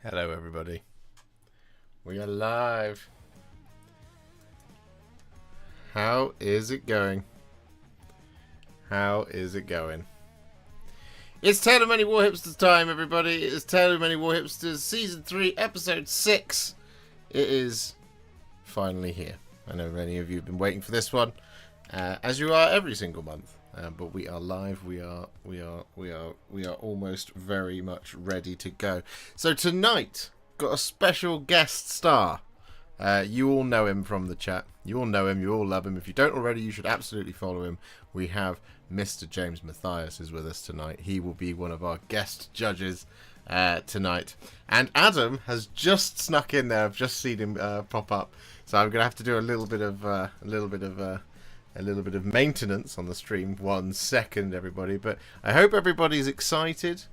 Hello, everybody. We are live. How is it going? How is it going? It's Tale of Many Warhipsters time, everybody. It's Tale of Many Warhipsters Season 3, Episode 6. It is finally here. I know many of you have been waiting for this one, as you are every single month. But we are live. We are almost very much ready to go. So tonight, got a special guest star. You all know him from the chat. You all know him. You all love him. If you don't already, you should absolutely follow him. We have Mr. James Matthias is with us tonight. He will be one of our guest judges tonight. And Adam has just snuck in there. I've just seen him pop up. So I'm gonna have to do a little bit of maintenance on the stream. 1 second, everybody. But I hope everybody's excited.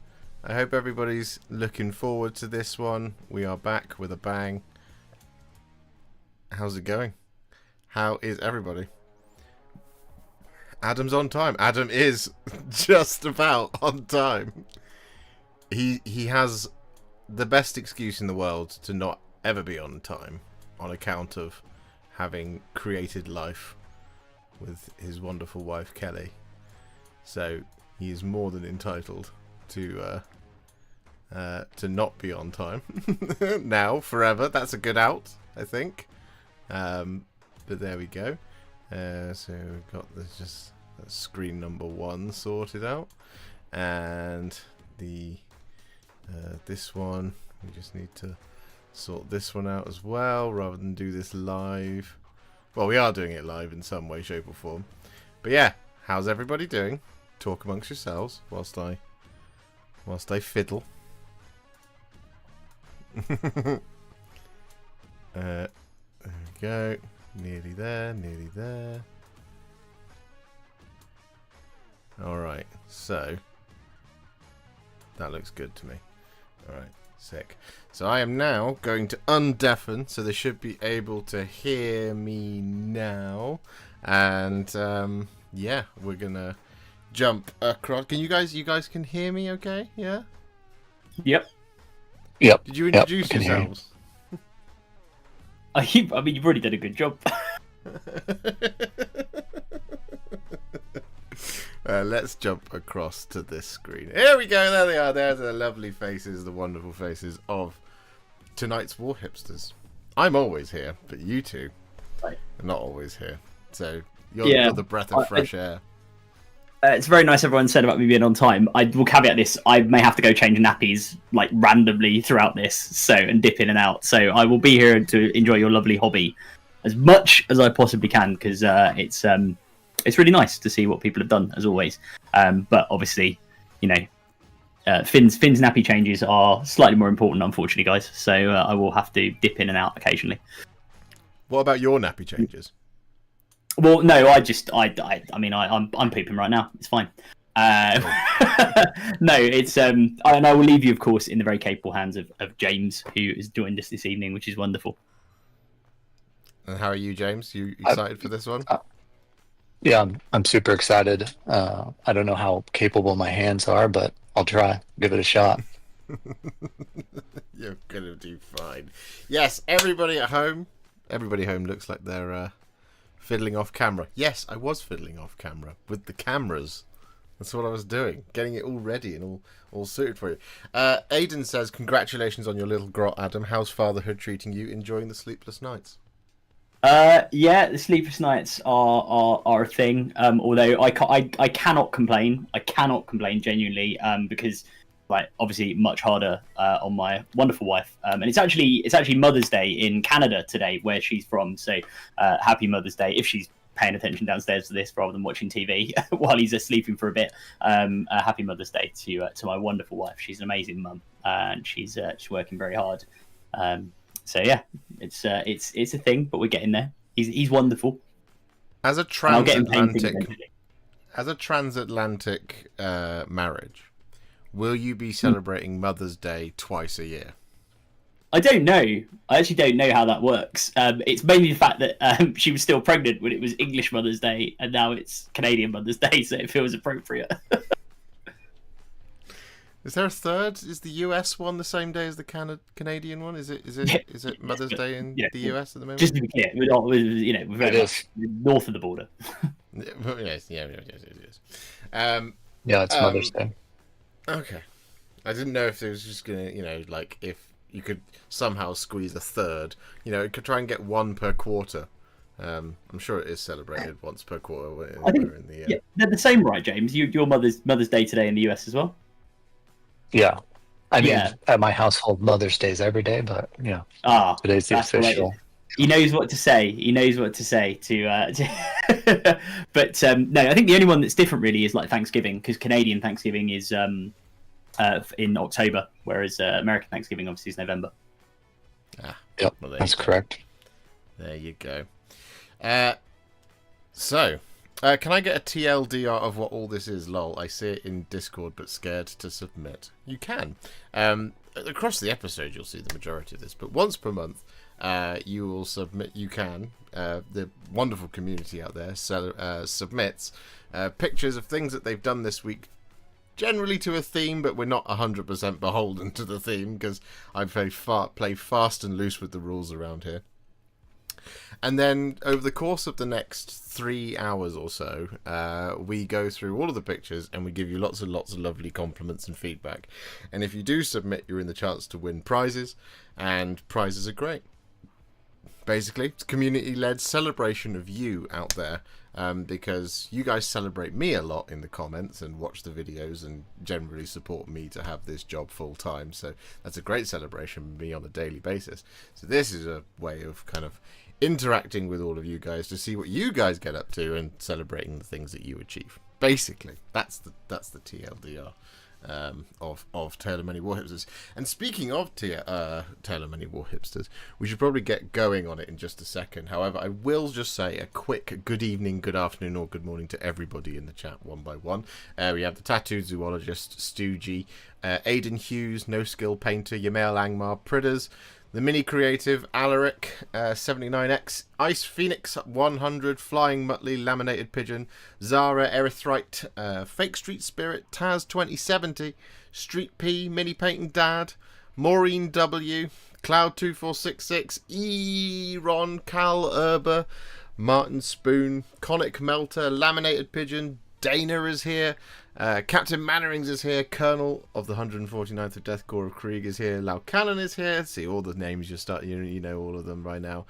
I hope everybody's looking forward to this one. We are back with a bang. How's it going? How is everybody? Adam's on time. Adam is just about on time. He has the best excuse in the world to not ever be on time on account of having created life with his wonderful wife Kelly. So he is more than entitled to not be on time. Now, forever. That's a good out, I think. But there we go. So we've got just screen number 1 sorted out, and the this one we just need to sort this one out as well, rather than do this live. Well, we are doing it live in some way, shape, or form. But yeah, how's everybody doing? Talk amongst yourselves whilst I fiddle. There we go. Nearly there, nearly there. Alright, so that looks good to me. Alright, sick. So I am now going to undeafen, so they should be able to hear me now. And yeah, we're gonna jump across. Can you guys can hear me okay? Yeah? Yep. Did you introduce yourselves? I mean, you've already done a good job. Let's jump across to this screen. Here we go. There they are. There's the lovely faces, the wonderful faces of tonight's Warhipsters. I'm always here, but you two are not always here. So you're the breath of fresh air. It's very nice everyone said about me being on time. I will caveat this. I may have to go change nappies like randomly throughout this, and dip in and out. So I will be here to enjoy your lovely hobby as much as I possibly can, because it's really nice to see what people have done, as always. But obviously, you know, Finn's nappy changes are slightly more important, unfortunately, guys. So I will have to dip in and out occasionally. What about your nappy changes? Well, no, I'm pooping right now. It's fine. No, it's and I will leave you, of course, in the very capable hands of James, who has joined us this evening, which is wonderful. And how are you, James? You excited for this one? Yeah, I'm super excited. I don't know how capable my hands are, but I'll try. Give it a shot. You're gonna do fine. Yes, everybody at home. Everybody home looks like they're fiddling off camera. Yes, I was fiddling off camera with the cameras. That's what I was doing, getting it all ready and all suited for you. Aidan says, "Congratulations on your little grot, Adam. How's fatherhood treating you? Enjoying the sleepless nights?" Yeah, the sleepless nights are a thing. Although I cannot complain. I cannot complain genuinely. Because obviously much harder on my wonderful wife. And it's actually Mother's Day in Canada today, where she's from. So happy Mother's Day if she's paying attention downstairs to this rather than watching TV while he's sleeping for a bit. Happy Mother's Day to my wonderful wife. She's an amazing mum, and she's working very hard. So yeah, it's a thing, but we're getting there. He's wonderful. As a transatlantic marriage, will you be celebrating Mother's Day twice a year? I don't know. I actually don't know how that works. It's mainly the fact that she was still pregnant when it was English Mother's Day, and now it's Canadian Mother's Day, so it feels appropriate. Is there a third? Is the US one the same day as the Canadian one? Is it Mother's Day in the US at the moment? Just to be clear, we're very much north of the border. Yes. Yeah, it's Mother's Day. Okay. I didn't know if it was just gonna, like if you could somehow squeeze a third. You could try and get one per quarter. I'm sure it is celebrated once per quarter. I think they're the same, right, James? Your Mother's Day today in the US as well. Yeah, I mean, at my household, Mother's Day is every day, but today's the official. He knows what to say. He knows what to say to. But no, I think the only one that's different really is like Thanksgiving, because Canadian Thanksgiving is in October, whereas American Thanksgiving obviously is November. Yep, that's correct. There you go. So, can I get a TLDR of what all this is? Lol, I see it in Discord, but scared to submit. You can. Across the episode, you'll see the majority of this, but once per month, you will submit. You can. The wonderful community out there submits pictures of things that they've done this week. Generally to a theme, but we're not 100% beholden to the theme because I play fast and loose with the rules around here. And then over the course of the next 3 hours or so, we go through all of the pictures and we give you lots and lots of lovely compliments and feedback. And if you do submit, you're in the chance to win prizes, and prizes are great. Basically, it's a community-led celebration of you out there, because you guys celebrate me a lot in the comments and watch the videos and generally support me to have this job full-time. So that's a great celebration of me on a daily basis. So this is a way of kind of interacting with all of you guys to see what you guys get up to and celebrating the things that you achieve. Basically, that's the TLDR of Tale of Many Warhipsters. And speaking of Tale of Many Warhipsters, we should probably get going on it in just a second. However, I will just say a quick good evening, good afternoon, or good morning to everybody in the chat one by one. We have the Tattooed Zoologist, Stoogie, Aidan Hughes, No Skill Painter, Yamail Angmar, Pridders, the Mini Creative, Alaric, 79X, Ice Phoenix 100, Flying Muttley, Laminated Pigeon, Zara, Erythrite, Fake Street Spirit, Taz 2070, Street P, Mini Painting Dad, Maureen W, Cloud 2466, Ron, Cal Erber, Martin Spoon, Conic Melter, Laminated Pigeon, Dana is here, Captain Mannerings is here, Colonel of the 149th of Death Corps of Krieg is here, Lau Cannon is here. See all the names you know all of them by now.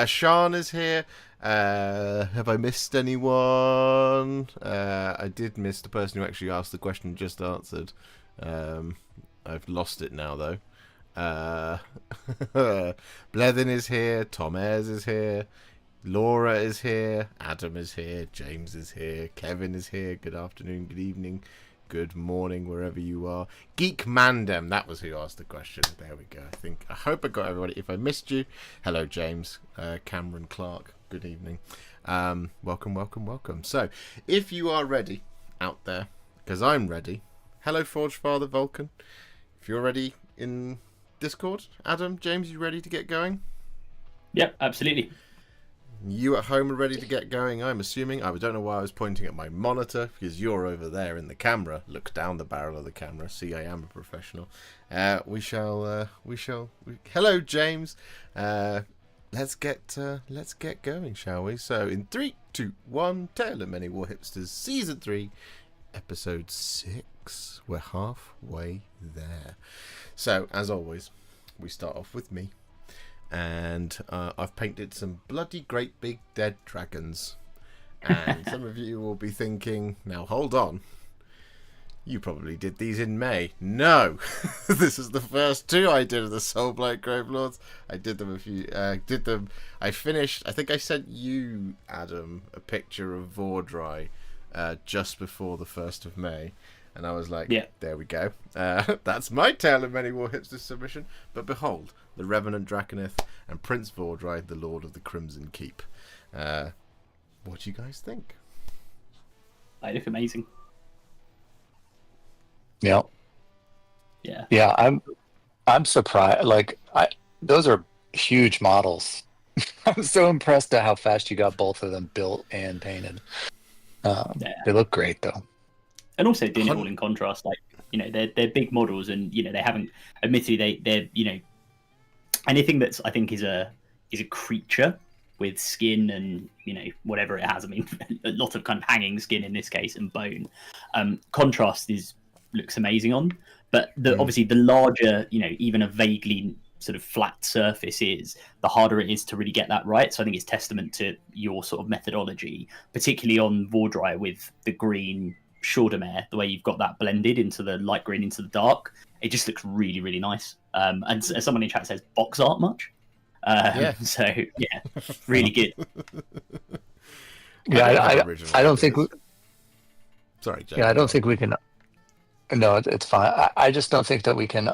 Sean is here. Have I missed anyone? I did miss the person who actually asked the question and just answered. I've lost it now though. Blethyn is here, Tom Ayres is here, Laura is here, Adam is here, James is here, Kevin is here. Good afternoon, good evening, good morning, wherever you are. Geek Mandem, that was who asked the question. There we go. I hope I got everybody. If I missed you, hello James, Cameron Clark, good evening. Welcome. So, if you are ready out there, because I'm ready. Hello Forge Father Vulcan. If you're ready in Discord, Adam, James, you ready to get going? Yep, absolutely. You at home are ready to get going, I'm assuming. I don't know why I was pointing at my monitor, because you're over there in the camera. Look down the barrel of the camera. See, I am a professional. We shall. Hello, James. Let's get going, shall we? So, in 3, 2, 1, Tale of Many Warhipsters, Season 3, Episode 6. We're halfway there. So, as always, we start off with me. And I've painted some bloody great big dead dragons. And some of you will be thinking, now hold on. You probably did these in May. No! This is the first 2 I did of the Soulblight Gravelords. I did them I finished, I think I sent you, Adam, a picture of Vordry just before the 1st of May. And I was like, yeah, there we go. That's my Tale of Many Warhipsters submission. But behold, the Revenant Draconith and Prince Vordry, the Lord of the Crimson Keep. What do you guys think? They look amazing. Yep. Yeah, I'm surprised. Like, those are huge models. I'm so impressed at how fast you got both of them built and painted. They look great though. And also doing it all in contrast, like they're big models, and they haven't. Admittedly, they're anything that's I think is a creature with skin and whatever it has. I mean, a lot of kind of hanging skin in this case and bone. Contrast looks amazing on, but obviously the larger even a vaguely sort of flat surface is, the harder it is to really get that right. So I think it's testament to your sort of methodology, particularly on Vordry with the green Shordomere, the way you've got that blended into the light green into the dark. It just looks really, really nice. And as someone in chat says, box art much? So yeah, really good. Yeah, I don't think. Sorry, Jay. Yeah, I don't think we can. No, it's fine. I just don't think that we can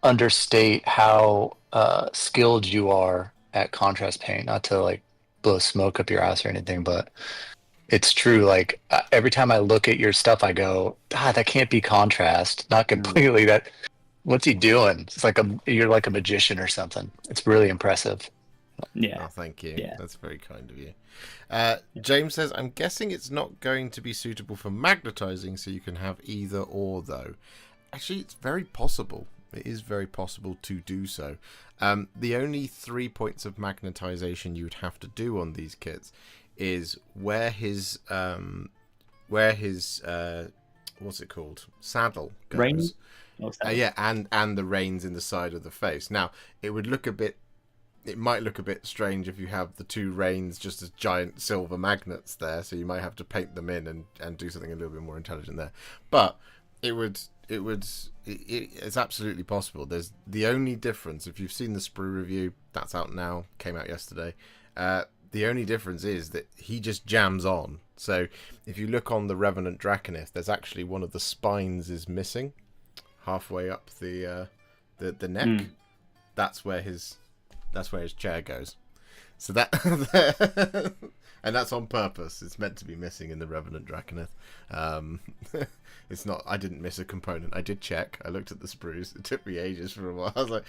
understate how skilled you are at contrast paint. Not to like blow smoke up your ass or anything, but it's true. Like every time I look at your stuff, I go, "God, that can't be contrast." Not completely. That. What's he doing? It's like you're like a magician or something. It's really impressive. Yeah. Oh, thank you. Yeah. That's very kind of you. James says, I'm guessing it's not going to be suitable for magnetizing, so you can have either or, though. Actually, it's very possible. It is very possible to do so. The only 3 points of magnetization you would have to do on these kits is where his what's it called? Saddle goes. Reins? Yeah, and the reins in the side of the face. Now, it might look a bit strange if you have the two reins just as giant silver magnets there, so you might have to paint them in and do something a little bit more intelligent there. But it's absolutely possible. There's the only difference, if you've seen the sprue review, that's out now, came out yesterday. The only difference is that he just jams on. So if you look on the Revenant Draconith, there's actually one of the spines is missing. Halfway up the neck, that's where his chair goes. So that and that's on purpose. It's meant to be missing in the Revenant Draconith. It's not. I didn't miss a component. I did check. I looked at the sprues. It took me ages for a while. I was like,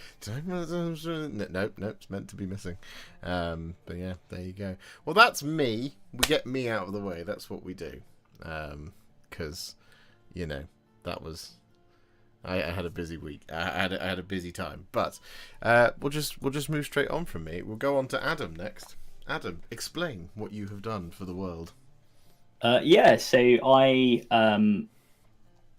nope, it's meant to be missing. But yeah, there you go. Well, that's me. We get me out of the way. That's what we do. Because that was. I had a busy week. I had a busy time, but we'll just move straight on from me. We'll go on to Adam next. Adam, explain what you have done for the world. So I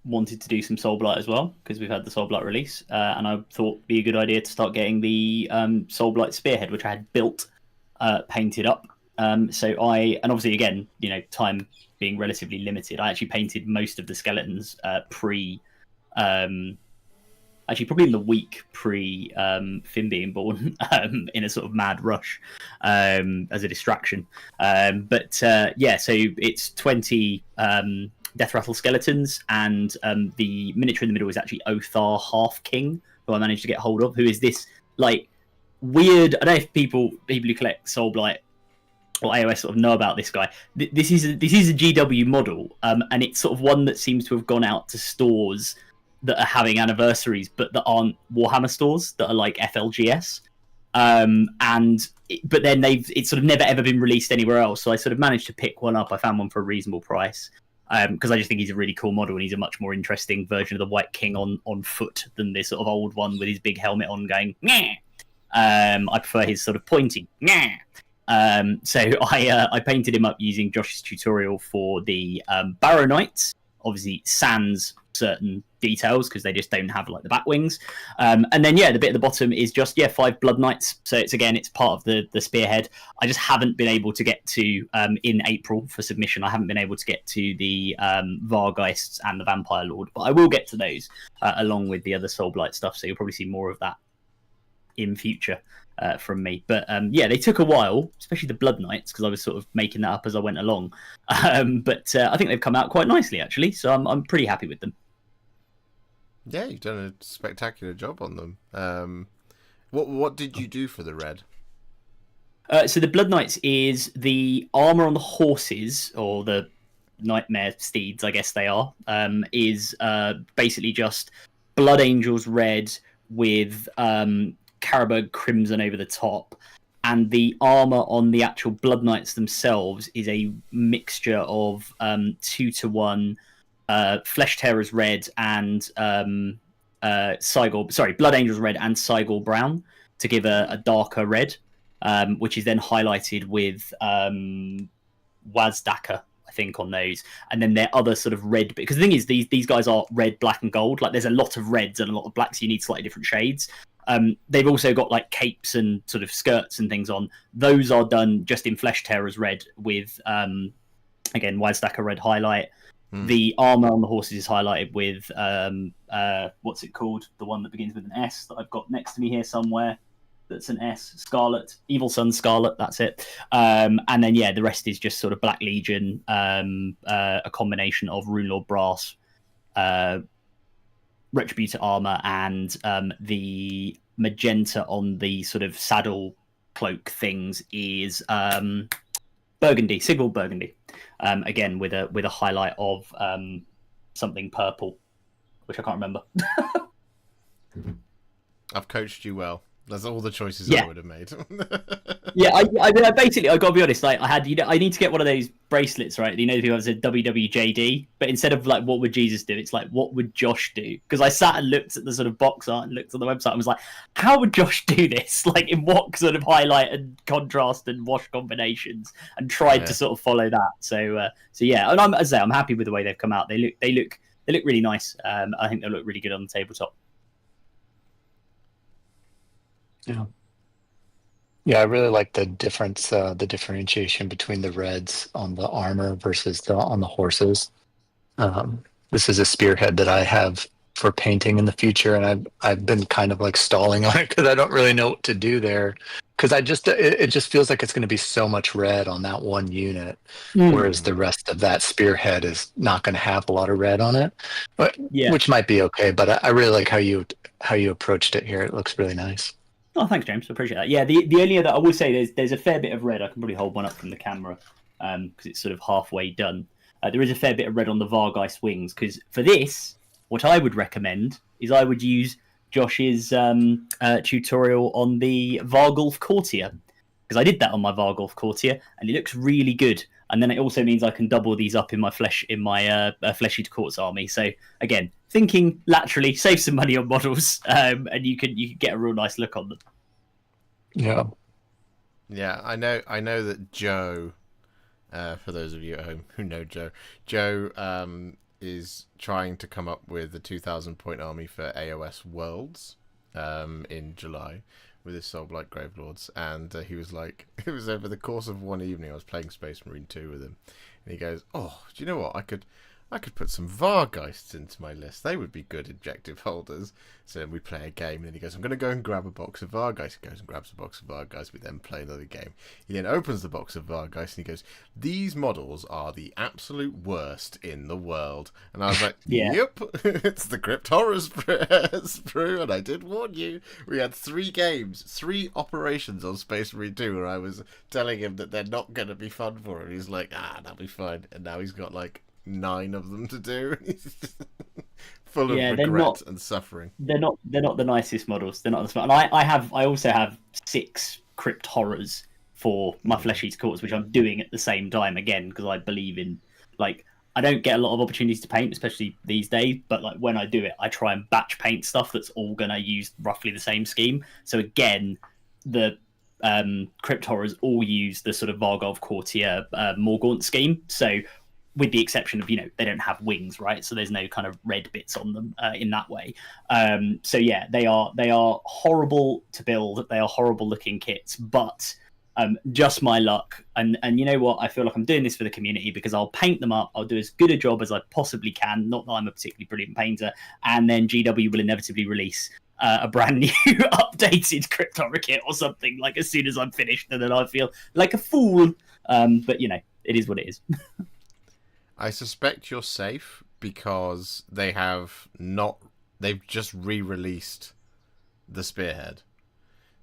wanted to do some Soulblight as well because we've had the Soulblight release, and I thought it'd be a good idea to start getting the Soulblight Spearhead, which I had built, painted up. And obviously again, time being relatively limited, I actually painted most of the skeletons actually probably in the week pre Finn being born, in a sort of mad rush, as a distraction. So it's 20 Death Rattle skeletons, and the miniature in the middle is actually Othar Half King, who I managed to get hold of, who is this like weird. I don't know if people who collect Soulblight or AOS sort of know about this guy. This is a GW model, and it's sort of one that seems to have gone out to stores that are having anniversaries, but that aren't Warhammer stores, that are like FLGS. But then it's sort of never ever been released anywhere else. So I sort of managed to pick one up. I found one for a reasonable price, because I just think he's a really cool model, and he's a much more interesting version of the White King on foot than this sort of old one with his big helmet on going, Nyeh! I prefer his sort of pointy, Nyeh! So I painted him up using Josh's tutorial for the Barrow Knights, obviously sans certain details because they just don't have like the bat wings, and then the bit at the bottom is just 5 Blood Knights. So it's part of the spearhead. I just haven't been able to get to in April for submission. I haven't been able to get to the Vargeists and the Vampire Lord, but I will get to those along with the other Soulblight stuff. So you'll probably see more of that in future from me. But they took a while, especially the Blood Knights, because I was sort of making that up as I went along. But I think they've come out quite nicely actually, so I'm pretty happy with them. Yeah, you've done a spectacular job on them. What did you do for the red? So the Blood Knights is the armor on the horses, or the nightmare steeds, I guess they are. Is basically just Blood Angels red with Carroburg crimson over the top, and the armor on the actual Blood Knights themselves is a mixture of 2-to-1 Flesh Tearers red and Blood Angels red and Sigor brown to give a darker red, which is then highlighted with Wazdaka, I think, on those. And then their other sort of red, because the thing is, these guys are red, black, and gold. Like, there's a lot of reds and a lot of blacks. So you need slightly different shades. They've also got like capes and sort of skirts and things on. Those are done just in Flesh Tearers red with again Wazdaka red highlight. The armor on the horses is highlighted with what's it called? The one that begins with an S that I've got next to me here somewhere. That's an S. Scarlet, Evil Sun Scarlet. That's it. And then the rest is just sort of Black Legion, a combination of Runelord brass, Retributor armor, and the magenta on the sort of saddle cloak things is Burgundy, Sigmar Burgundy. Again with a highlight of something purple, which I can't remember. I've coached you well. That's all the choices I would have made. I mean, basically, I gotta be honest. Like, I need to get one of those bracelets, right? People have said WWJD, but instead of like, what would Jesus do? It's like, what would Josh do? Because I sat and looked at the sort of box art and looked on the website and was like, how would Josh do this? Like, in what sort of highlight and contrast and wash combinations? And tried to sort of follow that. So yeah, and I'm happy with the way they've come out. They look really nice. I think they look really good on the tabletop. Yeah, I really like the difference, the differentiation between the reds on the armor versus on the horses. This is a spearhead that I have for painting in the future, and I've been kind of like stalling on it because I don't really know what to do there. Because it just feels like it's going to be so much red on that one unit, whereas the rest of that spearhead is not going to have a lot of red on it, which might be okay. But I really like how you approached it here. It looks really nice. Oh, thanks, James. I appreciate that. Yeah, the only other I will say there's a fair bit of red. I can probably hold one up from the camera because it's sort of halfway done. There is a fair bit of red on the Vargeist wings because for this, what I would recommend is I would use Josh's tutorial on the Vargulf Courtier because I did that on my Vargulf Courtier and it looks really good. And then it also means I can double these up in my Flesh Eater Courts army. So again, thinking laterally, save some money on models, and you can get a real nice look on them. Yeah, I know that Joe, for those of you at home who know Joe is trying to come up with a 2,000 point army for AOS Worlds in July with his Soulblight Gravelords, and he was like, it was over the course of one evening I was playing Space Marine 2 with him, and he goes, oh, do you know what, I could put some Vargeists into my list. They would be good objective holders. So then we play a game, and then he goes, I'm going to go and grab a box of Vargeists. He goes and grabs a box of Vargeists. We then play another game. He then opens the box of Vargeists, and he goes, these models are the absolute worst in the world. And I was like, yep, it's the Crypt Horrors sprue, and I did warn you. We had 3 games, 3 operations on Space Marine 2, where I was telling him that they're not going to be fun for him. He's like, that'll be fine. And now he's got like 9 of them to do. Full of regret and suffering. They're not the nicest models. They're not the smart. And I also have 6 Crypt Horrors for my Flesh Eater Courts, which I'm doing at the same time again because I believe in, like, I don't get a lot of opportunities to paint, especially these days, but like when I do it, I try and batch paint stuff that's all gonna use roughly the same scheme. So again, the Crypt Horrors all use the sort of Vargulf Courtier Morgaunt scheme. So with the exception of, they don't have wings, right? So there's no kind of red bits on them in that way. So yeah, they are horrible to build. They are horrible looking kits, but just my luck. And you know what? I feel like I'm doing this for the community because I'll paint them up. I'll do as good a job as I possibly can. Not that I'm a particularly brilliant painter. And then GW will inevitably release a brand new updated Crypt Horror kit or something like as soon as I'm finished, and then I feel like a fool. But it is what it is. I suspect you're safe because they've just re-released the Spearhead.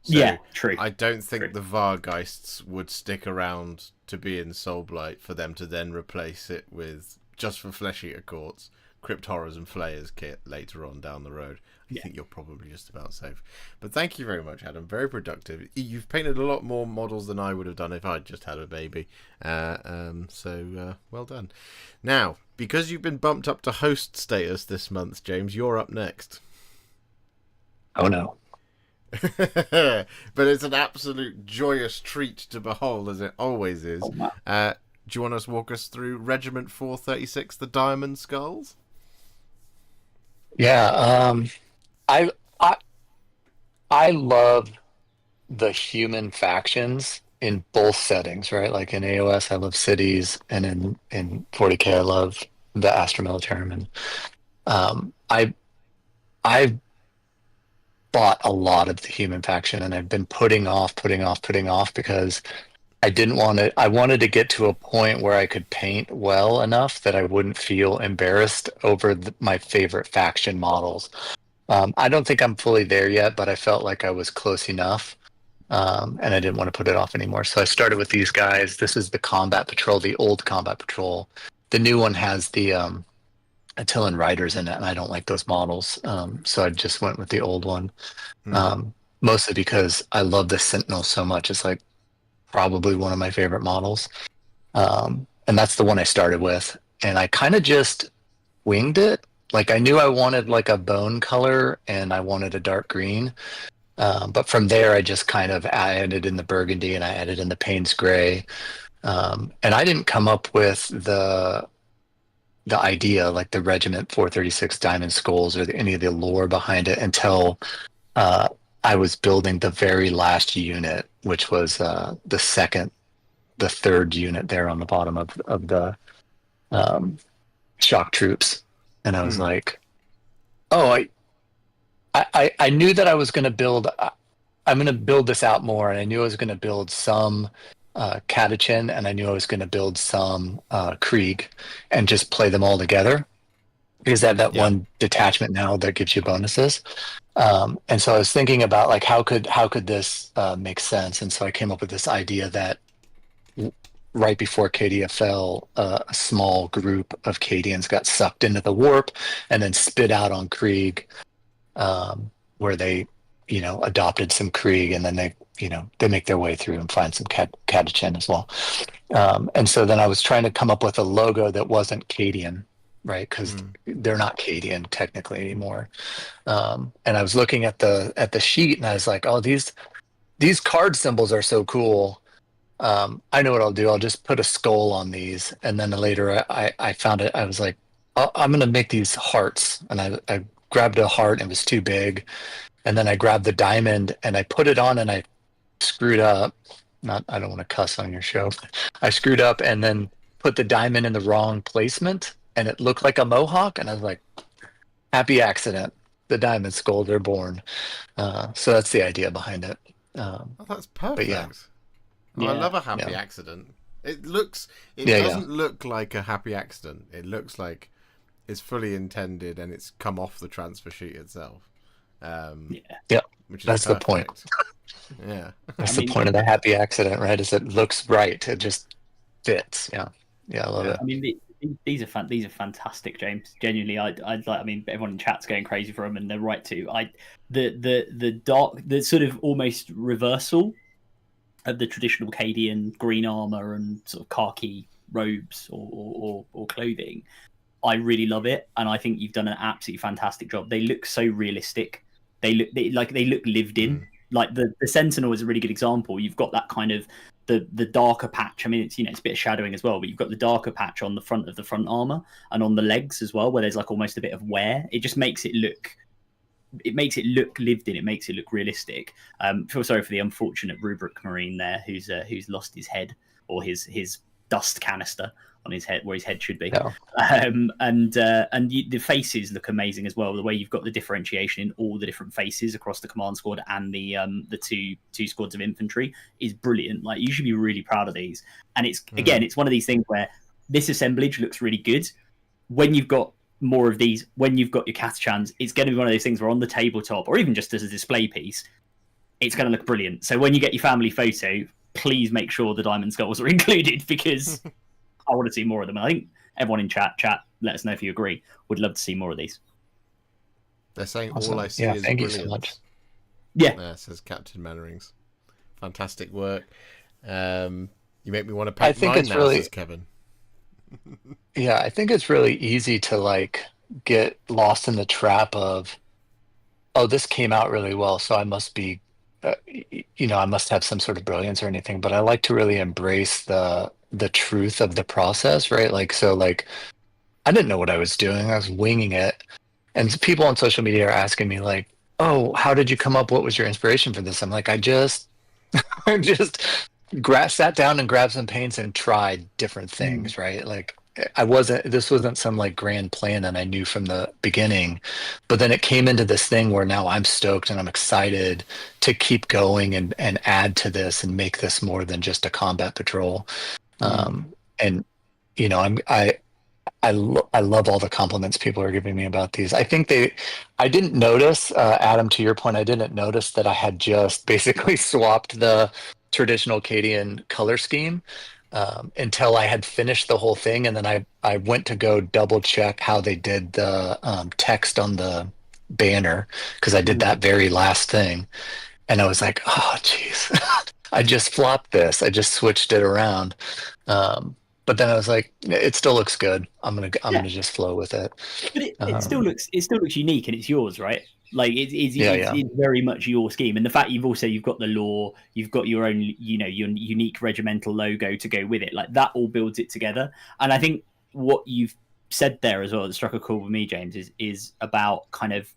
So yeah, true. I don't think the Vargeists would stick around to be in Soulblight for them to then replace it with, just for Flesh Eater Courts, Crypt Horrors and Flayers kit later on down the road. I think you're probably just about safe. But thank you very much, Adam. Very productive. You've painted a lot more models than I would have done if I'd just had a baby. So well done. Now, because you've been bumped up to host status this month, James, you're up next. Oh no. But it's an absolute joyous treat to behold, as it always is. Oh, wow. Do you want to walk us through Regiment 436, the Diamond Skulls? Yeah, I I I love the human factions in both settings, right? Like in AOS, I love cities, and in 40K, I love the Astra Militarum. And I bought a lot of the human faction, and I've been putting off because I didn't want to. I wanted to get to a point where I could paint well enough that I wouldn't feel embarrassed over my favorite faction models. I don't think I'm fully there yet, but I felt like I was close enough, and I didn't want to put it off anymore. So I started with these guys. This is the Combat Patrol, the old Combat Patrol. The new one has the Attilan Riders in it, and I don't like those models. So I just went with the old one, mostly because I love the Sentinel so much. It's like probably one of my favorite models. And that's the one I started with. And I kind of just winged it. Like I knew I wanted like a bone color and I wanted a dark green. But from there, I just kind of added in the burgundy and I added in the Payne's gray. And I didn't come up with the idea, like the Regiment 436 Diamond Skulls or any of the lore behind it until I was building the very last unit, which was the third unit there on the bottom of the shock troops. And I was like, oh, I knew that I was going to build, I'm going to build this out more. And I knew I was going to build some Catachin, and I knew I was going to build some Krieg and just play them all together. Because I have that one detachment now that gives you bonuses. And so I was thinking about like how could this make sense? And so I came up with this idea that right before Cadia fell, a small group of Cadians got sucked into the warp and then spit out on Krieg, where they, adopted some Krieg, and then they make their way through and find some Catachin as well. And so then I was trying to come up with a logo that wasn't Cadian, right? Because they're not Cadian technically anymore. And I was looking at the sheet, and I was like, oh, these card symbols are so cool. I know what I'll do. I'll just put a skull on these. And then later I found it. I was like, oh, I'm going to make these hearts. And I grabbed a heart, and it was too big. And then I grabbed the diamond and I put it on, and I screwed up. I don't want to cuss on your show. I screwed up and then put the diamond in the wrong placement, and it looked like a mohawk. And I was like, happy accident. The diamond skulls are born. So that's the idea behind it. That's perfect. But yeah. I love a happy accident. It doesn't look like a happy accident. It looks like it's fully intended and it's come off the transfer sheet itself. Which is that's perfect. The point. Yeah. That's the point of the happy accident, right? Is it looks right. It just fits. Yeah. I love it. I mean, these are fantastic, James. Genuinely, I like. I mean, everyone in chat's going crazy for them, and they're right to. The sort of almost reversal of the traditional Cadian green armor and sort of khaki robes or clothing. I really love it, and I think you've done an absolutely fantastic job. They look so realistic. They look lived in. Like the Sentinel is a really good example. You've got that kind of the darker patch. I mean, it's it's a bit of shadowing as well, but you've got the darker patch on the front of the front armor and on the legs as well, where there's like almost a bit of wear. It just makes it look. It makes it look lived in. It makes it look realistic. Feel sorry for the unfortunate Rubric Marine there, who's lost his head or his dust canister on his head, where his head should be. No. The faces look amazing as well. The way you've got the differentiation in all the different faces across the command squad and the two squads of infantry is brilliant. Like, you should be really proud of these. And it's it's one of these things where this assemblage looks really good. When you've got more of these, when you've got your Catachans, it's going to be one of those things where on the tabletop, or even just as a display piece, it's going to look brilliant. So when you get your family photo, please make sure the diamond skulls are included, because I want to see more of them. I think everyone in chat, let us know if you agree. Would love to see more of these. They're saying awesome. All I see is thank brilliant. you so much. Yeah, says Captain Mannerings. Fantastic work. You make me want to paint mine now, says Kevin. Yeah, I think it's really easy to like get lost in the trap of, oh, this came out really well, so I must be, I must have some sort of brilliance or anything. But I like to really embrace the truth of the process, right? Like, so like I didn't know what I was doing. I was winging it. And people on social media are asking me like, "Oh, how did you come up? What was your inspiration for this?" I'm like, I just I just sat down and grabbed some paints and tried different Mm. things, right? Like this wasn't some like grand plan that I knew from the beginning, but then it came into this thing where now I'm stoked and I'm excited to keep going and add to this and make this more than just a combat patrol. Mm. And I love all the compliments people are giving me about these. I didn't notice, Adam, to your point, I didn't notice that I had just basically swapped the traditional Cadian color scheme until I had finished the whole thing. And then I went to go double check how they did the text on the banner because I did Mm. that very last thing. And I was like, oh, geez, I just flopped this. I just switched it around. But then I was like, it still looks good. I'm Yeah, gonna just flow with it. but Um, it still looks unique and it's yours, right? Like yeah, yeah, it's very much your scheme, and the fact you've got the lore, you've got your own, your unique regimental logo to go with it, like that all builds it together. And I think what you've said there as well that struck a chord with me, James, is about kind of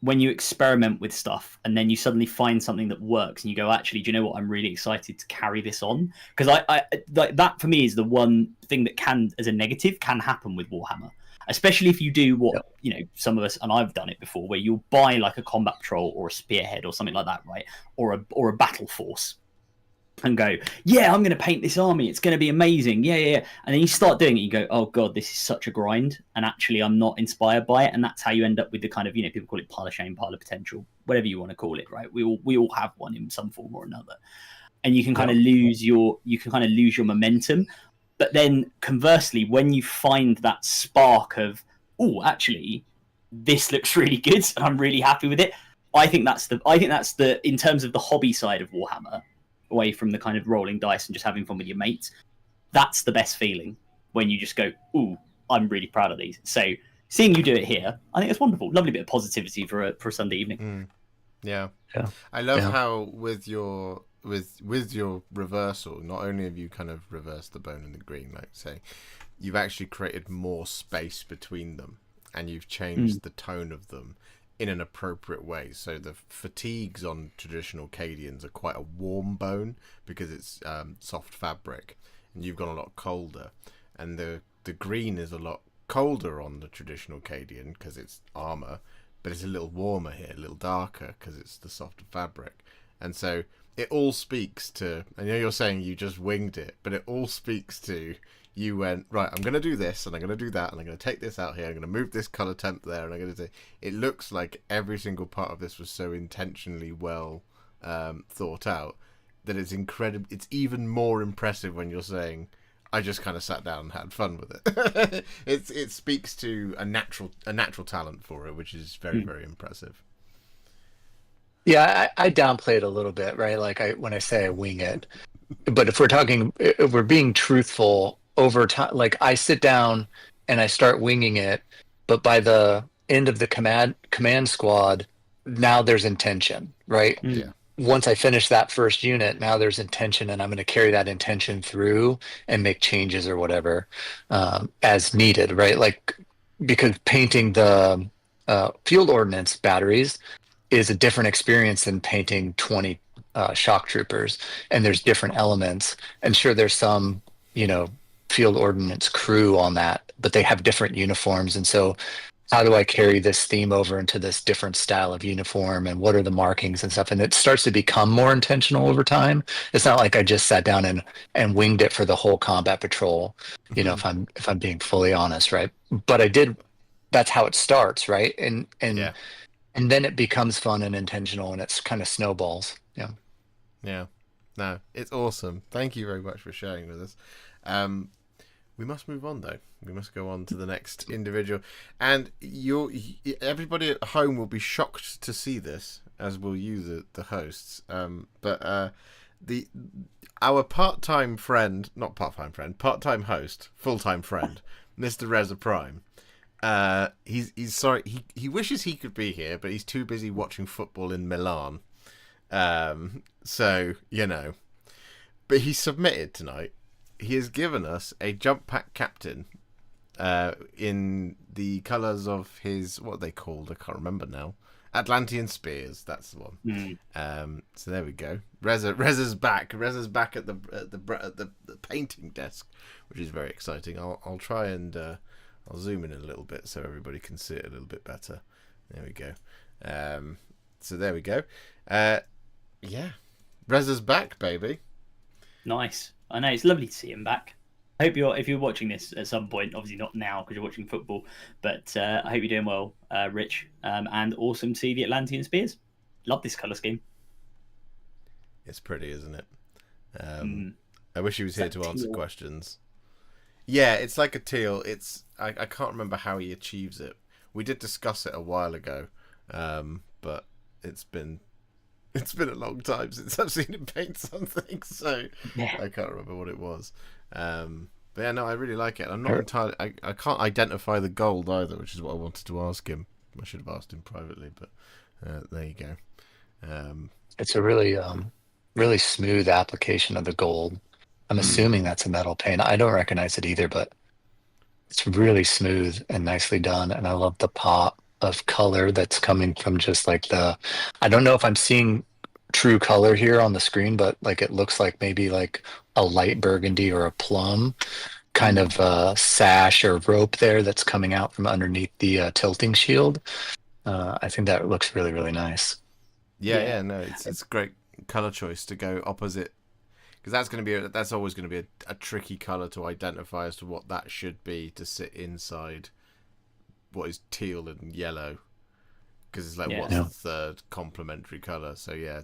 when you experiment with stuff and then you suddenly find something that works and you go, actually, do you know what, I'm really excited to carry this on, because I like that for me is the one thing that can, as a negative, can happen with Warhammer, especially if you do what, yeah, some of us, and I've done it before, where you'll buy like a combat patrol or a spearhead or something like that, right, or a battle force, and go, yeah, I'm going to paint this army. It's going to be amazing. Yeah, yeah, yeah. And then you start doing it. You go, oh God, this is such a grind. And actually, I'm not inspired by it. And that's how you end up with the kind of, people call it pile of shame, pile of potential, whatever you want to call it, right? We all have one in some form or another. And you can kind yeah, of lose your momentum. But then conversely, when you find that spark of, oh, actually, this looks really good and I'm really happy with it. I think that's the in terms of the hobby side of Warhammer, away from the kind of rolling dice and just having fun with your mates. That's the best feeling when you just go, ooh, I'm really proud of these. So seeing you do it here, I think it's wonderful. Lovely bit of positivity for a Sunday evening. Mm. Yeah. yeah, I love yeah, how with your reversal, not only have you kind of reversed the bone and the green, like say, you've actually created more space between them, and you've changed the tone of them in an appropriate way. So the fatigues on traditional Cadians are quite a warm bone because it's soft fabric, and you've gone a lot colder, and the green is a lot colder on the traditional Cadian because it's armor, but it's a little warmer here, a little darker because it's the softer fabric. And so it all speaks to, I know you're saying you just winged it, but it all speaks to, you went, right, I'm going to do this, and I'm going to do that, and I'm going to take this out here, I'm going to move this colour temp there, and I'm going to do, it looks like every single part of this was so intentionally well thought out that it's incredible. It's even more impressive when you're saying, I just kind of sat down and had fun with it. It speaks to a natural talent for it, which is very, very impressive. yeah. I downplay it a little bit, right? Like when I say I wing it, but if we're being truthful over time, like I sit down and I start winging it, but by the end of the command squad, now there's intention, right? Yeah. Once I finish that first unit, now there's intention, and I'm going to carry that intention through and make changes or whatever as needed, right? Like because painting the field ordnance batteries is a different experience than painting 20 shock troopers, and there's different elements. And sure, there's some, you know, field ordnance crew on that, but they have different uniforms, and so how do I carry this theme over into this different style of uniform and what are the markings and stuff? And it starts to become more intentional over time. It's not like I just sat down and winged it for the whole combat patrol, you know, if I'm being fully honest, right? But I did, that's how it starts, right? Yeah. And then it becomes fun and intentional and it's kind of snowballs. Yeah. Yeah. No, it's awesome. Thank you very much for sharing with us. We must move on though. We must go on to the next individual, and everybody at home will be shocked to see this, as will you, the hosts. But our part-time friend, not part-time friend, part-time host, full-time friend, Mr. Reza Prime. He's sorry. He wishes he could be here, but he's too busy watching football in Milan. So you know, but he submitted tonight. He has given us a jump pack captain, in the colours of his, what are they called? I can't remember now. Atlantean Spears. That's the one. So there we go. Reza's back. Reza's back at the painting desk, which is very exciting. I'll try and I'll zoom in a little bit so everybody can see it a little bit better. There we go. So there we go. Yeah, Reza's back, baby. Nice. I know, it's lovely to see him back. I hope if you're watching this at some point, obviously not now because you're watching football, but I hope you're doing well, Rich. And awesome to see the Atlantean Spears. Love this colour scheme. It's pretty, isn't it? I wish he was here to answer questions. Yeah, it's like a teal. I can't remember how he achieves it. We did discuss it a while ago, but it's been a long time since I've seen him paint something, so yeah. I can't remember what it was. But yeah, no, I really like it. I'm not entirely. I can't identify the gold either, which is what I wanted to ask him. I should have asked him privately, but there you go. It's a really, really smooth application of the gold. I'm assuming that's a metal paint. I don't recognize it either, but it's really smooth and nicely done. And I love the pop of color that's coming from just like I don't know if I'm seeing true color here on the screen, but like it looks like maybe like a light burgundy or a plum kind of sash or rope there that's coming out from underneath the tilting shield. I think that looks really, really nice. Yeah, no, it's a great color choice to go opposite, because that's always going to be a tricky color to identify as to what that should be to sit inside what is teal and yellow, because it's like what's the third complementary color. So yeah.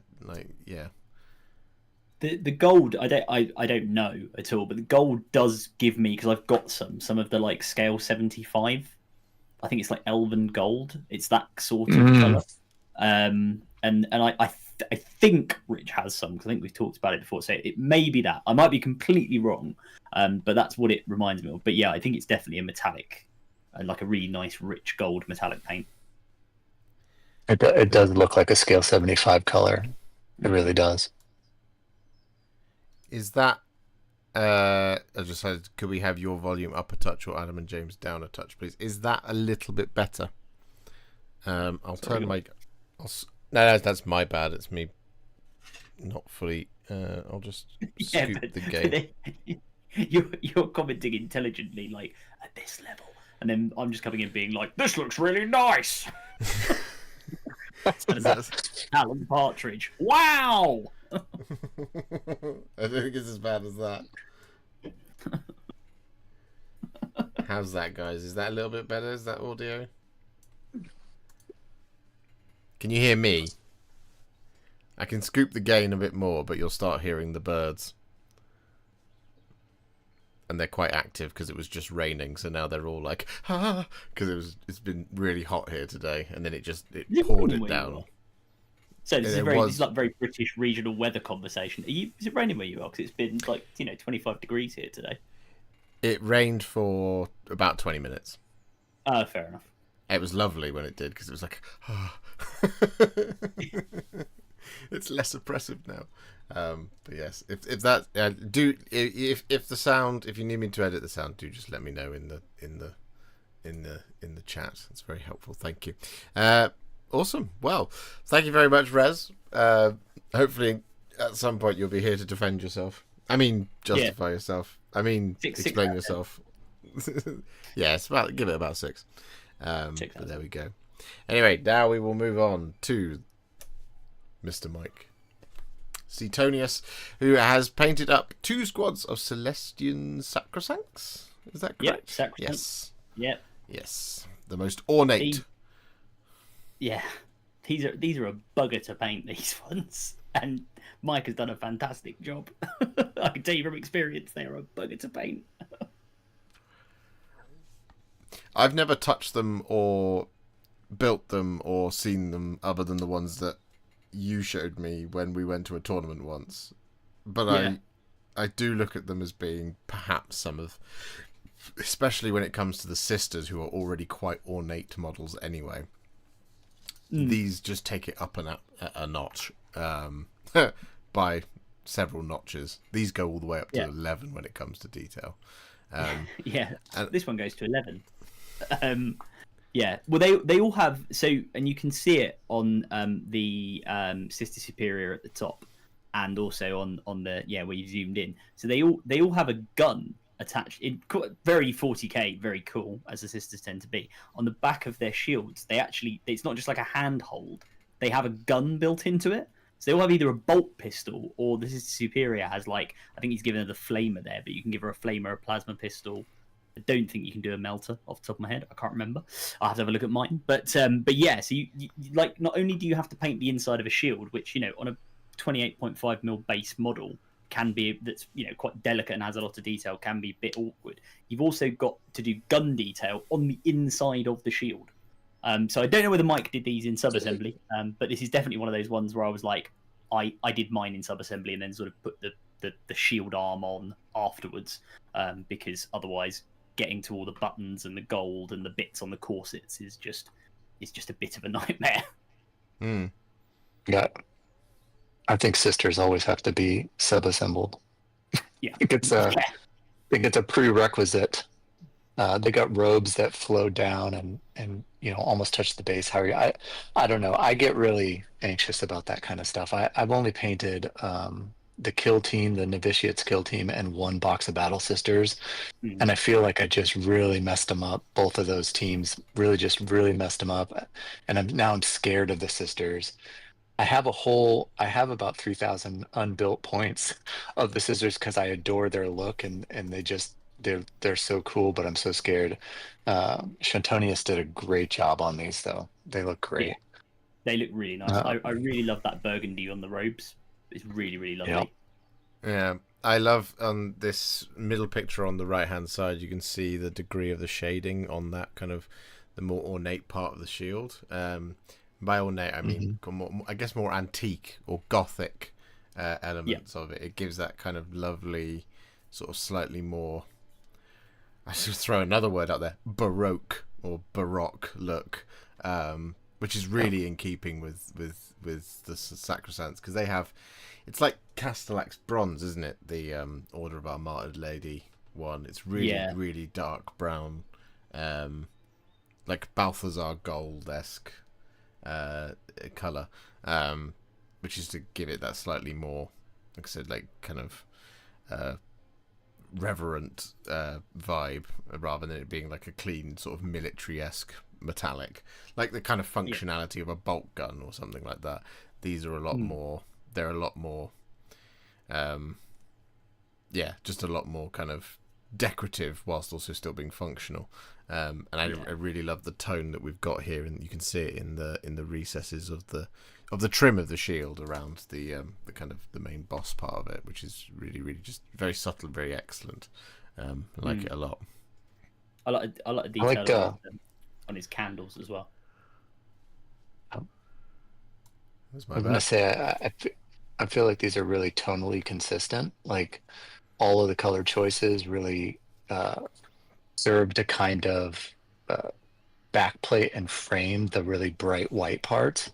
The gold I don't know at all, but the gold does give me, because I've got some of the like scale 75. I think it's like elven gold. It's that sort of color. And I think Rich has some, because I think we've talked about it before. So it may be that. I might be completely wrong, but that's what it reminds me of. But yeah, I think it's definitely a metallic, like a really nice, rich gold metallic paint. It does look like a scale 75 color. It really does. Is that... I just said, could we have your volume up a touch or Adam and James down a touch, please? Is that a little bit better? I'll turn my... No, that's my bad. It's me not fully... I'll just scoop the game. You're commenting intelligently, like, at this level. And then I'm just coming in being like, this looks really nice! Alan Partridge. Wow! I don't think it's as bad as that. How's that, guys? Is that a little bit better? Is that audio? Can you hear me? I can scoop the gain a bit more, but you'll start hearing the birds. And they're quite active because it was just raining, so now they're all like, ah, because it's been really hot here today, and then it poured it down. So this is like very British regional weather conversation. Is it raining where you are? Because it's been like 25 degrees here today. It rained for about 20 minutes. Oh, fair enough. It was lovely when it did, because it was like, ah. It's less oppressive now. But yes, if that if the sound, if you need me to edit the sound, do just let me know in the chat. It's very helpful. Thank you. Awesome. Well, thank you very much, Rez. Hopefully, at some point you'll be here to defend yourself. I mean, justify yourself. I mean, explain yourself. Yeah, give it about 6. But there we go. Anyway, now we will move on to Mr. Mike Cetonius, who has painted up 2 squads of Celestian Sacrosancts. Is that correct? Yep, yes. Yep. Yes. The most ornate. These are a bugger to paint, these ones. And Mike has done a fantastic job. I can tell you from experience, they're a bugger to paint. I've never touched them or built them or seen them other than the ones that you showed me when we went to a tournament once. But I do look at them as being perhaps some of, especially when it comes to the sisters, who are already quite ornate models anyway. These just take it up a notch, by several notches. These go all the way up to 11 when it comes to detail. Yeah, this one goes to 11. Yeah, well, they all have and you can see it on the Sister Superior at the top, and also on the where you zoomed in. So they all have a gun attached. Very 40k, very cool, as the sisters tend to be. On the back of their shields, it's not just like a handhold. They have a gun built into it. So they all have either a bolt pistol, or the Sister Superior has, like, I think he's given her the flamer there, but you can give her a flamer, a plasma pistol. I don't think you can do a melter off the top of my head. I can't remember. I'll have to have a look at mine. But yeah, so you like, not only do you have to paint the inside of a shield, which, on a 28.5mm base model can be, that's quite delicate and has a lot of detail, can be a bit awkward. You've also got to do gun detail on the inside of the shield. So I don't know whether Mike did these in sub-assembly, but this is definitely one of those ones where I was like, I did mine in sub-assembly and then sort of put the shield arm on afterwards, because otherwise getting to all the buttons and the gold and the bits on the corsets is just a bit of a nightmare. Yeah, I think sisters always have to be sub-assembled. Yeah, I think it's a prerequisite. They got robes that flow down and almost touch the base. I don't know. I get really anxious about that kind of stuff. I've only painted the kill team, the novitiates kill team, and one box of battle sisters, and I feel like I just really messed them up. Both of those teams really messed them up, and I'm scared of the sisters. I have about 3,000 unbuilt points of the sisters because I adore their look, and they're so cool, but I'm so scared. Shantonius did a great job on these, though. They look great. Yeah, they look really nice. I really love that burgundy on the robes. It's really, really lovely. Yeah, I love on this middle picture on the right hand side, you can see the degree of the shading on that kind of the more ornate part of the shield. By ornate, I mean I guess more antique or Gothic elements of it. It gives that kind of lovely, sort of slightly more, I should throw another word out there, Baroque or Baroque look, which is really in keeping with the Sacrosancts, because they have, it's like Castellax bronze, isn't it? The Order of Our Martyred Lady one. It's really dark brown, like Balthazar gold-esque color, which is to give it that slightly more, like I said, like kind of reverent vibe, rather than it being like a clean sort of military-esque metallic, like the kind of functionality of a bolt gun or something like that. These are a lot more, they're a lot more just a lot more kind of decorative whilst also still being functional, and I really love the tone that we've got here, and you can see it in the recesses of the trim of the shield around the kind of the main boss part of it, which is really, really just very subtle and very excellent. I like it a lot. I like the detail on his candles as well. I'm gonna say I feel like these are really tonally consistent. Like, all of the color choices really serve to kind of backplate and frame the really bright white parts.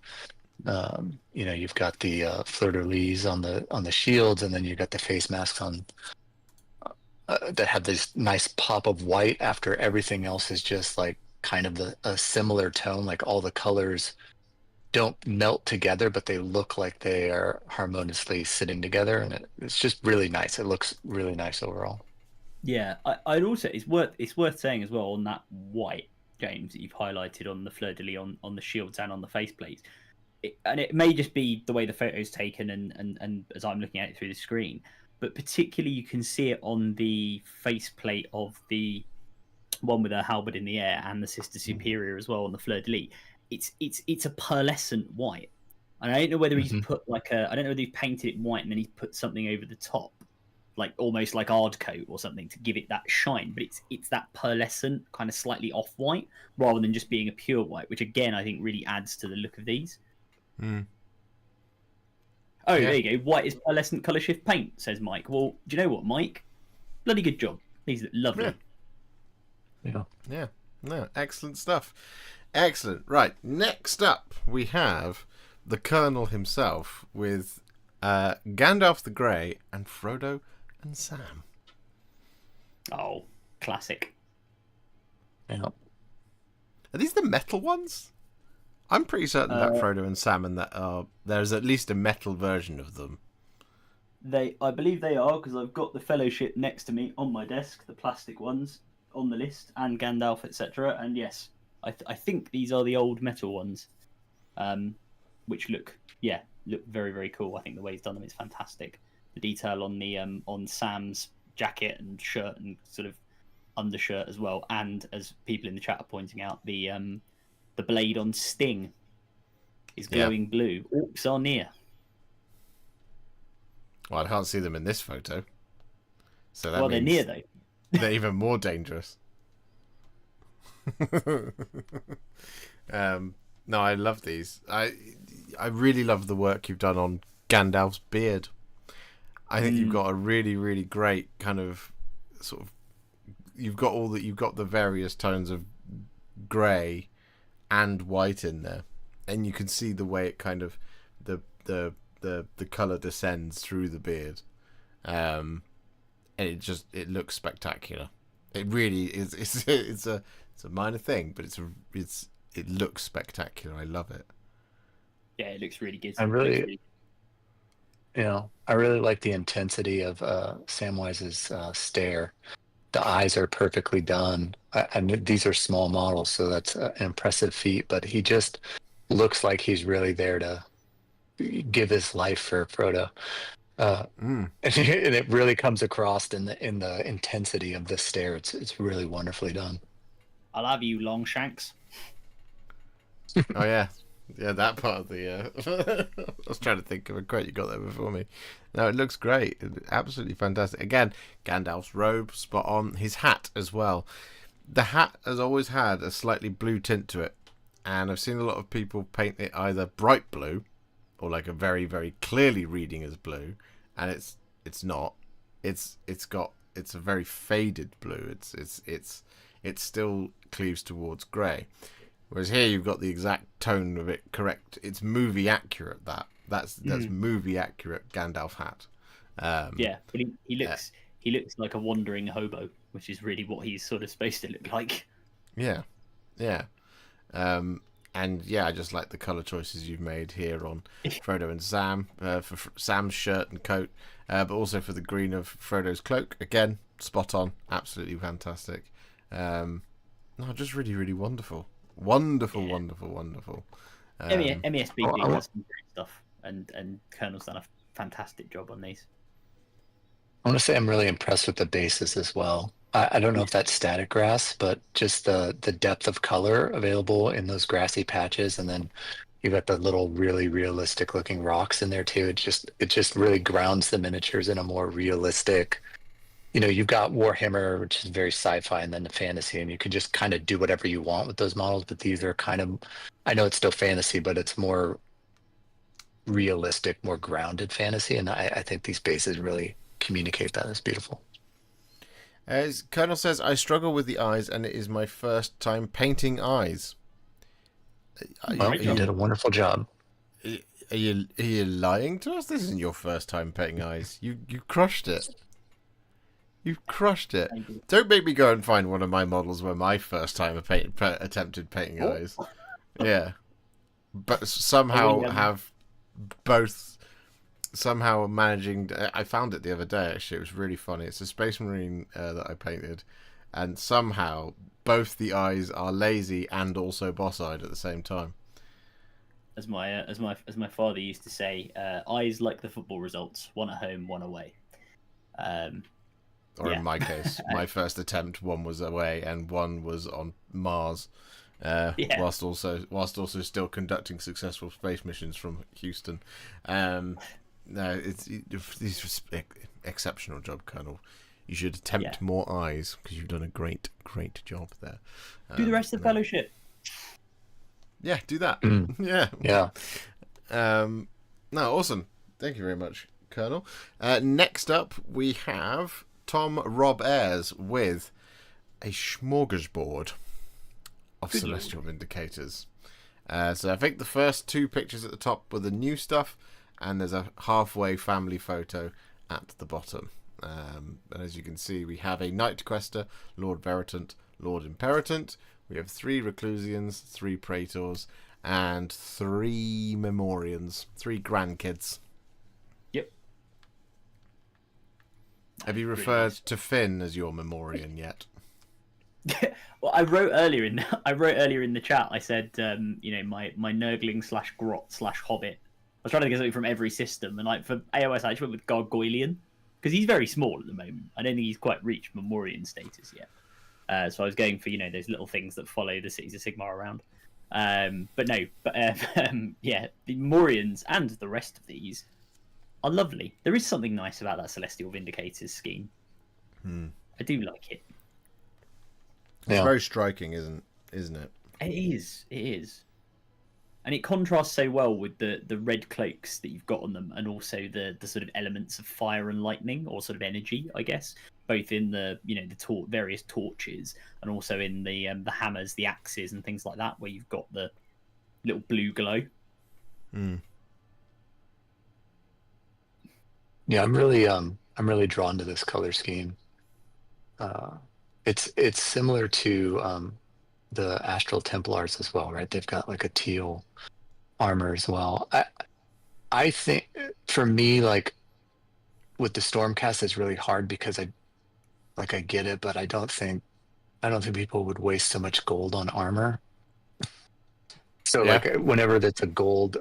You've got the fleur-de-lis on the shields, and then you've got the face masks on that have this nice pop of white after everything else is just like kind of a similar tone. Like, all the colors don't melt together, but they look like they are harmoniously sitting together, and it's just really nice. It looks really nice overall. Yeah, I'd also, it's worth saying as well, on that white, James, that you've highlighted on the fleur-de-lis on the shields and on the faceplates, and it may just be the way the photo's taken and as I'm looking at it through the screen, but particularly you can see it on the faceplate of the one with a halberd in the air, and the Sister Superior as well on the fleur-de-lis. It's a pearlescent white, and I don't know whether he's put I don't know whether he's painted it white and then he's put something over the top, like almost like Ardcoat or something, to give it that shine. But it's that pearlescent kind of slightly off white rather than just being a pure white, which again I think really adds to the look of these. Oh, Yeah. there you go. White is pearlescent colour shift paint, says Mike. Well, do you know what, Mike? Bloody good job. These look lovely. Yeah. Yeah. No, excellent stuff. Excellent. Right. Next up, we have the Colonel himself with Gandalf the Grey and Frodo and Sam. Oh, classic. Yeah. Are these the metal ones? I'm pretty certain that Frodo and Sam and that there's at least a metal version of them. I believe they are, because I've got the Fellowship next to me on my desk, the plastic ones on the list, and Gandalf, etc. And yes, I think these are the old metal ones, which look very, very cool. I think the way he's done them is fantastic. The detail on the on Sam's jacket and shirt and sort of undershirt as well, and as people in the chat are pointing out, the blade on Sting is glowing blue. Orcs are near. Well, I can't see them in this photo. So that They're near though. They're even more dangerous. No, I love these. I really love the work you've done on Gandalf's beard. I think you've got a really, really great kind of sort of. You've got the various tones of grey and white in there, and you can see the way it kind of the color descends through the beard, and it looks spectacular. It really is. It's a minor thing, but it looks spectacular. I love it. Yeah, it looks really good. I really like the intensity of Samwise's stare. The eyes are perfectly done. And these are small models, so that's an impressive feat. But he just looks like he's really there to give his life for Frodo. And it really comes across in the intensity of the stare. It's really wonderfully done. I love you, Longshanks. Oh yeah, that part of the. I was trying to think of a quote you got there before me. No, it looks great, absolutely fantastic. Again, Gandalf's robe, spot on. His hat as well. The hat has always had a slightly blue tint to it, and I've seen a lot of people paint it either bright blue, or like a very, very clearly reading as blue, and it's not. It's a very faded blue. It still cleaves towards grey. Whereas here you've got the exact tone of it correct. It's movie accurate. That's movie accurate Gandalf hat. But he looks like a wandering hobo, which is really what he's sort of supposed to look like. Yeah. And I just like the color choices you've made here on Frodo and Sam, for Sam's shirt and coat, but also for the green of Frodo's cloak. Again, spot on, absolutely fantastic. Just really, really wonderful. Wonderful. MESBP has some great stuff, and Colonel's done a fantastic job on these. I want to say I'm really impressed with the bases as well. I don't know if that's static grass, but just the depth of color available in those grassy patches, and then you've got the little really realistic looking rocks in there too. It just really grounds the miniatures in a more realistic. You've got Warhammer, which is very sci-fi, and then the fantasy, and you can just kind of do whatever you want with those models. But these are kind of, I know it's still fantasy, but it's more realistic, more grounded fantasy, and I think these bases really communicate that. It's beautiful. As Colonel says, I struggle with the eyes, and it is my first time painting eyes. Well, you did a wonderful job. Are you lying to us? This isn't your first time painting eyes. You crushed it. You crushed it. Don't make me go and find one of my models where my first time attempted painting eyes. Yeah. But somehow have both somehow managing. I found it the other day, actually. It was really funny. It's a Space Marine that I painted, and somehow both the eyes are lazy and also boss-eyed at the same time. As my father used to say, eyes like the football results, one at home, one away. Or in my case, my first attempt, one was away and one was on Mars, whilst also still conducting successful space missions from Houston. It's exceptional job, Colonel. You should attempt more eyes, because you've done a great job there. Do the rest of the Fellowship. Yeah, do that. Yeah. Yeah. No, awesome. Thank you very much, Colonel. Next up, we have Tom Rob Ayres with a smorgasbord of Good Celestial Vindicators. So I think the first two pictures at the top were the new stuff, and there's a halfway family photo at the bottom. And as you can see, we have a Knight Quester, Lord Veritant, Lord Imperatant. We have 3 Reclusians, 3 Praetors, and 3 Memorians, 3 grandkids. Yep. Have you referred to Finn as your Memorian yet? Well, I wrote earlier in the chat. I said, my Nurgling / Grot / Hobbit. I was trying to get something from every system, and like for AOS, I just went with Gargoylian because he's very small at the moment. I don't think he's quite reached Memorian status yet. So I was going for those little things that follow the cities of Sigmar around. The Memorians and the rest of these are lovely. There is something nice about that Celestial Vindicators scheme. I do like it. It's very striking, isn't it? It is. And it contrasts so well with the red cloaks that you've got on them, and also the sort of elements of fire and lightning, or sort of energy, I guess, both in the various torches, and also in the hammers, the axes, and things like that, where you've got the little blue glow. Yeah, I'm really drawn to this color scheme. It's similar to the Astral Templars as well, right? They've got like a teal armor as well. I think for me, like with the Stormcast, it's really hard because I get it, but I don't think people would waste so much gold on armor. So like whenever that's a gold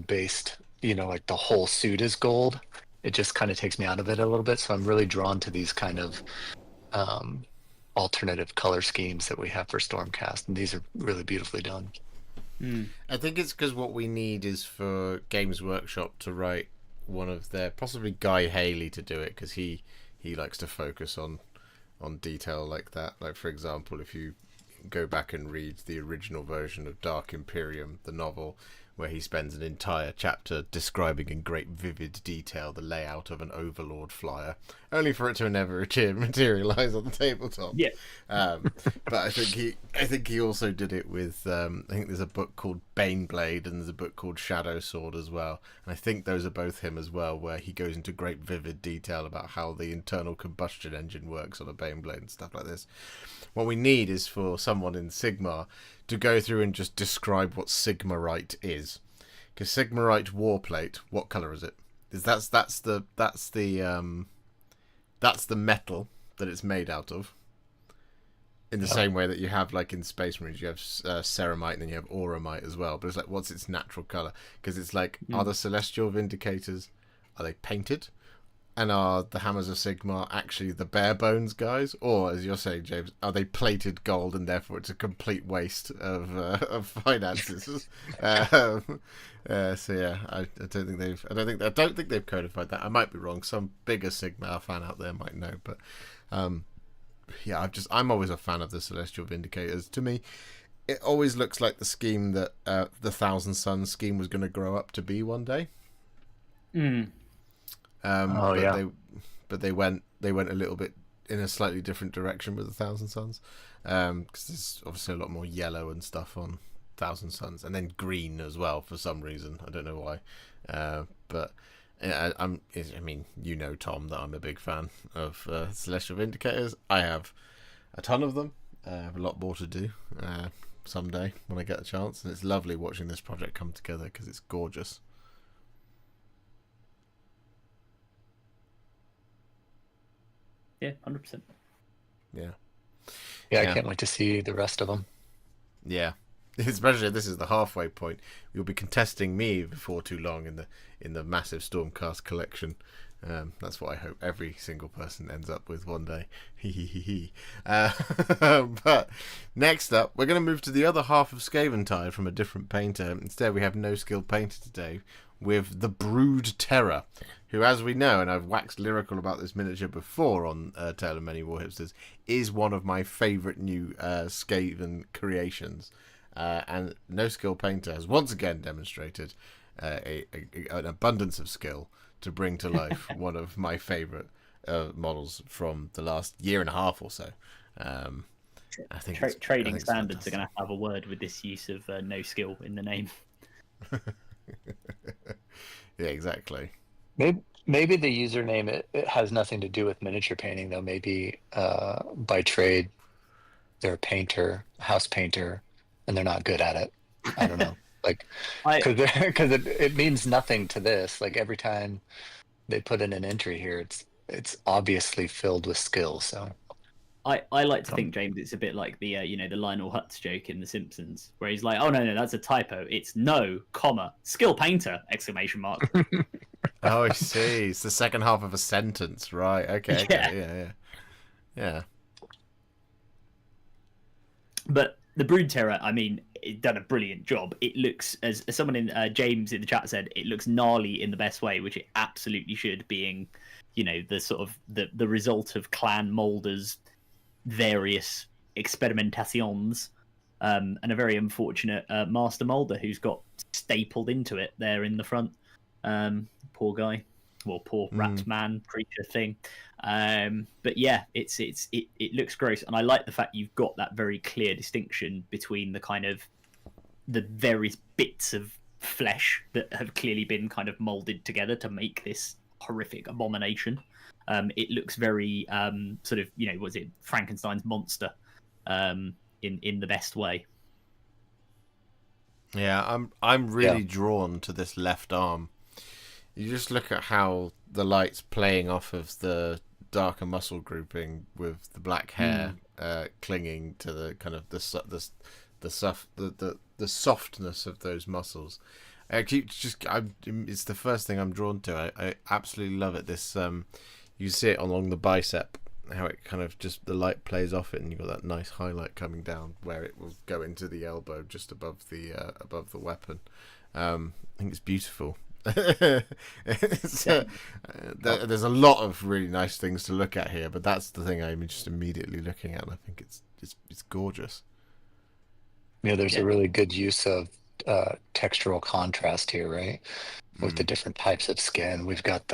based, like the whole suit is gold, it just kind of takes me out of it a little bit. So I'm really drawn to these kind of alternative color schemes that we have for Stormcast, and these are really beautifully done. I think it's because what we need is for Games Workshop to write one of their, possibly Guy Haley to do it, because he likes to focus on detail like that. Like, for example, if you go back and read the original version of Dark Imperium, the novel, where he spends an entire chapter describing in great vivid detail the layout of an Overlord flyer, only for it to never materialize on the tabletop. Yeah. But I think he also did it with I think there's a book called Baneblade and there's a book called Shadow Sword as well. And I think those are both him as well, where he goes into great vivid detail about how the internal combustion engine works on a Baneblade and stuff like this. What we need is for someone in Sigmar to go through and just describe what Sigmarite is. Because Sigmarite warplate, what colour is it? That's the metal that it's made out of. In the same way that you have, like in Space Marines, you have ceramite and then you have auramite as well. But it's like, what's its natural colour? Because it's like, are the Celestial Vindicators, are they painted? And are the Hammers of Sigmar actually the bare bones guys? Or, as you're saying, James, are they plated gold and therefore it's a complete waste of finances? So yeah, I don't think they've codified that. I might be wrong. Some bigger Sigmar fan out there might know, but yeah, I'm always a fan of the Celestial Vindicators. To me, it always looks like the scheme that the Thousand Suns scheme was going to grow up to be one day. But they went a little bit in a slightly different direction with the Thousand Suns, because there's obviously a lot more yellow and stuff on Thousand Suns, and then green as well for some reason. I don't know why, but I mean, you know, Tom, that I'm a big fan of Celestial Vindicators. I have a ton of them. I have a lot more to do someday when I get a chance, and it's lovely watching this project come together because it's gorgeous. Yeah, 100%. Yeah, I can't wait to see the rest of them. Yeah, especially this is the halfway point. You'll be contesting me before too long in the massive Stormcast collection. That's what I hope every single person ends up with one day. But next up, we're going to move to the other half of Scaventide from a different painter. Instead, we have no skilled painter today with the Brood Terror, who, as we know, and I've waxed lyrical about this miniature before on Tale of Many Warhipsters, is one of my favourite new Skaven creations. And No Skill Painter has once again demonstrated an abundance of skill to bring to life one of my favourite models from the last year and a half or so. I think trading standards are going to have a word with this use of no skill in the name. Yeah, exactly. Maybe the username it has nothing to do with miniature painting though. Maybe by trade they're a painter, house painter, and they're not good at it. I don't know, like because it means nothing to this. Like every time they put in an entry here, it's obviously filled with skill. So I like to think, James, it's a bit like the the Lionel Hutz joke in The Simpsons, where he's like, "Oh no, that's a typo. It's no, comma, skill painter!" exclamation mark. Oh, I see. It's the second half of a sentence, right? Okay, yeah. But the Brood Terror, I mean, it done a brilliant job. It looks, as someone in James in the chat said, it looks gnarly in the best way, which it absolutely should, being, the sort of the result of Clan Moulder's various experimentations, and a very unfortunate Master Moulder who's got stapled into it there in the front. Poor guy, well, poor rat man creature thing. But yeah, it looks gross, and I like the fact you've got that very clear distinction between the kind of the various bits of flesh that have clearly been kind of molded together to make this horrific abomination. It looks very sort of, was it Frankenstein's monster in the best way. Yeah, I'm really drawn to this left arm. You just look at how the light's playing off of the darker muscle grouping with the black hair clinging to the kind of the softness of those muscles. It's the first thing I'm drawn to. I absolutely love it. This you see it along the bicep, how it kind of just the light plays off it, and you've got that nice highlight coming down where it will go into the elbow just above the weapon. I think it's beautiful. There's a lot of really nice things to look at here, but that's the thing I'm just immediately looking at, and I think it's gorgeous. Yeah, there's a really good use of textural contrast here, right? With the different types of skin. We've got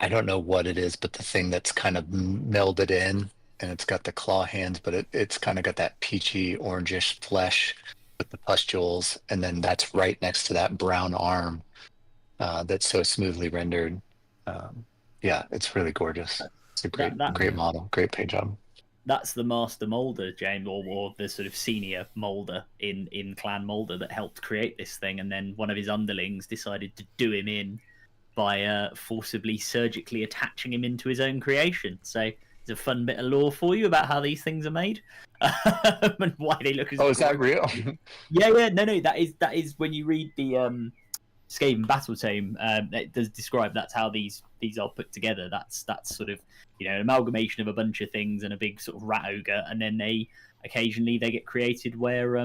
I don't know what it is, but the thing that's kind of melded in, and it's got the claw hands, but it's kind of got that peachy orangish flesh with the pustules, and then that's right next to that brown arm that's so smoothly rendered. Yeah, it's really gorgeous. It's a great model, great paint job. That's the master molder, James, or the sort of senior molder in Clan Moulder that helped create this thing, and then one of his underlings decided to do him in by forcibly surgically attaching him into his own creation. So it's a fun bit of lore for you about how these things are made and why they look as. Oh, is that real? Yeah. No. That is when you read the Skaven Battle Tome. It does describe that's how these are put together. That's sort of an amalgamation of a bunch of things and a big sort of rat ogre, and then they occasionally get created where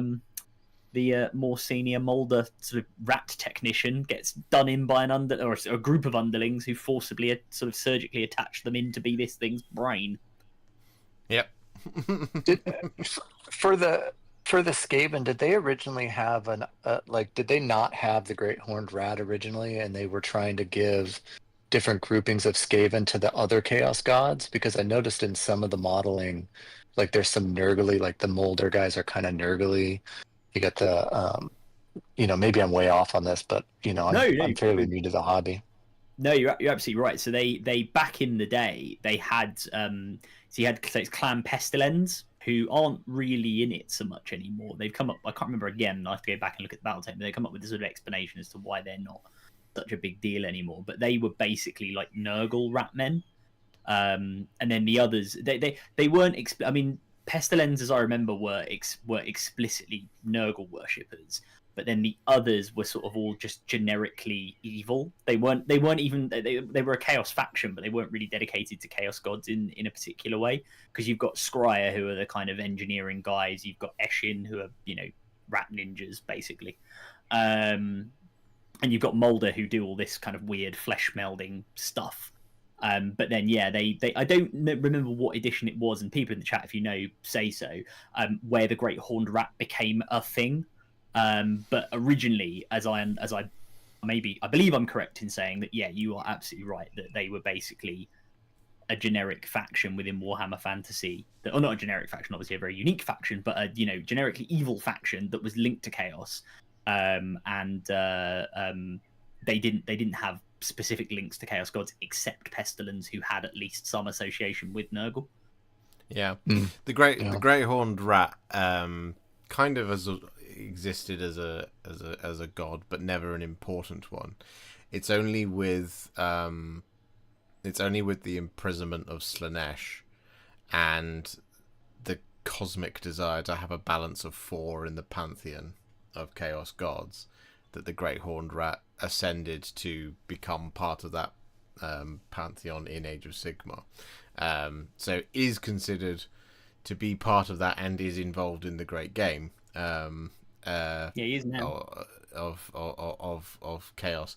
the more senior molder sort of rat technician gets done in by or a group of underlings who forcibly sort of surgically attach them in to be this thing's brain. Yep. For the Skaven, did they originally have did they not have the Great Horned Rat originally, and they were trying to give different groupings of Skaven to the other Chaos Gods? Because I noticed in some of the modeling, like there's some Nurgly, like the Molder guys are kind of Nurgly. You got the, maybe I'm way off on this, but I'm fairly new to the hobby. No, you're absolutely right. So they back in the day they had it's Clan Pestilens, who aren't really in it so much anymore. They've come up. I can't remember again. I have to go back and look at the battle tape. But they come up with this sort of explanation as to why they're not such a big deal anymore. But they were basically like Nurgle rat men, and then the others they weren't. I mean, Pestilens, as I remember, were explicitly Nurgle worshippers, but then the others were sort of all just generically evil. They weren't even they were a chaos faction, but they weren't really dedicated to chaos gods in a particular way. Because you've got Scryer, who are the kind of engineering guys. You've got Eshin, who are rat ninjas basically, and you've got Moulder, who do all this kind of weird flesh melding stuff. But then, they I don't remember what edition it was, and people in the chat, if you know, say so, where the Great Horned Rat became a thing. But originally, as I believe I'm correct in saying that, yeah, you are absolutely right that they were basically a generic faction within Warhammer Fantasy, or not a generic faction, obviously a very unique faction, but a generically evil faction that was linked to Chaos, and they didn't have specific links to Chaos Gods except Pestilence, who had at least some association with Nurgle. Yeah, Mm. the Great Horned Rat kind of existed as a god, but never an important one. It's only with the imprisonment of Slaanesh and the cosmic desire to have a balance of 4 in the pantheon of Chaos Gods that the Great Horned Rat ascended to become part of that pantheon in Age of Sigmar. So is considered to be part of that and is involved in the Great Game. Yeah, he is now. Of Chaos,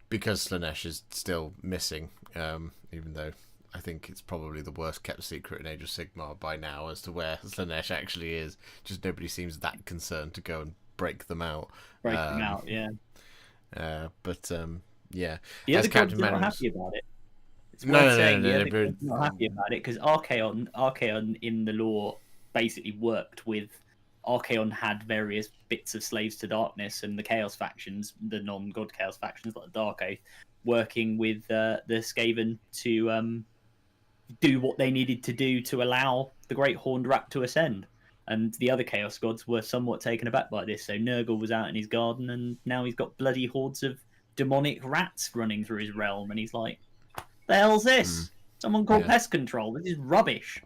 because Slaanesh is still missing, even though I think it's probably the worst kept secret in Age of Sigmar by now as to where Slaanesh actually is. Just nobody seems that concerned to go and break them out. Yeah. But yeah. The As other gods Captain are not Marinus... happy about it. It's No, worth saying the other but... gods are not happy about it because Archaon in the lore basically worked with. Archaon had various bits of Slaves to Darkness and the Chaos factions, the non-god Chaos factions like the Dark Oath, working with the Skaven to do what they needed to do to allow the Great Horned Rat to ascend. And the other Chaos gods were somewhat taken aback by this. So Nurgle was out in his garden, and now he's got bloody hordes of demonic rats running through his realm, and he's like, "The hell's this? Someone called pest control. This is rubbish."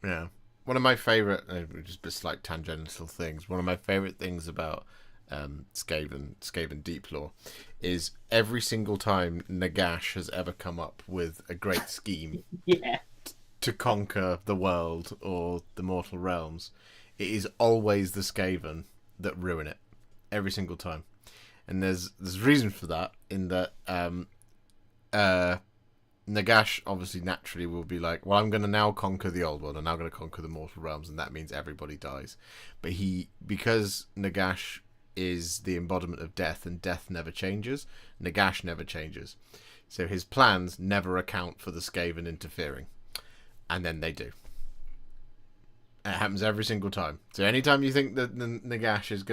Yeah. One of my favourite, just like tangential things, one of my favourite things about Skaven Deep Lore is every single time Nagash has ever come up with a great scheme to conquer the world or the mortal realms, it is always the Skaven that ruin it. Every single time. And there's reason for that, in that Nagash obviously naturally will be like, well, I'm going to now conquer the old world, I'm now going to conquer the mortal realms, and that means everybody dies. But because Nagash is the embodiment of death, and death never changes, Nagash never changes. So his plans never account for the Skaven interfering. And then they do. It happens every single time. So anytime you think that Nagash is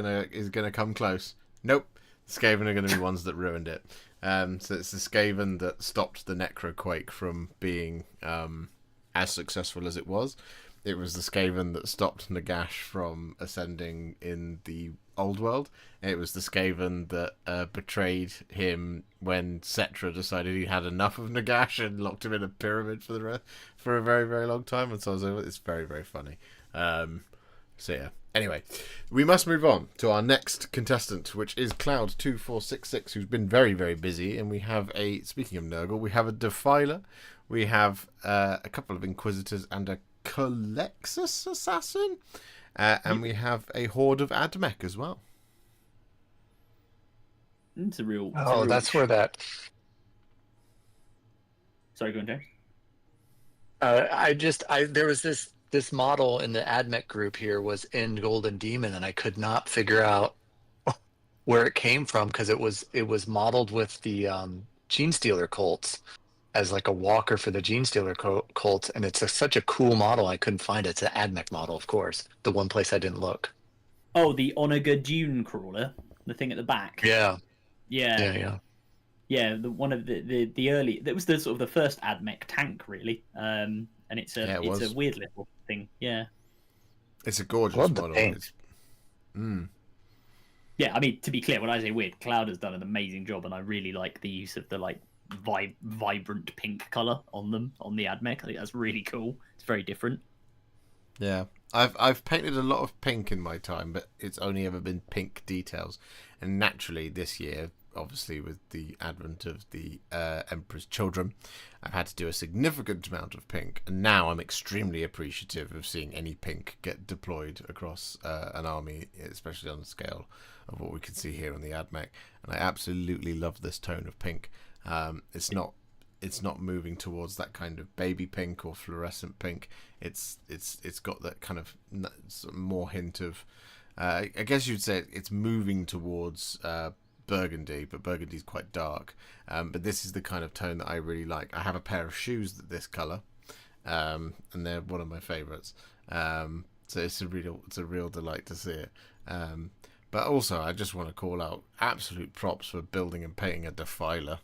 gonna come close, nope, the Skaven are going to be ones that ruined it. So it's the Skaven that stopped the Necroquake from being as successful as it was. It was the Skaven that stopped Nagash from ascending in the old world. It was the Skaven that betrayed him when Cetra decided he had enough of Nagash and locked him in a pyramid for a very, very long time. And so it's very, very funny. So yeah. Anyway, we must move on to our next contestant, which is Cloud2466, who's been very, very busy. And we have speaking of Nurgle, we have a Defiler, we have a couple of Inquisitors and a Colexus Assassin, and we have a Horde of Admech as well. It's a real. That's where that. Sorry, go on, James. There was this model in the Admech group here was in Golden Demon, and I could not figure out where it came from because it was modeled with the Gene Stealer cults as like a walker for the Gene Stealer cults, and it's such a cool model. I couldn't find it. It's an Admech model, of course. The one place I didn't look. Oh, the Onaga Dune crawler, the thing at the back. Yeah. Yeah, one of the early. That was the sort of the first Admech tank, really. And it's a weird little thing. Yeah, it's a gorgeous model. Yeah, I mean, to be clear, when I say weird, Cloud has done an amazing job, and I really like the use of the like vibrant pink color on them on the Admech. I think that's really cool. It's very different. Yeah, I've painted a lot of pink in my time, but it's only ever been pink details. And naturally, this year, obviously with the advent of the Emperor's Children, I've had to do a significant amount of pink. And now I'm extremely appreciative of seeing any pink get deployed across an army, especially on the scale of what we can see here on the Admech. And I absolutely love this tone of pink. It's not moving towards that kind of baby pink or fluorescent pink. It's got that kind of more hint of I guess you'd say it's moving towards burgundy, but burgundy's quite dark. But this is the kind of tone that I really like. I have a pair of shoes that this color, and they're one of my favorites. So it's a real delight to see it. But also, I just want to call out absolute props for building and painting a Defiler,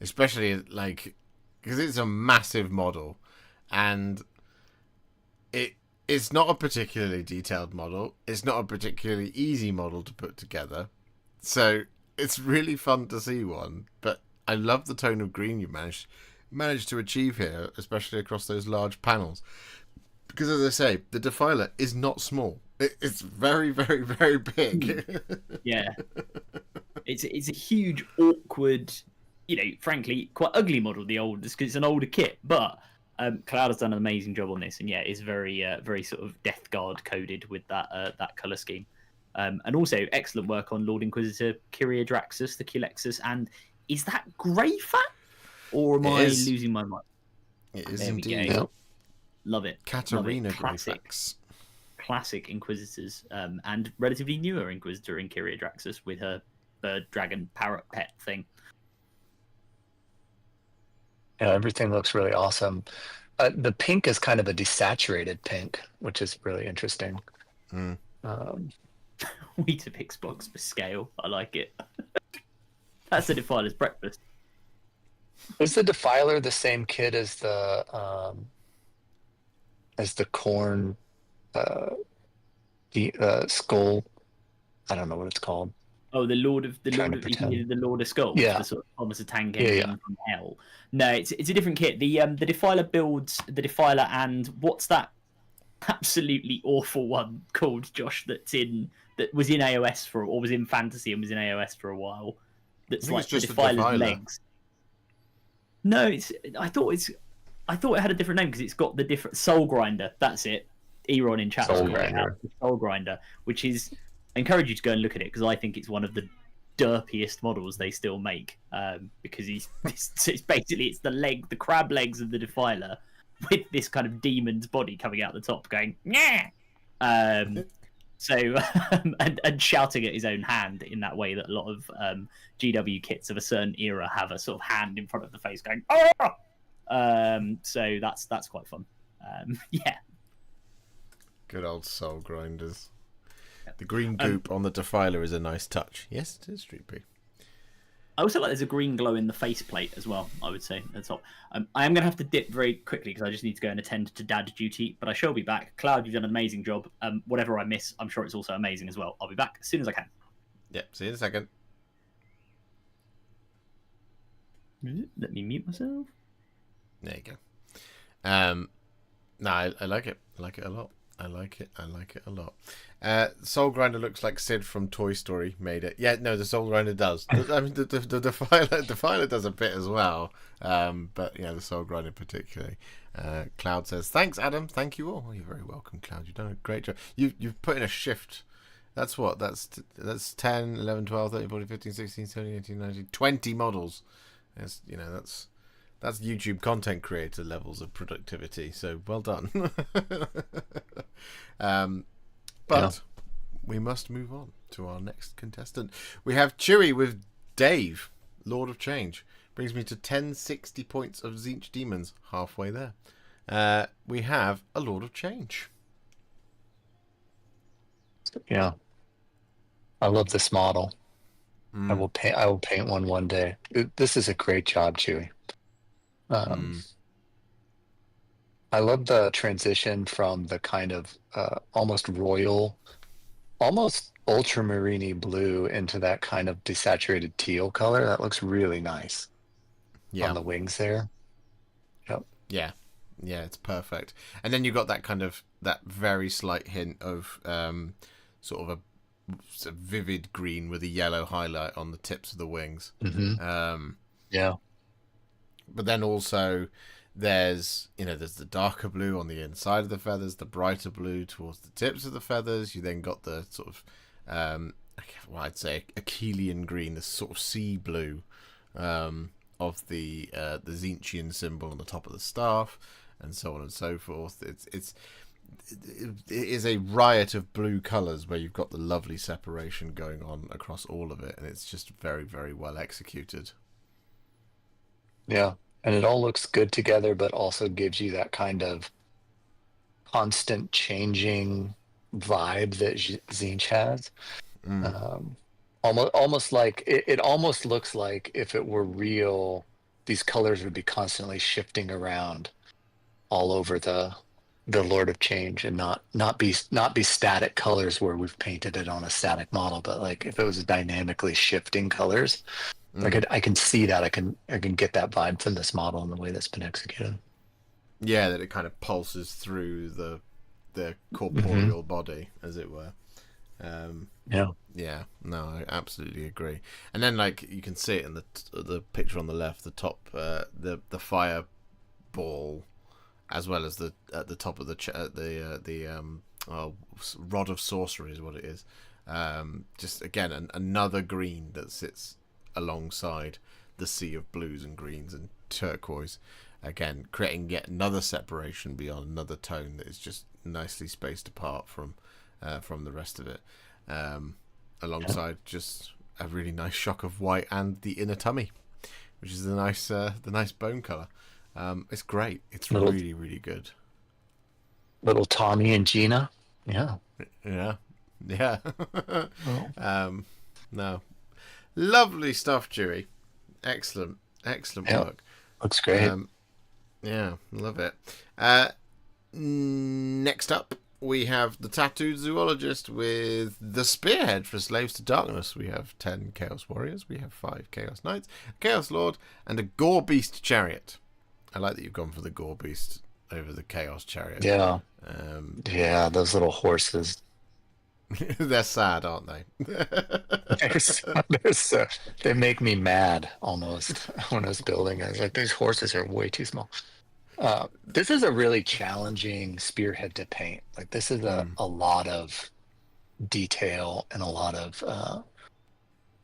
especially like because it's a massive model, and it's not a particularly detailed model. It's not a particularly easy model to put together. So it's really fun to see one. But I love the tone of green you managed to achieve here, especially across those large panels. Because as I say, the Defiler is not small. It's very, very, very big. Yeah. It's a huge, awkward, frankly, quite ugly model, the oldest, because it's an older kit. But Cloud has done an amazing job on this, and yeah, it's very, very sort of Death Guard coded with that color scheme, and also excellent work on Lord Inquisitor Kyriadraxus, the Culexus, and is that Greyfat, or am I losing my mind? It is there indeed. We go. Love it. Katarina Greyfax. Classic Inquisitors, and relatively newer Inquisitor in Kyriadraxus with her bird, dragon, parrot pet thing. Yeah, everything looks really awesome. The pink is kind of a desaturated pink, which is really interesting. Weetabix box for scale. I like it. That's the Defiler's breakfast. Is the Defiler the same kit as the corn skull? I don't know what it's called. Oh, the Lord of Skulls. Yeah. The sort of Thomas the Tank Yeah, Engine from hell. No, it's a different kit. The Defiler builds the Defiler, and what's that absolutely awful one called, Josh? That was in AOS or was in Fantasy and was in AOS for a while. That's like the Defiler's legs. No, I thought it had a different name because it's got the different Soul Grinder. That's it. Eron in chat. Soul Grinder. Soul Grinder, which is, I encourage you to go and look at it because I think it's one of the derpiest models they still make. Because it's basically the crab legs of the Defiler with this kind of demon's body coming out the top, going yeah. And shouting at his own hand in that way that a lot of GW kits of a certain era have a sort of hand in front of the face going oh. So that's quite fun. Yeah. Good old Soul Grinders. The green goop on the Defiler is a nice touch. Yes, it is, Street P. I also like there's a green glow in the faceplate as well, I would say, at the top. I am going to have to dip very quickly because I just need to go and attend to dad duty, but I shall be back. Cloud, you've done an amazing job. Whatever I miss, I'm sure it's also amazing as well. I'll be back as soon as I can. Yep, see you in a second. Let me mute myself. There you go. No, I like it. I like it a lot. I like it a lot. Soul Grinder looks like Sid from Toy Story made it. Yeah, no, the Soul Grinder does. I mean, the Defiler does a bit as well. But yeah, the Soul Grinder particularly. Cloud says, thanks, Adam. Thank you all. Oh, you're very welcome, Cloud. You've done a great job. You've put in a shift. That's what? That's 10, 11, 12, 13, 14, 15, 16, 17, 18, 19, 20 models. That's YouTube content creator levels of productivity. So well done. But we must move on to our next contestant. We have Chewy with Dave, Lord of Change. Brings me to 1060 points of Tzeentch Demons, halfway there. We have a Lord of Change. Yeah, I love this model. I will paint one day. This is a great job, Chewy. I love the transition from the kind of almost royal, almost ultramarine blue into that kind of desaturated teal color. That looks really nice on the wings there. Yep. Yeah, it's perfect. And then you got that very slight hint of sort of a vivid green with a yellow highlight on the tips of the wings. Mm-hmm. Yeah. But then also there's the darker blue on the inside of the feathers, the brighter blue towards the tips of the feathers. You then got the sort of, I'd say Achillean green, the sort of sea blue of the Tzeentchian symbol on the top of the staff, and so on and so forth. it is a riot of blue colours where you've got the lovely separation going on across all of it, and it's just very, very well executed. Yeah, and it all looks good together, but also gives you that kind of constant changing vibe that Zinch has. Almost like it almost looks like if it were real, these colors would be constantly shifting around all over the Lord of Change, and not be static colors where we've painted it on a static model, but like if it was dynamically shifting colors. I can see that. I can get that vibe from this model and the way that's been executed. Yeah, that it kind of pulses through the corporeal body, as it were. Yeah, no, I absolutely agree. And then, like, you can see it in the picture on the left, the top, the fireball, as well as at the top of the rod of sorcery is what it is. Just again, another green that sits alongside the sea of blues and greens and turquoise, again creating yet another separation beyond another tone that is just nicely spaced apart from the rest of it, alongside just a really nice shock of white and the inner tummy, which is the nice bone color. It's great. It's really, really good. Little Tommy and Gina. Yeah. No, lovely stuff, Dewey. Excellent work. Looks great. Yeah, love it. Next up, we have the Tattooed Zoologist with the Spearhead for Slaves to Darkness. We have 10 Chaos Warriors, we have 5 Chaos Knights, a Chaos Lord, and a Gore Beast Chariot. I like that you've gone for the Gore Beast over the Chaos Chariot. Yeah. Yeah, those little horses. They're sad, aren't they? They make me mad almost when I was building. I was like, these horses are way too small. This is a really challenging spearhead to paint. Like, this is a lot of detail and a lot of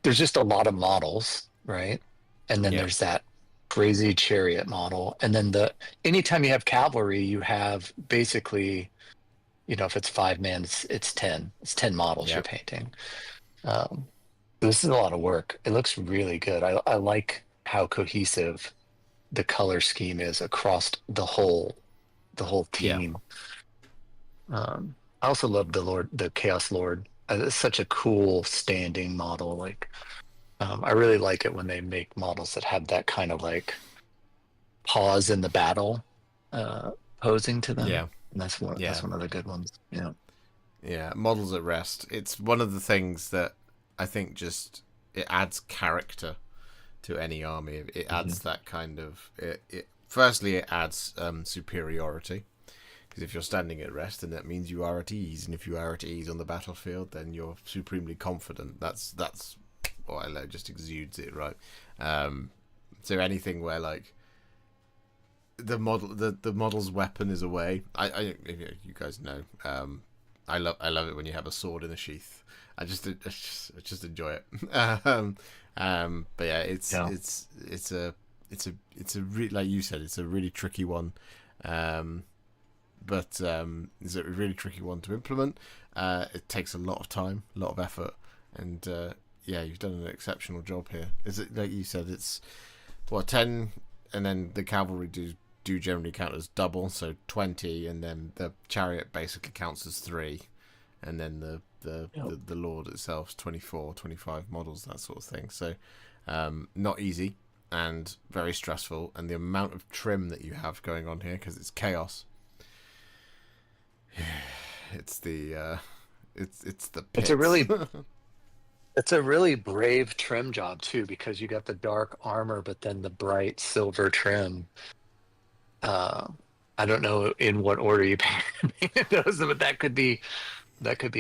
there's just a lot of models, right? And then there's that crazy chariot model, and then anytime you have cavalry, you have basically, if it's 5 man, it's 10 models you're painting. This is a lot of work. It looks really good. I like how cohesive the color scheme is across the whole team. I also love the Chaos Lord. It's such a cool standing model. Like, I really like it when they make models that have that kind of like pause in the battle posing to them. Yeah. And that's one of the good ones. Yeah, models at rest. It's one of the things that I think just it adds character to any army. It adds that kind of firstly it adds superiority, because if you're standing at rest, then that means you are at ease, and if you are at ease on the battlefield, then you're supremely confident. That's what I just exudes it, right? So anything where like the model's weapon is away. You guys know. I love it when you have a sword in a sheath. I just enjoy it. But yeah, it's a like you said, it's a really tricky one. But it's a really tricky one to implement. It takes a lot of time, a lot of effort, and you've done an exceptional job here. Is it like you said? It's 10, and then the cavalry do generally count as double, so 20, and then the chariot basically counts as 3, and then the Lord itself is 24, 25 models, that sort of thing. So not easy and very stressful, and the amount of trim that you have going on here, because it's chaos. It's the pits. It's a really brave trim job too, because you got the dark armor, but then the bright silver trim. I don't know in what order you painted those, but that could be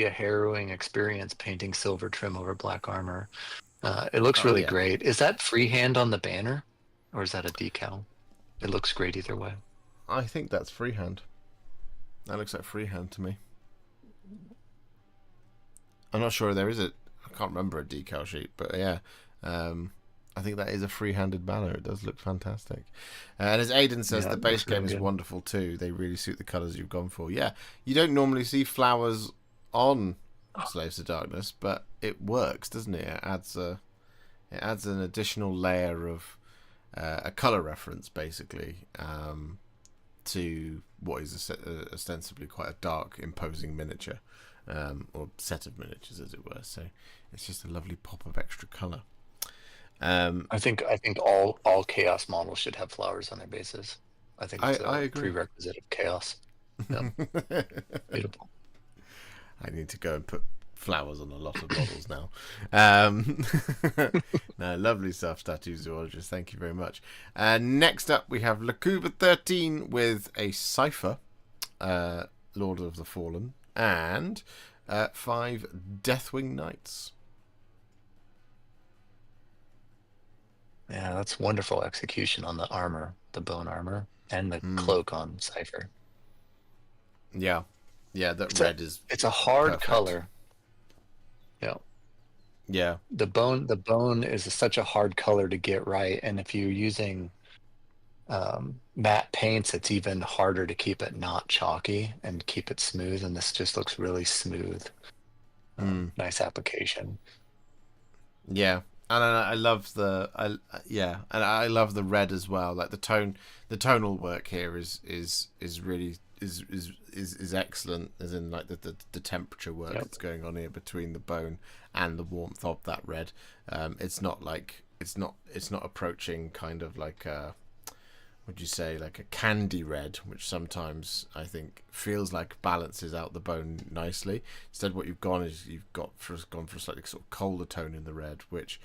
a harrowing experience painting silver trim over black armor. It looks really great. Is that freehand on the banner, or is that a decal? It looks great either way. I think that's freehand. That looks like freehand to me. I'm not sure there is I can't remember a decal sheet, but yeah. I think that is a free-handed banner. It does look fantastic. And as Aidan says, the base game is wonderful too. They really suit the colours you've gone for. Yeah, you don't normally see flowers on Slaves to Darkness, but it works, doesn't it? It adds an additional layer of a colour reference, basically, to what is ostensibly quite a dark, imposing miniature, or set of miniatures, as it were. So it's just a lovely pop of extra colour. I think all chaos models should have flowers on their bases. I think it's a prerequisite of chaos. Yeah. Beautiful. I need to go and put flowers on a lot of models now. No, lovely stuff, Statue Zoologist. Thank you very much. Next up, we have Lakuba 13 with a Cypher, Lord of the Fallen, and 5 Deathwing Knights. Yeah, that's wonderful execution on the armor, the bone armor, and the cloak on Cypher. Yeah, that red is. It's a hard perfect color. Yeah. Yeah. The bone is such a hard color to get right, and if you're using matte paints, it's even harder to keep it not chalky and keep it smooth. And this just looks really smooth. Nice application. Yeah. And I love I love the red as well. Like the tonal work here is really is excellent. As in like the temperature work that's going on here between the bone and the warmth of that red. It's not approaching kind of like would you say like a candy red, which sometimes I think feels like balances out the bone nicely. Instead, what you've gone for a slightly sort of colder tone in the red, which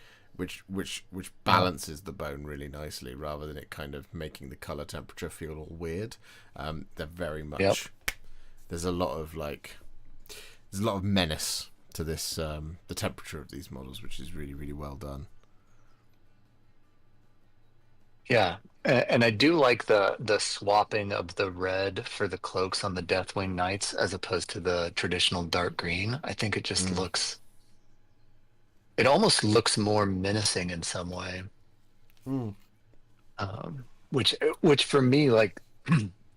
balances the bone really nicely, rather than it kind of making the color temperature feel all weird. They're very much. There's a lot of menace to this, the temperature of these models, which is really, really well done. Yeah, and I do like the swapping of the red for the cloaks on the Deathwing Knights as opposed to the traditional dark green. I think it just looks. It almost looks more menacing in some way. Which for me, like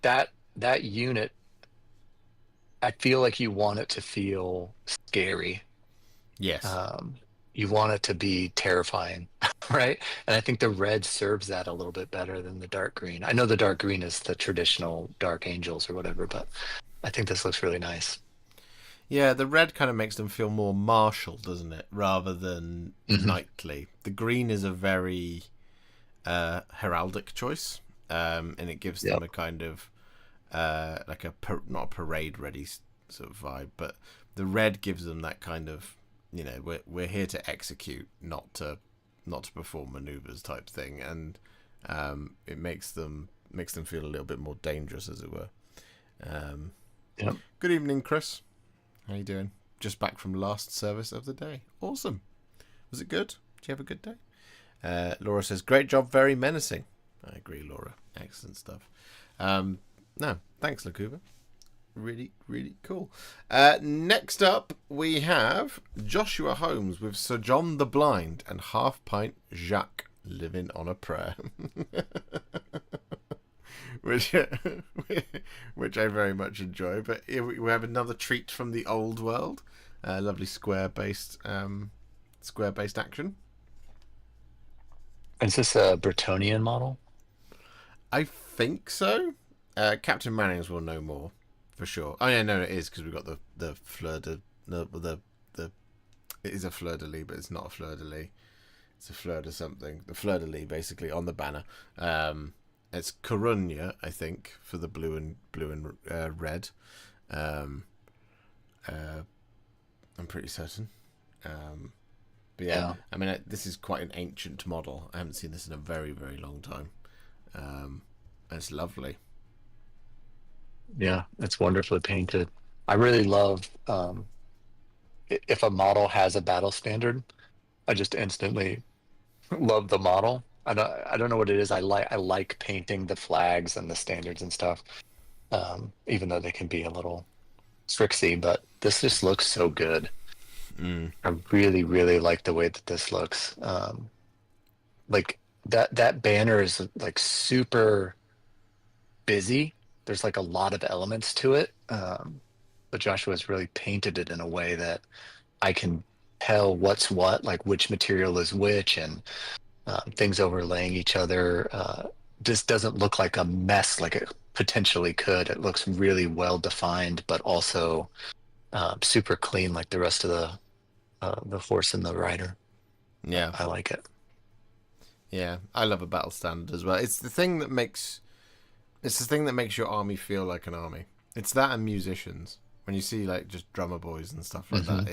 that unit, I feel like you want it to feel scary. Yes. You want it to be terrifying, right? And I think the red serves that a little bit better than the dark green. I know the dark green is the traditional Dark Angels or whatever, but I think this looks really nice. Yeah, the red kind of makes them feel more martial, doesn't it? Rather than knightly. The green is a very heraldic choice, and it gives them a kind of like not a parade ready sort of vibe, but the red gives them that kind of, you know, we're here to execute, not to perform maneuvers type thing, and it makes them feel a little bit more dangerous, as it were. Good evening, Chris. How you doing? Just back from last service of the day. Awesome. Was it good? Did you have a good day? Laura says, great job, very menacing. I agree, Laura. Excellent stuff. No, thanks, Lakuba. Really, really cool. Next up, we have Joshua Holmes with Sir John the Blind and Half Pint Jacques living on a prayer. which I very much enjoy. But here we have another treat from the old world. Lovely square-based action. Is this a Bretonian model? I think so. Captain Mannings will know more for sure. Oh yeah, no, it is, because we've got the fleur de it is a fleur de lis, but it's not a fleur de lis. It's a fleur de something. The fleur de lis basically on the banner. It's Coruña, I think, for the blue and red. I'm pretty certain. But yeah, I mean, this is quite an ancient model. I haven't seen this in a very, very long time. It's lovely. Yeah, it's wonderfully painted. I really love if a model has a battle standard. I just instantly love the model. I don't know what it is. I like painting the flags and the standards and stuff, even though they can be a little tricksy. But this just looks so good. I really, really like the way that this looks. like that banner is like super busy. There's like a lot of elements to it. But Joshua's really painted it in a way that I can tell what's what, like which material is which, and things overlaying each other. This doesn't look like a mess like it potentially could. It looks really well defined, but also super clean, like the rest of the horse and the rider. Yeah. I like it. Yeah, I love a battle standard as well. It's the thing that makes your army feel like an army. It's that and musicians. When you see like just drummer boys and stuff like that,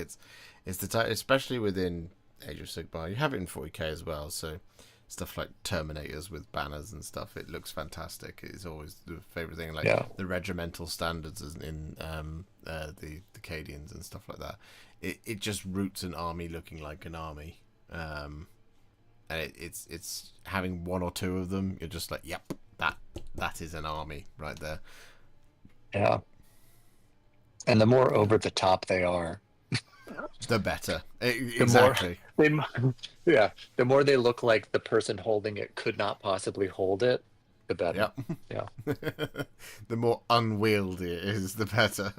it's the type, especially within Age of Sigmar. You have it in 40k as well, so stuff like Terminators with banners and stuff. It looks fantastic. It's always the favorite thing, like the regimental standards in the Cadians and stuff like that. It just roots an army looking like an army. And it's having one or two of them. You're just like, yep, that is an army right there. Yeah. And the more over the top they are, the better. Exactly. The more they look like the person holding it could not possibly hold it, the better. Yep. Yeah. The more unwieldy it is, the better.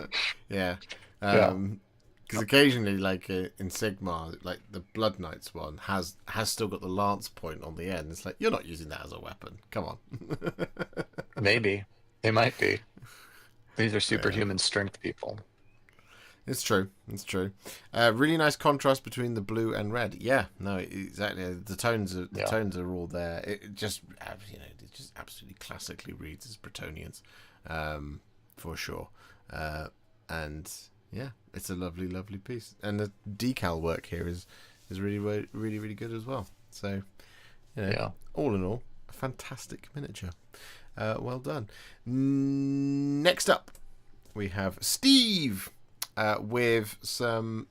Yeah. Because occasionally, like in Sigmar, like the Blood Knights one has still got the lance point on the end. It's like, you're not using that as a weapon. Come on. Maybe. They might be. These are superhuman strength people. It's true. It's true. Really nice contrast between the blue and red. Yeah, no, exactly. The tones are all there. It just it just absolutely classically reads as Bretonnians, for sure. And yeah, it's a lovely, lovely piece. And the decal work here is really, really, really good as well. So, all in all, a fantastic miniature. Well done. Next up, we have Steve with some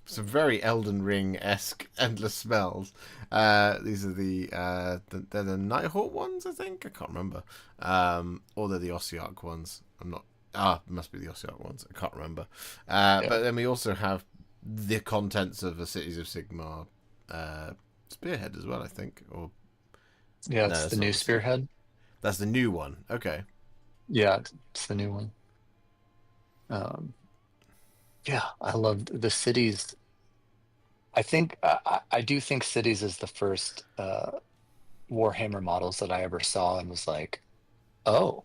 very Elden Ring-esque endless smells. These are they're the Nighthawk ones, I think. I can't remember. Or they're the Ossiarch ones. I'm not. It must be the Ossiarch ones. I can't remember. But then we also have the contents of the Cities of Sigmar Spearhead as well, I think. Or it's the new Spearhead. That's the new one. Okay. Yeah, it's the new one. I love the cities. I think I do think cities is the first Warhammer models that I ever saw and was like, oh,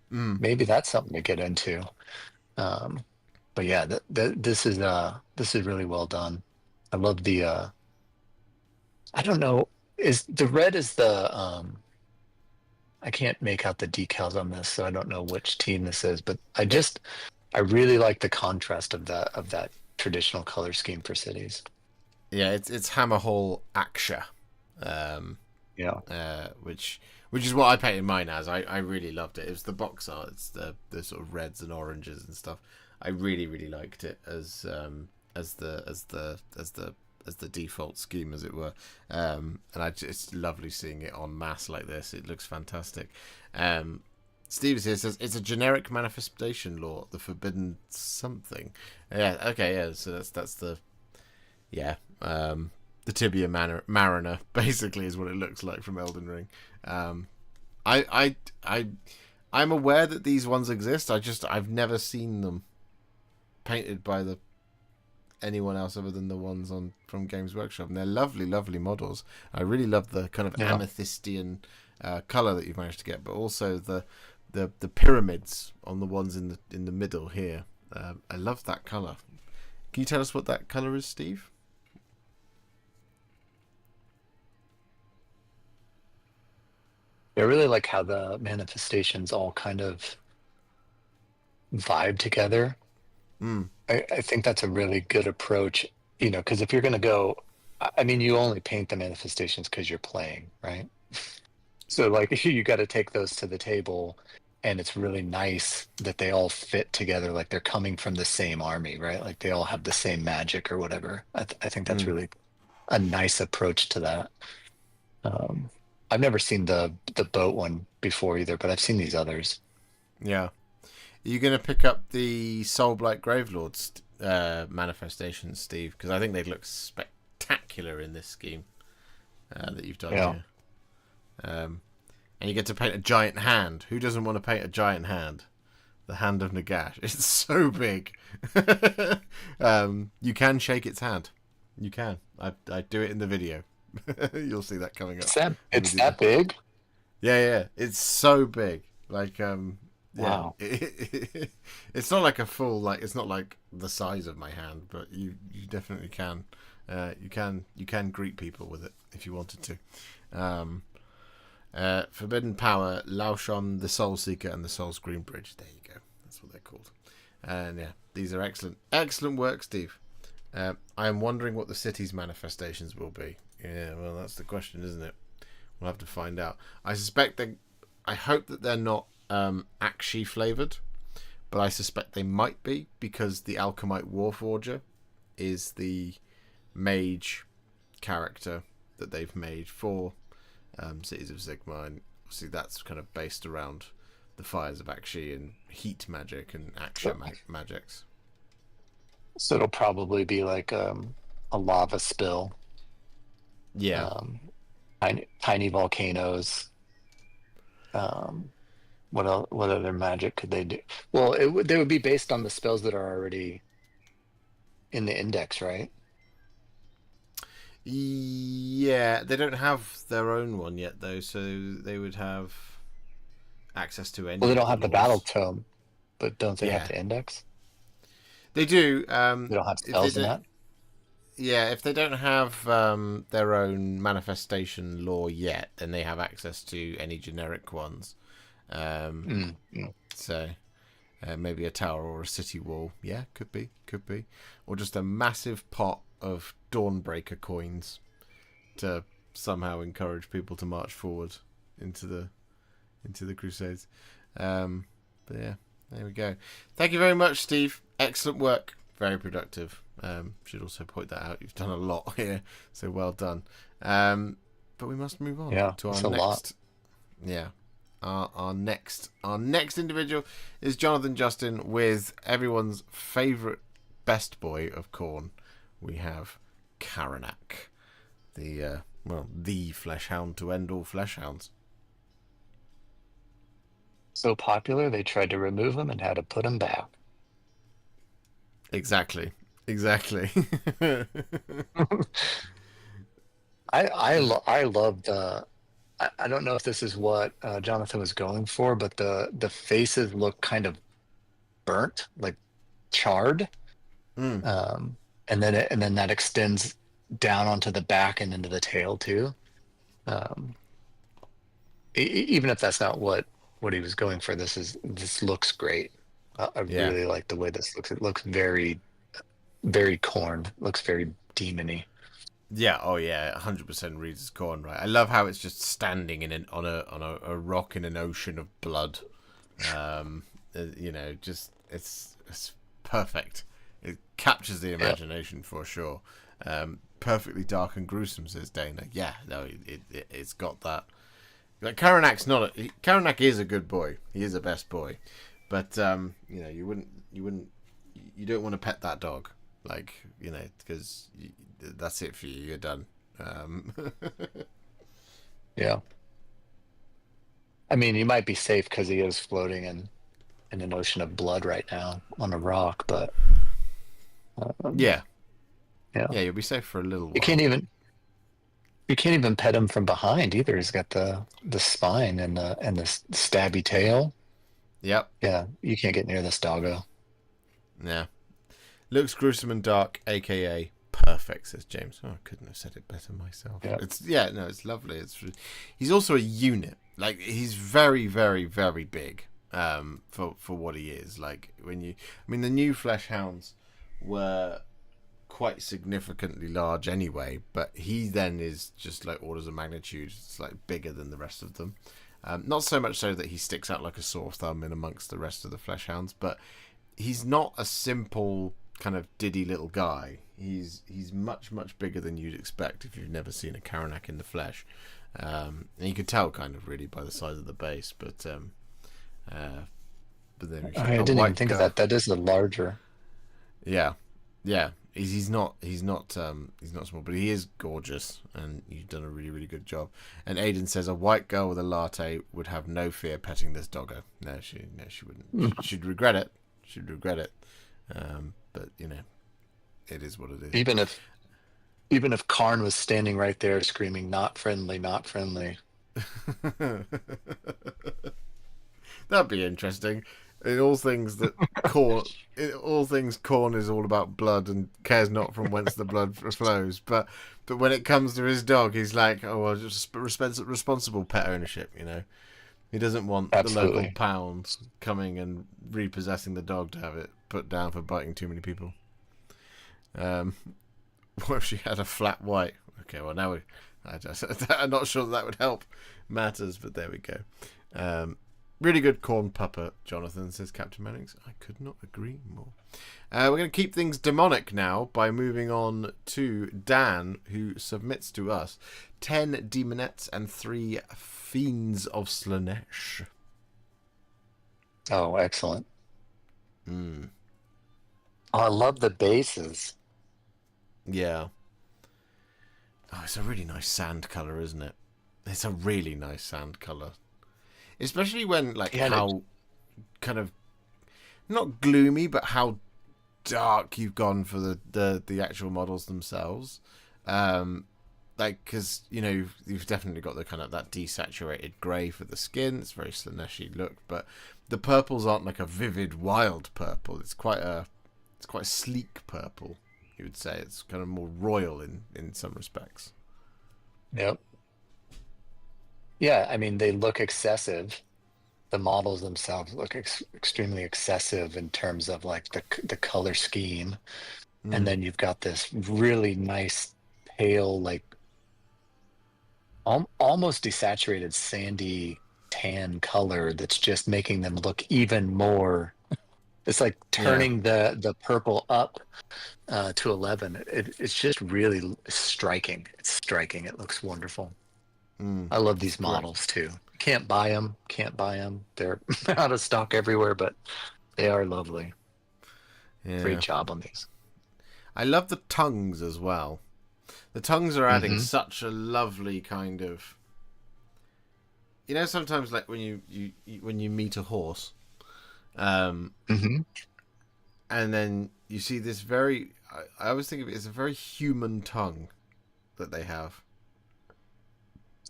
maybe that's something to get into. But yeah, this is really well done. I love the. I don't know. Is the red is the I can't make out the decals on this, so I don't know which team this is, but I really like the contrast of that traditional color scheme for cities. Yeah, it's Hammerhall Aksha. Which is what I painted mine as. I really loved it. It was the box art. It's the sort of reds and oranges and stuff. I really, really liked it as the default scheme, as it were. And it's lovely seeing it en masse like this. It looks fantastic. Steve here says it's a generic manifestation law, the forbidden something. Yeah, okay, yeah. So that's the Tibia Mariner basically is what it looks like from Elden Ring. I'm aware that these ones exist. I've never seen them painted by anyone else other than the ones from Games Workshop, and they're lovely, lovely models. I really love the kind of amethystian color that you've managed to get, but also the pyramids on the ones in the middle here. I love that color. Can you tell us what that color is, Steve? I really like how the manifestations all kind of vibe together. I think that's a really good approach, because if you're going to go, I mean, you only paint the manifestations because you're playing, right? So like you got to take those to the table, and it's really nice that they all fit together, like they're coming from the same army, right? Like they all have the same magic or whatever. I think that's really a nice approach to that. I've never seen the boat one before either, but I've seen these others. Yeah. Are you going to pick up the Soulblight Gravelords manifestations, Steve? Because I think they'd look spectacular in this scheme. that you've done here. And you get to paint a giant hand. Who doesn't want to paint a giant hand? The hand of Nagash. It's so big. You can shake its hand. You can. I do it in the video. You'll see that coming up. It's that big? Yeah. It's so big. Like, wow. It's not like a full, like, it's not like the size of my hand, but you definitely can. You can greet people with it if you wanted to. Forbidden Power, Laushon, the Soul Seeker, and the Soul Screen Bridge. There you go. That's what they're called. And yeah, these are excellent work, Steve. I am wondering what the city's manifestations will be. Yeah, well, that's the question, isn't it? We'll have to find out. I hope that they're not Akshi flavored, but I suspect they might be, because the Alchemite Warforger is the mage character that they've made for Cities of Sigmar, and obviously that's kind of based around the fires of Akshi and heat magic and action magics. So it'll probably be like a lava spill. Yeah. Tiny volcanoes. What other magic could they do? Well, they would be based on the spells that are already in the index, right? Yeah, they don't have their own one yet, though, so they would have access to any. Well, they don't have the battle tome, but don't they have the index? They do. They don't have spells in that? Yeah, if they don't have their own manifestation lore yet, then they have access to any generic ones. So maybe a tower or a city wall. Yeah, could be. Or just a massive pot of Dawnbreaker coins to somehow encourage people to march forward into the Crusades. But yeah, there we go. Thank you very much, Steve. Excellent work. Very productive. Should also point that out. You've done a lot here, so well done. But we must move on to our next. Lot. Yeah. Our next individual is Jonathan Justin with everyone's favourite best boy of Khorne. We have Karanak, the Fleshhound to end all Fleshhounds. So popular, they tried to remove him and had to put him back. Exactly. I love the. I don't know if this is what Jonathan was going for, but the faces look kind of burnt, like charred, and then that extends down onto the back and into the tail too. Even if that's not what he was going for, this looks great. I really like the way this looks. It looks very, very Khorne. It looks very demony. Yeah, 100% reads as Khorne, right? I love how it's just standing on a rock in an ocean of blood. Just it's perfect. It captures the imagination for sure. Perfectly dark and gruesome, says Dana. Yeah, no, it's got that. Like Karanak is a good boy. He is a best boy, but you don't want to pet that dog, because that's it for you. You're done. Yeah. I mean, you might be safe because he is floating in an ocean of blood right now on a rock, but yeah, you'll be safe for a little while. You can't even pet him from behind either. He's got the spine and the stabby tail. Yep. Yeah, you can't get near this doggo. Yeah. Looks gruesome and dark, aka perfect, says James. Oh, I couldn't have said it better myself. Yep. It's lovely. He's also a unit. Like, he's very, very, very big for what he is. Like, the new Fleshhounds were quite significantly large anyway, but he then is just like orders of magnitude. It's like bigger than the rest of them. Not so much so that he sticks out like a sore thumb in amongst the rest of the Fleshhounds, but he's not a simple kind of diddy little guy. He's much, much bigger than you'd expect if you've never seen a Karanak in the flesh. And you could tell kind of really by the size of the base, but then I didn't even think of that. That is a larger. Yeah. He's not small, but he is gorgeous, and you've done a really, really good job. And Aiden says a white girl with a latte would have no fear petting this doggo. No, she wouldn't. She'd regret it. She'd regret it. But it is what it is. Even if Karn was standing right there screaming, "Not friendly, not friendly." That'd be interesting. In all things Khorne is all about blood and cares not from whence the blood flows. But when it comes to his dog, he's like, oh, well, just responsible pet ownership. He doesn't want the local pounds coming and repossessing the dog to have it put down for biting too many people. What if she had a flat white? Okay, well now I'm not sure that would help matters, but there we go. Really good corn puppet, Jonathan, says Captain Mannings. I could not agree more. We're going to keep things demonic now by moving on to Dan, who submits to us 10 demonettes and 3 fiends of Slaanesh. Oh, excellent. Oh, I love the bases. Yeah. Oh, it's a really nice sand colour, isn't it? It's a really nice sand colour. Especially when, how kind of, not gloomy, but how dark you've gone for the actual models themselves. Because, you've definitely got the kind of that desaturated grey for the skin. It's very Slaanesh-y look, but the purples aren't like a vivid, wild purple. It's quite a sleek purple, you would say. It's kind of more royal in some respects. Yep. Yeah, I mean, they look excessive. The models themselves look extremely excessive in terms of like the color scheme. And then you've got this really nice pale, like almost desaturated sandy tan color that's just making them look even more. It's like turning the purple up to 11. It's just really striking. It's striking. It looks wonderful. I love these models too. Can't buy them. They're out of stock everywhere, but they are lovely. Yeah. Great job on these. I love the tongues as well. The tongues are adding such a lovely kind of. Sometimes like when you meet a horse, and then you see this very. I always think of it as a very human tongue that they have.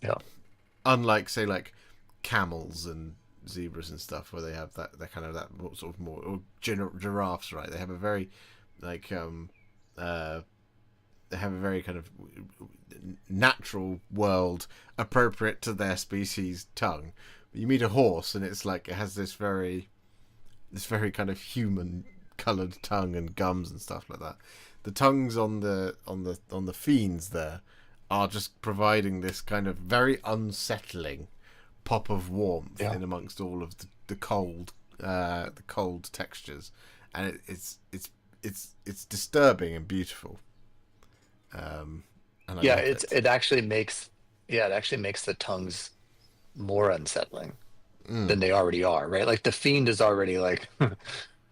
Yeah. Unlike, say, like camels and zebras and stuff, where they have that kind of that sort of more, or giraffes, right? They have a very they have a very kind of natural world appropriate to their species tongue. But you meet a horse, and it's like it has this very kind of human coloured tongue and gums and stuff like that. The tongues on the fiends there are just providing this kind of very unsettling pop of warmth in amongst all of the cold textures, and it's disturbing and beautiful. It actually makes the tongues more unsettling than they already are, right? Like the fiend is already like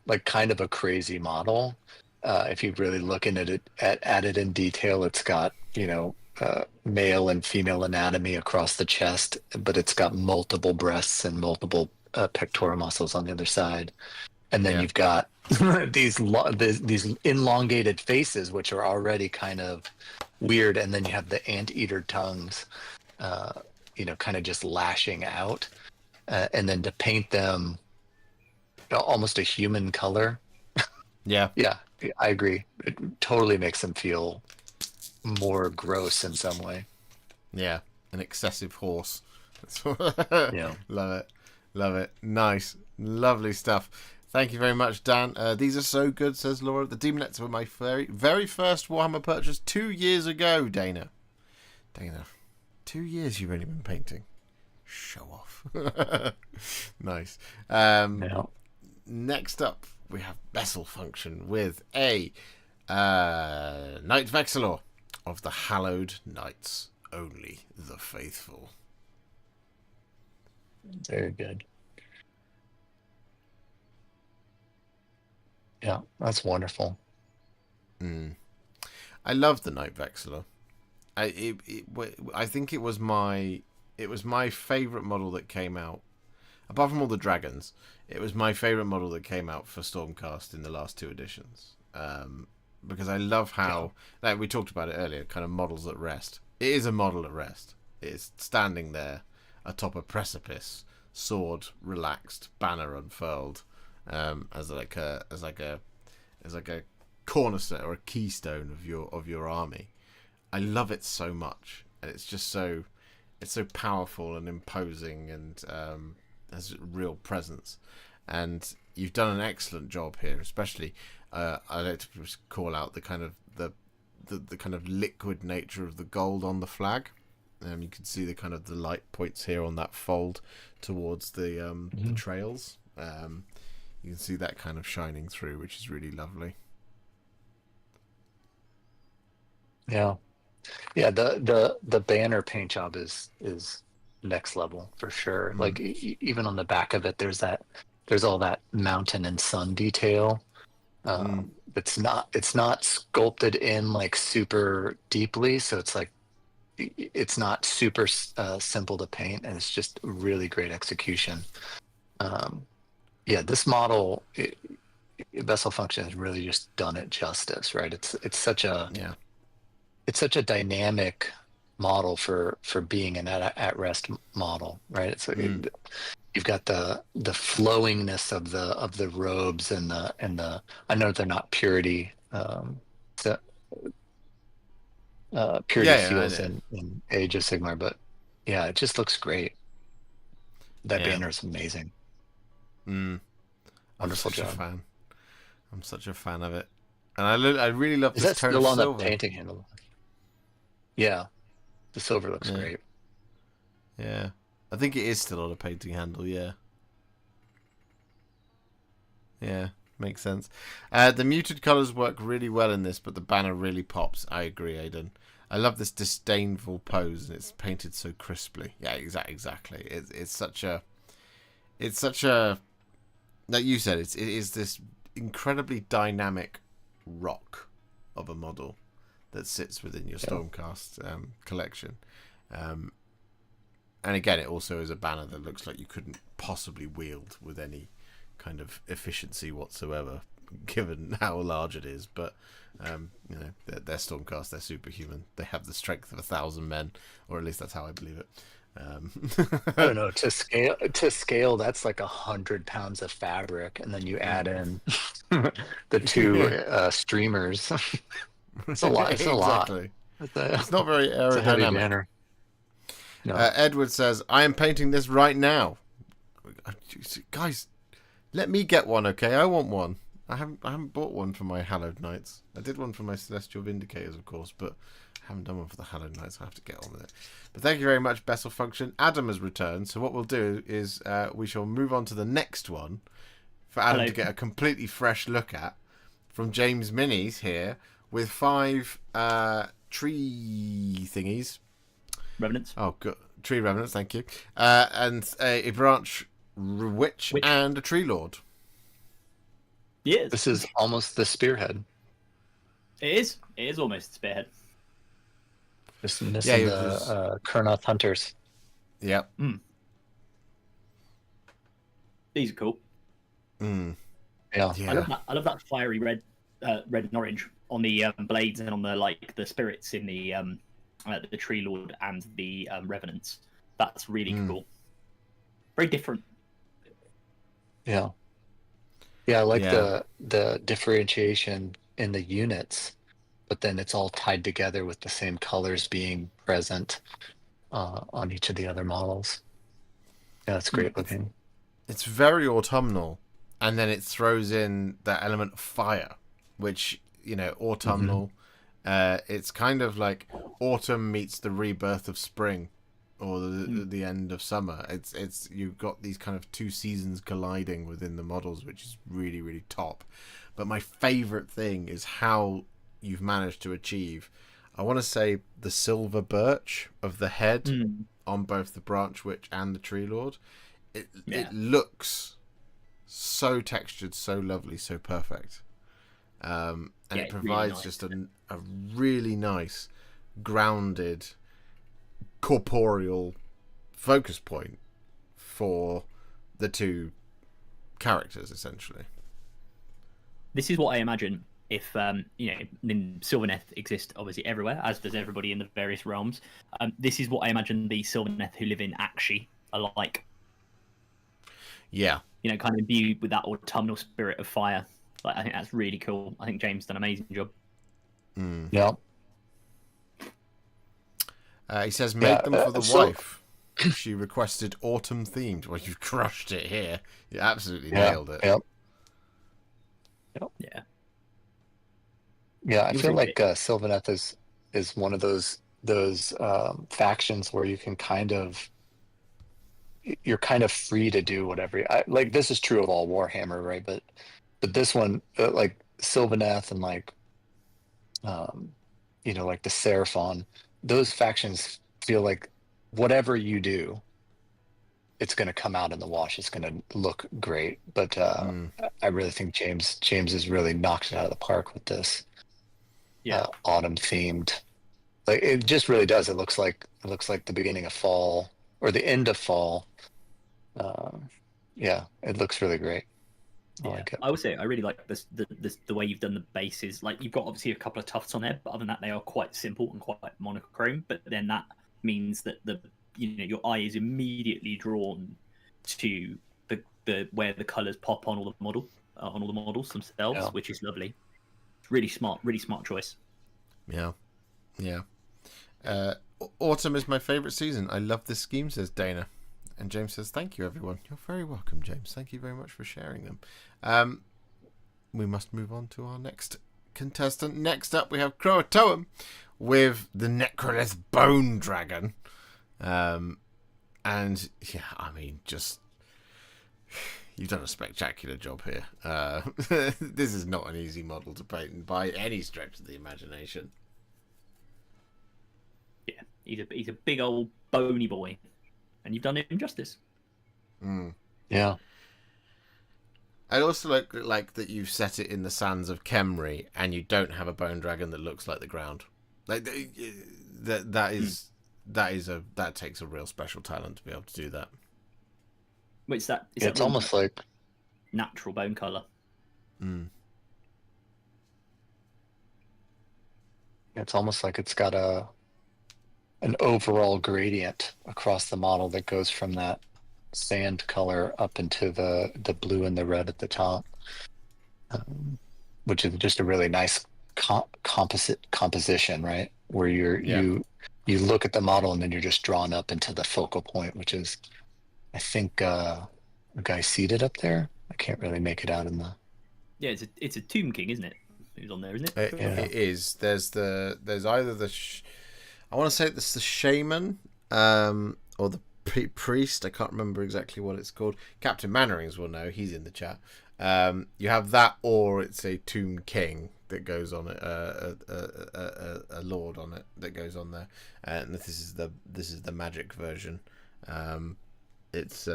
like kind of a crazy model. If you really look at it in detail, it's got male and female anatomy across the chest, but it's got multiple breasts and multiple pectoral muscles on the other side, and then you've got these elongated faces, which are already kind of weird, and then you have the anteater tongues, kind of just lashing out, and then to paint them almost a human color. Yeah, I agree. It totally makes them feel more gross in some way. Yeah, an excessive horse. Yeah, love it. Nice, lovely stuff. Thank you very much, Dan. These are so good, says Laura. The Demonettes were my very first Warhammer purchase 2 years ago. Dana, 2 years you've only been painting. Show off. Nice. Next up, we have Vessel Function with a Knight Vexilor of the Hallowed Knights, only the faithful. Very good. Yeah, that's wonderful. I love the Night Vexillor. I think it was my favorite model that came out. Apart from all the dragons, it was my favorite model that came out for Stormcast in the last 2 editions. Because I love how, like we talked about it earlier, kind of models at rest. It is a model at rest. It's standing there atop a precipice, sword relaxed, banner unfurled, as like a cornerstone or a keystone of your army. I love it so much, and it's just so powerful and imposing, and has real presence. And you've done an excellent job here, especially. I like to just call out the kind of the kind of liquid nature of the gold on the flag. You can see the light points here on that fold towards the trails. You can see that kind of shining through, which is really lovely. Yeah. The banner paint job is next level for sure. Like even on the back of it, there's all that mountain and sun detail. It's not sculpted in like super deeply, so it's like it's not super simple to paint, and it's just really great execution. This model, Vessel Function has really just done it justice, right? It's such a dynamic model for being an at rest model, right? It's you've got the flowingness of the robes and the I know they're not purity seals in Age of Sigmar, but yeah, it just looks great. That banner is amazing. Wonderful job. I'm such a fan of it, and I really love this tone still of on silver. The painting handle? Yeah, the silver looks great. Yeah, I think it is still on a painting handle. Yeah, makes sense. The muted colours work really well in this, but the banner really pops. I agree, Aidan. I love this disdainful pose, and it's painted so crisply. Yeah, exactly. It's such a, like you said, it is this incredibly dynamic rock of a model that sits within your Stormcast collection. And again, it also is a banner that looks like you couldn't possibly wield with any kind of efficiency whatsoever, given how large it is. But they're Stormcast, they're superhuman. They have the strength of 1,000 men, or at least that's how I believe it. I don't know, to scale that's like 100 pounds of fabric, and then you add in the 2 streamers. It's a lot. Exactly. It's not very aerodynamic. No. Edward says, I am painting this right now. Guys, let me get one, okay? I want one. I haven't bought one for my Hallowed Knights. I did one for my Celestial Vindicators, of course, but I haven't done one for the Hallowed Knights. I have to get on with it. But thank you very much, Vessel Function. Adam has returned, so what we'll do is we shall move on to the next one for Adam to get a completely fresh look at from James Minis here with 5 tree thingies. Revenants. Oh, good. Tree Revenants, thank you. And a branch witch and a tree lord. Yes. This is almost the spearhead. It is. It is almost the spearhead. Just missing the Kurnoth Hunters. Yep. These are cool. Yeah. I love that fiery red and orange on the blades and on the spirits in the Tree Lord and the Revenants. That's really cool. Very different. Yeah. Yeah, I like the differentiation in the units, but then it's all tied together with the same colors being present on each of the other models. Yeah, it's great looking. It's very autumnal, and then it throws in that element of fire, which, autumnal. It's kind of like autumn meets the rebirth of spring, or the end of summer. It's you've got these kind of 2 seasons colliding within the models, which is really, really top. But my favorite thing is how you've managed to achieve, I want to say, the silver birch of the head on both the branch witch and the tree lord. It looks so textured, so lovely, so perfect. And Yeah, it it's really provides nice. just a really nice, grounded, corporeal focus point for the two characters, essentially. This is what I imagine if Sylvaneth exists obviously everywhere, as does everybody in the various realms. This is what I imagine the Sylvaneth who live in Akshi are like. Yeah. Kind of imbued with that autumnal spirit of fire. Like, I think that's really cool. I think James done an amazing job. Yeah. He says, made them for the so- wife. She requested autumn themed. Well, you've crushed it here. You absolutely nailed it. Yep. Yeah. Yeah, I You feel also like Sylvaneth is one of those factions where you can you're kind of free to do whatever. Like this is true of all Warhammer, right? But this one, like Sylvaneth and like like the Seraphon, those factions feel like whatever you do, it's going to come out in the wash. It's going to look great. But I really think James has really knocked it out of the park with this. Yeah. Autumn themed. Like it just really does. It looks like the beginning of fall or the end of fall. Yeah, it looks really great. I like it. I would say I really like the way you've done the bases. Like, you've got obviously a couple of tufts on there, but other than that, they are quite simple and quite monochrome. But then that means that your eye is immediately drawn to the where the colours pop on all the models themselves, which is lovely. Really smart choice. Yeah. Autumn is my favourite season. I love this scheme, says Dana. And James says, thank you, everyone. You're very welcome, James. Thank you very much for sharing them. We must move on to our next contestant. Next up, we have Croatoan with the Necrolith Bone Dragon. And, yeah, I mean, just... You've done a spectacular job here. This is not an easy model to paint by any stretch of the imagination. Yeah, he's a big old bony boy. And you've done him justice. Yeah. I also like that you've set it in the sands of Khemri, and you don't have a bone dragon that looks like the ground. Like that takes a real special talent to be able to do that. Wait, It's almost like natural bone color. It's almost like it's got an overall gradient across the model that goes from that sand color up into the blue and the red at the top, which is just a really nice composition, right? Where you look at the model and then you're just drawn up into the focal point, which is, I think, a guy seated up there. I can't really make it out in the. Yeah, it's a Tomb King, isn't it? Who's on there, isn't it? It is. There's either the I want to say it's the shaman, or the priest. I can't remember exactly what it's called. Captain Mannerings will know. He's in the chat. You have that, or it's a Tomb King that goes on it, a lord on it that goes on there. And this is the magic version. It's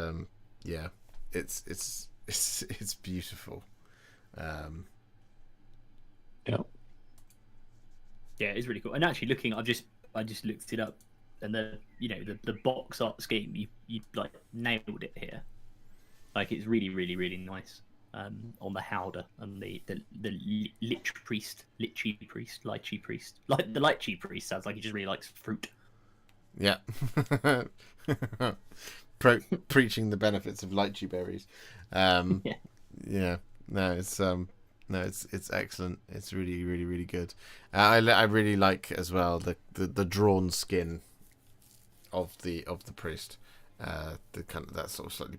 it's beautiful. Yeah, it's really cool. And actually, I just looked it up, and the box art scheme, you like nailed it here. Like, it's really, really, really nice. On the Howder and the lychee priest. Like, the lychee priest sounds like he just really likes fruit. Yeah. Preaching the benefits of lychee berries. Yeah. No, it's excellent. It's really, really, really good. I really like as well the drawn skin of the priest. The kind of that sort of slightly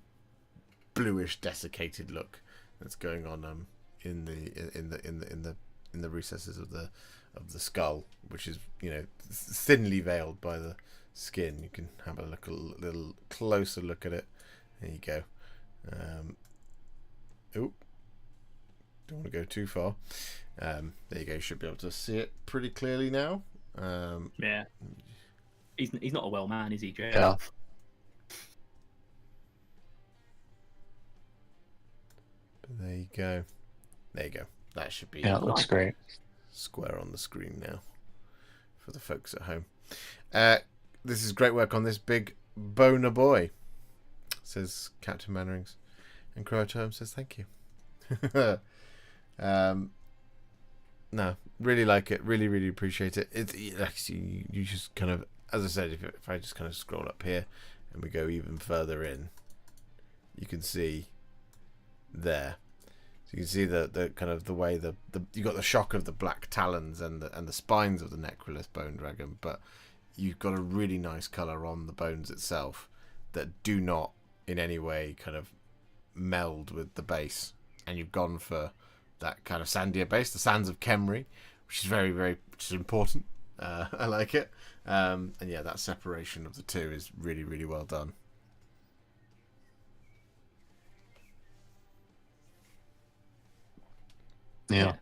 bluish desiccated look that's going on in the recesses of the skull, which is thinly veiled by the skin. You can have a little closer look at it. There you go. Don't want to go too far. There you go. You should be able to see it pretty clearly now. Yeah. He's not a well man, is he, Jay? Yeah. But there you go. that should be Yeah, it looks great. square on the screen now for the folks at home. This is great work on this big boner boy, says Captain Mannerings. And Croatoum says thank you. No, really like it. Really, really appreciate it. It's actually, you just kind of, as I said, if I just kind of scroll up here and we go even further in, you can see there. So you can see the kind of the way the you got the shock of the black talons and the spines of the Necrolith bone dragon, but you've got a really nice color on the bones itself that do not in any way kind of meld with the base, and you've gone for that kind of sandier base, the sands of Khemri, which is which is important. I like it, and yeah, that separation of the two is really, really well done. Yeah.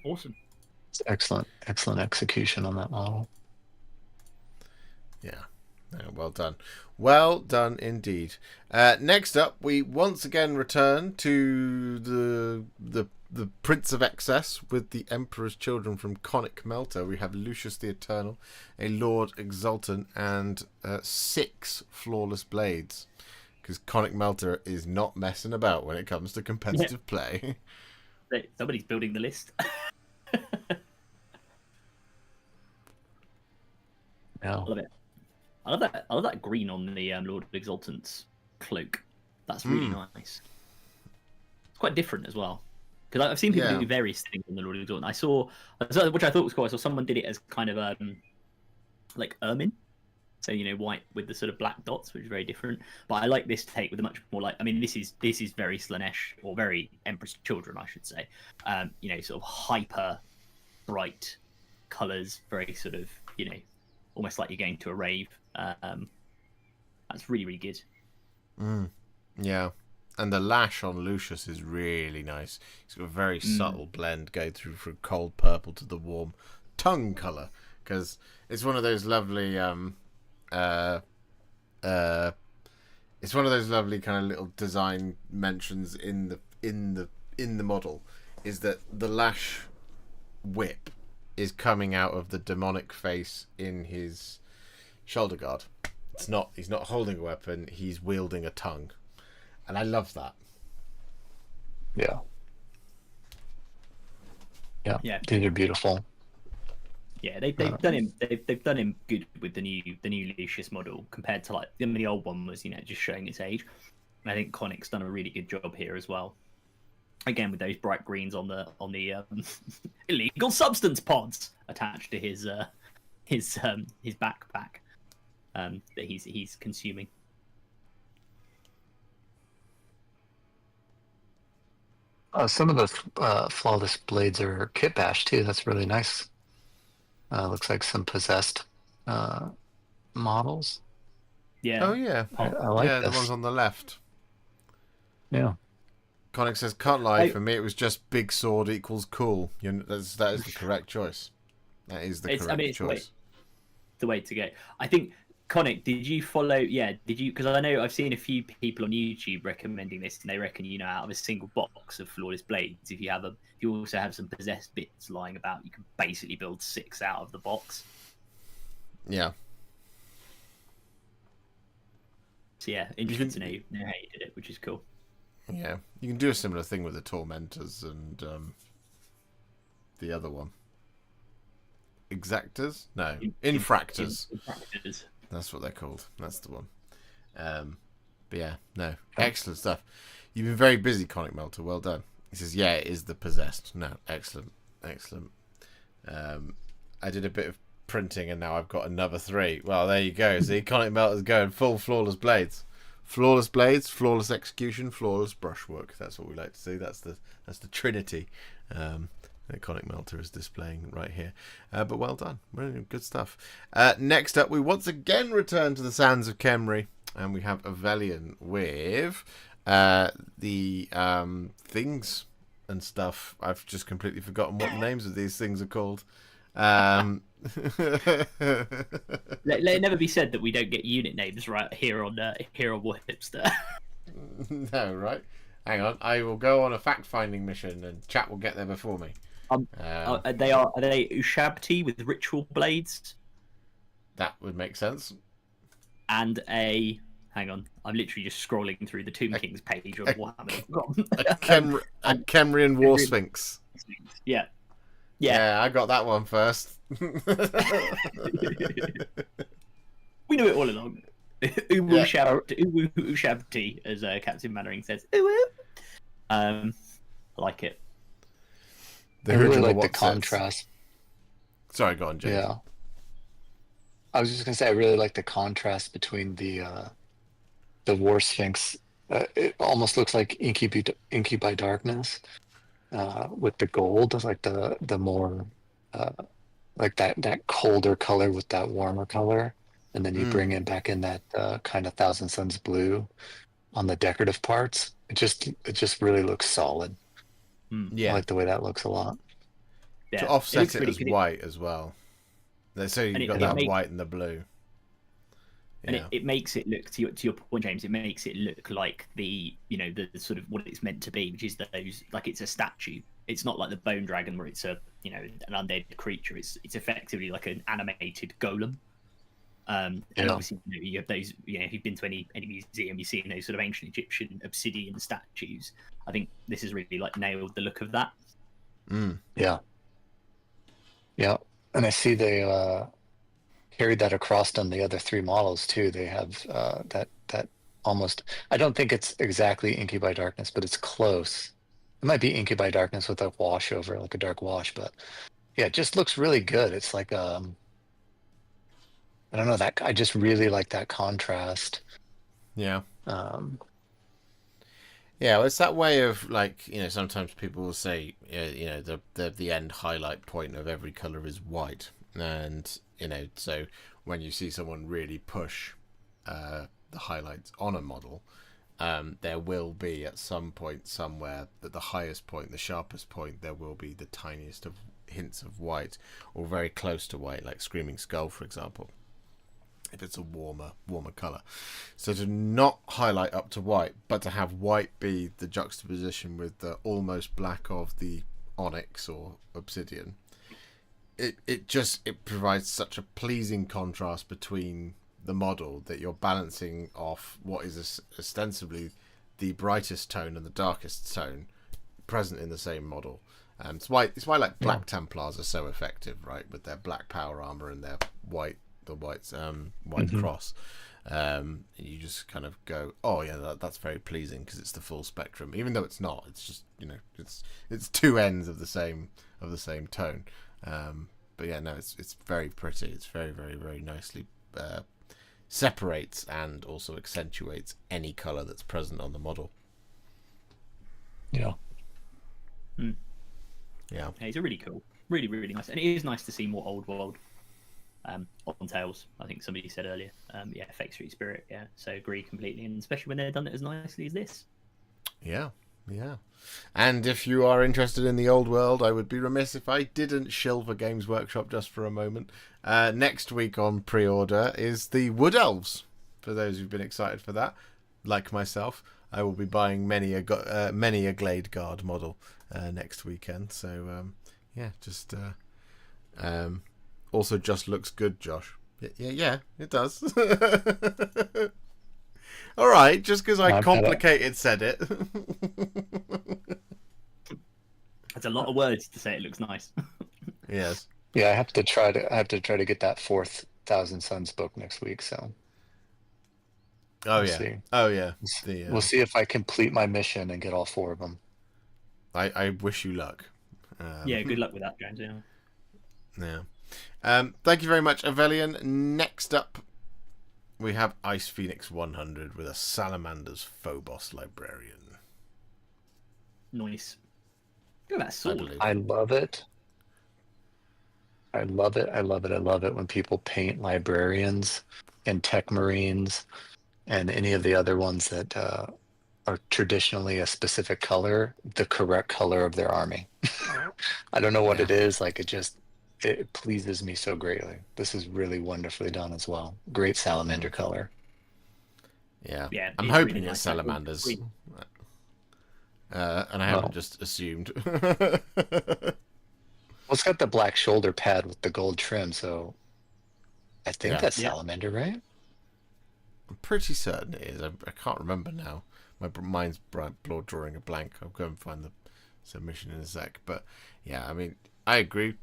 Awesome. It's excellent execution on that model. Yeah. Well done indeed. Next up, we once again return to the Prince of Excess with the Emperor's Children from Conic Melter. We have Lucius the Eternal, a Lord Exultant, and 6 Flawless Blades. Because Conic Melter is not messing about when it comes to competitive play. Somebody's building the list. Yeah. I love it. I love that green on the Lord Exultant's cloak. That's really nice. It's quite different as well. Because I've seen people do various things on the Lord Exultant. I saw, which I thought was cool. I saw someone did it as kind of like ermine, so white with the sort of black dots, which is very different. But I like this take with a much more this is very Slaanesh, or very Emperor's Children, I should say. Sort of hyper bright colours, very sort of almost like you're going to a rave. That's really, really good. Yeah. And the lash on Lucius is really nice. He's got a very subtle blend going through from cold purple to the warm tongue colour, because it's one of those lovely it's one of those lovely kind of little design mentions in the model, is that the lash whip is coming out of the demonic face in his shoulder guard. He's not holding a weapon, he's wielding a tongue. And I love that. Yeah. These are beautiful. Yeah, they've done him good with the new Lucius model compared to the old one was just showing its age. And I think Conic's done a really good job here as well. Again, with those bright greens on the illegal substance pods attached to his backpack that he's consuming. Some of the flawless blades are kit bash too. That's really nice. Looks like some possessed models. Yeah. Oh yeah. I like this. The ones on the left. Yeah. Conic says, "Can't lie. For me, it was just big sword equals cool." That is the correct choice. That is the correct choice. The way to go. I think. Conic, did you follow? Yeah, did you? Because I know I've seen a few people on YouTube recommending this, and they reckon out of a single box of flawless blades, if you also have some possessed bits lying about, you can basically build 6 out of the box. Yeah. So yeah, interesting to know how you did it, which is cool. Yeah, you can do a similar thing with the Tormentors and the other one. Exactors? No, Infractors. Infractors. That's what they're called. That's the one. But yeah, no. Excellent stuff. You've been very busy, Conic Melter. Well done. He says, yeah, it is the possessed. No, excellent. Excellent. I did a bit of printing and now I've got another 3. Well, there you go. See, Conic Melter's going full flawless blades. Flawless blades, flawless execution, flawless brushwork. That's what we like to see. That's the trinity. That Conic Melter is displaying right here. But well done. Really good stuff. Next up, we once again return to the sands of Khemri, and we have Avelion with the things and stuff. I've just completely forgotten what the names of these things are called. Let it never be said that we don't get unit names right here on Warhipster. No, right? Hang on, I will go on a fact-finding mission, and chat will get there before me. Are they Ushabti with ritual blades? That would make sense. And hang on, I'm literally just scrolling through the Tomb King's page of Warhammer. A Kemrian War Sphinx. Yeah. Yeah, I got that one first. We knew it all along. Ushabti, as Captain Mannering says. I like it. I really like the contrast. Sorry, go on, Jay. Yeah. I was just gonna say I really like the contrast between the War Sphinx. It almost looks like Inky by Darkness, with the gold, like the more like that colder color with that warmer color, and then you bring in back in that kind of Thousand Suns blue on the decorative parts. It just really looks solid. Yeah, I like the way that looks a lot. Yeah. To offset it as white as well. So you've got that white and the blue. And it makes it look, to your point, James, it makes it look like the sort of what it's meant to be, which is those, like, it's a statue. It's not like the Bone Dragon where it's an undead creature. It's effectively like an animated golem. And obviously, you have those. If you've been to any museum, you've seen those sort of ancient Egyptian obsidian statues. I think this has really nailed the look of that. Yeah. And I see they carried that across on the other three models too. They have that almost. I don't think it's exactly Inky by Darkness, but it's close. It might be Inky by Darkness with a wash over, like a dark wash, but yeah, it just looks really good. It's like I don't know, that I just really like that contrast. Yeah. Yeah, well, it's that way of, like, sometimes people will say, the end highlight point of every color is white, and so when you see someone really push the highlights on a model, there will be at some point somewhere at the highest point, the sharpest point, there will be the tiniest of hints of white, or very close to white, like Screaming Skull, for example, if it's a warmer color. So to not highlight up to white, but to have white be the juxtaposition with the almost black of the onyx or obsidian, it provides such a pleasing contrast between the model that you're balancing off what is ostensibly the brightest tone and the darkest tone present in the same model. It's why like Black Templars are so effective, right, with their black power armor and their white cross. You just kind of go, oh yeah, that's very pleasing, because it's the full spectrum, even though it's not. It's just it's two ends of the same tone. But yeah, no, it's very pretty. It's very, very, very nicely separates and also accentuates any color that's present on the model. Yeah. Yeah, these are really cool, really, really nice, and it is nice to see more old world on Tales. I think somebody said earlier, Fake Street Spirit, so agree completely, and especially when they've done it as nicely as this. Yeah. And if you are interested in the old world, I would be remiss if I didn't shill for Games Workshop just for a moment. Next week on pre-order is the Wood Elves. For those who've been excited for that, like myself, I will be buying many a Glade Guard model next weekend. So also just looks good, Josh. Yeah, it does. All right, just because I complicated said it. That's a lot of words to say it looks nice. Yes. Yeah, I have to try to get that fourth Thousand Suns book next week. So. We'll see. Oh yeah. We'll see if I complete my mission and get all four of them. I wish you luck. Good luck with that, James. Yeah. Thank you very much, Avelian. Next up, we have Ice Phoenix 100 with a Salamander's Phobos Librarian. Nice. Look at that sword. I love it. I love it when people paint librarians and tech marines and any of the other ones that are traditionally a specific color, the correct color of their army. I don't know what it is. Like, it pleases me so greatly. This is really wonderfully done as well. Great salamander color. Yeah. I'm hoping it's salamanders. and I haven't just assumed. Well, it's got the black shoulder pad with the gold trim, so I think that's salamander, right? I'm pretty certain it is. I can't remember now. My mind's drawing a blank. I'll go and find the submission in a sec. But yeah, I mean, I agree.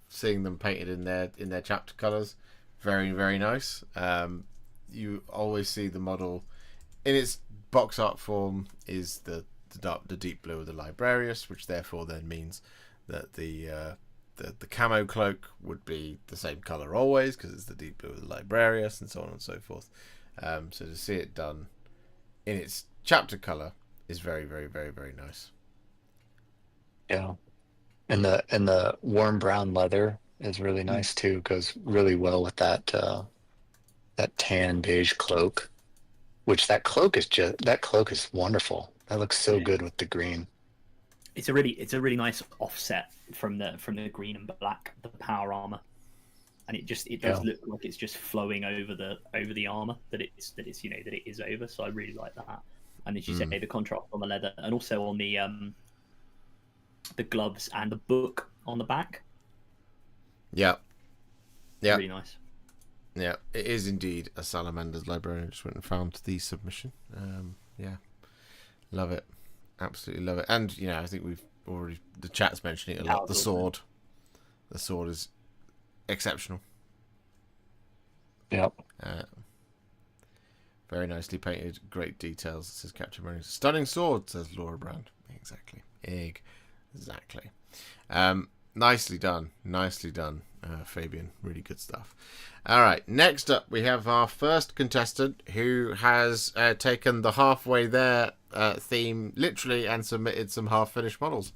Seeing them painted in their chapter colours, very, very nice. You always see the model in its box art form is the deep blue of the Librarius, which therefore then means that the camo cloak would be the same colour always because it's the deep blue of the Librarius, and so on and so forth. So to see it done in its chapter colour is very, very, very, very nice. Yeah, and the warm brown leather is really nice too. Goes really well with that tan beige cloak. Which that cloak is wonderful. That looks so good with the green. It's a really nice offset from the green and black, the power armor, and it does look like it's just flowing over the armor that it is over. So I really like that. And as you say, the contrast on the leather, and also on the gloves and the book on the back. Yeah. Really nice. Yeah, it is indeed a Salamander's Librarian. I just went and found the submission. Yeah, love it, absolutely love it. And I think the chat's mentioning it a lot. The sword is exceptional. Yep. Very nicely painted, great details. It says Captain Marine. Stunning sword, says Laura Brand. Exactly. Nicely done, Fabian. Really good stuff. All right, next up we have our first contestant who has taken the halfway there theme literally and submitted some half-finished models.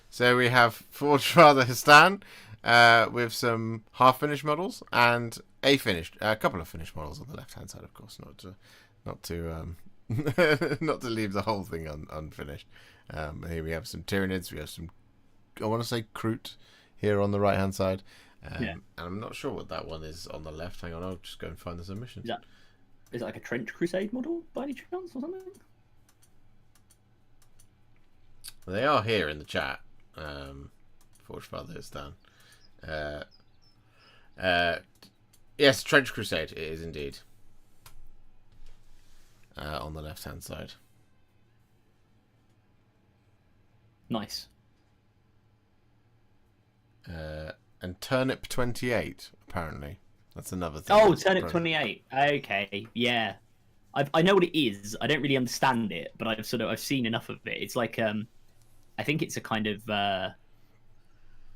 So we have Forge Father Histan with some half-finished models and a couple of finished models on the left-hand side, of course, not to leave the whole thing unfinished. Here we have some Tyranids. We have some, I want to say, Kroot here on the right-hand side. And I'm not sure what that one is on the left. Hang on, I'll just go and find the submission. Is it like a Trench Crusade model by any chance or something? They are here in the chat. Forge Father is down. Yes, Trench Crusade. It is indeed. On the left-hand side. Nice. And Turnip 28, apparently. That's another thing. Oh, Turnip 28. Okay, yeah. I know what it is. I don't really understand it, but I've seen enough of it. It's like I think it's a kind of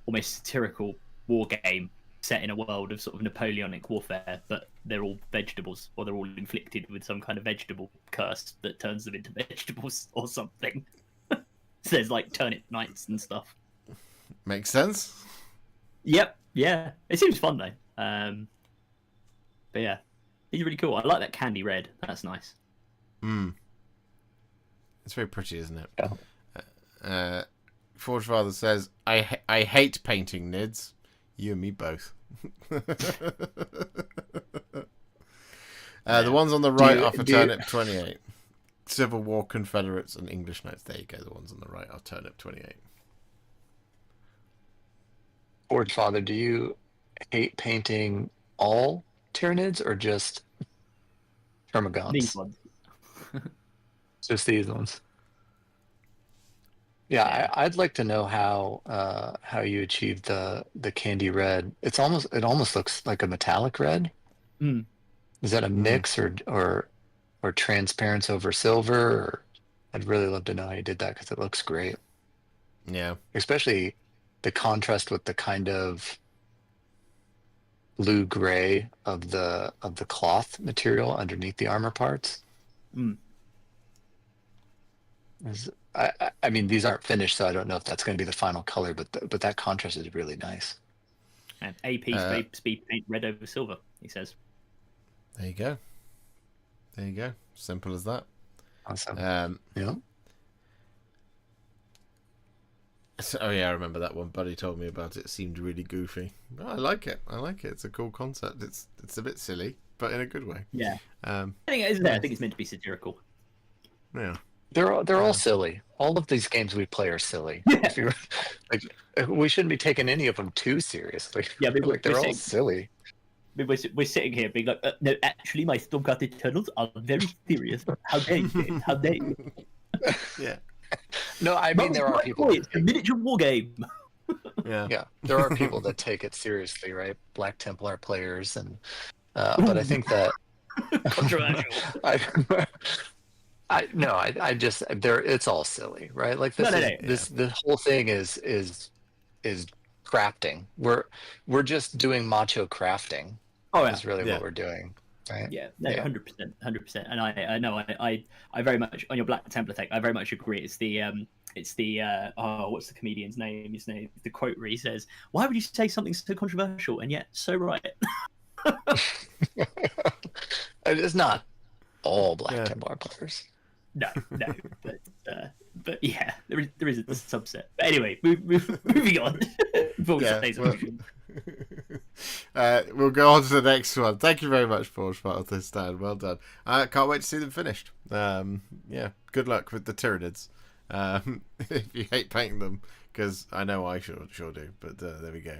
almost satirical war game set in a world of sort of Napoleonic warfare, but they're all vegetables, or they're all inflicted with some kind of vegetable curse that turns them into vegetables or something. So there's like turnip knights and stuff. Makes sense. Yep, yeah. It seems fun though. But yeah, he's really cool. I like that candy red. That's nice. It's very pretty, isn't it? Yeah. Forge Father says, I hate painting Nids. You and me both. The ones on the right are for Turnip 28. Civil War Confederates and English Knights. There you go. The ones on the right are Turnip 28. Forge Father, do you hate painting all Tyranids or just Termagants? These ones. Just these ones. Yeah, I'd like to know how you achieved the candy red. It almost looks like a metallic red. Is that a mix or transparency over silver? Or, I'd really love to know how you did that because it looks great. Yeah, especially the contrast with the kind of blue gray of the cloth material underneath the armor parts. I mean, these aren't finished, so I don't know if that's going to be the final color, but that contrast is really nice. And AP speed paint red over silver, he says. There you go. Simple as that. Awesome. Yeah. So, oh yeah, I remember that one. Buddy told me about it. It seemed really goofy. But I like it. It's a cool concept. It's a bit silly, but in a good way. Yeah. I think it is there. I think it's meant to be satirical. Yeah. They're all silly. All of these games we play are silly. Yeah. If you like, we shouldn't be taking any of them too seriously. Yeah, Like they're all silly. we're sitting here being like, no, actually, my Stormcast Eternals are very serious. How dare you, James? How dare you? Yeah. No, I mean there are people. It's a miniature war game. Yeah. Yeah, there are people that take it seriously, right? Black Templar players, and but I think that Controversial. I just there. It's all silly, right? Like this the whole thing is crafting. We're just doing macho crafting. Oh, yeah. Is really what we're doing, right? Yeah, no, 100%, 100%. And I know I very much on your Black Templar take. I very much agree. It's the what's the comedian's name? His name, the quote where he says, "Why would you say something so controversial and yet so right?" It's not all Black Templar players. No, but yeah, there is a subset. But anyway, moving on. Before we say something. We'll go on to the next one. Thank you very much, Forge, for this, Dan. Well done. I can't wait to see them finished. Yeah, good luck with the Tyranids. If you hate painting them, because I know I sure do. But there we go.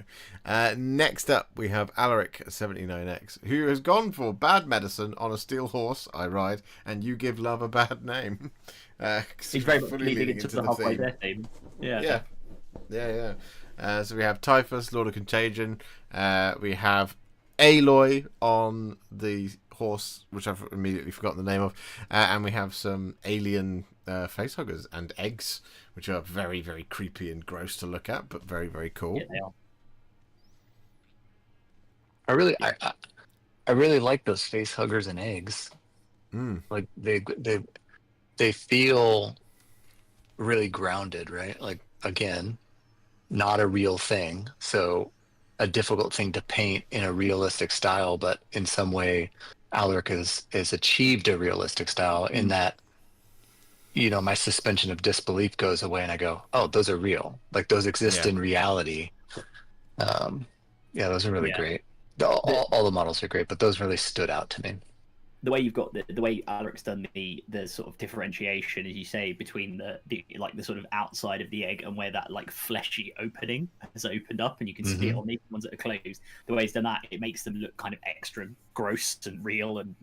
Next up, we have Alaric79X, who has gone for bad medicine on a steel horse I ride, and you give love a bad name. He's very much leading into the halfway there theme. Yeah. So we have Typhus, Lord of Contagion. We have Aloy on the horse, which I've immediately forgotten the name of. And we have some alien facehuggers and eggs, which are very, very creepy and gross to look at, but very, very cool. Yeah, they are. I really like those facehuggers and eggs. Like they feel really grounded, right? Like, again, not a real thing, so a difficult thing to paint in a realistic style, but in some way Alaric has achieved a realistic style in that, you know, my suspension of disbelief goes away and I go, oh, those are real, like those exist in reality. Those are really great. All the models are great, but those really stood out to me. The way you've got the way Alaric's done the sort of differentiation, as you say, between the like the sort of outside of the egg and where that like fleshy opening has opened up, and you can see it on the ones that are closed. The way he's done that, it makes them look kind of extra gross and real and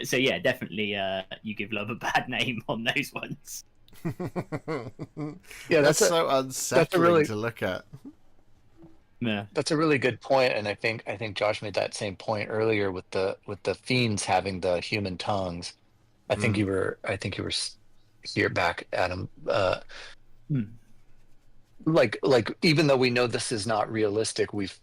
so yeah, definitely you give love a bad name on those ones. Yeah, that's so unsettling to look at. Yeah, that's a really good point, and I think Josh made that same point earlier with the fiends having the human tongues. I think you were here back, Adam. Like even though we know this is not realistic, we've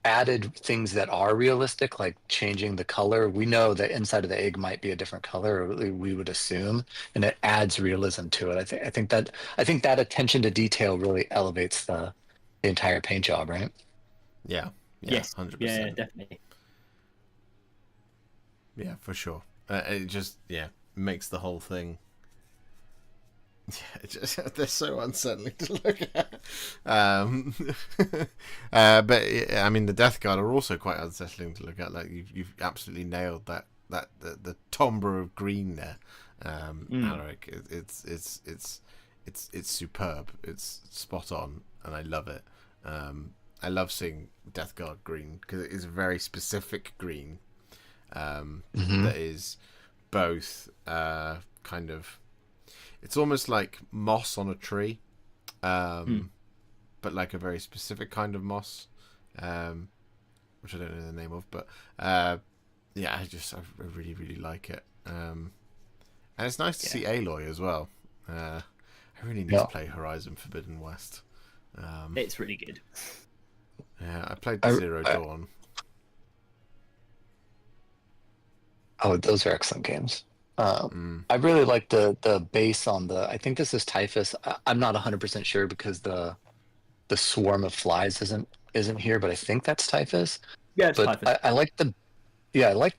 added things that are realistic, like changing the color. We know that inside of the egg might be a different color, or we would assume, and it adds realism to it. I think that attention to detail really elevates the entire paint job, right? Yes, 100%. Yeah, definitely. Yeah, for sure. It just makes the whole thing. Yeah, they're so unsettling to look at. But I mean, the Death Guard are also quite unsettling to look at. Like you've absolutely nailed that the timbre of green there, Alaric. It's superb. It's spot on, and I love it. I love seeing Death Guard green because it is a very specific green that is both kind of, it's almost like moss on a tree, but like a very specific kind of moss, which I don't know the name of, but I really, really like it. And it's nice to see Aloy as well. I really need to play Horizon Forbidden West. It's really good. Yeah, I played Zero Dawn. Oh, those are excellent games. I really like the base on the. I think this is Typhus. I'm not 100% sure because the swarm of flies isn't here, but I think that's Typhus. Yeah, it's Typhus. I like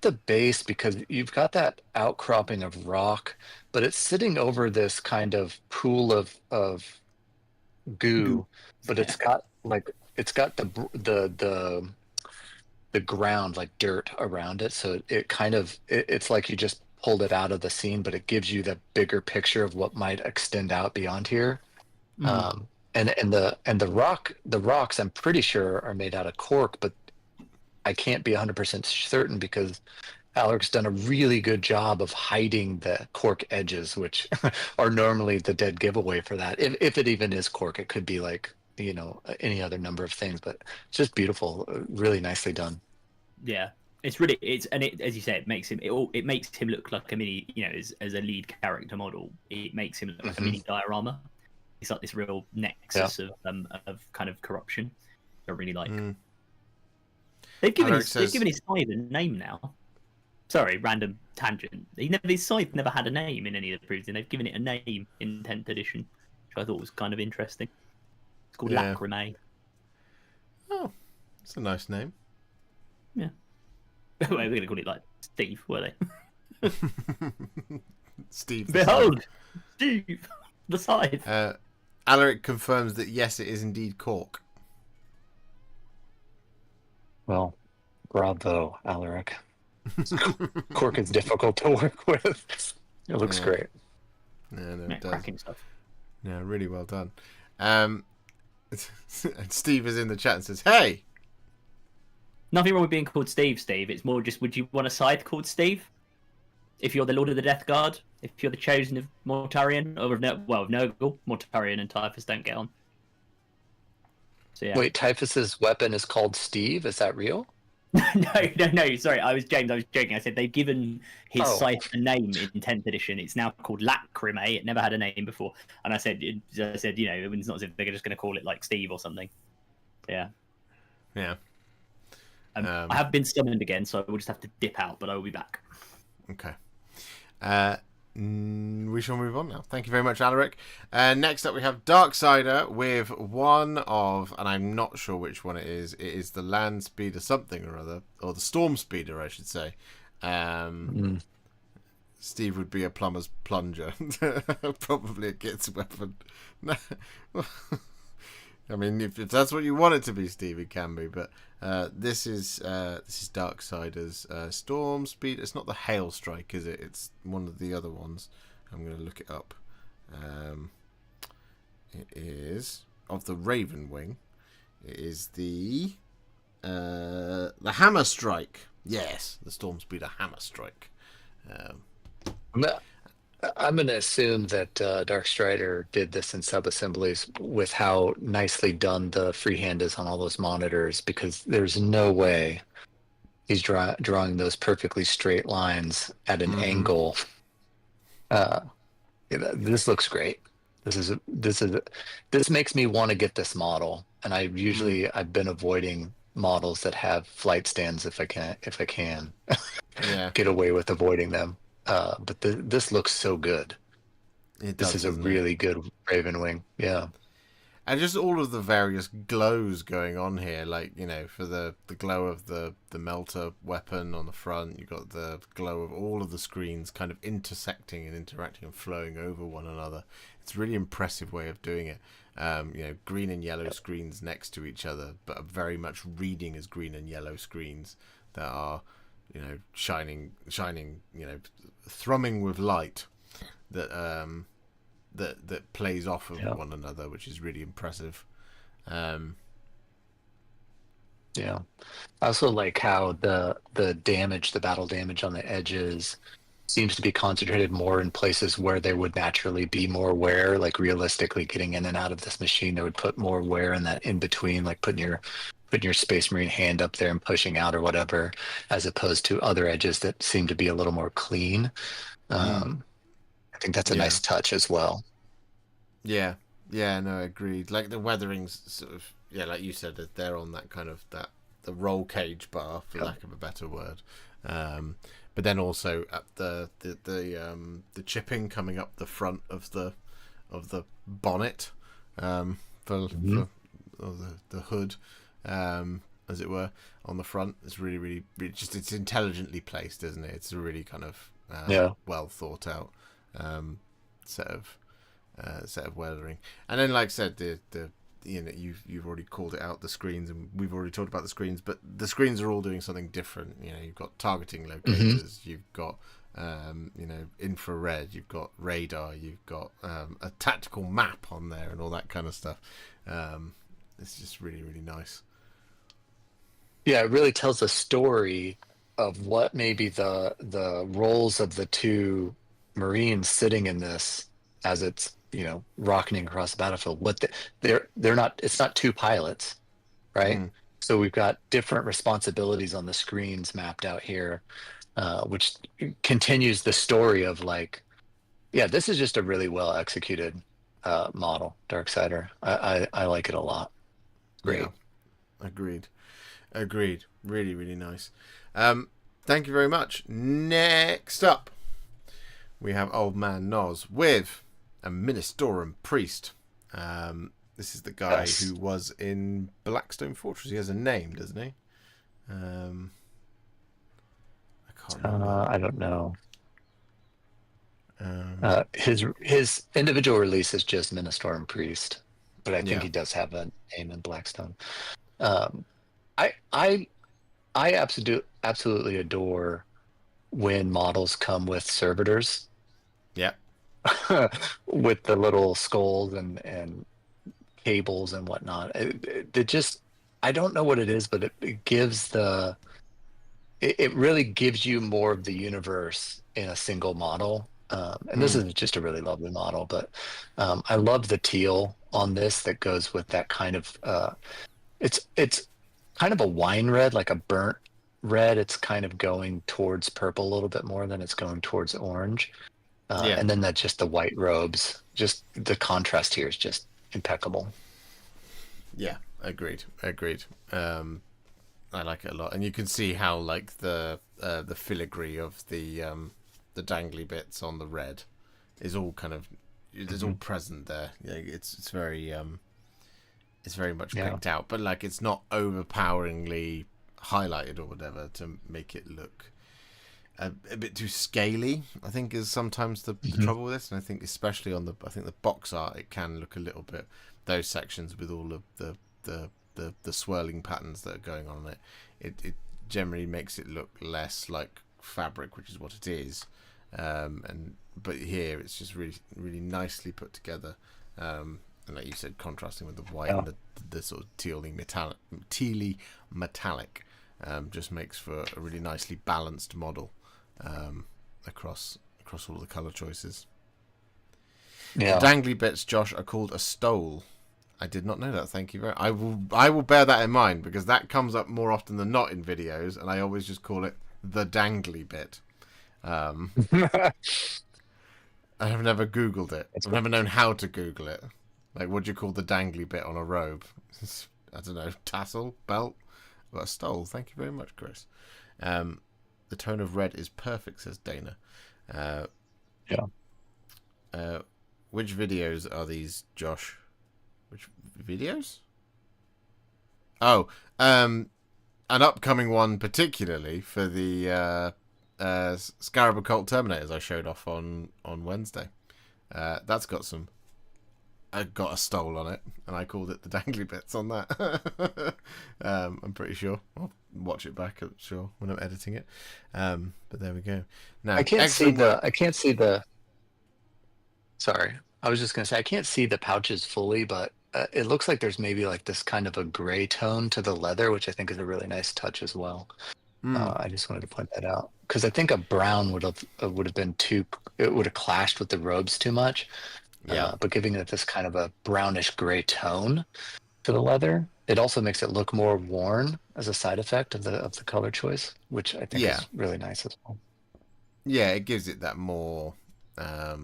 the base because you've got that outcropping of rock, but it's sitting over this kind of pool of goo. But it's got the ground like dirt around it, so it kind of it's like you just pulled it out of the scene, but it gives you the bigger picture of what might extend out beyond here. And the rocks I'm pretty sure are made out of cork, but I can't be 100% certain because Alaric's done a really good job of hiding the cork edges, which are normally the dead giveaway for that. If it even is cork, it could be like, any other number of things, but it's just beautiful, really nicely done. Yeah, as you say, it makes him look like a mini, as a lead character model. It makes him look like a mini diorama. It's like this real nexus of kind of corruption. I really like. They've given his scythe a name now. Sorry, random tangent. His scythe never had a name in any of the proofs, and they've given it a name in 10th edition, which I thought was kind of interesting. It's called Lacrimae. Oh, it's a nice name. Yeah. We're going to call it like Steve, were they? Steve. Behold, Steve, the scythe. Alaric confirms that yes, it is indeed cork. Well, bravo, Alaric. Cork is difficult to work with. It looks great. Yeah, no, it does. Cracking stuff. Yeah, really well done. And Steve is in the chat and says, "Hey." Nothing wrong with being called Steve. It's more just, would you want a scythe called Steve? If you're the Lord of the Death Guard, if you're the Chosen of Mortarion, or of Nurgle, Mortarion and Typhus don't get on. So, yeah. Wait, Typhus's weapon is called Steve? Is that real? No. Sorry, I was joking. I said they've given his scythe a name in 10th edition. It's now called Lacrimae. It never had a name before. And I said, it's not as if they're just going to call it like Steve or something. Yeah. Yeah. I have been summoned again, so I will just have to dip out, but I will be back. Okay. We shall move on now. Thank you very much, Alaric. Next up, we have Darksider with one of, and I'm not sure which one it is. It is the Land Speeder something or other, or the Storm Speeder, I should say. Steve would be a plumber's plunger, probably a Git's weapon. I mean, if that's what you want it to be, Steve, it can be. But this is Darksider's Storm Speed. It's not the Hail Strike, is it? It's one of the other ones. I'm going to look it up. It is of the Raven Wing. It is the Hammer Strike. Yes, the Storm Speeder Hammer Strike. I'm going to assume that Darkstrider did this in sub-assemblies with how nicely done the freehand is on all those monitors, because there's no way he's drawing those perfectly straight lines at an angle. This looks great. This makes me want to get this model, and I've been avoiding models that have flight stands if I can get away with avoiding them. But this looks so good. This is a really good Raven Wing. Yeah. And just all of the various glows going on here, like, for the glow of the melter weapon on the front, you've got the glow of all of the screens kind of intersecting and interacting and flowing over one another. It's a really impressive way of doing it. Green and yellow screens next to each other, but very much reading as green and yellow screens that are, shining, thrumming with light that plays off of one another, which is really impressive. Yeah, I also like how the damage, the battle damage on the edges seems to be concentrated more in places where there would naturally be more wear. Like realistically, getting in and out of this machine, there would put more wear in that in between, like putting your Space Marine hand up there and pushing out or whatever, as opposed to other edges that seem to be a little more clean. I think that's a nice touch as well. Yeah, no, agreed. Like the weatherings, sort of, like you said, they're on that kind of the roll cage bar, for lack of a better word. But then also at the chipping coming up the front of the bonnet, for the hood, as it were, on the front. It's really, really, really just, it's intelligently placed, isn't it? It's a really kind of well thought out set of weathering. And then, like I said, the you've already called it out, the screens, and we've already talked about the screens, but the screens are all doing something different. You've got targeting locators, you've got you know, infrared, you've got radar, you've got a tactical map on there and all that kind of stuff. It's just really, really nice. Yeah, it really tells a story of what maybe the roles of the two Marines sitting in this as it's, you know, rocketing across the battlefield. What they're not, it's not two pilots, right? So we've got different responsibilities on the screens mapped out here, which continues the story of like, yeah, this is just a really well executed model, Darksider. I like it a lot. Great. Yeah, agreed. Really, really nice. Thank you very much. Next up, we have Old Man Noz with a Ministorum Priest. This is the guy who was in Blackstone Fortress. He has a name, doesn't he? I can't remember. I don't know. His individual release is just Ministorum Priest, but I think he does have a name in Blackstone. I absolutely adore when models come with servitors. Yeah. With the little skulls and cables and whatnot. It just, I don't know what it is, but it gives it really gives you more of the universe in a single model. And this is just a really lovely model, but I love the teal on this that goes with that kind of it's kind of a wine red, like a burnt red. It's kind of going towards purple a little bit more than it's going towards orange. And then that's just the white robes. Just the contrast here is just impeccable. Yeah, agreed. I like it a lot, and you can see how like the filigree of the dangly bits on the red is all kind of it's all present there. Yeah, it's very much picked out, but like it's not overpoweringly highlighted or whatever to make it look a bit too scaly. I think is sometimes the trouble with this, and I think especially on the box art it can look a little bit, those sections with all of the swirling patterns that are going on in it generally makes it look less like fabric, which is what it is. But here it's just really, really nicely put together. And like you said, contrasting with the white and the sort of tealy metallic, just makes for a really nicely balanced model across all the color choices. Yeah. The dangly bits, Josh, are called a stole. I did not know that. Thank you very much. I will bear that in mind, because that comes up more often than not in videos, and I always just call it the dangly bit. I have never Googled it. I've never known how to Google it. Like, what do you call the dangly bit on a robe? I don't know, tassel, belt, but a stole. Thank you very much, Chris. The tone of red is perfect, says Dana. Which videos are these, Josh? Which videos? Oh, an upcoming one particularly for the Scarab Occult Terminators I showed off on Wednesday. That's got a stole on it, and I called it the dangly bits on that. I'm pretty sure. I'll watch it back, I'm sure, when I'm editing it. But there we go. Now, I can't see the. Sorry, I was just gonna say I can't see the pouches fully, but it looks like there's maybe like this kind of a gray tone to the leather, which I think is a really nice touch as well. I just wanted to point that out, because I think a brown would have been too. It would have clashed with the robes too much. But giving it this kind of a brownish gray tone to the leather, it also makes it look more worn as a side effect of the color choice, which I think is really nice as well. Yeah, it gives it that more, I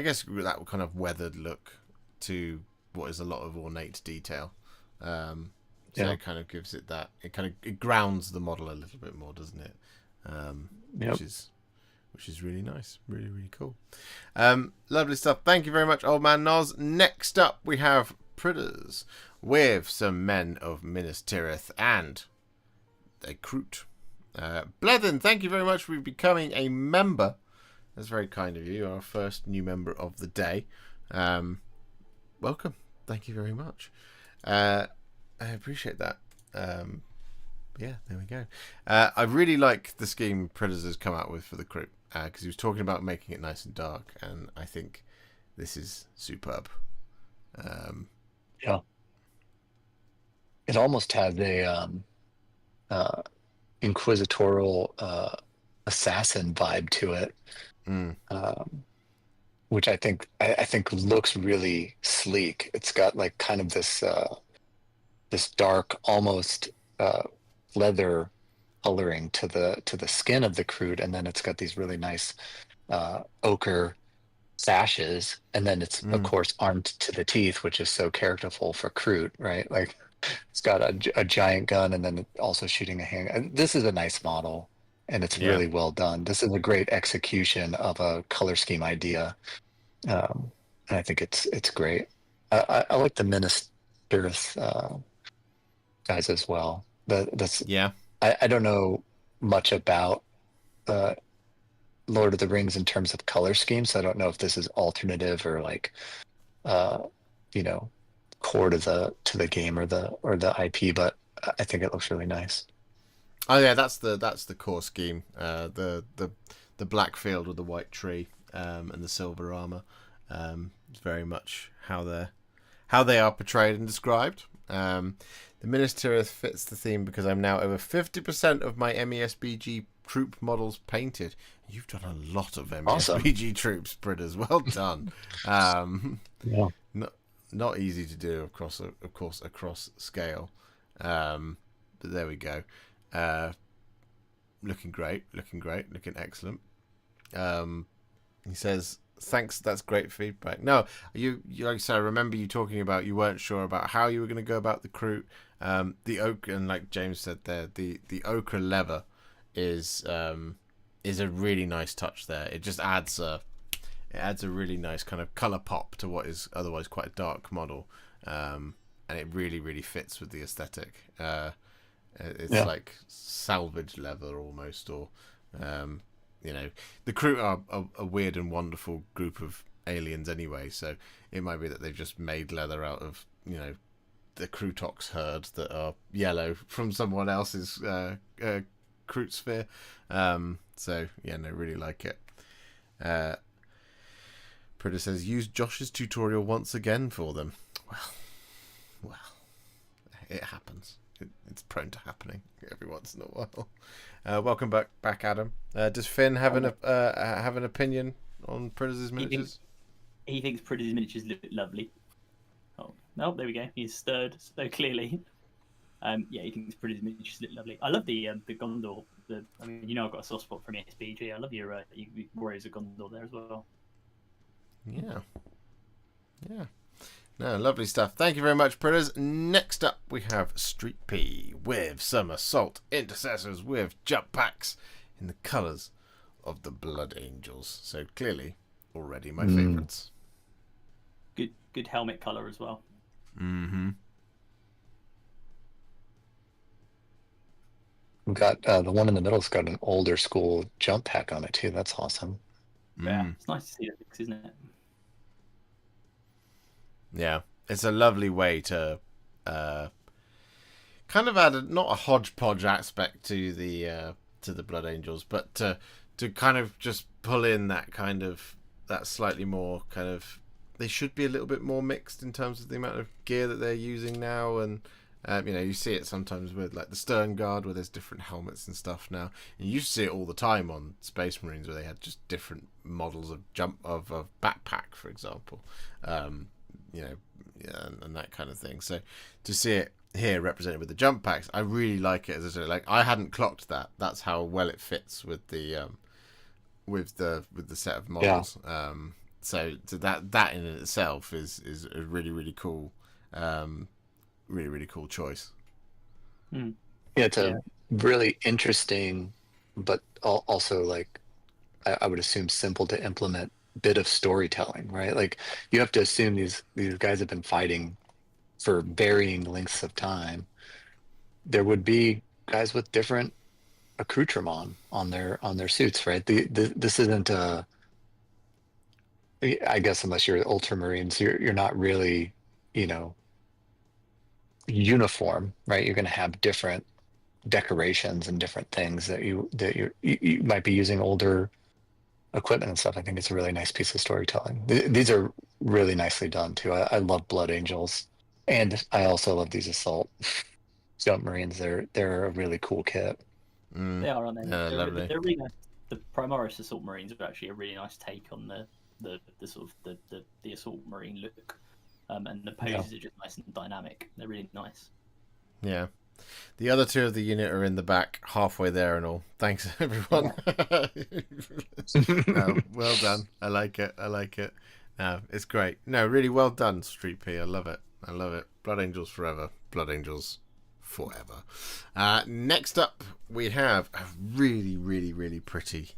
guess, that kind of weathered look to what is a lot of ornate detail. So it kind of gives it that. It grounds the model a little bit more, doesn't it? Which is really nice. Really, really cool. Lovely stuff. Thank you very much, Old Man Noz. Next up, we have Pridders with some men of Minas Tirith and a Kroot. Blethen, thank you very much for becoming a member. That's very kind of you. Our first new member of the day. Welcome. Thank you very much. I appreciate that. yeah, there we go. I really like the scheme Predator's come out with for the crew, because he was talking about making it nice and dark, and I think this is superb. Yeah. It almost has a inquisitorial assassin vibe to it, which I think looks really sleek. It's got like kind of this dark, almost leather coloring to the skin of the Kroot, and then it's got these really nice ochre sashes, and then it's of course armed to the teeth, which is so characterful for Kroot, right? Like it's got a giant gun, and then also shooting a hand. And this is a nice model, and it's really well done. This is a great execution of a color scheme idea, and I think it's great. I like the Ministers guys as well. That's I don't know much about Lord of the Rings in terms of color scheme, so I don't know if this is alternative or like core to the game or the IP, but I think it looks really nice. Oh yeah, that's the core scheme. The black field with the white tree and the silver armor. It's very much how they are portrayed and described. The Minister fits the theme because I'm now over 50% of my MESBG troop models painted. You've done a lot of MESBG troops, Britters. Well done. Yeah. Not easy to do, of course, across scale. But there we go. Looking great, looking excellent. He says, thanks, that's great feedback. No, you like I said, I remember you talking about you weren't sure about how you were going to go about the Kroot. The ochre, and like James said there, the ochre leather is a really nice touch there. It just adds a really nice kind of color pop to what is otherwise quite a dark model, and it really fits with the aesthetic. It's like salvage leather almost, or the Kroot are a weird and wonderful group of aliens anyway, so it might be that they've just made leather out of the Krootox herd that are yellow from someone else's Kroot sphere. So yeah, no, really like it. Predator says, use Josh's tutorial once again for them. Well, it happens. It's prone to happening every once in a while. Welcome back, Adam. Does Finn have an opinion on Predator's miniatures? He thinks Predator's miniatures look lovely. Oh no, there we go. He's stirred so clearly. He thinks Predator's miniatures look lovely. I love the Gondor. I've got a soft spot for an SBG. I love your Warriors of Gondor there as well. Yeah. No, lovely stuff. Thank you very much, Predators. Next up, we have Street P with some Assault Intercessors with jump packs in the colours of the Blood Angels. So clearly, already my favourites. Good helmet colour as well. Mm-hmm. We've got the one in the middle's got an older school jump pack on it too. That's awesome. Yeah, it's nice to see that mix, isn't it? Yeah, it's a lovely way to kind of add not a hodgepodge aspect to the Blood Angels, but to kind of just pull in that slightly more kind of, they should be a little bit more mixed in terms of the amount of gear that they're using now, and you see it sometimes with like the Stern Guard where there's different helmets and stuff now. And you used to see it all the time on Space Marines where they had just different models of backpack, for example. And that kind of thing. So to see it here represented with the jump packs, I really like it. As I said, like I hadn't clocked that. That's how well it fits with the set of models. Yeah. So that in itself is a really cool, really cool choice. Yeah, it's a really interesting, but also like I would assume simple to implement bit of storytelling, right? Like you have to assume these guys have been fighting for varying lengths of time. There would be guys with different accoutrement on their suits, right? This isn't I guess unless you're Ultramarines, you're not really, uniform, right? You're going to have different decorations and different things that you might be using older equipment and stuff. I think it's a really nice piece of storytelling. These are really nicely done too. I love Blood Angels, and I also love these Assault Jump Marines. They're a really cool kit. They are, aren't they? Lovely. They're really nice. The Primaris Assault Marines are actually a really nice take on the sort of the Assault Marine look, and the poses are just nice and dynamic. They're really nice. Yeah. The other two of the unit are in the back, halfway there and all. Thanks, everyone. No, well done. I like it. No, it's great. No, really well done, Street P. I love it. Blood Angels forever. Blood Angels forever. Next up, we have a really, really, really pretty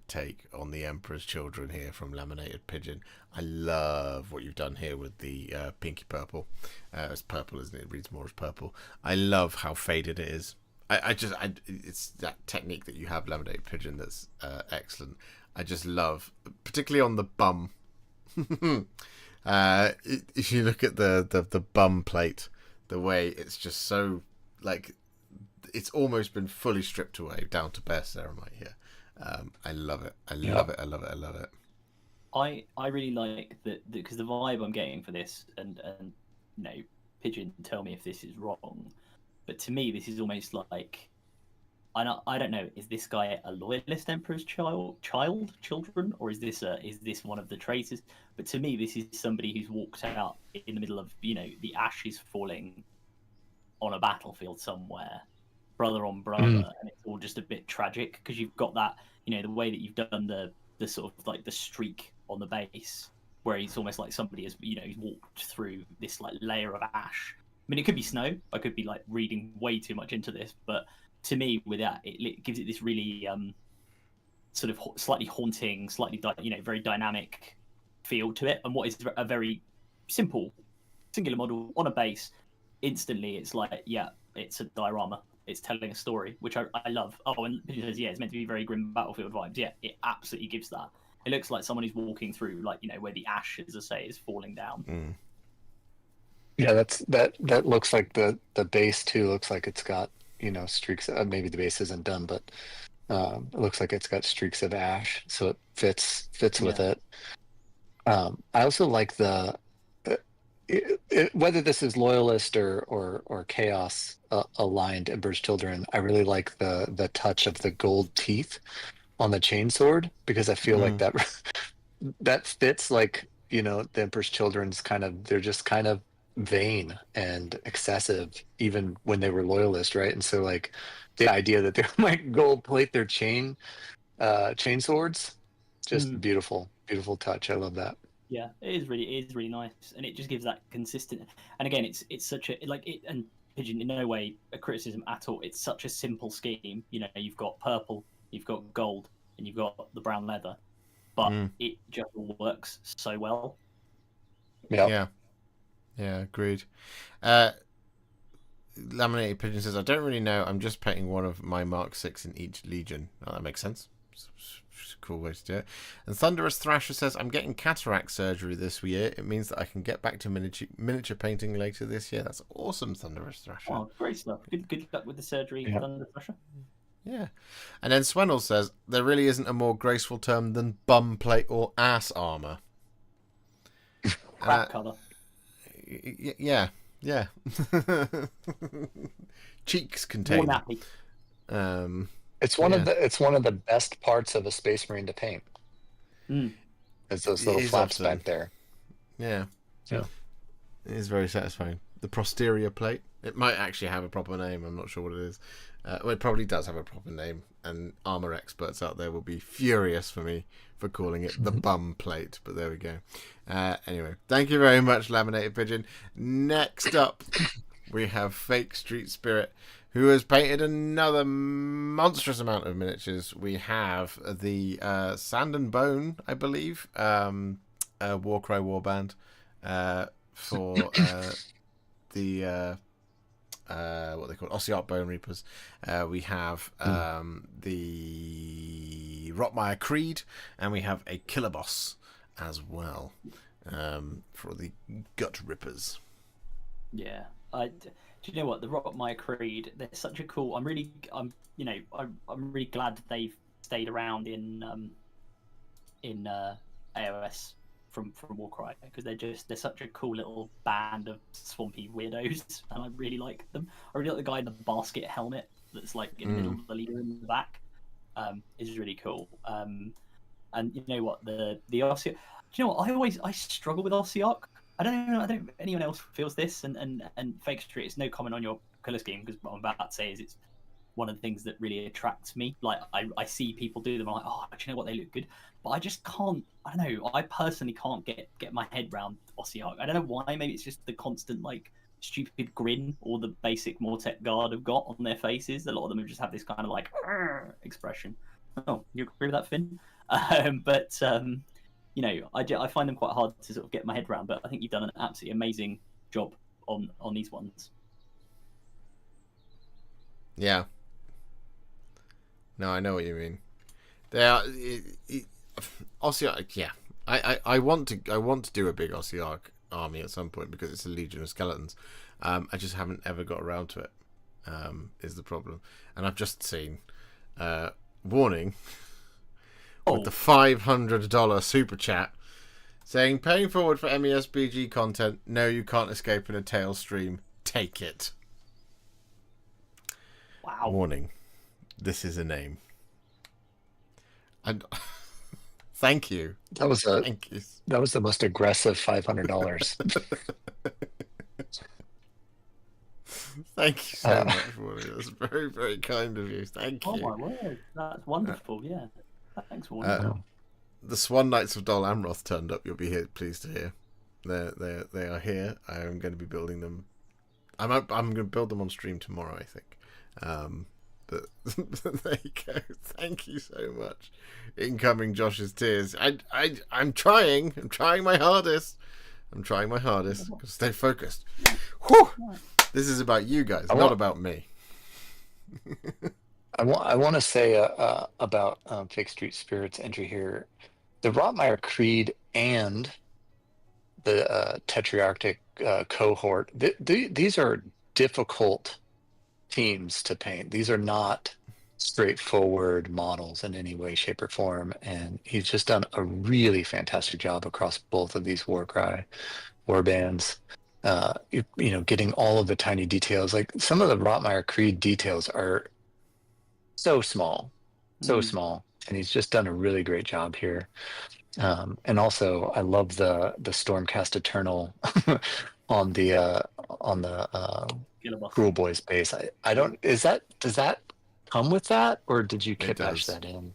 take on the Emperor's Children here from Laminated Pigeon. I love what you've done here with the pinky purple. It's purple, isn't it? It reads more as purple. I love how faded it is. It's that technique that you have, Laminated Pigeon, that's excellent. I just love, particularly on the bum. If you look at the bum plate, the way it's just so, like, it's almost been fully stripped away down to bare ceramite here. I love it. I love it. I really like that because the vibe I'm getting for this, and you know, Pigeon, tell me if this is wrong, but to me this is almost like, I don't know, is this guy a loyalist Emperor's children, or is this one of the traitors? But to me, this is somebody who's walked out in the middle of, you know, the ashes falling on a battlefield somewhere, brother on brother, and it's all just a bit tragic because you've got that, you know, the way that you've done the sort of like the streak on the base, where it's almost like somebody has, you know, he's walked through this like layer of ash. I mean, it could be snow. I could be like reading way too much into this, but to me, with that, it gives it this really sort of slightly haunting, slightly you know, very dynamic feel to it. And what is a very simple singular model on a base, instantly it's like, yeah, it's a diorama. It's telling a story, which I love. Oh, and Pigeon says, yeah, it's meant to be very grim battlefield vibes. Yeah, it absolutely gives that. It looks like someone who's walking through, like, you know, where the ash, as I say, is falling down. Yeah, that looks like the base too. Looks like it's got, you know, streaks. Maybe the base isn't done, but it looks like it's got streaks of ash, so it fits with it. I also like the whether this is loyalist or chaos aligned Emperor's Children. I really like the touch of the gold teeth on the chainsword, because I feel like that fits, like, you know, the Emperor's Children's they're just kind of vain and excessive even when they were loyalist, right? And so, like, the idea that they might gold plate their chain swords, just beautiful touch. I love that. Yeah, it is really nice, and it just gives that consistent. And again, it's such a, like, it, and Pigeon, in no way a criticism at all. It's such a simple scheme. You know, you've got purple, you've got gold, and you've got the brown leather, but it just works so well. Yeah, agreed. Laminated Pigeon says, I don't really know. I'm just painting one of my Mark 6 in each legion. Oh, that makes sense. It's a cool way to do it. And Thunderous Thrasher says, I'm getting cataract surgery this year. It means that I can get back to miniature painting later this year. That's awesome, Thunderous Thrasher. Oh, great stuff. Good luck with the surgery, Thunderous Thrasher. Yeah. And then Swennel says, there really isn't a more graceful term than bum plate or ass armor. Crap colour. Yeah. Cheeks contain. It's one of the best parts of a Space Marine to paint. It's those little flaps back there. Yeah. It is very satisfying. The posterior plate. It might actually have a proper name. I'm not sure what it is. Well, it probably does have a proper name, and armor experts out there will be furious for me for calling it the bum plate. But there we go. Anyway, thank you very much, Laminated Pigeon. Next up, we have Fake Street Spirit, who has painted another monstrous amount of miniatures. We have the Sand and Bone, I believe, Warcry Warband for the what they call Ossiarch Bone Reapers. We have the Rotmire Creed, and we have a Killer Boss as well for the Gut Rippers. Yeah. Do you know what, the Rockmire Creed? They're such a cool. I'm really glad they've stayed around in AOS from Warcry, because they're such a cool little band of swampy weirdos, and I really like them. I really like the guy in the basket helmet that's like in the middle of the leader in the back. Is really cool. And you know what, the Ossiarch. Do you know what, I struggle with Ossiarch. I don't know if anyone else feels this, and Fake Street. It's no comment on your color scheme, because what I'm about to say is it's one of the things that really attracts me. Like I see people do them, I'm like, oh, do you know what, they look good, but I just can't. I don't know. I personally can't get my head around Ossiarch. I don't know why. Maybe it's just the constant like stupid grin or the basic Mortek Guard have got on their faces. A lot of them just have this kind of like expression. Oh, you agree with that, Finn? But you know, I find them quite hard to sort of get my head around. But I think you've done an absolutely amazing job on these ones. Yeah. No, I know what you mean. They are Ossiarch. Yeah, I want to do a big Ossiarch army at some point, because it's a legion of skeletons. I just haven't ever got around to it. Is the problem, and I've just seen warning with the $500 super chat saying, paying forward for MESBG content. No, you can't escape in a Tale stream. Take it. Wow. Warning. This is a name. And thank you. That was Thank you. That was the most aggressive $500. Thank you so much, Warning. That's very, very kind of you. Thank you. Oh my word, that's wonderful. Yeah, thanks, Warren. The Swan Knights of Dol Amroth turned up. You'll be pleased to hear. They are here. I am going to be building them. I'm going to build them on stream tomorrow, I think. But there you go. Thank you so much. Incoming Josh's tears. I'm trying. I'm trying my hardest. Stay focused. Whew! This is about you guys, not about me. I want to say about Fake Street Spirit's entry here. The Rotmire Creed and the Tetrarchic cohort, these are difficult teams to paint. These are not straightforward models in any way, shape, or form. And he's just done a really fantastic job across both of these Warcry warbands. You know, getting all of the tiny details. Like some of the Rotmire Creed details are so small, and he's just done a really great job here. And also, I love the Stormcast Eternal on the Cruel Boys base. I don't. Does that come with that, or did you kit bash that in?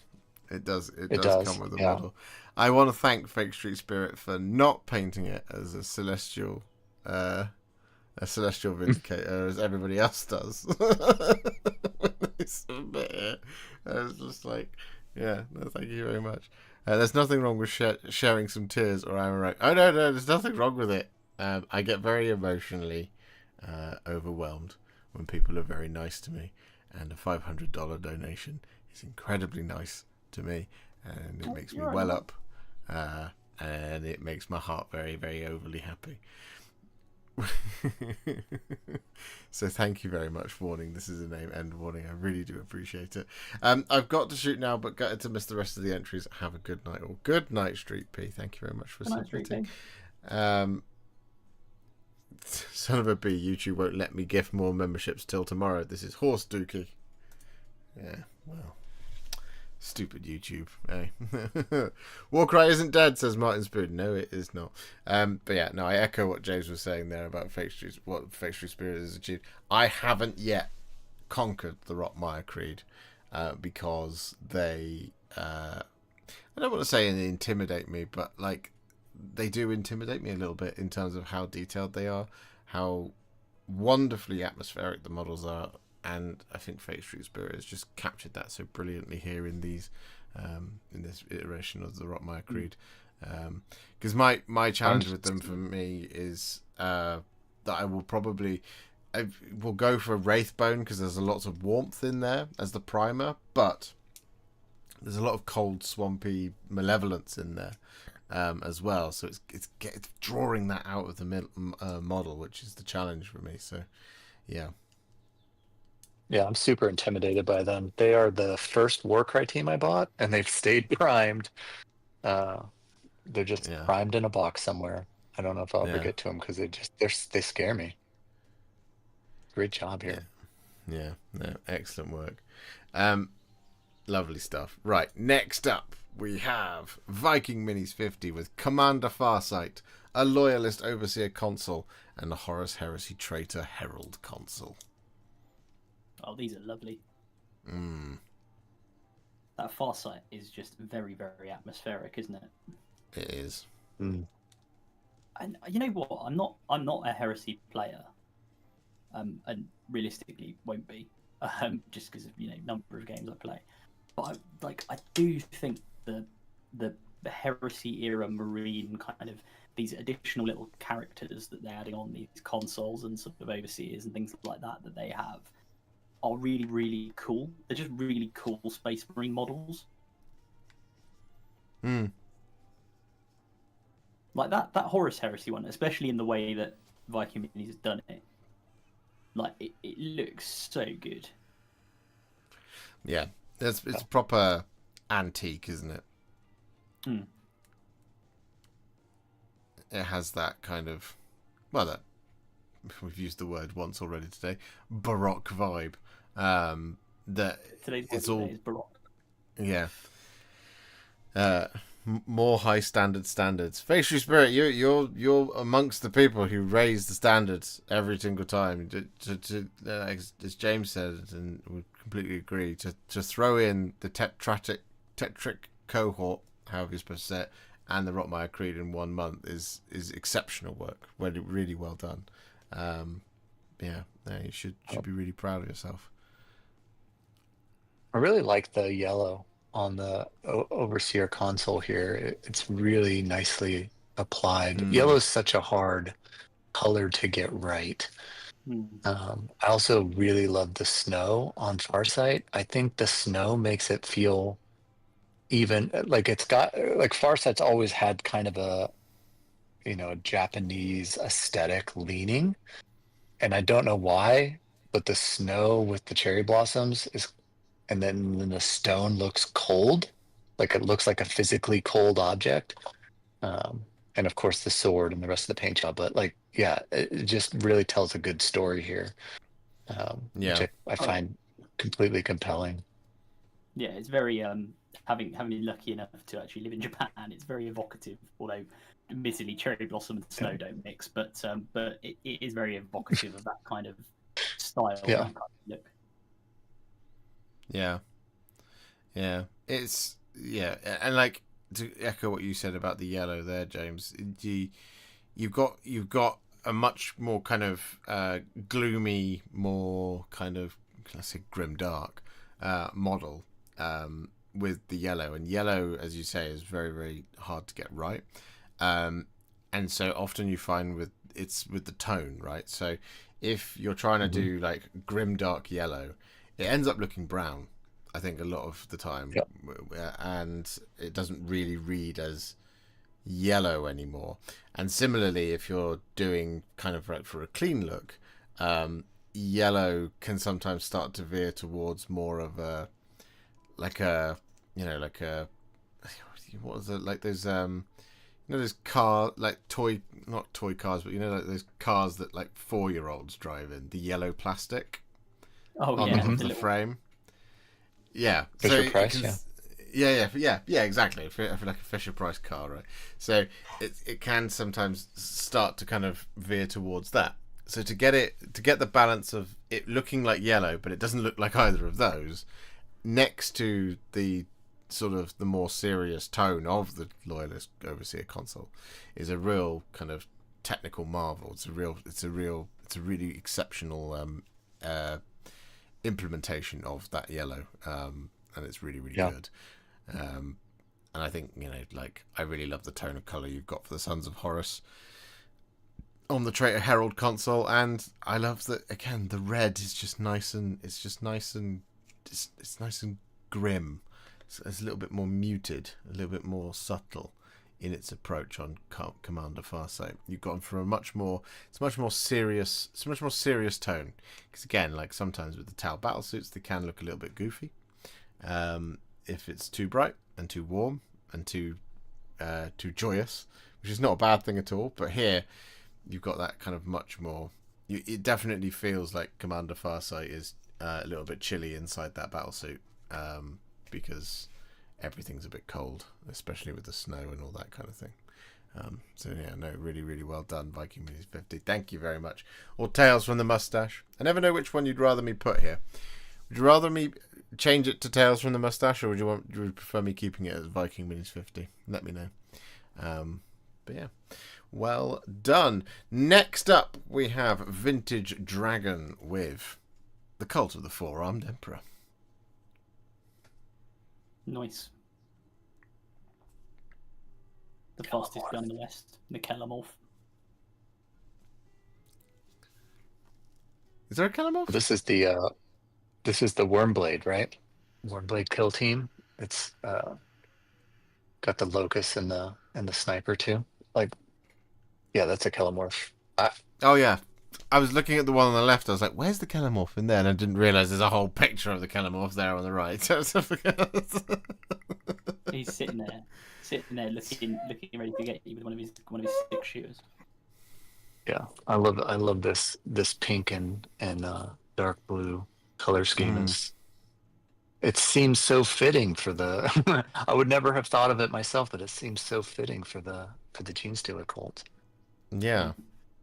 It does. It does come with the model. I want to thank Fake Street Spirit for not painting it as a celestial vindicator as everybody else does. When they submit it, I was just like, yeah, no, thank you very much. There's nothing wrong with sharing some tears, or I'm right. Oh no, there's nothing wrong with it. I get very emotionally overwhelmed when people are very nice to me, and a $500 donation is incredibly nice to me, and it makes me well up, and it makes my heart very, very overly happy. So thank you very much, Warning. This is a name, and Warning. I really do appreciate it. I've got to shoot now, but get to miss the rest of the entries. Have a good night, or good night, Street P. Thank you very much for submitting. Son of a bee, YouTube won't let me gift more memberships till tomorrow. This is Horse Dookie. Yeah, well, stupid YouTube. Eh? Warcry isn't dead, says Martin Spoon. No, it is not. But yeah, no, I echo what James was saying there about what Fake Street Spirit has achieved. I haven't yet conquered the Rotmire Creed because they, I don't want to say they intimidate me, but like, they do intimidate me a little bit in terms of how detailed they are, how wonderfully atmospheric the models are, and I think Fake Street Spirit has just captured that so brilliantly here in these in this iteration of the Rotmire Creed. Because my challenge with them for me is that I will go for a Wraithbone, because there's a lots of warmth in there as the primer, but there's a lot of cold, swampy malevolence in there. as well. So it's drawing that out of the model, which is the challenge for me. So yeah. Yeah, I'm super intimidated by them. They are the first Warcry team I bought, and they've stayed primed. They're just Yeah. primed in a box somewhere. I don't know if I'll ever Yeah. get to them because they scare me. Great job here. Yeah. No, excellent work. Lovely stuff. Right, next up we have Viking Minis 50 with Commander Farsight, a Loyalist Overseer Consul, and a Horus Heresy Traitor Herald Consul. Oh, these are lovely. That Farsight is just very, very atmospheric, isn't it? It is. And you know what? I'm not a Heresy player, and realistically won't be, just because of number of games I play. But I do think the Heresy era Marine kind of these additional little characters that they're adding on, these consoles and sort of overseers and things like that they have, are really, really cool. They're just really cool Space Marine models. Like that Horus Heresy one, especially in the way that Viking Minis has done it. Like it looks so good. Yeah, it's proper antique, isn't it? It has that kind of, well, that we've used the word once already today, Baroque vibe. That it's all is Baroque. Yeah. More high standards. Facial Spirit, you're amongst the people who raise the standards every single time. As James said, and we completely agree, to throw in the tetric cohort, however you're supposed to say it, and the Rotmire Creed in 1 month is exceptional work. Really well done. You should be really proud of yourself. I really like the yellow on the Overseer console here. It's really nicely applied. Yellow is such a hard color to get right. I also really love the snow on Farsight. I think the snow makes it feel even like it's got like Farsight's always had kind of a Japanese aesthetic leaning, and I don't know why, but the snow with the cherry blossoms and then the stone looks cold, like it looks like a physically cold object. And of course the sword and the rest of the paint job, but it just really tells a good story here, which I find completely compelling. Yeah, it's very having been lucky enough to actually live in Japan, it's very evocative. Although, admittedly, cherry blossom and snow don't mix, but it is very evocative of that kind of style, that kind of look. Yeah. It's and like to echo what you said about the yellow there, James. You've got a much more kind of gloomy, more kind of, let's say, grimdark model with the yellow, and yellow, as you say, is very, very hard to get right, and so often you find with the tone, right? So if you're trying to do like grimdark yellow, it ends up looking brown, I think, a lot of the time, and it doesn't really read as yellow anymore. And similarly, if you're doing kind of like for a clean look, yellow can sometimes start to veer towards more of a what is it, like those those car, like not toy cars, but like those cars that like 4-year-olds drive in, the yellow plastic on the frame. Yeah, Fisher Price, yeah, exactly. For like a Fisher Price car, right? So it can sometimes start to kind of veer towards that. So to get the balance of it looking like yellow, but it doesn't look like either of those, next to the sort of the more serious tone of the Loyalist Overseer console, is a real kind of technical marvel. It's a really exceptional implementation of that yellow, and it's really, really good. And I think I really love the tone of color you've got for the Sons of Horus on the Traitor Herald console, and I love that again. The red is just nice and it's nice and grim. It's a little bit more muted, a little bit more subtle. in its approach on Commander Farsight. You've gone for a much more serious tone. Because again, like sometimes with the Tau battlesuits, they can look a little bit goofy. If it's too bright and too warm and too joyous, which is not a bad thing at all. But here, you've got that kind of much more. It definitely feels like Commander Farsight is a little bit chilly inside that battlesuit, because everything's a bit cold, especially with the snow and all that kind of thing. So yeah, no, really, really well done, Viking Minis 50. Thank you very much. Or Tales from the Mustache. I never know which one you'd rather me put here. Would you rather me change it to Tales from the Mustache, or would you prefer me keeping it as Viking Minis 50? Let me know. But yeah, well done. Next up, we have Vintage Dragon with the Cult of the Four-Armed Emperor. Nice. The fastest gun in the West, the Kelamorph. Is there a Kelamorph? This is the Wormblade, right? Wormblade kill team. It's got the Locust and the Sniper too. Like, yeah, that's a Kelamorph. Oh yeah, I was looking at the one on the left. I was like, "Where's the Kelamorph in there?" And I didn't realize there's a whole picture of the Kelamorph there on the right. He's sitting there, looking ready to get you with one of his 6 shooters. Yeah, I love this pink and dark blue color scheme. It seems so fitting for the. I would never have thought of it myself, but it seems so fitting for the Genestealer cult. Yeah.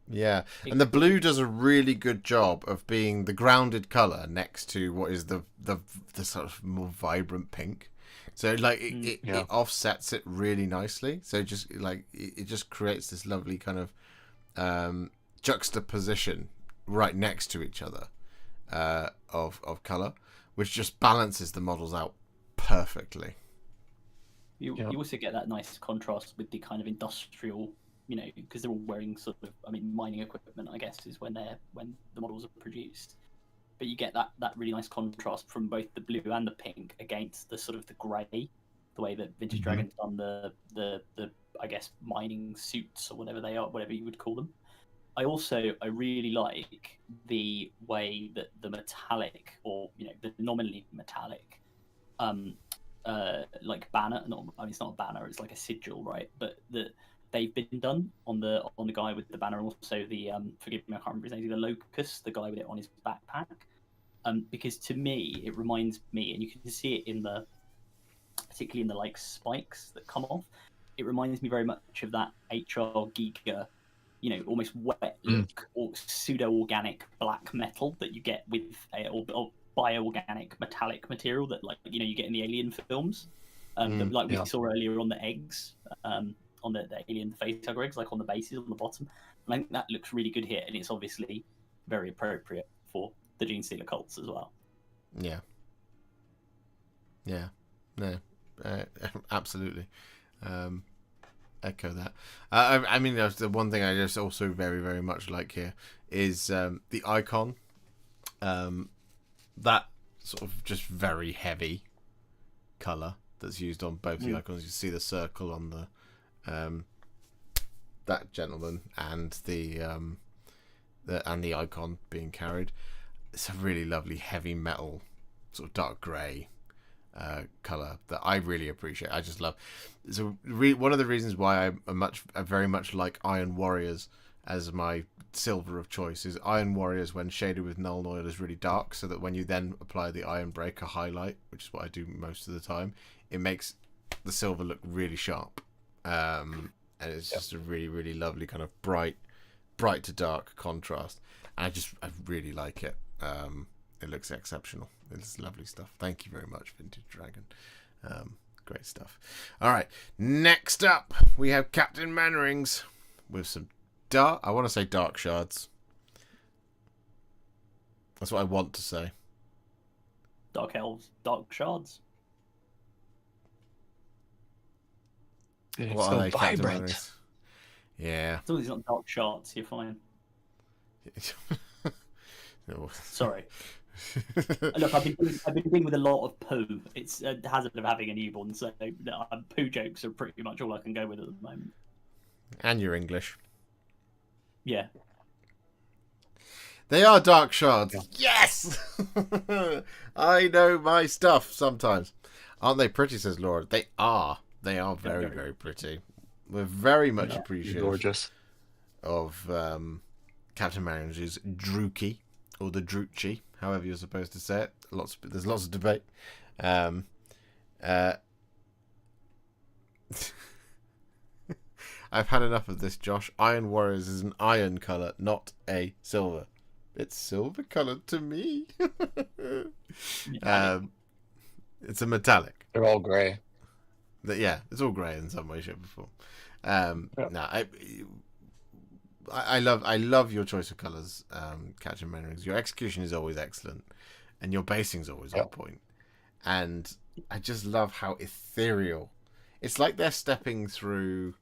Yeah, and the blue does a really good job of being the grounded color next to what is the sort of more vibrant pink. So like it offsets it really nicely. So just like it just creates this lovely kind of juxtaposition right next to each other of color, which just balances the models out perfectly. You also get that nice contrast with the kind of industrial, because they're all wearing sort of, mining equipment, I guess, is when the models are produced. But you get that really nice contrast from both the blue and the pink against the sort of the grey, the way that Vintage Dragon's done the I guess mining suits or whatever they are, whatever you would call them. I really like the way that the metallic, or the nominally metallic, like banner. It's not a banner; it's like a sigil, right? But they've been done on the guy with the banner, and also the forgive me, I can't remember his name, the Locust, the guy with it on his backpack. Because to me, it reminds me, and you can see it particularly in the like spikes that come off. It reminds me very much of that HR Giga, almost wet look or pseudo-organic black metal that you get with or bio-organic metallic material that you get in the Alien films, that we saw earlier on the eggs, on the Alien face hugger eggs, like on the bases on the bottom. And I think that looks really good here, and it's obviously very appropriate for the Genestealer cults as well. Yeah. No, absolutely. Echo that. The one thing I just also very, very much like here is the icon. That sort of just very heavy color that's used on both the icons. You see the circle on the that gentleman and the icon being carried. It's a really lovely heavy metal, sort of dark grey color that I really appreciate. I just love. So one of the reasons why I very much like Iron Warriors as my silver of choice is Iron Warriors, when shaded with Null Oil, is really dark, so that when you then apply the Iron Breaker highlight, which is what I do most of the time, it makes the silver look really sharp. And it's just a really, really lovely kind of bright to dark contrast. And I really like it. It looks exceptional. It's lovely stuff. Thank you very much, Vintage Dragon. Great stuff. All right, next up we have Captain Mannerings with some I want to say dark shards. That's what I want to say. Dark elves, dark shards. It's what so are they, Captain vibrant. Mannerings? Yeah. As long as it's not dark shards, you're fine. Sorry. Look, I've been dealing with a lot of poo. It's a hazard of having a newborn, so poo jokes are pretty much all I can go with at the moment. And you're English. Yeah. They are dark shards. Yeah. Yes! I know my stuff sometimes. Aren't they pretty, says Laura? They are. They are very, very pretty. We're very much appreciative Gorgeous. of Captain Marion's Druki, or the Druchi, however you're supposed to say it. There's lots of debate. I've had enough of this, Josh. Iron Warriors is an iron colour, not a silver. It's silver coloured to me. It's a metallic. They're all grey. Yeah, it's all grey in some way, shape, or form. No, I love your choice of colours, Captain Menrings. Your execution is always excellent, and your basing is always on point. And I just love how ethereal. It's like they're stepping through.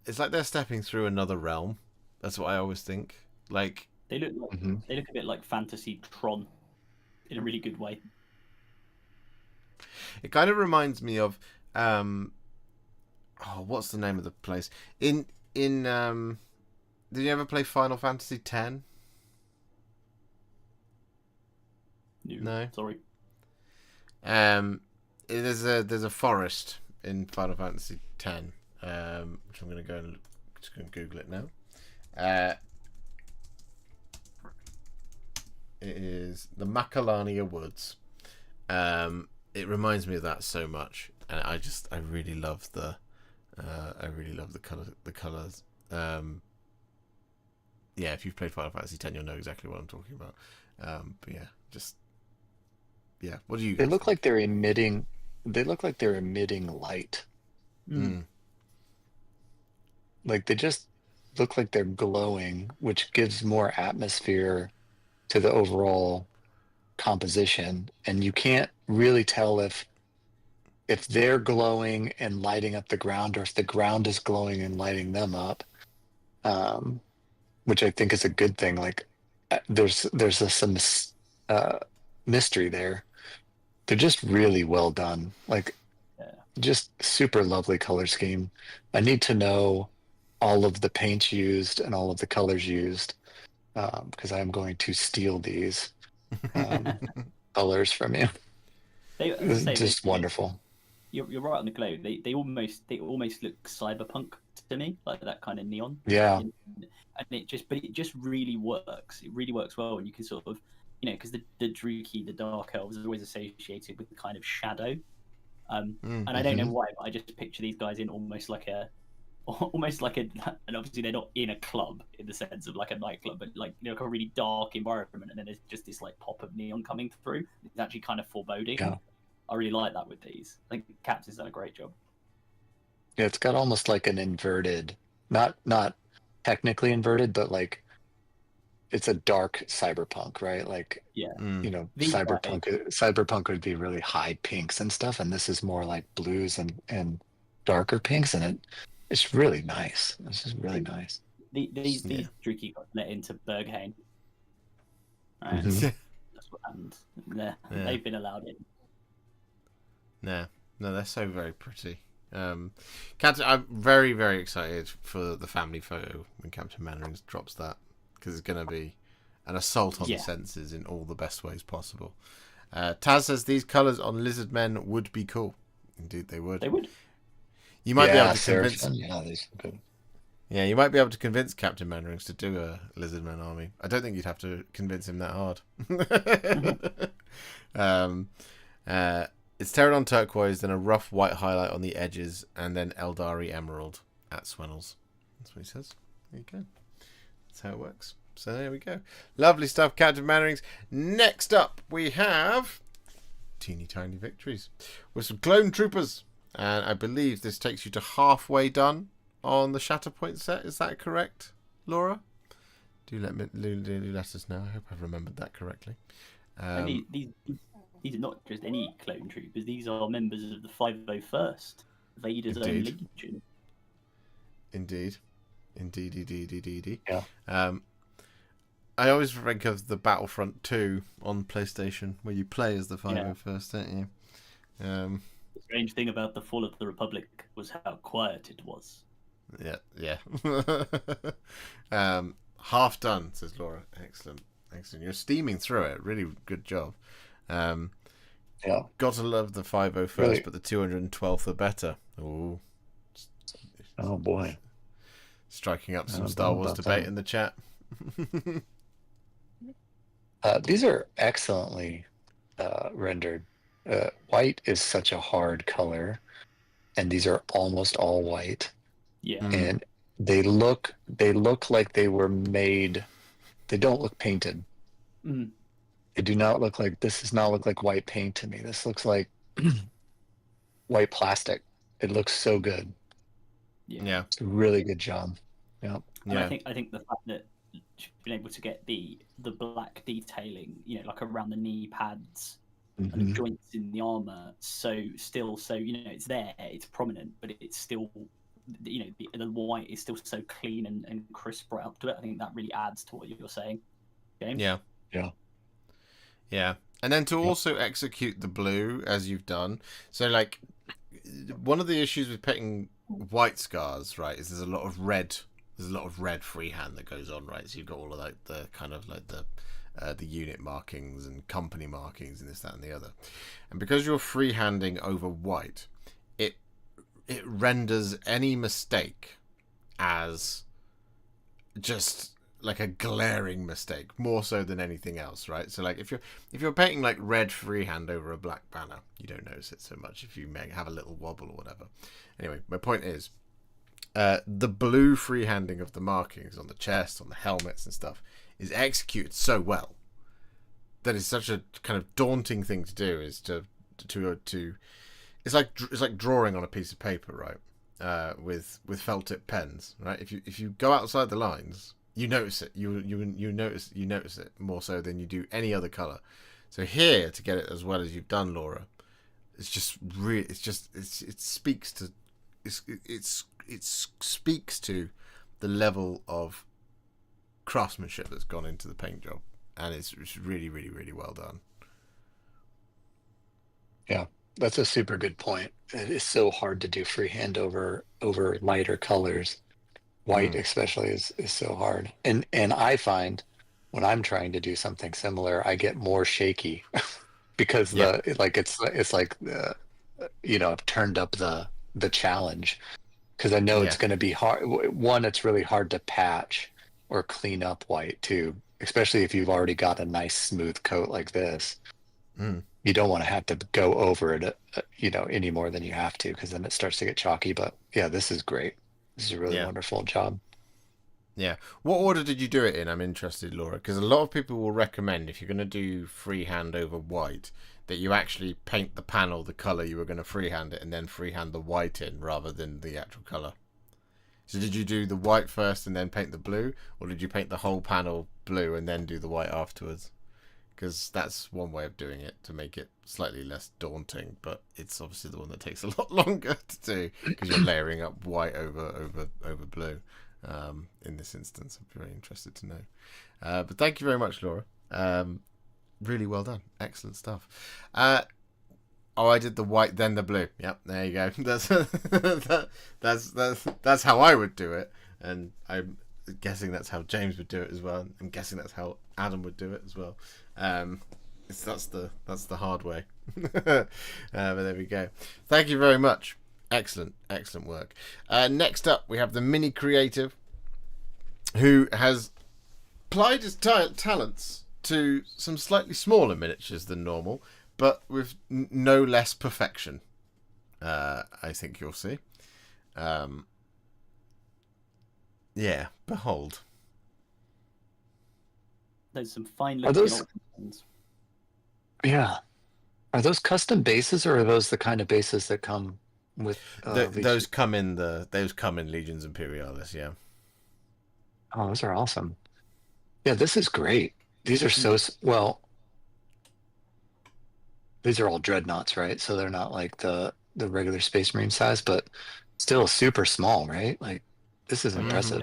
It's like they're stepping through another realm. That's what I always think. Like they look a bit like fantasy Tron, in a really good way. It kind of reminds me of what's the name of the place? Did you ever play Final Fantasy X? No. Sorry. There's a forest in Final Fantasy X, which I'm going to go and just going to Google it now. It is the Macalania Woods. It reminds me of that so much, and I really love the colors. Yeah, if you've played Final Fantasy X, you'll know exactly what I'm talking about. But yeah, what do you? They look like they're emitting. They look like they're emitting light. Like they just look like they're glowing, which gives more atmosphere to the overall composition. And you can't really tell if they're glowing and lighting up the ground, or if the ground is glowing and lighting them up. Which I think is a good thing. Like there's some mystery there. They're just really well done. Like just super lovely color scheme. I need to know all of the paints used and all of the colors used, because I am going to steal these colors from you. Just wonderful. You're right on the glow. They almost look cyberpunk to me, like that kind of neon. Yeah. And it just really works. It really works well, and you can sort of, because the Druki, the Dark Elves, are always associated with the kind of shadow. And I don't know why, but I just picture these guys in almost like a, and obviously they're not in a club in the sense of like a nightclub, but like like a really dark environment, and then there's just this like pop of neon coming through. It's actually kind of foreboding. Yeah. I really like that with these. I think Captain's done a great job. Yeah, it's got almost like an inverted, not technically inverted, but like it's a dark cyberpunk, right? Like cyberpunk would be really high pinks and stuff, and this is more like blues and darker pinks, and it's really nice. It's just really nice. These Druki got let into Berghain. Right? That's what happened. They've been allowed in. No, they're so very pretty. Captain, I'm very, very excited for the family photo when Captain Mannering drops that, because it's going to be an assault on the senses in all the best ways possible. Taz says these colours on lizard men would be cool. Indeed, they would. They would. You might be able to convince. These are good. Yeah, you might be able to convince Captain Mannerings to do a Lizardman army. I don't think you'd have to convince him that hard. It's Pterodon turquoise, then a rough white highlight on the edges, and then Eldari emerald at Swennels. That's what he says. There you go. That's how it works. So there we go. Lovely stuff, Captain Mannerings. Next up, we have teeny tiny victories with some clone troopers. And I believe this takes you to halfway done on the Shatterpoint set. Is that correct, Laura? Do let us know. I hope I've remembered that correctly. These are not just any clone troopers. These are members of the 501st, Vader's own Legion. Indeed. Yeah. I always think of the Battlefront 2 on PlayStation, where you play as the 501st, don't you? The strange thing about the Fall of the Republic was how quiet it was. Yeah. Half done, says Laura. Excellent. You're steaming through it. Really good job. Yeah. Got to love the 501st, really? But the 212th are better. Ooh. Oh boy. Striking up some Star Wars debate in the chat. These are excellently rendered. White is such a hard color, and these are almost all white. Yeah. And they look like they were made. They don't look painted. Mm. They do not look like. This does not look like white paint to me. This looks like white plastic. It looks so good. Yeah. It's a really good job. Yeah. And I think the fact that you've been able to get the black detailing, like around the knee pads and the joints in the armor, so it's there, it's prominent, but it's still, the white is still so clean and crisp right up to it. I think that really adds to what you're saying, James. Yeah. And then to also execute the blue as you've done. So like, one of the issues with picking white scars, right, is there's a lot of red freehand that goes on, right? So you've got all of like the kind of like the unit markings and company markings and this, that, and the other. And because you're freehanding over white, it renders any mistake as just like a glaring mistake, more so than anything else, right? So like if you're painting like red freehand over a black banner, you don't notice it so much if you may have a little wobble or whatever. Anyway, my point is, the blue freehanding of the markings on the chest, on the helmets and stuff is executed so well that it's such a kind of daunting thing to do. Is to it's like drawing on a piece of paper, right? With felt tip pens, right? If you go outside the lines, you notice it. You notice it more so than you do any other color. So here, to get it as well as you've done, Laura, it's just really, it speaks to the level of craftsmanship that's gone into the paint job, and it's really, really, really well done. Yeah, that's a super good point. It is so hard to do freehand over lighter colors. White especially is so hard. And I find when I'm trying to do something similar, I get more shaky because it's like I've turned up the challenge, because I know it's going to be hard. One, it's really hard to patch or clean up white too, especially if you've already got a nice smooth coat like this. You don't want to have to go over it, any more than you have to, because then it starts to get chalky. But yeah, this is great. This is a really wonderful job. Yeah. What order did you do it in? I'm interested, Laura, because a lot of people will recommend, if you're going to do freehand over white, that you actually paint the panel the color you were going to freehand it and then freehand the white in rather than the actual color. So did you do the white first and then paint the blue, or did you paint the whole panel blue and then do the white afterwards? Because that's one way of doing it to make it slightly less daunting, but it's obviously the one that takes a lot longer to do, because you're layering up white over blue. In this instance, I'm very interested to know. But thank you very much, Laura. Really well done. Excellent stuff. I did the white then the blue. Yep, there you go. That's how I would do it, and I'm guessing that's how James would do it as well. I'm guessing that's how Adam would do it as well. That's the hard way. But there we go. Thank you very much. Excellent work. Next up, we have the Mini Creative, who has applied his talents to some slightly smaller miniatures than normal, but with no less perfection. I think you'll see. Yeah, behold. There's some fine looking options. Yeah. Are those custom bases, or are those the kind of bases that come with those come in Legions Imperialis, yeah. Oh, those are awesome. Yeah, this is great. These are so well. These are all dreadnoughts, right? So they're not like the regular Space Marine size, but still super small, right? Like, this is impressive.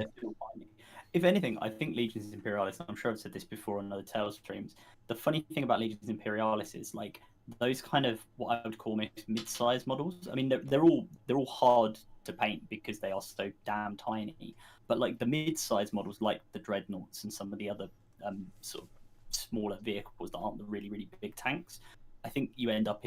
if anything, I think Legions Imperialis, I'm sure I've said this before on other Tales streams, the funny thing about Legions Imperialis is like those kind of what I would call most mid-sized models. I mean, they're all hard to paint because they are so damn tiny. But like the mid-sized models, like the Dreadnoughts and some of the other sort of smaller vehicles that aren't the really really big tanks, I think you end up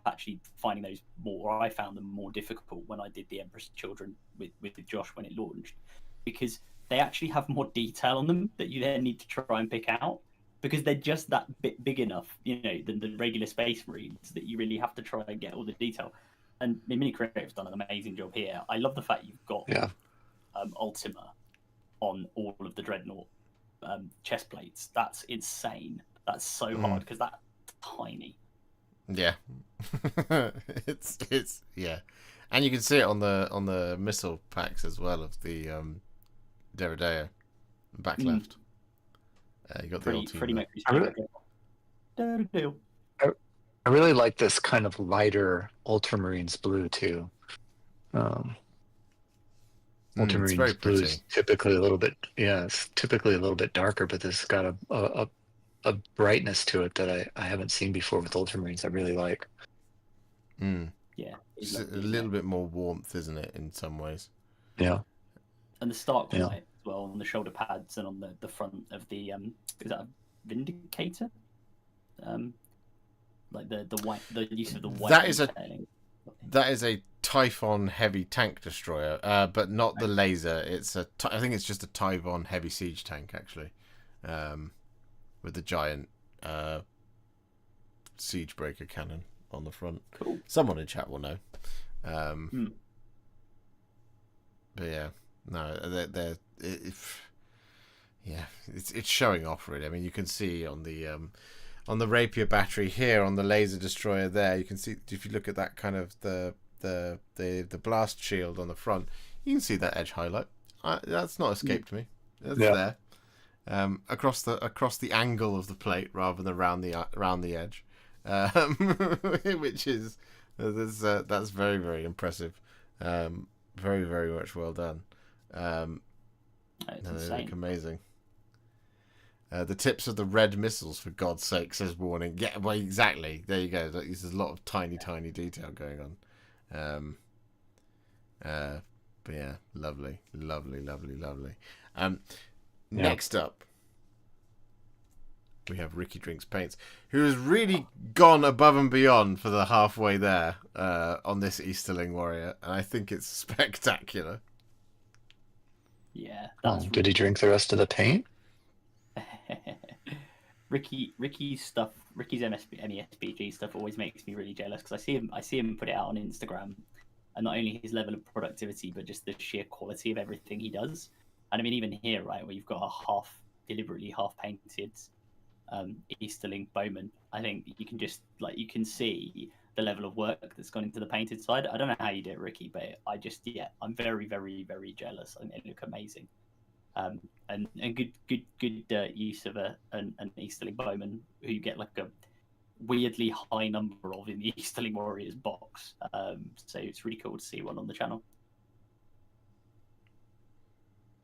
actually finding those more, or I found them more difficult when I did the Emperor's Children with Josh when it launched, because they actually have more detail on them that you then need to try and pick out, because they're just that bit big enough, than the regular Space Marines, that you really have to try and get all the detail. And Mini Creative's done an amazing job here. I love the fact you've got Ultima on all of the Dreadnought chest plates. It's insane. That's so hard because that's tiny. Yeah. it's yeah. And you can see it on the missile packs as well of the Derrideo back left. You got the pretty I really like this kind of lighter Ultramarines blue too. Ultramarines blue is typically a little bit it's typically a little bit darker, but this has got a brightness to it that I haven't seen before with Ultramarines. I really like. Yeah, it's a little bit more warmth, isn't it, in some ways? Yeah. And the Stark light as well on the shoulder pads and on the front of the is that a Vindicator? Like the use of the white. That is a Typhon heavy tank destroyer, but not the laser. I think it's just a Typhon heavy siege tank actually, with the giant siege breaker cannon on the front. Cool. Someone in chat will know. But yeah, no, it's showing off really. I mean, you can see on the rapier battery here, on the laser destroyer there, you can see, if you look at that kind of the blast shield on the front, you can see that edge highlight. That's not escaped me. That's there. Across the angle of the plate rather than around the edge, which is that's very very impressive. Very very much well done. They look amazing. The tips of the red missiles, for God's sake, says warning. Yeah, well, exactly. There you go. There's a lot of tiny detail going on. But yeah, lovely. Next up, we have Ricky Drinks Paints, who has really gone above and beyond for the halfway there on this Easterling Warrior, and I think it's spectacular. Yeah. Did he drink the rest of the paint? Ricky's stuff, Ricky's MESBG stuff always makes me really jealous, because I see him put it out on Instagram, and not only his level of productivity, but just the sheer quality of everything he does. And I mean, even here, right, where you've got a deliberately half painted Easterling Bowman, I think you can just you can see the level of work that's gone into the painted side. I don't know how you do it, Ricky, but I'm very very very jealous. I think they look amazing. And good use of an Easterling Bowman, who you get like a weirdly high number of in the Easterling Warriors box. So it's really cool to see one on the channel.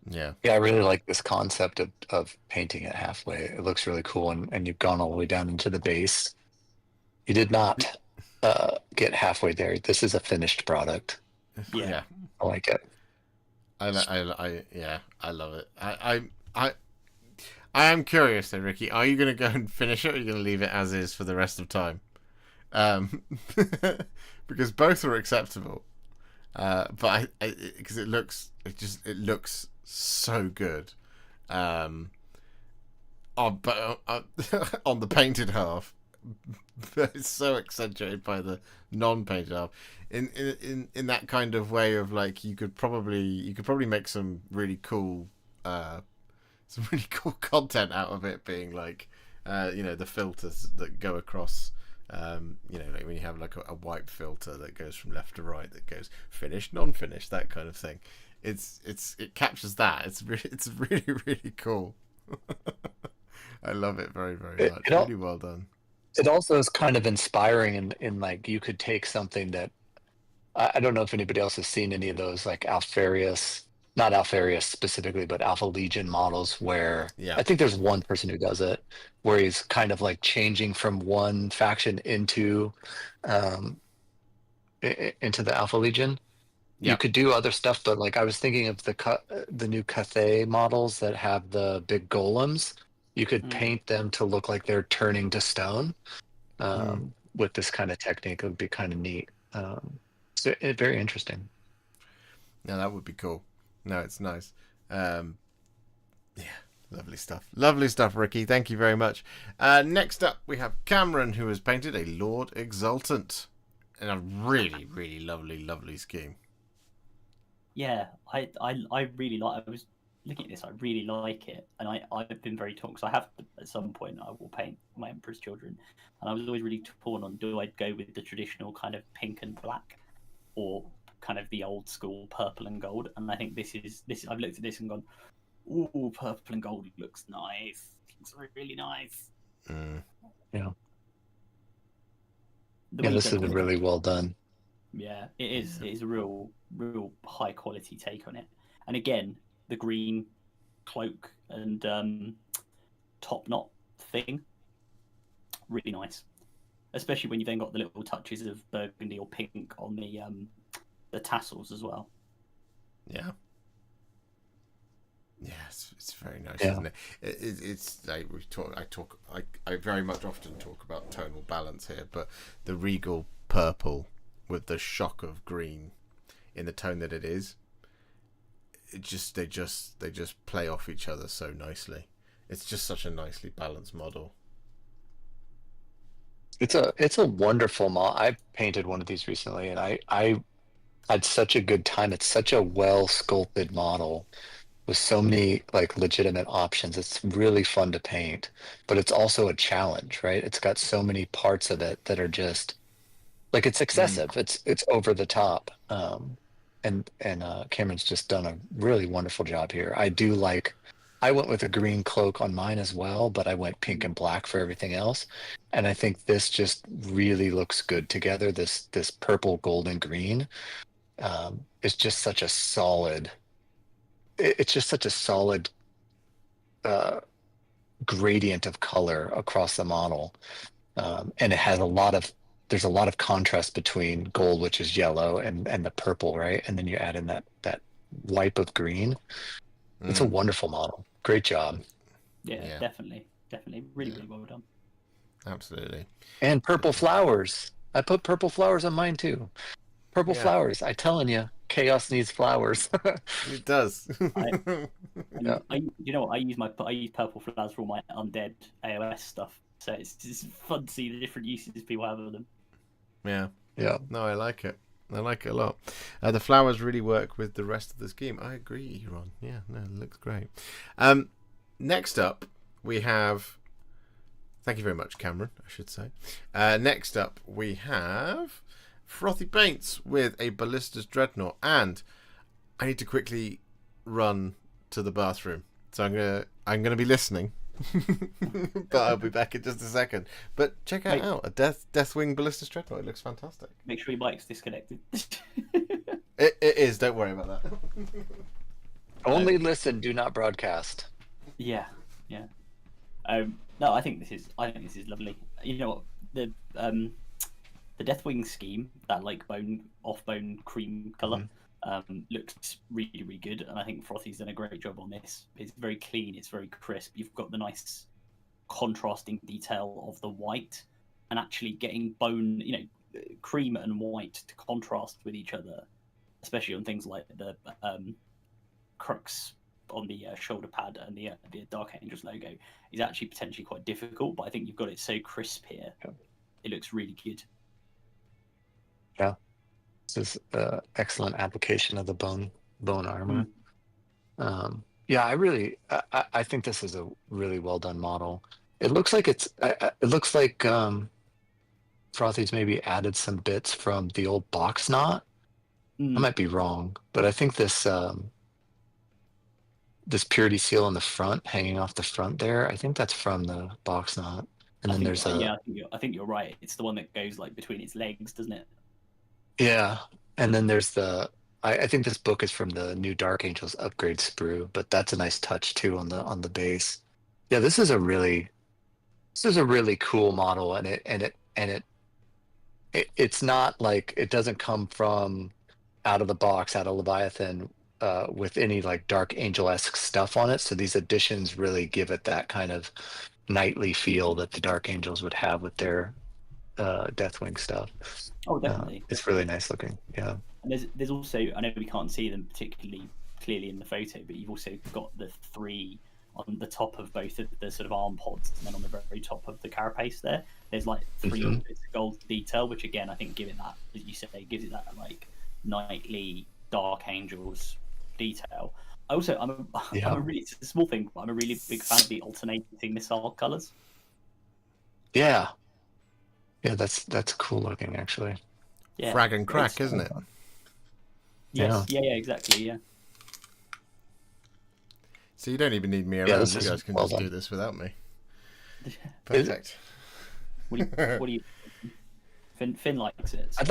Yeah, I really like this concept of painting it halfway. It looks really cool, and you've gone all the way down into the base. You did not get halfway there. This is a finished product. Yeah. I like it. I love it. I am curious though, Ricky. Are you going to go and finish it, or are you going to leave it as is for the rest of time? Because both are acceptable. But because it looks so good. On the painted half, but it's so accentuated by the non-painted half. In that kind of way of you could probably make some really cool content out of it, being the filters that go across. Like when you have a wipe filter that goes from left to right, that goes finished, non-finished, that kind of thing. It captures that. It's really really cool. I love it very very much. Really well done. It also is kind of inspiring in you could take something that I don't know if anybody else has seen any of those Alfarius not Alpharius specifically, but Alpha Legion models where Yeah. I think there's one person who does it, where he's kind of like changing from one faction um, into the Alpha Legion. Yeah. You could do other stuff, but like I was thinking of the new Cathay models that have the big golems. You could paint them to look like they're turning to stone. With this kind of technique, it would be kind of neat. So very interesting. No, that would be cool. No, it's nice. Yeah, lovely stuff. Lovely stuff, Ricky. Thank you very much. Next up, we have Cameron, who has painted a Lord Exultant in a really, really lovely scheme. Yeah, I really like. I was looking at this. I really like it, and I've been very torn because I have at some point I will paint my Emperor's Children, and I was always really torn on do I go with the traditional kind of pink and black, or kind of the old school purple and gold. And I think this. I've looked at this and gone, ooh, purple and gold looks nice. Looks really nice. Yeah. This has been really well done. Yeah, it is. It is a real high quality take on it. And again, the green cloak and top knot thing, really nice. Especially when you've then got the little touches of burgundy or pink on the tassels as well. Yeah. Yeah, it's very nice, isn't it? It's like I very much often talk about tonal balance here, but the regal purple with the shock of green in the tone that it is, they just play off each other so nicely. It's just such a nicely balanced model. It's a wonderful model. I painted one of these recently, and I had such a good time. It's such a well sculpted model with so many like legitimate options. It's really fun to paint, but it's also a challenge, right? It's got so many parts of it that are just like it's excessive. It's over the top. And Cameron's just done a really wonderful job here. I went with a green cloak on mine as well, but I went pink and black for everything else. And I think this just really looks good together. This purple, gold, and green is just such a solid. It's just such a solid gradient of color across the model, and it has there's a lot of contrast between gold, which is yellow, and the purple, right? And then you add in that wipe of green. It's a wonderful model. Great job. Yeah. Definitely, really well done. Absolutely. And purple flowers. I put purple flowers on mine too. Purple flowers. I telling you, chaos needs flowers. It does. You know what? I use purple flowers for all my undead AOS stuff. So it's fun to see the different uses people have of them. Yeah. Yeah. No, I like it. I like it a lot. The flowers really work with the rest of the scheme. I agree, Ron. Yeah, no, it looks great. Next up, we have... Thank you very much, Cameron, I should say. Next up, we have Frothy Paints with a Ballista's Dreadnought. And I need to quickly run to the bathroom. So I'm gonna be listening. But I'll be back in just a second. But check it out. A Deathwing Ballista's Dreadnought. It looks fantastic. Make sure your mic's disconnected. It is. Don't worry about that. Only listen, do not broadcast. Yeah. No, I think this is lovely. You know what, the Deathwing scheme, that like bone cream color, looks really good, and I think Frothy's done a great job on this. It's very clean, it's very crisp. You've got the nice contrasting detail of the white, and actually getting bone, cream and white to contrast with each other, especially on things like the crux on the shoulder pad and the Dark Angels logo, is actually potentially quite difficult. But I think you've got it so crisp here; it looks really good. Yeah, this is excellent application of the bone armor. Yeah, I think this is a really well done model. It looks like Frothy's maybe added some bits from the old box knot. I might be wrong, but I think this purity seal on the front, hanging off the front there, I think that's from the box knot. And then there's I think you're right. It's the one that goes like between its legs, doesn't it? Yeah, and then there's the I think this book is from the new Dark Angels upgrade sprue, but that's a nice touch too on the base. Yeah, this is a really cool model, and it's not like it doesn't come from out of the box out of Leviathan with any like Dark Angel-esque stuff on it. So these additions really give it that kind of knightly feel that the Dark Angels would have with their Deathwing stuff. Oh, definitely. It's really nice looking. Yeah. And there's also, I know we can't see them particularly clearly in the photo, but you've also got the 3 on the top of both of the sort of arm pods, and then on the very top of the carapace there's like 3 bits of gold detail, which again I think give it that, as you say, gives it that like knightly Dark Angels detail. I'm a really, it's a small thing, but I'm a really big fan of the alternating missile colours. Yeah. Yeah, that's cool looking actually. Yeah, Frag and crack, isn't it? Yes. Yeah, exactly. Yeah. So you don't even need me around. You guys can just do this without me. Perfect. What do you? Finn likes it. So.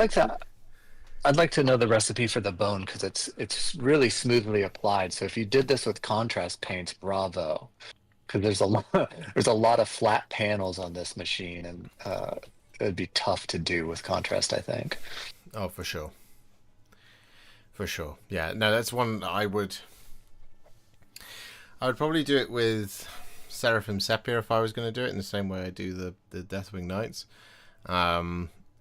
I'd like to know the recipe for the bone, because it's really smoothly applied. So if you did this with contrast paints, bravo, because there's a lot of flat panels on this machine, and it'd be tough to do with contrast, I think. Oh, for sure. For sure. Yeah. No, that's one I would probably do it with Seraphim Sepia if I was going to do it, in the same way I do the Deathwing Knights.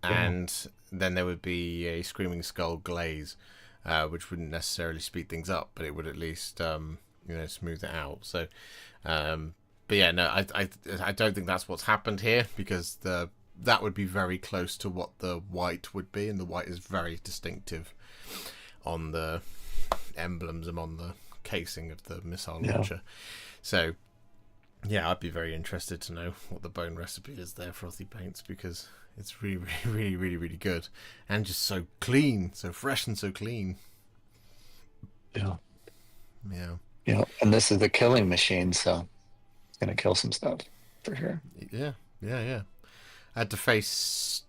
And then there would be a Screaming Skull glaze, which wouldn't necessarily speed things up, but it would at least smooth it out. So, but yeah, no, I don't think that's what's happened here, because that would be very close to what the white would be, and the white is very distinctive on the emblems and on the casing of the missile launcher. So yeah, I'd be very interested to know what the bone recipe is there, Frothy Paints, because it's really, really, really, really, really good, and just so clean, so fresh and so clean. Yeah. And this is the killing machine, so it's gonna kill some stuff for sure. Yeah. I had to face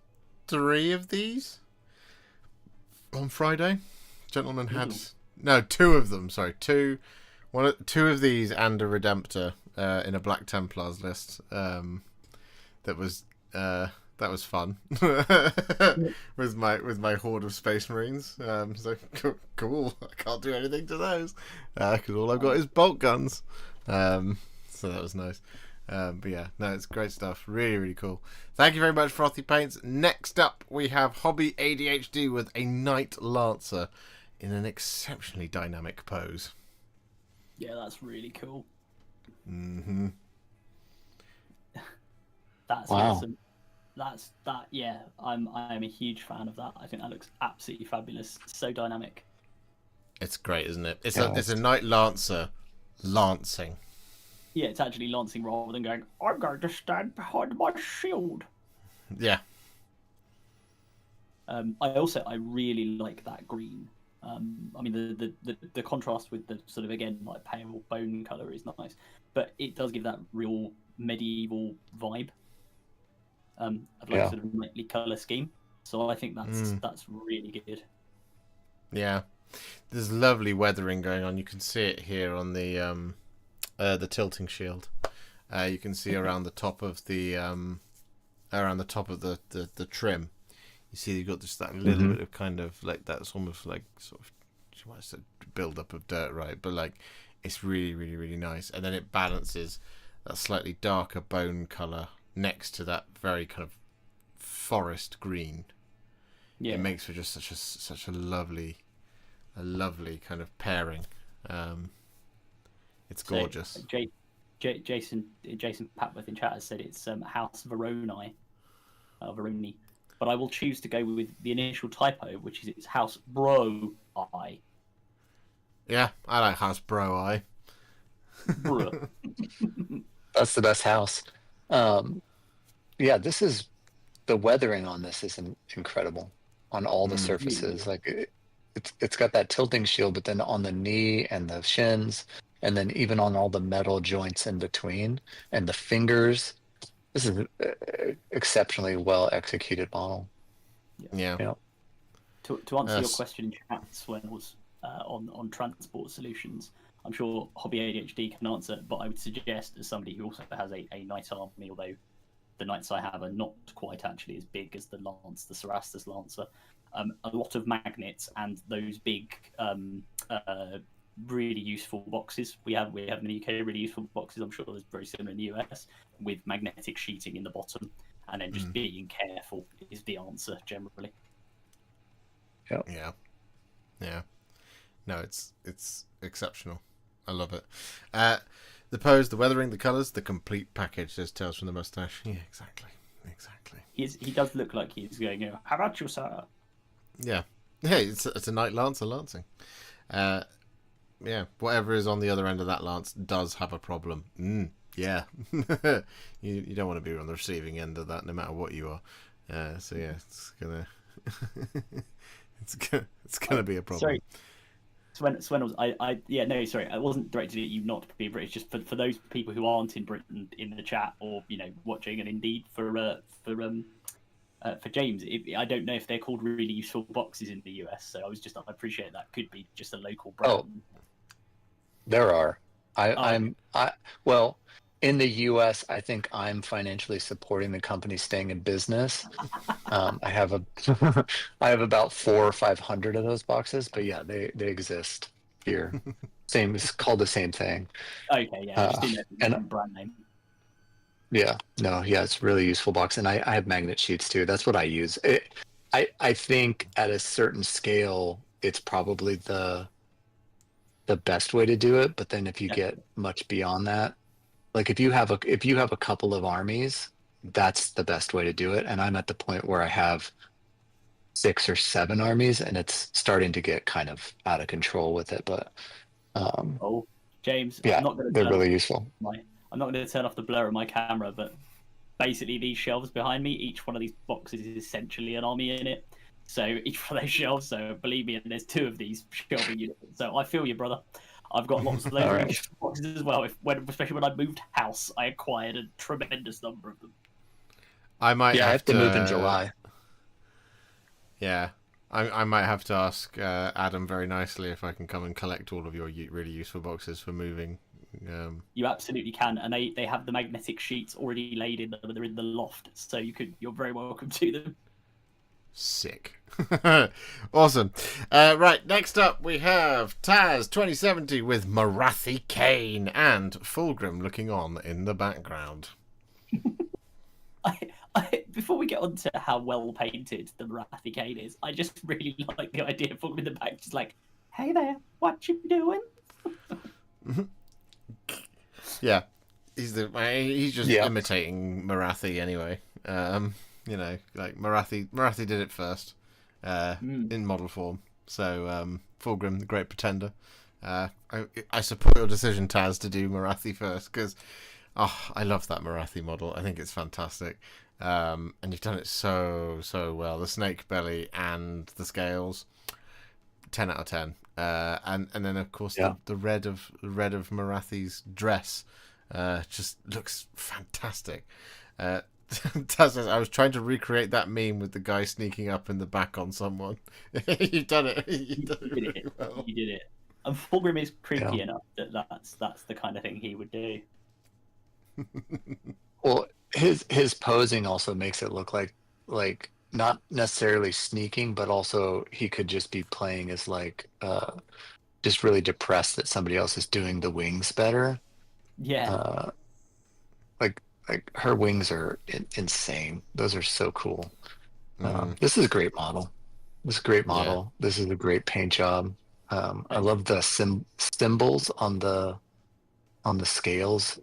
3 of these on Friday. Gentleman had 2 of them. Sorry, 2 of these and a Redemptor in a Black Templars list. That was fun with my horde of Space Marines. So cool. I can't do anything to those because all I've got is bolt guns. So that was nice. But yeah, no, it's great stuff. Really, really cool. Thank you very much, Frothy Paints. Next up, we have Hobby ADHD with a Knight Lancer in an exceptionally dynamic pose. Yeah, that's really cool. Mm-hmm. That's awesome. Yeah, I'm a huge fan of that. I think that looks absolutely fabulous. So dynamic. It's great, isn't it? It's a Knight Lancer lancing. Yeah, it's actually lancing rather than going, I'm going to stand behind my shield. Yeah. I really like that green. I mean, the contrast with the sort of, again, like pale bone colour is nice, but it does give that real medieval vibe of sort of knightly colour scheme. So I think that's really good. Yeah. There's lovely weathering going on. You can see it here on the tilting shield. You can see around the top of the the trim. You see you've got just that little bit of kind of like that's almost like sort of build up of dirt, right? But like it's really, really, really nice. And then it balances that slightly darker bone colour next to that very kind of forest green. Yeah. It makes for just such a lovely kind of pairing. It's gorgeous. So, Jason Papworth in chat has said it's House Veroni, but I will choose to go with the initial typo, which is it's House Bro I. Yeah, I like House Bro I. That's the best house. Yeah, this is the weathering on this is incredible on all the surfaces. Like it's got that tilting shield, but then on the knee and the shins, and then even on all the metal joints in between and the fingers. This is an exceptionally well executed model. Yeah. To answer your Yes. question in chat, Swen, was on transport solutions. I'm sure Hobby ADHD can answer, but I would suggest, as somebody who also has a knight army, although the knights I have are not quite actually as big as the lance, the Sarastas Lancer, a lot of magnets and those big, really useful boxes we have in the UK. Really useful boxes. I'm sure there's very similar in the US with magnetic sheeting in the bottom, and then just being careful is the answer generally. Yeah. No, it's exceptional. I love it. The pose, the weathering, the colours, the complete package, says Tales from the Mustache. Yeah, exactly. He does look like he's going, how about you, sir? Yeah. It's a knight lancer lancing. Yeah, whatever is on the other end of that lance does have a problem. Yeah. you don't want to be on the receiving end of that, no matter what you are. So yeah, it's gonna it's gonna be a problem. Sorry. Swen was sorry, I wasn't directed at you not to be British, just for those people who aren't in Britain in the chat or watching, and indeed for James, I don't know if they're called really useful boxes in the US, so I appreciate that could be just a local brand. Oh, there are. Well, in the US, I think I'm financially supporting the company staying in business. I have about 400 or 500 of those boxes, but yeah, they exist here. It's called the same thing. Okay, yeah, I just didn't know the brand name. Yeah, no, yeah, it's a really useful box, and I have magnet sheets too. That's what I use. I think at a certain scale, it's probably the best way to do it. But then if you get much beyond that, like if you have a couple of armies, that's the best way to do it. And I'm at the point where I have 6 or 7 armies, and it's starting to get kind of out of control with it. But James, yeah, they're really useful. I'm not going to turn off the blur of my camera, but basically these shelves behind me, each one of these boxes is essentially an army in it. So each one of those shelves, so believe me, and there's 2 of these shelving units. So I feel you, brother. I've got lots of those boxes as well. Especially when I moved house, I acquired a tremendous number of them. I have to move in July. Yeah, I might have to ask Adam very nicely if I can come and collect all of your really useful boxes for moving. You absolutely can, and they have the magnetic sheets already laid in them. They're in the loft, so you're very welcome to them. Sick. Awesome. Right, next up we have Taz 2070 with Morathi Kane and Fulgrim looking on in the background. Before we get on to how well painted the Morathi Kane is, I just really like the idea of Fulgrim in the back, just like, hey there, what you doing? Yeah, he's just imitating Morathi anyway. Like Morathi did it first in model form. So Fulgrim, the Great Pretender. I support your decision, Taz, to do Morathi first because I love that Morathi model. I think it's fantastic. And you've done it so well. The snake belly and the scales, 10 out of 10. And then of course the red of Morathi's dress just looks fantastic. Taz says, I was trying to recreate that meme with the guy sneaking up in the back on someone. You've done it. You did it. Well. You did it. And Fulgrim is creepy enough that's the kind of thing he would do. Well, his posing also makes it look like not necessarily sneaking, but also he could just be playing as just really depressed that somebody else is doing the wings better. Yeah. Like her wings are insane. Those are so cool. This is a great model. This is a great model. Yeah. This is a great paint job. I love the symbols on the scales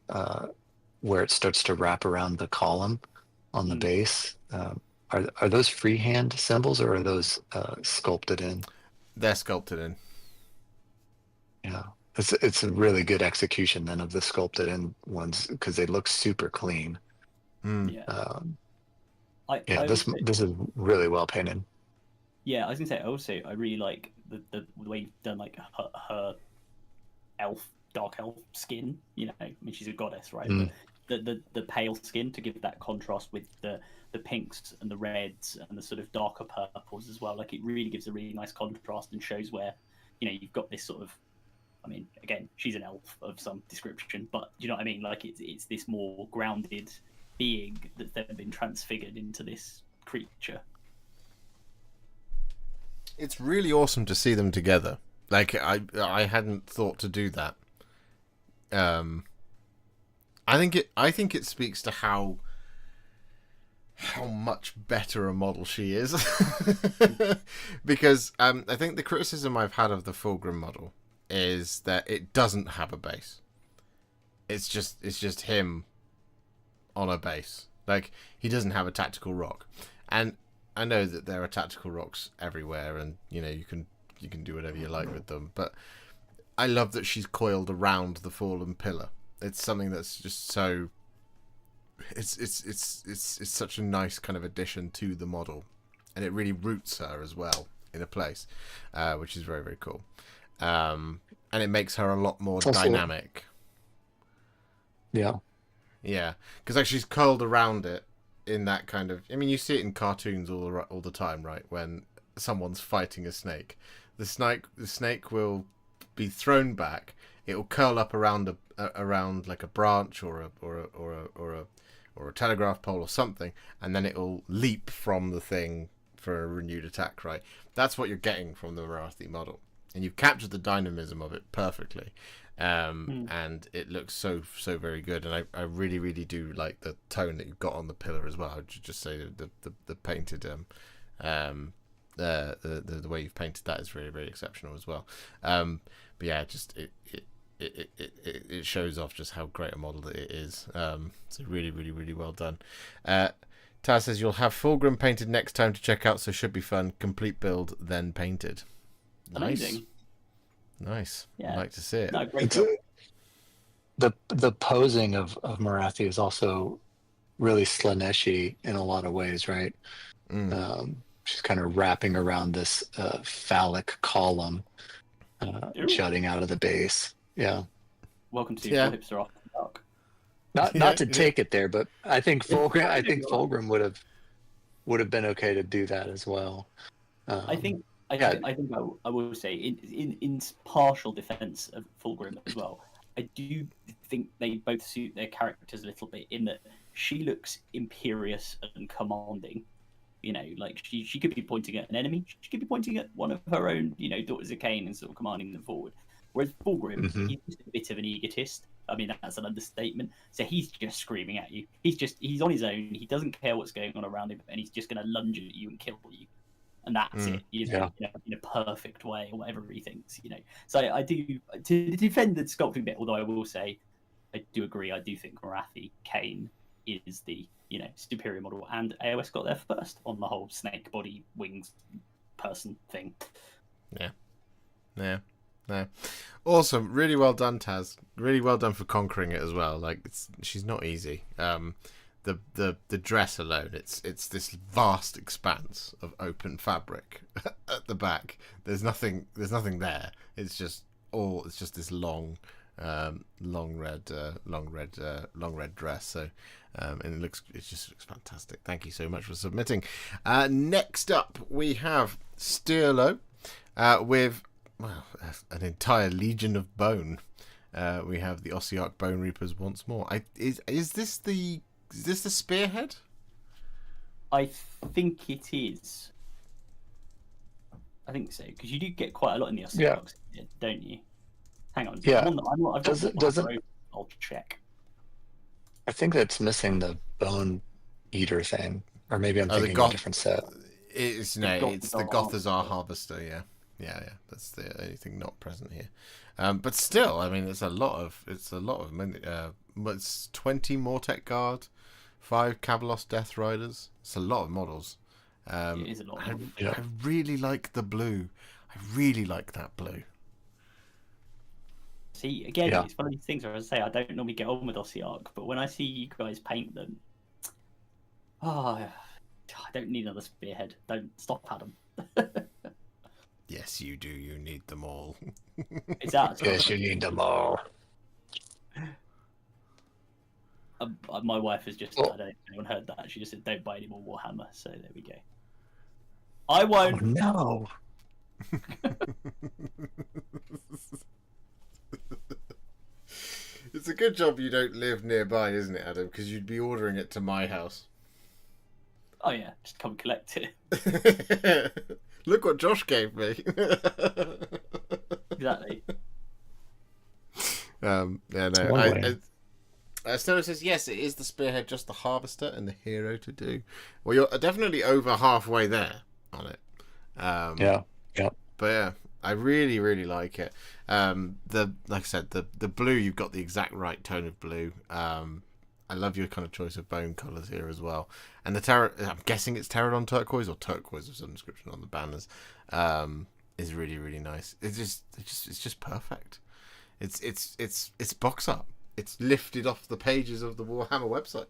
where it starts to wrap around the column on the base. Are those freehand symbols or are those sculpted in? They're sculpted in. Yeah, it's a really good execution then of the sculpted in ones because they look super clean. Yeah. This is really well painted. Yeah, I was gonna say also I really like the way you've done like her dark elf skin. I mean she's a goddess, right? But the pale skin to give that contrast with the pinks and the reds and the sort of darker purples as well. Like it really gives a really nice contrast and shows where, you know, you've got this sort of, I mean, again, she's an elf of some description, but do you know what I mean? Like it's this more grounded being that's then been transfigured into this creature. It's really awesome to see them together. Like I hadn't thought to do that. I think it speaks to how much better a model she is. Because I think the criticism I've had of the Fulgrim model is that it doesn't have a base. It's just him on a base. Like he doesn't have a tactical rock. And I know that there are tactical rocks everywhere, and you know you can do whatever you like with them. But I love that she's coiled around the fallen pillar. It's something that's just so. It's such a nice kind of addition to the model, and it really roots her as well in a place, which is very, very cool. And it makes her a lot more dynamic. Yeah, yeah, because like she's curled around it in that kind of. I mean, you see it in cartoons all the time, right? When someone's fighting a snake, the snake will be thrown back. It will curl up around like a branch or a telegraph pole or something, and then it will leap from the thing for a renewed attack. Right, that's what you're getting from the Marathi model, and you've captured the dynamism of it perfectly. And it looks so very good, and I really, really do like the tone that you've got on the pillar as well. I would just say the painted the way you've painted that is really, very exceptional as well. But yeah, just it shows off just how great a model it is. So really, really, really well done. Taz says you'll have Fulgrim painted next time to check out, so should be fun. Complete build, then painted. Amazing. Nice. Yeah. I'd like to see it. No, great job. The posing of Marathi is also really Slaneshi in a lot of ways, right? She's kind of wrapping around this phallic column jutting out of the base. Yeah. Welcome to Warhipster After Dark. Not to take it there, but I think Fulgrim would have been okay to do that as well. I think I will say in partial defense of Fulgrim as well, I do think they both suit their characters a little bit in that she looks imperious and commanding. You know, like she could be pointing at an enemy, she could be pointing at one of her own, you know, daughters of Cain and sort of commanding them forward. Whereas Fulgrim, he's just a bit of an egotist. I mean, that's an understatement. So he's just screaming at you. He's on his own. He doesn't care what's going on around him, and he's just going to lunge at you and kill you. And that's it, you know, in a perfect way, or whatever he thinks, you know. So I do, to defend the sculpting bit, although I will say, I do agree, I do think Marathi Cain is the, you know, superior model, and AOS got there first on the whole snake body, wings, person thing. Yeah. Awesome. Really well done, Taz. Really well done for conquering it as well. Like, she's not easy. The dress alone, it's this vast expanse of open fabric at the back. There's nothing there. It's just this long red dress. So and it just looks fantastic. Thank you so much for submitting. Next up we have Stirlo with an entire legion of bone. We have the Ossiarch Bone Reapers once more. Is this the spearhead? I think it is. I think so, because you do get quite a lot in the Ossiarchs, don't you? Hang on. Yeah. I'll check. I think that's missing the bone eater thing, or maybe I'm thinking of a different set. It's the Gothazar Harvester. Yeah. That's the only thing not present here. But still, I mean, it's a lot of. It's 20 Mortek Guard, 5 Cabalos Death Riders. It's a lot of models. It is a lot. I really like the blue. I really like that blue. See, again, it's one of these things where I say I don't normally get on with Ossiarch, but when I see you guys paint them, I don't need another spearhead. Don't stop, Adam. Yes, you do. You need them all. Yes, you need them all. My wife has just, Well- I don't know if anyone heard that. She just said, don't buy any more Warhammer. So there we go. I Oh, won't. no. It's a good job you don't live nearby, isn't it, Adam? Because you'd be ordering it to my house. Oh, yeah. Just come collect it. Look what Josh gave me. Exactly. Yeah, no. One way. Stella says, yes, it is the spearhead, just the harvester and the hero to do. Well, you're definitely over halfway there on it. Yeah. But yeah, I really, really like it. Like I said, the blue, you've got the exact right tone of blue. I love your kind of choice of bone colours here as well. And the I'm guessing it's Pterodon turquoise or turquoise of some description on the banners. Is really, really nice. It's just perfect. It's box art. It's lifted off the pages of the Warhammer website.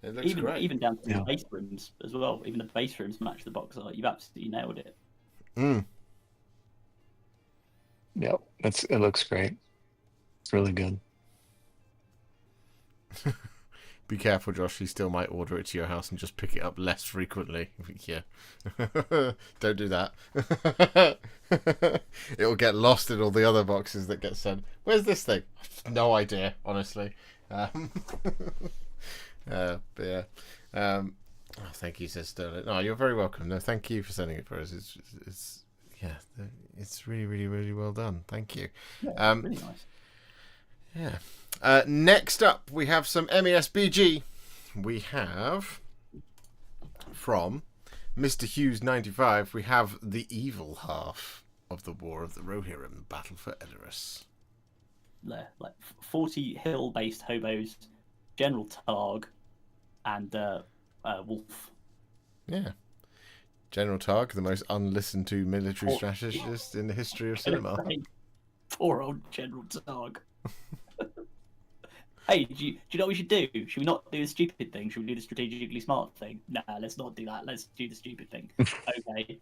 It looks great. Even down to the base rooms as well. Even the base rooms match the box art. You've absolutely nailed it. Yep. It looks great. It's really good. Be careful, Josh. He still might order it to your house and just pick it up less frequently. Yeah. Don't do that. It'll get lost in all the other boxes that get sent. Where's this thing? No idea, honestly. But yeah. Thank you, says Sterling. No, you're very welcome. No, thank you for sending it for us. It's really, really, really well done. Thank you. Yeah, really nice. Yeah. Next up, we have some MESBG. We have from Mr. Hughes 95. We have the evil half of the War of the Rohirrim, Battle for Edoras. Like 40 hill-based hobos, General Targ, and Wolf. Yeah. General Targ, the most unlistened to military strategist in the history of cinema. Poor old General Targ. Hey, do you know what we should do? Should we not do the stupid thing? Should we do the strategically smart thing? Nah, let's not do that. Let's do the stupid thing. Okay.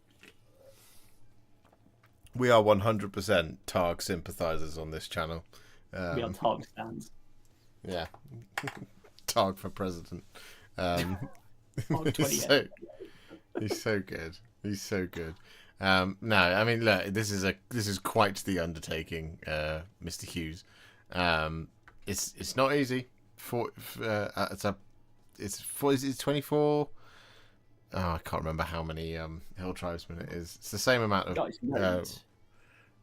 We are 100% Targ sympathizers on this channel. We are Targ stands. Yeah. Targ for president. Targ 28. He's so good. He's so good. No, I mean, look, this is quite the undertaking, Mr. Hughes. It's not easy. It's 24. Oh, I can't remember how many hill tribesmen it is. It's the same amount of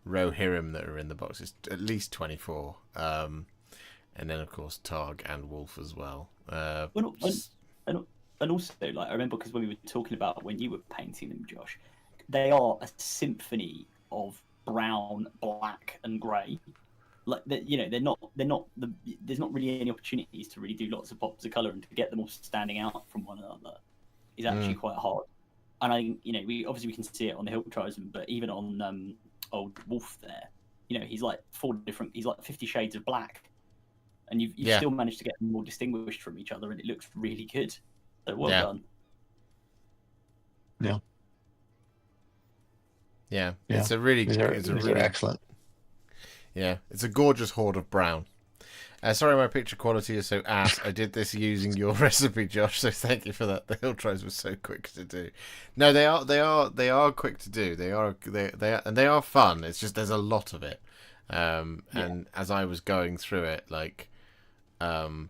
Rohirrim that are in the box. It's at least 24. And then of course Targ and Wolf as well. And also, like, I remember because when we were talking about when you were painting them, Josh, they are a symphony of brown, black, and grey. Like, they're not. There's not really any opportunities to really do lots of pops of colour, and to get them all standing out from one another is actually quite hard. And I think, we can see it on the Hill Tribesman, but even on old Wolf there, he's like 50 shades of black, and you've still managed to get them more distinguished from each other, and it looks really good. So well done. Yeah. Yeah. It's a really excellent. Yeah, it's a gorgeous horde of brown. Sorry, my picture quality is so ass. I did this using your recipe, Josh. So thank you for that. The hill tribes were so quick to do. No, they are quick to do. They are fun. It's just there's a lot of it. And as I was going through it, because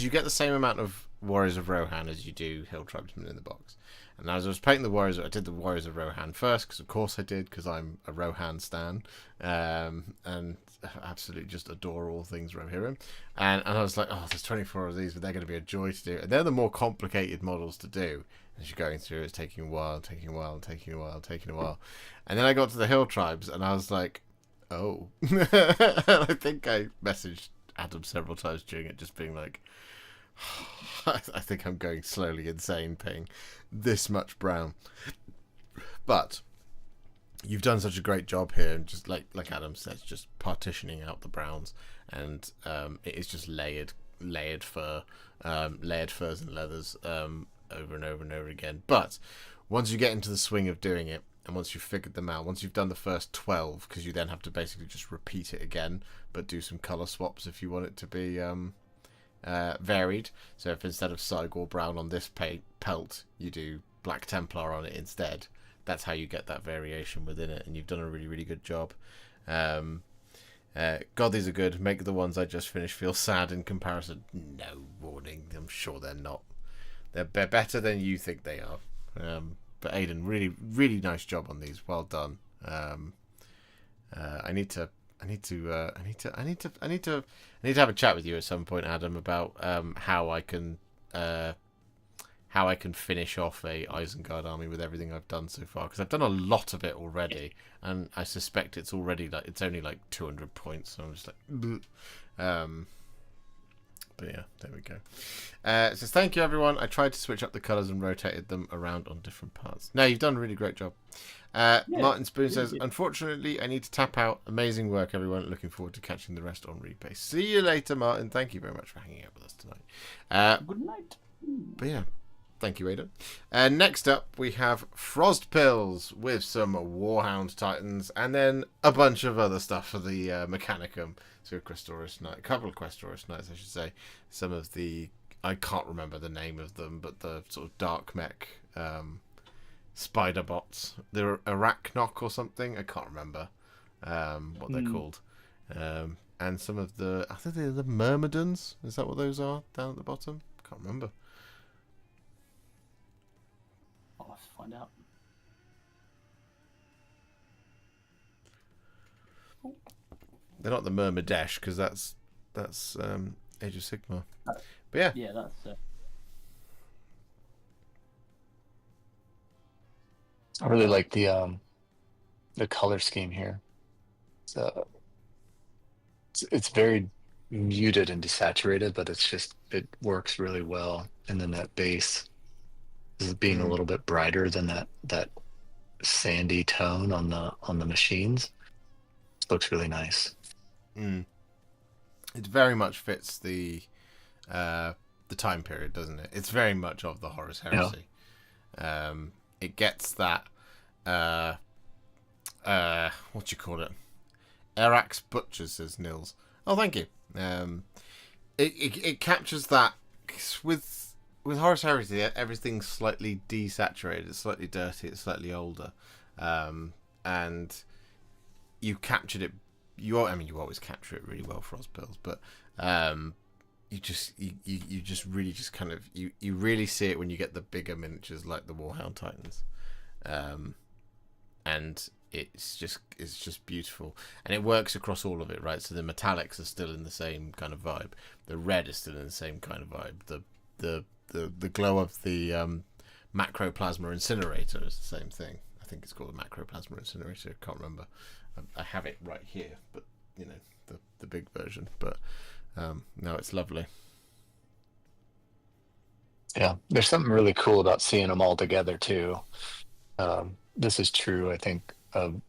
you get the same amount of Warriors of Rohan as you do hill tribesmen in the box. And as I was painting the Warriors, I did the Warriors of Rohan first, because of course I did, because I'm a Rohan stan, and absolutely just adore all things Rohirrim. And I was like, oh, there's 24 of these, but they're going to be a joy to do. And they're the more complicated models to do. As you're going through, it's taking a while. And then I got to the hill tribes, and I was like, oh. I think I messaged Adam several times during it, just being like, I think I'm going slowly insane paying this much brown. But you've done such a great job here, and just like Adam says, just partitioning out the browns, and it is just layered fur, layered furs and leathers over and over and over again. But once you get into the swing of doing it, and once you've figured them out, once you've done the first 12, because you then have to basically just repeat it again, but do some color swaps if you want it to be varied. So if instead of Cygor Brown on this pelt, you do Black Templar on it instead, that's how you get that variation within it, and you've done a really, really good job. God, these are good. Make the ones I just finished feel sad in comparison. No warning, I'm sure they're not. They're better than you think they are. But Aidan, really, really nice job on these. Well done. I need to have a chat with you at some point, Adam, about how I can finish off a Isengard army with everything I've done so far, because I've done a lot of it already, and I suspect it's only like 200 points. So I'm just like, but yeah, there we go. It says, thank you, everyone. I tried to switch up the colours and rotated them around on different parts. No, you've done a really great job. Martin Spoon says, unfortunately, I need to tap out. Amazing work, everyone. Looking forward to catching the rest on replay. See you later, Martin. Thank you very much for hanging out with us tonight. Good night. But yeah, thank you, Aidan. Next up, we have Frost Pills with some Warhound Titans, and then a bunch of other stuff for the Mechanicum. So a couple of Questoris Knights, I should say. Some of the, I can't remember the name of them, but the sort of dark mech spider bots. They're Arachnok or something. I can't remember what they're called. And some of the, I think they're the Myrmidons. Is that what those are down at the bottom? Can't remember. I'll have to find out. They're not the Myrmidesh, because that's Age of Sigmar. But yeah. Yeah, that's. I really like the color scheme here. So it's very muted and desaturated, but it works really well. And then that base is being a little bit brighter than that sandy tone on the machines. It looks really nice. It very much fits the time period, doesn't it? It's very much of the Horus Heresy. Yeah. It gets that what do you call it? Erax Butchers, says Nils. Oh, thank you. It captures that with Horus Heresy. Everything's slightly desaturated. It's slightly dirty. It's slightly older, and you captured it. You always capture it really well, Frost Pills, but you just really just kind of you really see it when you get the bigger miniatures like the Warhound Titans, and it's just beautiful, and it works across all of it, right? So the metallics are still in the same kind of vibe, the red is still in the same kind of vibe, the glow of the Macroplasma Incinerator is the same thing. I think it's called the Macroplasma Incinerator. I can't remember. I have it right here, but you know, the big version. But no, it's lovely. Yeah, there's something really cool about seeing them all together too. This is true, I think, of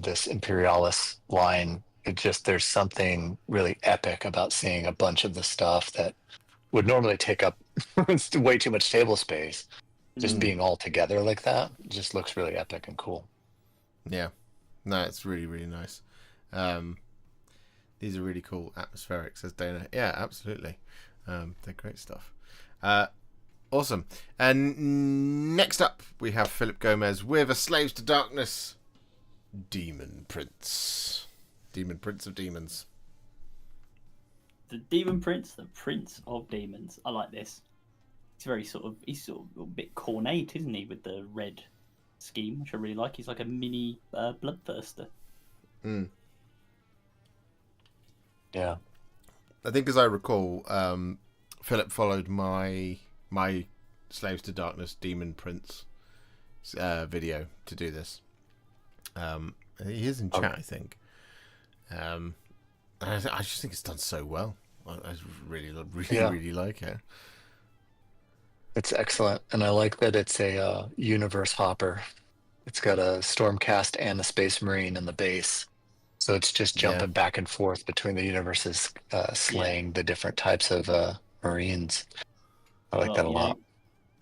this Imperialis line. There's something really epic about seeing a bunch of the stuff that would normally take up way too much table space. Just being all together like that just looks really epic and cool. Yeah. No, it's really, really nice. These are really cool, atmospheric, says Dana. Yeah, absolutely. They're great stuff. Awesome. And next up, we have Philip Gomez with a Slaves to Darkness Demon Prince. Demon Prince of Demons. The Demon Prince, the Prince of Demons. I like this. He's sort of a bit cornate, isn't he, with the red scheme, which I really like. He's like a mini bloodthirster. Yeah, I think, as I recall, Philip followed my Slaves to Darkness Demon Prince video to do this. He is in chat, I think. And I just think it's done so well. I really like it. It's excellent, and I like that it's a universe hopper. It's got a Stormcast and a Space Marine in the base, so it's just jumping back and forth between the universes, slaying the different types of Marines. I like that a lot.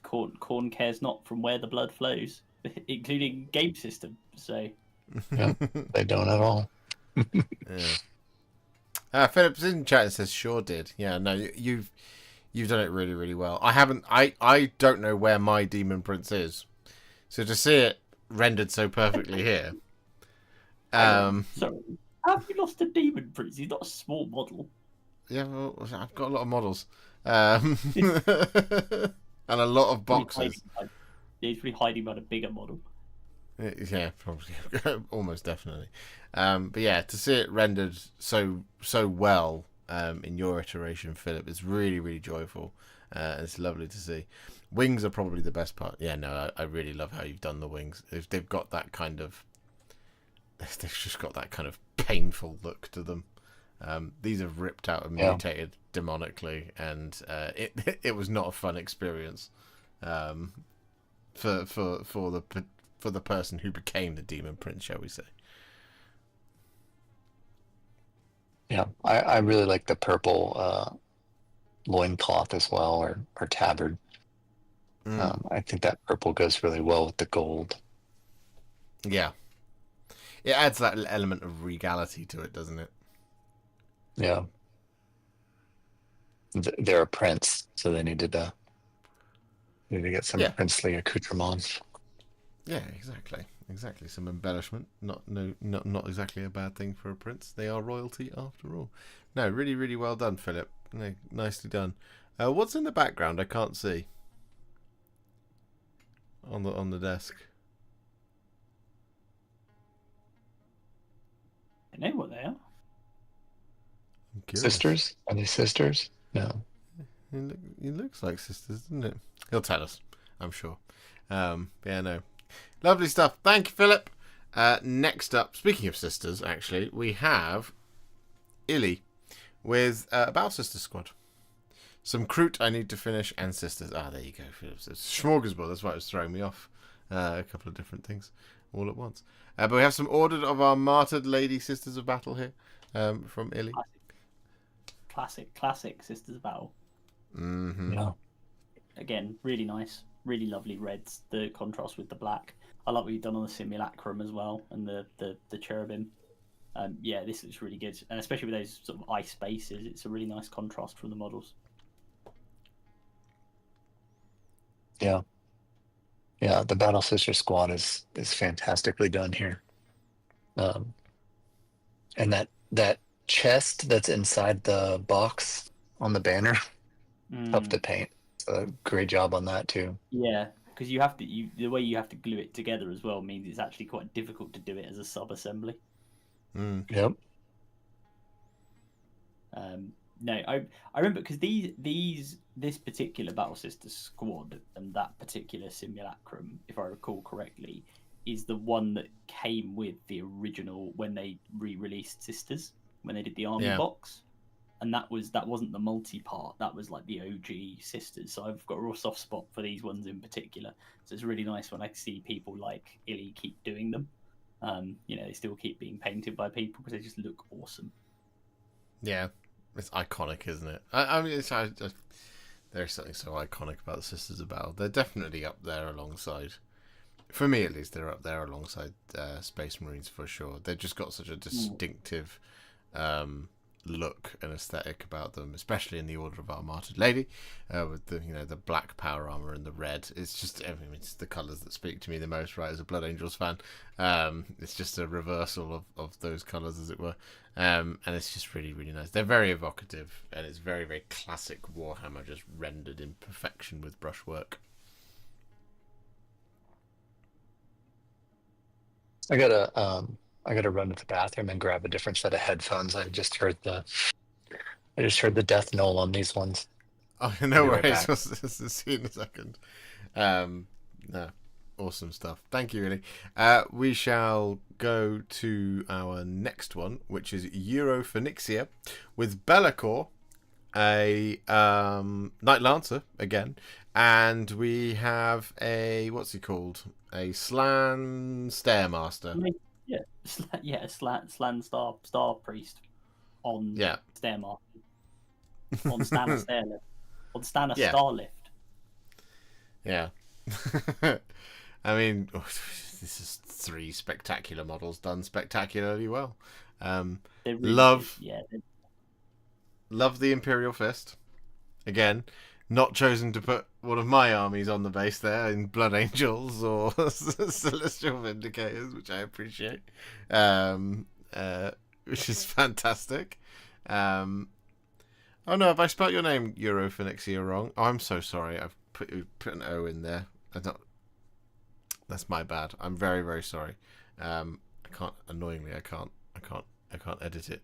Khorne cares not from where the blood flows, including game system. So yeah, they don't at all. Philip's in chat and says, "Sure did." Yeah, no, you've done it really, really well. I haven't. I don't know where my Demon Prince is, so to see it rendered so perfectly here. Sorry, have you lost a Demon Prince? He's not a small model. Yeah, well, I've got a lot of models, and a lot of boxes. He's probably hiding behind a bigger model. Yeah, probably, almost definitely. But yeah, to see it rendered so well in your iteration, Philip, is really, really joyful. It's lovely to see. Wings are probably the best part. Yeah, no, I really love how you've done the wings. They've got that kind of, they've just got that kind of painful look to them. These are ripped out and mutated demonically, and it was not a fun experience for the person who became the Demon Prince, shall we say. Yeah, I really like the purple loincloth as well, or tabard. I think that purple goes really well with the gold. Yeah. It adds that element of regality to it, doesn't it? Yeah. They're a prince, so they needed to get some princely accoutrements. Yeah, exactly. Some embellishment. Not exactly a bad thing for a prince. They are royalty after all. No, really, really well done, Philip. No, nicely done. What's in the background? I can't see. On the desk. I know what they are. Sisters? Are they sisters? No. It looks like sisters, doesn't it? He'll tell us, I'm sure. Yeah, no. Lovely stuff. Thank you, Philip. Next up, speaking of sisters, actually, we have Illy with a Battle Sisters squad. Some Kroot I need to finish, and sisters. Ah, there you go, Philip. It's smorgasbord. That's why it was throwing me off. A couple of different things all at once. But we have some Ordered of our Martyred Lady Sisters of Battle here from Illy. Classic Sisters of Battle. Mm-hmm. Yeah. Again, really nice, really lovely reds. The contrast with the black. I like what you've done on the simulacrum as well, and the cherubim. Yeah, this looks really good, and especially with those sort of ice bases, it's a really nice contrast from the models. Yeah. Yeah, the Battle Sister squad is fantastically done here. And that chest that's inside the box on the banner, tough to paint. So great job on that too. Yeah, because the way you have to glue it together as well means it's actually quite difficult to do it as a sub-assembly. Yep. No, I remember because this particular Battle Sister squad and that particular simulacrum, if I recall correctly, is the one that came with the original when they re-released Sisters, when they did the army box, and that wasn't the multi-part, that was like the OG Sisters. So I've got a real soft spot for these ones in particular. So it's really nice when I see people like Illy keep doing them. They still keep being painted by people because they just look awesome. Yeah. It's iconic, isn't it? I mean, there's something so iconic about the Sisters of Battle. They're definitely up there alongside, for me at least, they're up there alongside Space Marines for sure. They've just got such a distinctive look and aesthetic about them, especially in the Order of our Martyred Lady, with the black power armor and the red. It's just, I mean, it's the colors that speak to me the most, right? As a Blood Angels fan, it's just a reversal of those colors, as it were, and it's just really, really nice. They're very evocative, and it's very, very classic Warhammer, just rendered in perfection with brushwork. I gotta run to the bathroom and grab a different set of headphones. I just heard the death knell on these ones. Oh, no worries. See you in a second. No, awesome stuff. Thank you, really. We shall go to our next one, which is Europhoenixia with Be'lakor, a Knight Lancer again, and we have a what's he called? A Slan Stairmaster. Yeah, Slan Star Priest on Stairmaster. On Stana Stairlift. On Stana Starlift. Yeah. I mean, this is 3 spectacular models done spectacularly well. Really love. good. Yeah. Love the Imperial Fist. Again, not chosen to put one of my armies on the base there in Blood Angels or Celestial Vindicators, which I appreciate. Which is fantastic. Oh no, have I spelt your name Europhenixia wrong? Oh, I'm so sorry. I've put an O in there. That's my bad. I'm very, very sorry. I can't. Annoyingly, I can't edit it.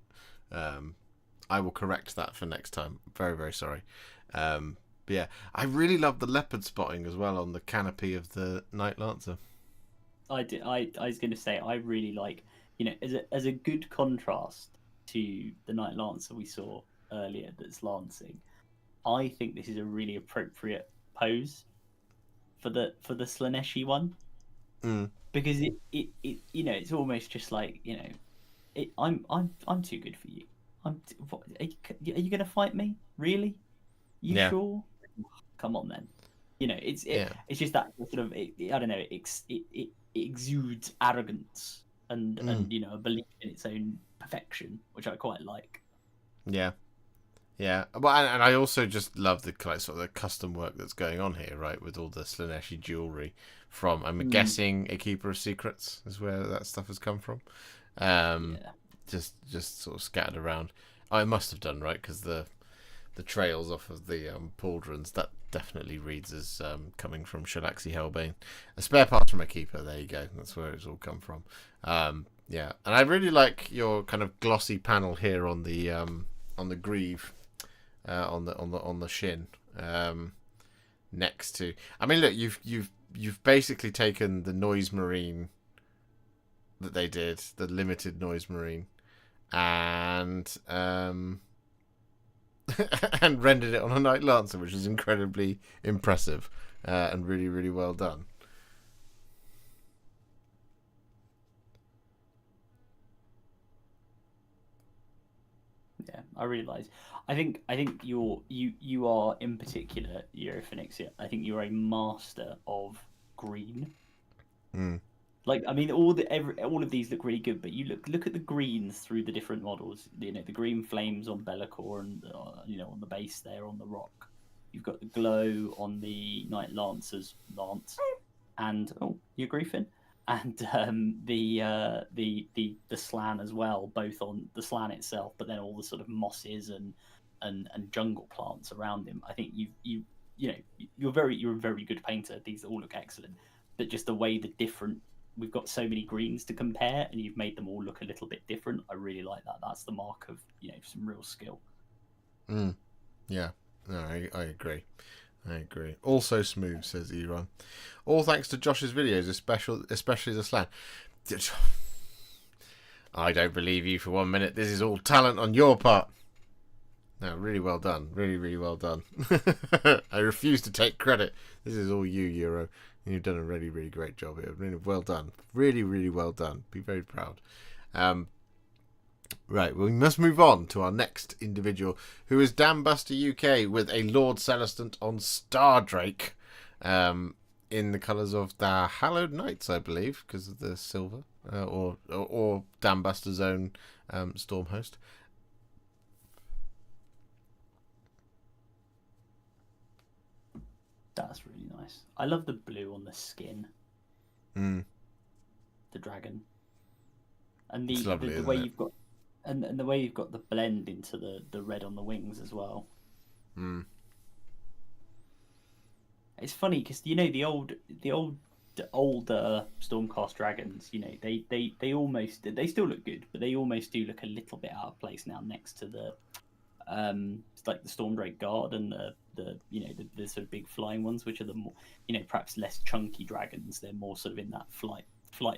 I will correct that for next time. Very, very sorry. But yeah, I really love the leopard spotting as well on the canopy of the Knight Lancer. I was going to say, I really like, as a good contrast to the Knight Lancer we saw earlier that's lancing. I think this is a really appropriate pose for the Slaneshi one, because it it's almost just like, I'm too good for you. Are you going to fight me? Really? You sure? Come on then. It's just that sort of, I don't know, it exudes arrogance and a belief in its own perfection, which I quite like. Yeah. Well, and I also just love the sort of the custom work that's going on here, right, with all the Slaneshi jewelry from, I'm guessing, A Keeper of Secrets is where that stuff has come from. Just sort of scattered around. Oh, it must have done, right, because the trails off of the pauldrons, that definitely reads as coming from Shalaxi Hellbane. A spare parts from A Keeper, there you go. That's where it's all come from. Yeah, and I really like your kind of glossy panel here on the greave, on the shin, next to. I mean, look, you've basically taken the Noise Marine that they did, the limited Noise Marine, and and rendered it on a Knight Lancer, which is incredibly impressive and really, really well done. Yeah, I realise. I think you are in particular, Europhenixia. I think you're a master of green. Like, I mean, all of these look really good, but you look at the greens through the different models. The green flames on Be'lakor and on the base there on the rock. You've got the glow on the Knight Lancer's lance, and you agree, Finn? And the slan as well, both on the slan itself, but then all the sort of mosses and jungle plants around him. I think you're a very good painter. These all look excellent, but just the way we've got so many greens to compare, and you've made them all look a little bit different. I really like that. That's the mark of some real skill. Yeah, no, I agree. I agree. Also smooth, says Eron. All thanks to Josh's videos, especially the slan. I don't believe you for 1 minute. This is all talent on your part. No, really well done. Really, really well done. I refuse to take credit. This is all you, Euro. You've done a really, really great job here. Really well done. Really, really well done. Be very proud. Right, well, we must move on to our next individual, who is Dambuster UK with a Lord Celestant on Stardrake, in the colours of the Hallowed Knights, I believe, because of the silver, or Dambuster's own Storm Host. That's really nice. I love the blue on the skin. The dragon, and the way you've got. And the way you've got the blend into the red on the wings as well. It's funny because the older Stormcast dragons, they almost, they still look good, but they almost do look a little bit out of place now next to the like the Stormdrake Guard and the sort of big flying ones, which are the more perhaps less chunky dragons. They're more sort of in that flight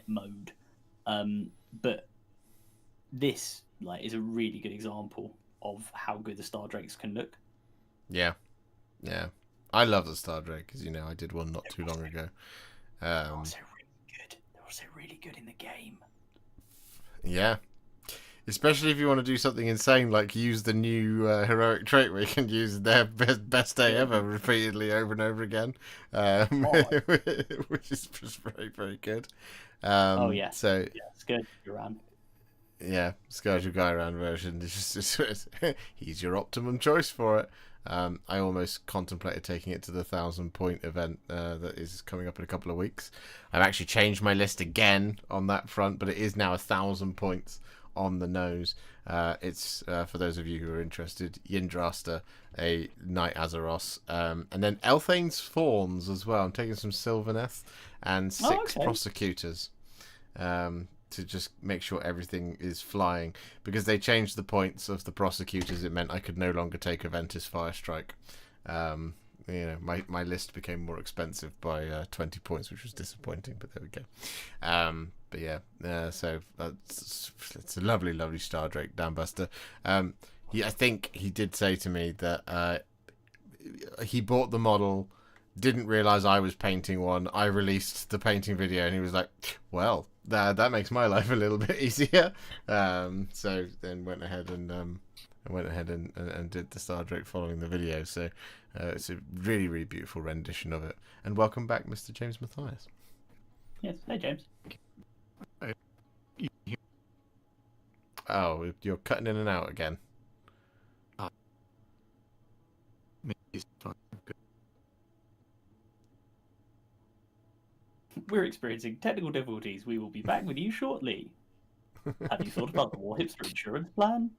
mode, but this is a really good example of how good the Stardrakes can look. Yeah. I love the Stardrake, because I did one not too long ago. They're also really good. They're also really good in the game. Yeah. Especially if you want to do something insane, like use the new heroic trait where you can use their best day ever repeatedly over and over again, which is just very, very good. So yeah, it's good. You're on. Yeah, Scourge Guy around version. He's your optimum choice for it. I almost contemplated taking it to the 1,000-point event that is coming up in a couple of weeks. I've actually changed my list again on that front, but it is now 1,000 points on the nose. It's for those of you who are interested, Yndrasta, a Knight Azeros, and then Elthane's Fawns as well. I'm taking some Sylvaneth and 6 Prosecutors. To just make sure everything is flying, because they changed the points of the Prosecutors. It meant I could no longer take Aventus Firestrike. My list became more expensive by 20 points, which was disappointing, but there we go. But yeah, so it's a lovely, lovely Star Drake Dambuster. I think he did say to me that he bought the model, didn't realise I was painting one. I released the painting video, and he was like, well, that makes my life a little bit easier. So then went ahead and did the Star Drake following the video. So it's a really, really beautiful rendition of it. And welcome back, Mr. James Matthias. Yes, hey James. Oh, you're cutting in and out again. We're experiencing technical difficulties. We will be back with you shortly. Have you thought about the Warhipster insurance plan?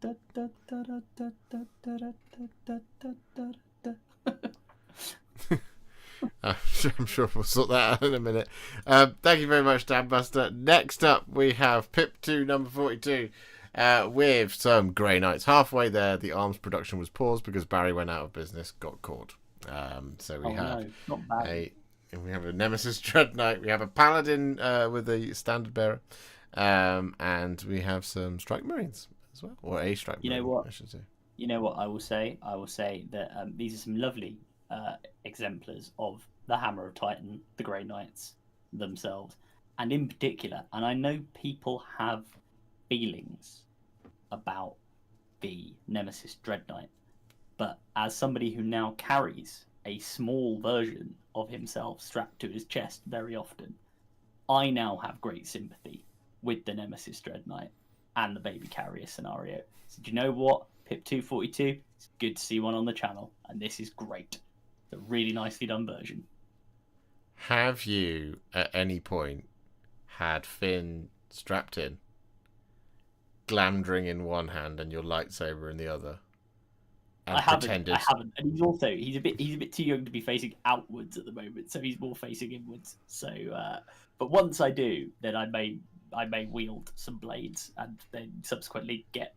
I'm sure we'll sort that out in a minute. Thank you very much, Dambuster. Next up, we have Pip 2, number 42, with some Grey Knights. Halfway there, the arms production was paused because Barry went out of business, got caught. So we have a Nemesis Dread Knight, we have a Paladin with a Standard Bearer, and we have some Strike Marines as well, or a Strike Marine, what? I should say. You know what I will say? I will say that these are some lovely exemplars of the Hammer of Titan, the Grey Knights themselves, and in particular, and I know people have feelings about the Nemesis Dread Knight, but as somebody who now carries a small version of himself strapped to his chest very often, I now have great sympathy with the Nemesis Dread Knight and the baby carrier scenario. So do you know what? Pip 242, it's good to see one on the channel, and this is great. It's a really nicely done version. Have you, at any point, had Finn strapped in, Glamdring in one hand and your lightsaber in the other? I haven't. And he's a bit too young to be facing outwards at the moment, so he's more facing inwards. So, but once I do, then I may wield some blades and then subsequently get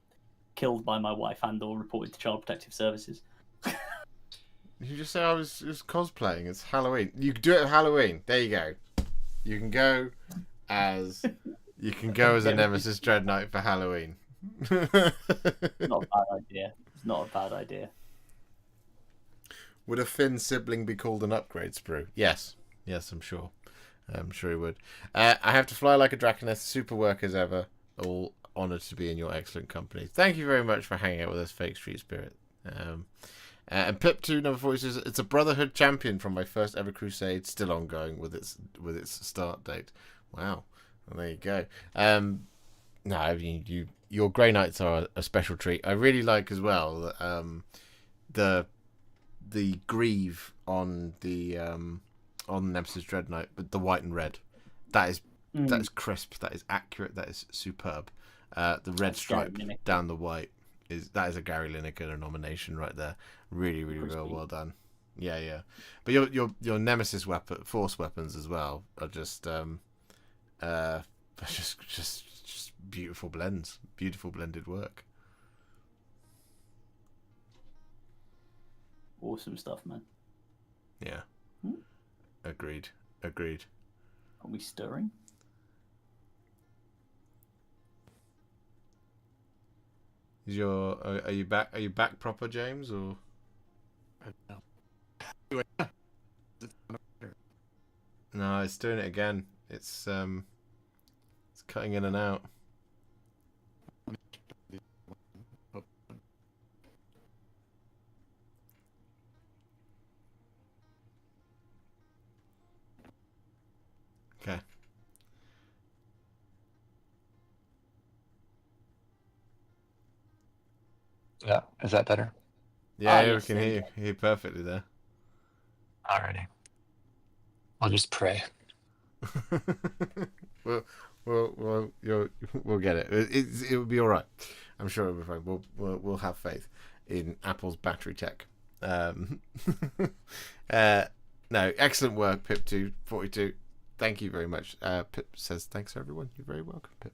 killed by my wife and/or reported to Child Protective Services. You just say I was cosplaying. It's Halloween. You can do it at Halloween. There you go. You can go as a Nemesis Dread Knight for Halloween. Not a bad idea. It's not a bad idea. Would a Finn sibling be called an upgrade sprue? Yes, I'm sure. I'm sure he would. I have to fly like a Draconeth. Super work as ever. All honoured to be in your excellent company. Thank you very much for hanging out with us, Fake Street Spirit. And Pip 2 number 40 says it's a Brotherhood champion from my first ever crusade, still ongoing with its start date. Wow, well, there you go. No, I mean your Grey Knights are a special treat. I really like as well the greave on the Nemesis Dread Knight, but the white and red. That is crisp. That is accurate. That is superb. The red stripe down the white is a Gary Lineker nomination right there. Really, really well done. Yeah. But your Nemesis force weapons as well are just beautiful blends, beautiful blended work. Awesome stuff, man. Yeah. Agreed. Are we stirring? Are you back? Are you back proper, James? Or no, it's doing it again. It's cutting in and out. Okay. Yeah, is that better? Yeah, we yes, can there you hear you perfectly there. Alrighty. I'll just pray. we'll, we'll get it. It'll be all right. I'm sure it'll be fine. We'll have faith in Apple's battery tech. No, excellent work, Pip242. Thank you very much. Pip says thanks everyone. You're very welcome, Pip.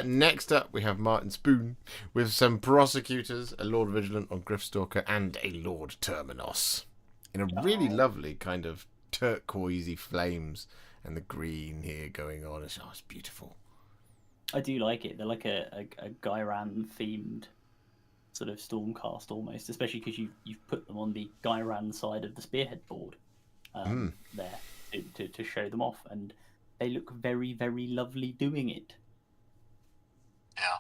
Next up, we have Martin Spoon with some prosecutors, a Lord Vigilant on Gryffstalker, and a Lord Terminos in a really lovely kind of turquoisey flames and the green here going on. It's beautiful. I do like it. They're like a Gyran themed sort of Stormcast almost, especially because you've put them on the Gyran side of the spearhead board there to show them off, and they look very, very lovely doing it. Yeah.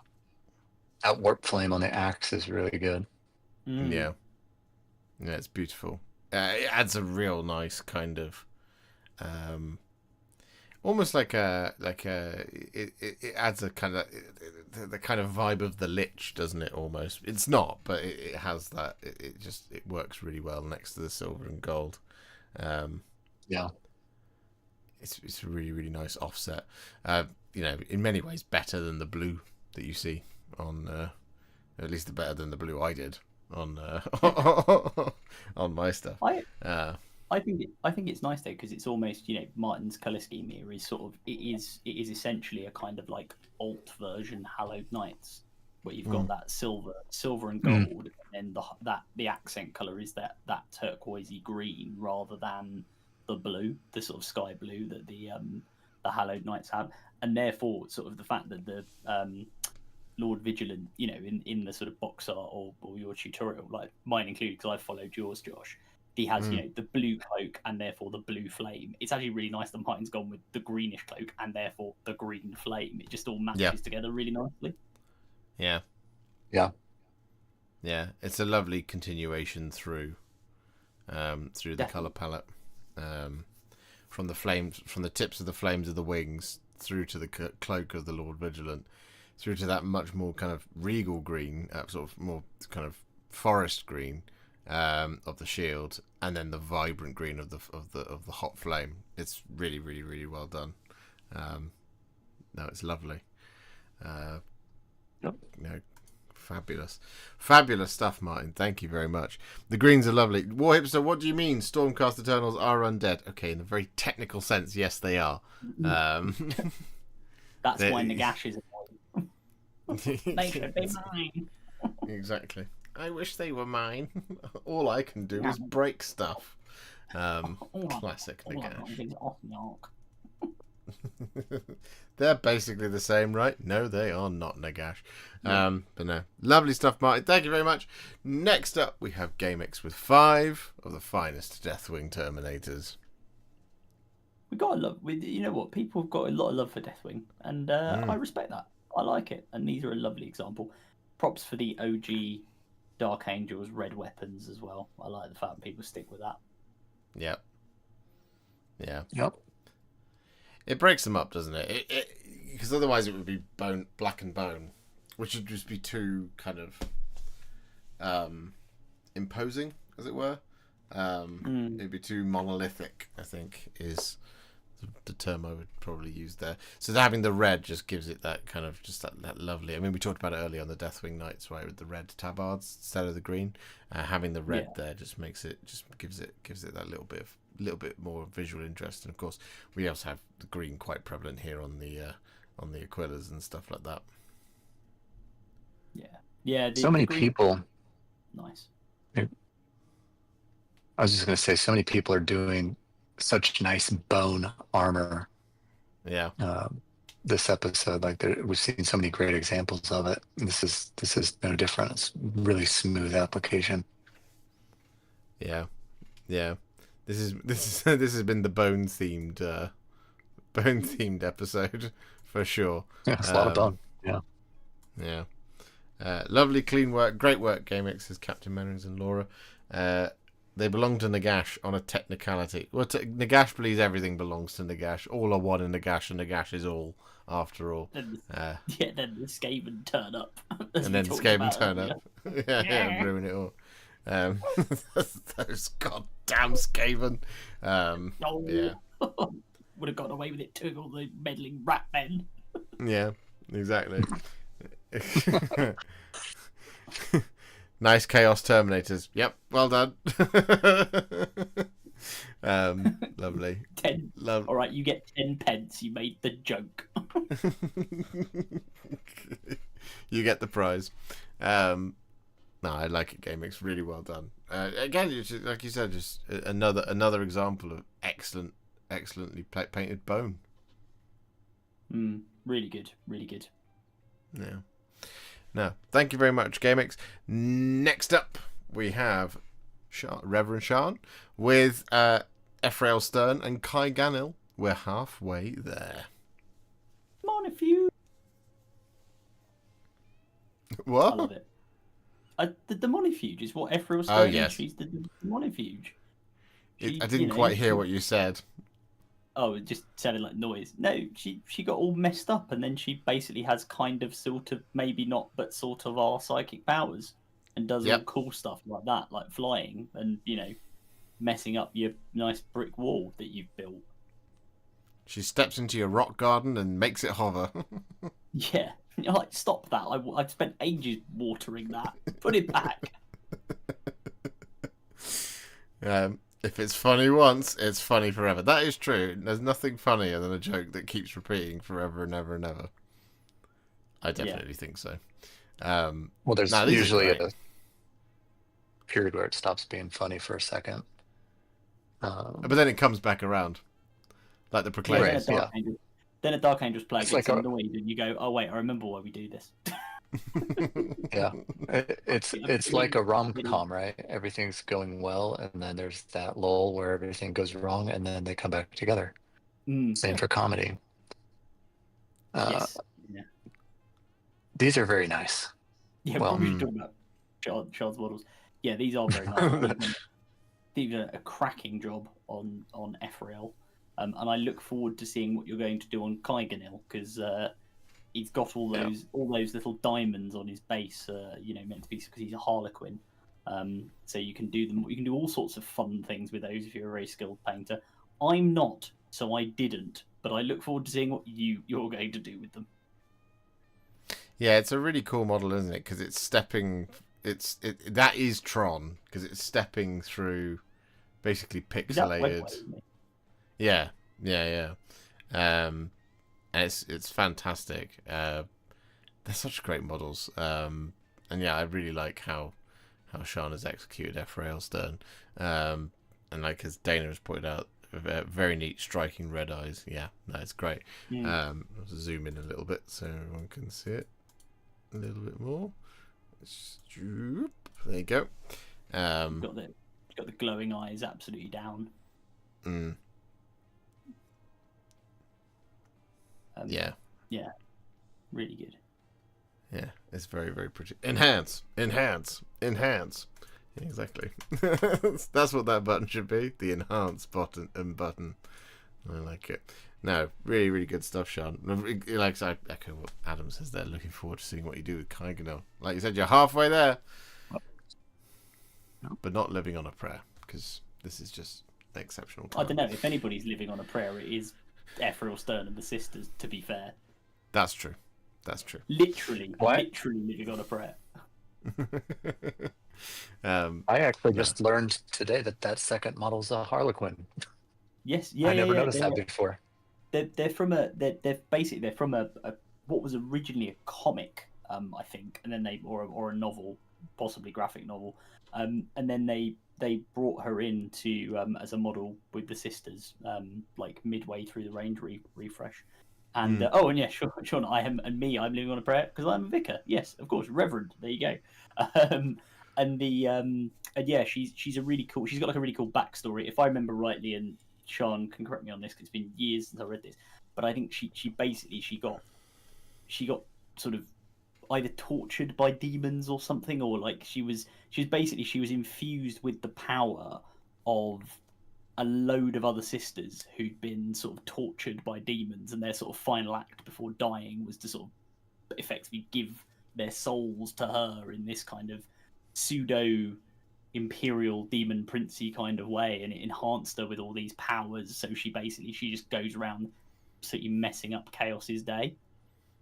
That warp flame on the axe is really good. Yeah, it's beautiful. It adds a real nice kind of almost it adds a kind of the kind of vibe of the Lich, doesn't it? Almost, it's not, but it has that. It works really well next to the silver and gold. Yeah, it's a really, really nice offset. In many ways better than the blue that you see on, at least better than the blue I did on on my stuff. I think it's nice though, because it's almost, Martin's color scheme here is sort of it is essentially a kind of like alt version Hallowed Knights, where you've got that silver and gold, and then the accent color is that turquoisey green rather than the blue, the sort of sky blue that the Hallowed Knights have, and therefore sort of the fact that the Lord Vigilant, in the sort of box art or your tutorial, like mine included, because I followed yours, Josh. He has, the blue cloak and therefore the blue flame. It's actually really nice that Martin's gone with the greenish cloak and therefore the green flame. It just all matches together really nicely. Yeah. Yeah. Yeah. It's a lovely continuation through the color palette. From the flames, from the tips of the flames of the wings through to the cloak of the Lord Vigilant, through to that much more kind of regal green, sort of more kind of forest green. Of the shield, and then the vibrant green of the hot flame. It's really, really, really well done. No, it's lovely. Fabulous stuff, Martin. Thank you very much. The greens are lovely. Warhipster, what do you mean Stormcast Eternals are undead? Okay, in a very technical sense, yes, they are. That's why Nagash is they should be mine. Exactly. I wish they were mine. All I can do is break stuff. Classic Nagash. They're basically the same, right? No, they are not, Nagash. But no. Lovely stuff, Martin. Thank you very much. Next up, we have GameX with 5 of the finest Deathwing Terminators. We got a love. You know what? People have got a lot of love for Deathwing, and I respect that. I like it, and these are a lovely example. Props for the OG Dark Angels red weapons as well. I like the fact that people stick with that. Yep. Yeah. Yep. It breaks them up, doesn't it? Because otherwise it would be black and bone, which would just be too kind of imposing, as it were. It'd be too monolithic, I think, is the term I would probably use there. So having the red just gives it that kind of just that lovely. I mean, we talked about it earlier on the Deathwing Knights, right, with the red tabards instead of the green. Having the red there just makes it, just gives it that little bit more visual interest. And of course, we also have the green quite prevalent here on the Aquillas and stuff like that. Yeah. So many people. Nice. I was just going to say, so many people are doing such nice bone armor. Yeah. This episode, we've seen so many great examples of it. This is no different. It's really smooth application. Yeah. This has been the bone themed episode for sure. Yeah, it's a lot of bone. Yeah. Lovely, clean work, great work, GameX, says Captain Manners and Laura. They belong to Nagash on a technicality. Well, Nagash believes everything belongs to Nagash. All are one in Nagash, and Nagash is all, after all. Then then the Skaven turn up. And then Skaven turn up. and ruin it all. Those goddamn Skaven. Yeah. Would have gotten away with it too, all the meddling rat men. Yeah, exactly. Nice Chaos Terminators. Yep, well done. Lovely. 10. All right, you get 10 pence. You made the joke. You get the prize. No, I like it, GameX. Really well done. Again, it's just, like you said, just another example of excellently painted bone. Really good. Really good. Yeah. No, thank you very much, GameX. Next up, we have Reverend Sean with Ephrael Stern and Kai Ganil. We're halfway there. Come on, if you... What? I love it. The Demonifuge is what Ephrael Stern is. Yes. She's the Demonifuge. I didn't quite hear what you said. Oh, it just sounded like noise. No, she got all messed up, and then she basically has kind of, sort of, maybe not, but sort of our psychic powers, and does all cool stuff like that, like flying and, messing up your nice brick wall that you've built. She steps into your rock garden and makes it hover. Yeah, you're like, stop that! I've spent ages watering that. Put it back. If it's funny once, it's funny forever. That is true. There's nothing funnier than a joke that keeps repeating forever and ever and ever. I definitely think so. Well, there's usually a period where it stops being funny for a second. But then it comes back around. Like the Proclaimers. Then a Dark Angel's plague gets annoyed, and you go, oh wait, I remember why we do this. Yeah, it's like a rom-com, right? Everything's going well, and then there's that lull where everything goes wrong, and then they come back together. Same for comedy. Yes. Yeah. These are very nice. Yeah, well, we're talking about Child's models. Yeah, these are very nice. These are a cracking job on Ephrael. And I look forward to seeing what you're going to do on Kai Ganil, because he's got all those little diamonds on his base, meant to be because he's a Harlequin. So you can do them. You can do all sorts of fun things with those if you're a very skilled painter. I'm not, so I didn't. But I look forward to seeing what you're going to do with them. Yeah, it's a really cool model, isn't it? Because it's stepping. That is Tron, because it's stepping through basically pixelated. Yeah. And it's fantastic. They're such great models. And yeah, I really like how Sean has executed Ephrael Stern. And like as Dana has pointed out, very neat, striking red eyes. Yeah, that's great. I'll zoom in a little bit so everyone can see it a little bit more. There you go. Got the glowing eyes absolutely down. Yeah, really good. Yeah, it's very, very pretty. Enhance. Exactly. That's what that button should be. The enhance button. I like it. No, really, really good stuff, Sean. Like I echo what Adam says there. Looking forward to seeing what you do with Kai Ganil. Like you said, you're halfway there, but not living on a prayer, because this is just an exceptional time. I don't know if anybody's living on a prayer. It is Ephrael Stern and the sisters. To be fair, that's true. Literally living on a prayer. I actually just learned today that second model's a Harlequin. Yes, yeah, I never noticed that before. They're from a what was originally a comic, I think, and then or a novel, possibly graphic novel, and then they brought her in to as a model with the sisters, like midway through the range refresh. And Sean, I'm living on a prayer because I'm a vicar. Yes, of course, Reverend. There you go. She's a really cool. She's got like a really cool backstory, if I remember rightly. And Sean can correct me on this because it's been years since I read this. But I think she got sort of either tortured by demons or something, or like she was infused with the power of a load of other sisters who'd been sort of tortured by demons, and their sort of final act before dying was to sort of effectively give their souls to her in this kind of pseudo imperial demon princey kind of way, and it enhanced her with all these powers. So she just goes around absolutely messing up Chaos's day.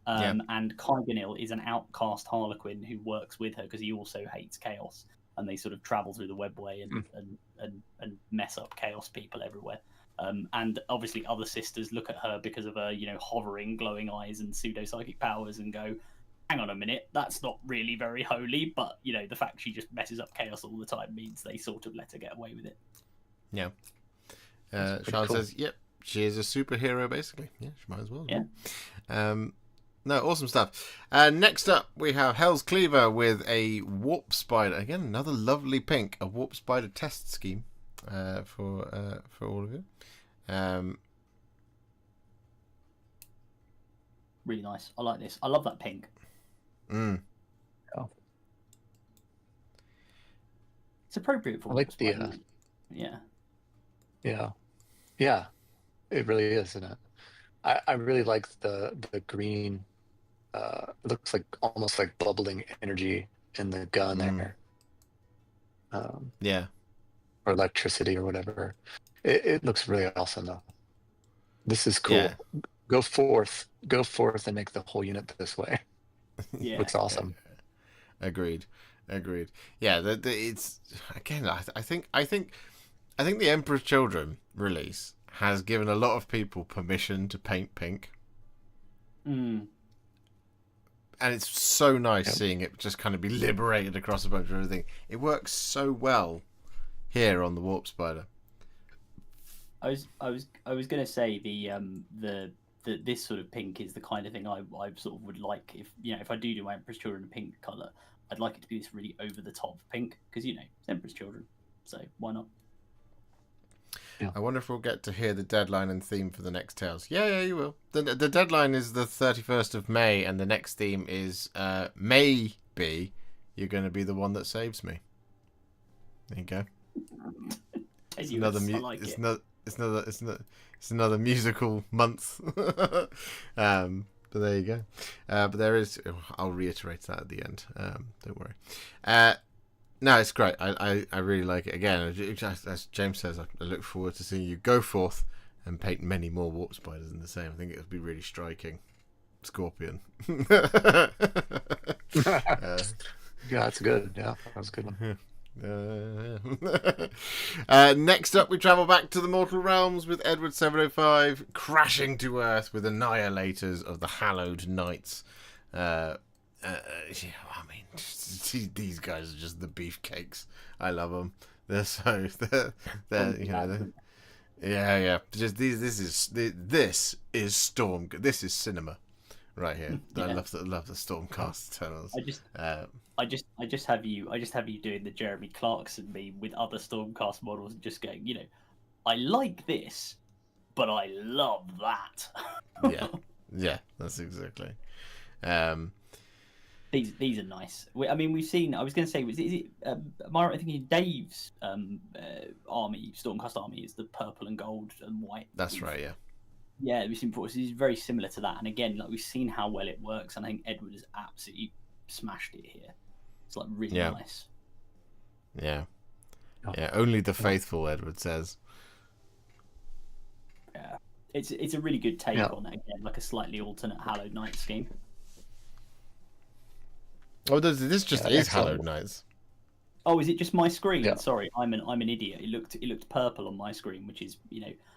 And Kygonil is an outcast Harlequin who works with her because he also hates Chaos, and they sort of travel through the webway and mess up Chaos people everywhere. And obviously other sisters look at her because of her, hovering glowing eyes and pseudo psychic powers and go, hang on a minute, that's not really very holy, but the fact she just messes up Chaos all the time means they sort of let her get away with it. Yeah. Sean says, yep, she is a superhero basically. Yeah, she might as well. Yeah. No, awesome stuff. Next up, we have Hell's Cleaver with a Warp Spider. Again, another lovely pink. A Warp Spider test scheme for all of you. Really nice. I like this. I love that pink. Mm. Oh. It's appropriate for I like the yeah. Yeah, it really is, isn't it? I really like the green. It looks like almost like bubbling energy in the gun there. Yeah. Or electricity or whatever. It looks really awesome though. This is cool. Yeah. Go forth and make the whole unit this way. Yeah. Looks awesome. Agreed. Yeah, it's again. I think the Emperor's Children release has given a lot of people permission to paint pink. Mm. And it's so nice seeing it just kind of be liberated across a bunch of everything. It works so well here on the Warp Spider. I was gonna say this sort of pink is the kind of thing I sort of would like if I do my Emperor's Children in pink colour, I'd like it to be this really over the top pink because it's Emperor's Children, so why not? Yeah. I wonder if we'll get to hear the deadline and theme for the next Tales. Yeah, you will. The deadline is the 31st of May, and the next theme is maybe you're going to be the one that saves me. There you go. It's another musical month. But there you go. But there is. I'll reiterate that at the end. Don't worry. No, it's great. I really like it. Again, as James says, I look forward to seeing you go forth and paint many more Warp Spiders in the same. I think it would be really striking. Scorpion. Yeah, that's good. Yeah, that was a good one. Next up, we travel back to the Mortal Realms with Edward 705 crashing to Earth with Annihilators of the Hallowed Knights. I mean, these guys are just the beefcakes. I love them. They're yeah. Just this is Storm. This is cinema, right here. Yeah. I love the Stormcast tunnels. I just have you doing the Jeremy Clarkson meme with other Stormcast models and just going, I like this, but I love that. yeah, that's exactly. These are nice. I mean, we've seen. I was going to say, is it? Am I thinking Dave's army, Stormcast army, is the purple and gold and white? That's right. Yeah. Yeah, we've seen before. So it's very similar to that. And again, like we've seen how well it works, and I think Edward has absolutely smashed it here. It's like really nice. Yeah. Yeah. Only the faithful, Edward says. Yeah, it's a really good take on it again, like a slightly alternate Hallowed Knight scheme. Oh, this just is Hallowed Knights. Oh, is it just my screen? Yeah. Sorry, I'm an idiot. It looked purple on my screen, which is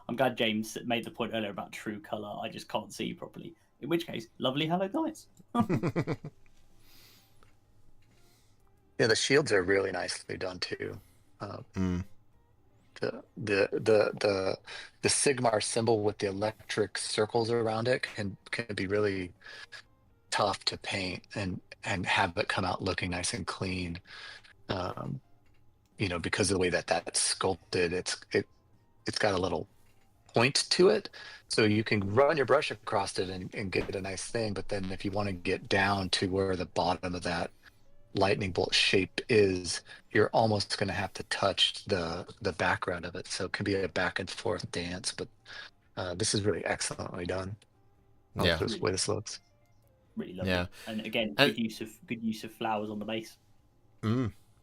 I'm glad James made the point earlier about true colour. I just can't see properly. In which case, lovely Hallowed Knights. Yeah, the shields are really nicely done too. The Sigmar symbol with the electric circles around it can be really tough to paint and have it come out looking nice and clean. Because of the way that's sculpted, it's got a little point to it, so you can run your brush across it and get a nice thing. But then if you want to get down to where the bottom of that lightning bolt shape is, you're almost going to have to touch the background of it. So it can be a back and forth dance. But this is really excellently done. I Yeah. love this way this looks. Really lovely. Yeah. And again, And- good use of flowers on the base.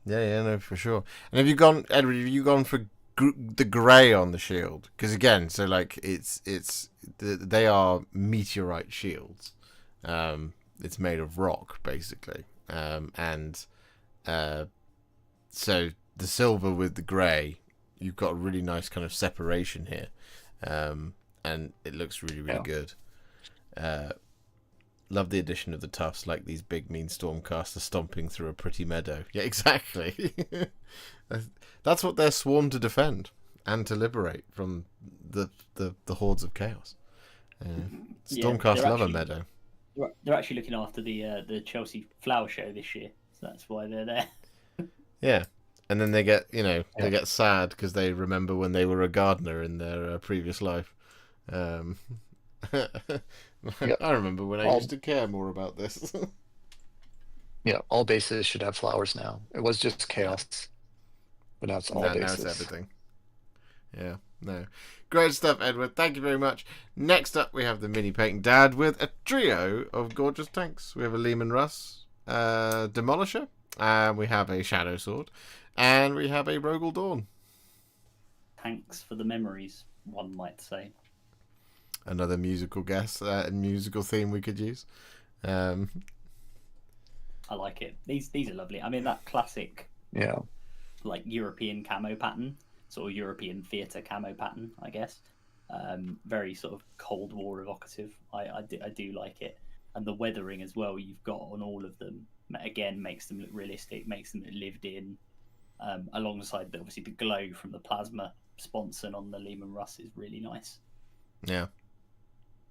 Yeah, no, for sure. And have you gone, Edward? Have you gone for the grey on the shield? Because again, so like they are meteorite shields. It's made of rock basically, and so the silver with the grey, you've got a really nice kind of separation here, and it looks really good. Love the addition of the tufts, like these big mean stormcasters stomping through a pretty meadow. Yeah, exactly. That's what they're sworn to defend and to liberate from the hordes of chaos. Stormcast love a meadow. They're actually looking after the Chelsea Flower Show this year, so that's why they're there. Yeah, and then they get they get sad because they remember when they were a gardener in their previous life. I remember when I used to care more about this. Yeah, all bases should have flowers now. It was just chaos, but now it's all bases. Now it's everything. Yeah, no. Great stuff, Edward. Thank you very much. Next up, we have the Mini Painting Dad with a trio of gorgeous tanks. We have a Lehman Russ Demolisher, and we have a Shadow Sword, and we have a Rogel Dawn. Thanks for the memories, one might say. Another musical guess, musical theme we could use. I like it. These are lovely. I mean, that classic, like European camo pattern, sort of European theatre camo pattern, I guess. Very sort of Cold War evocative. I do like it, and the weathering as well you've got on all of them again makes them look realistic, makes them look lived in. Alongside obviously the glow from the plasma sponson on the Lehman Russ is really nice. Yeah.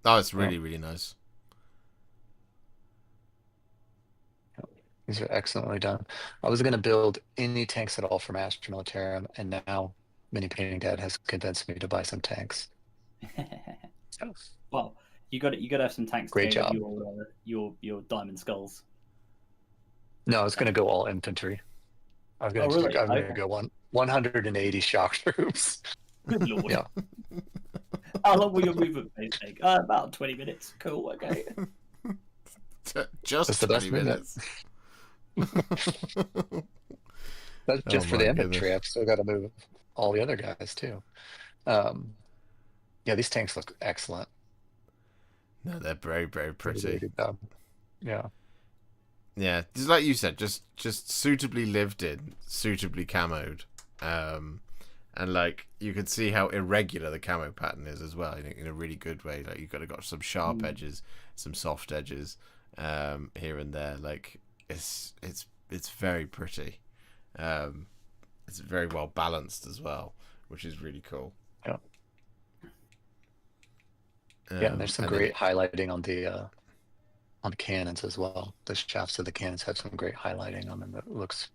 Oh, it's really nice. These are excellently done. I was going to build any tanks at all from Astra Militarum, and now Mini Painting Dad has convinced me to buy some tanks. Well, you got to have some tanks. Great to go job. with your Diamond Skulls. No, I was going to go all infantry. I was going to go 180 shock troops. Good lord. Yeah. How long will your movement phase take? About 20 minutes. Cool. Okay. Just the 20 best minutes. That's just for the infantry. Goodness. I've still got to move all the other guys too. Yeah, these tanks look excellent. No, they're very pretty. Really good job. Yeah. Yeah, just like you said, just suitably lived in, suitably camoed, and like you could see how irregular the camo pattern is as well in a really good way. Like you've got some sharp edges, some soft edges, here and there. Like it's very pretty. It's very well balanced as well, which is really cool. Yeah. Yeah, and there's some great highlighting on the cannons as well. The shafts of the cannons have some great highlighting on them that looks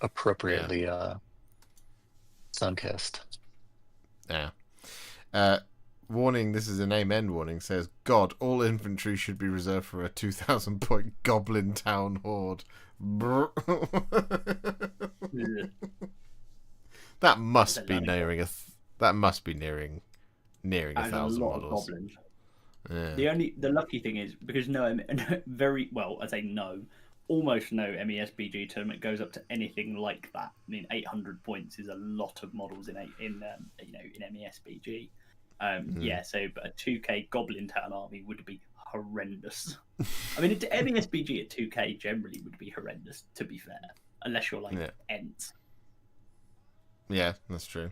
appropriately sun-kissed. Yeah. Warning, this is an amen warning, says, God, all infantry should be reserved for a 2,000 point Goblin Town Horde. That must be nearing nearing 1,000 models. Yeah. The lucky thing is because almost no MESBG tournament goes up to anything like that. I mean, 800 points is a lot of models in MESBG. So but a 2K Goblin Town army would be horrendous. I mean, MESBG at 2K generally would be horrendous, to be fair, unless you're like Ents. Yeah, that's true.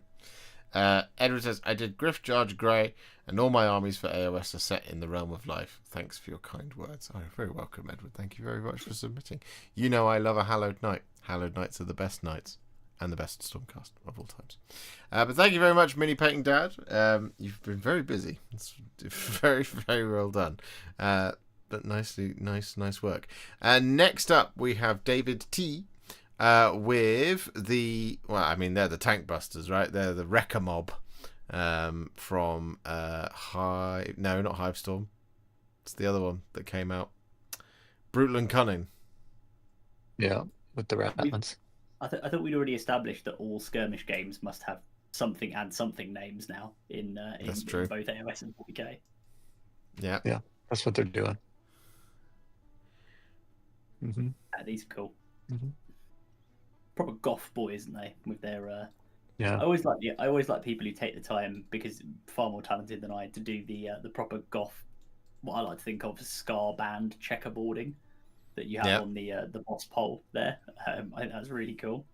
Edward says, I did Griff Charge Grey, and all my armies for AOS are set in the realm of life. Thanks for your kind words. Oh, you're very welcome, Edward. Thank you very much for submitting. You know I love a Hallowed Knight. Hallowed Knights are the best knights, and the best Stormcast of all times. But thank you very much, Mini Painting Dad. You've been very busy. It's very, very well done. But nice work. Next up, we have David T. With they're the Tank Busters, right? They're the Wrecker Mob from Hive. No, not Hivestorm. It's the other one that came out. Brutal and Cunning. Yeah, with the Ratlins. I thought we'd already established that all skirmish games must have something and something names now in both AOS and 40k. Yeah. Yeah, that's what they're doing. Mm-hmm. These are cool. Mm-hmm. Proper goth boys, isn't they? With their yeah. I always like people who take the time, because far more talented than I, to do the proper goth, what I like to think of as scar band checkerboarding that you have on the boss pole there. I think that's really cool.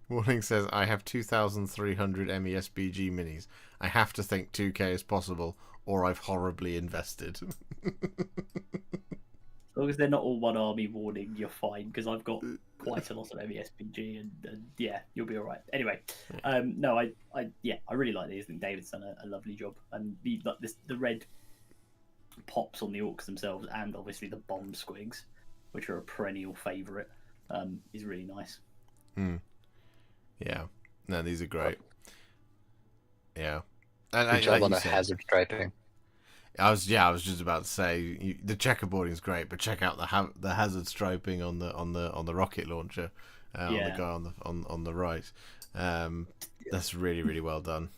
Warning says, I have 2,300 MESBG minis. I have to think 2k is possible, or I've horribly invested. As long as they're not all one army warning, you're fine, because I've got quite a lot of MESBG, and yeah, you'll be all right. Anyway, no, I really like these. I think David's done a lovely job, and the red pops on the orcs themselves, and obviously the bomb squigs, which are a perennial favourite, is really nice. Yeah, no, these are great. Yeah, Good job on the hazard striping. I was just about to say the checkerboarding is great, but check out the hazard striping on the rocket launcher, on the guy on the right. That's really, really well done.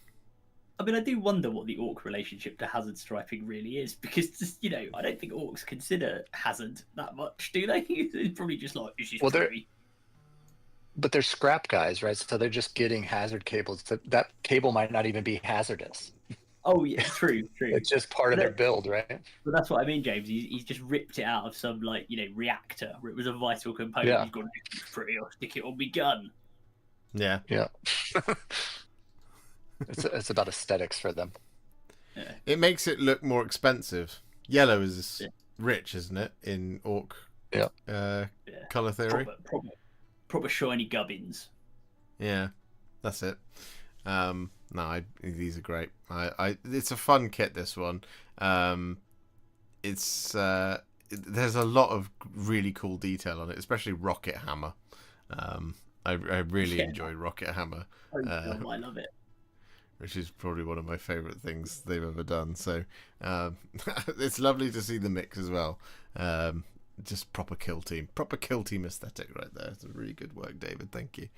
I mean, I do wonder what the orc relationship to hazard striping really is, because I don't think orcs consider hazard that much, do they? It's probably just like, it's just but they're scrap guys, right? So they're just getting hazard cables. That cable might not even be hazardous. Oh yeah, true. It's just part of their build, right? But that's what I mean, James. He's just ripped it out of some reactor where it was a vital component. Yeah. He's gone, pretty, I'll stick it on my gun. Yeah. It's about aesthetics for them. Yeah. It makes it look more expensive. Yellow is rich, isn't it, in orc? Color theory. Proper shiny gubbins. Yeah, that's it. These are great. It's a fun kit, this one. It's there's a lot of really cool detail on it, especially Rocket Hammer. I really enjoy Rocket Hammer. I love it. Which is probably one of my favourite things they've ever done. So it's lovely to see the mix as well. Just proper kill team aesthetic right there. It's a really good work, David. Thank you.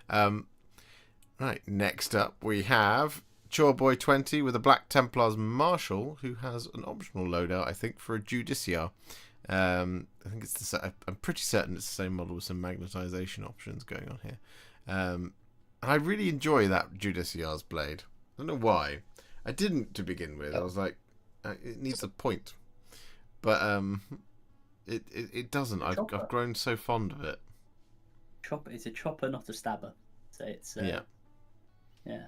Right, next up we have Choreboy 20 with a Black Templar's Marshal, who has an optional loadout, I think, for a Judiciar. I think it's I'm pretty certain it's the same model with some magnetization options going on here. And I really enjoy that Judiciar's blade. I don't know why. I didn't to begin with. I was like, it needs a point. But it doesn't. I've grown so fond of it. It's a chopper, not a stabber. So it's yeah.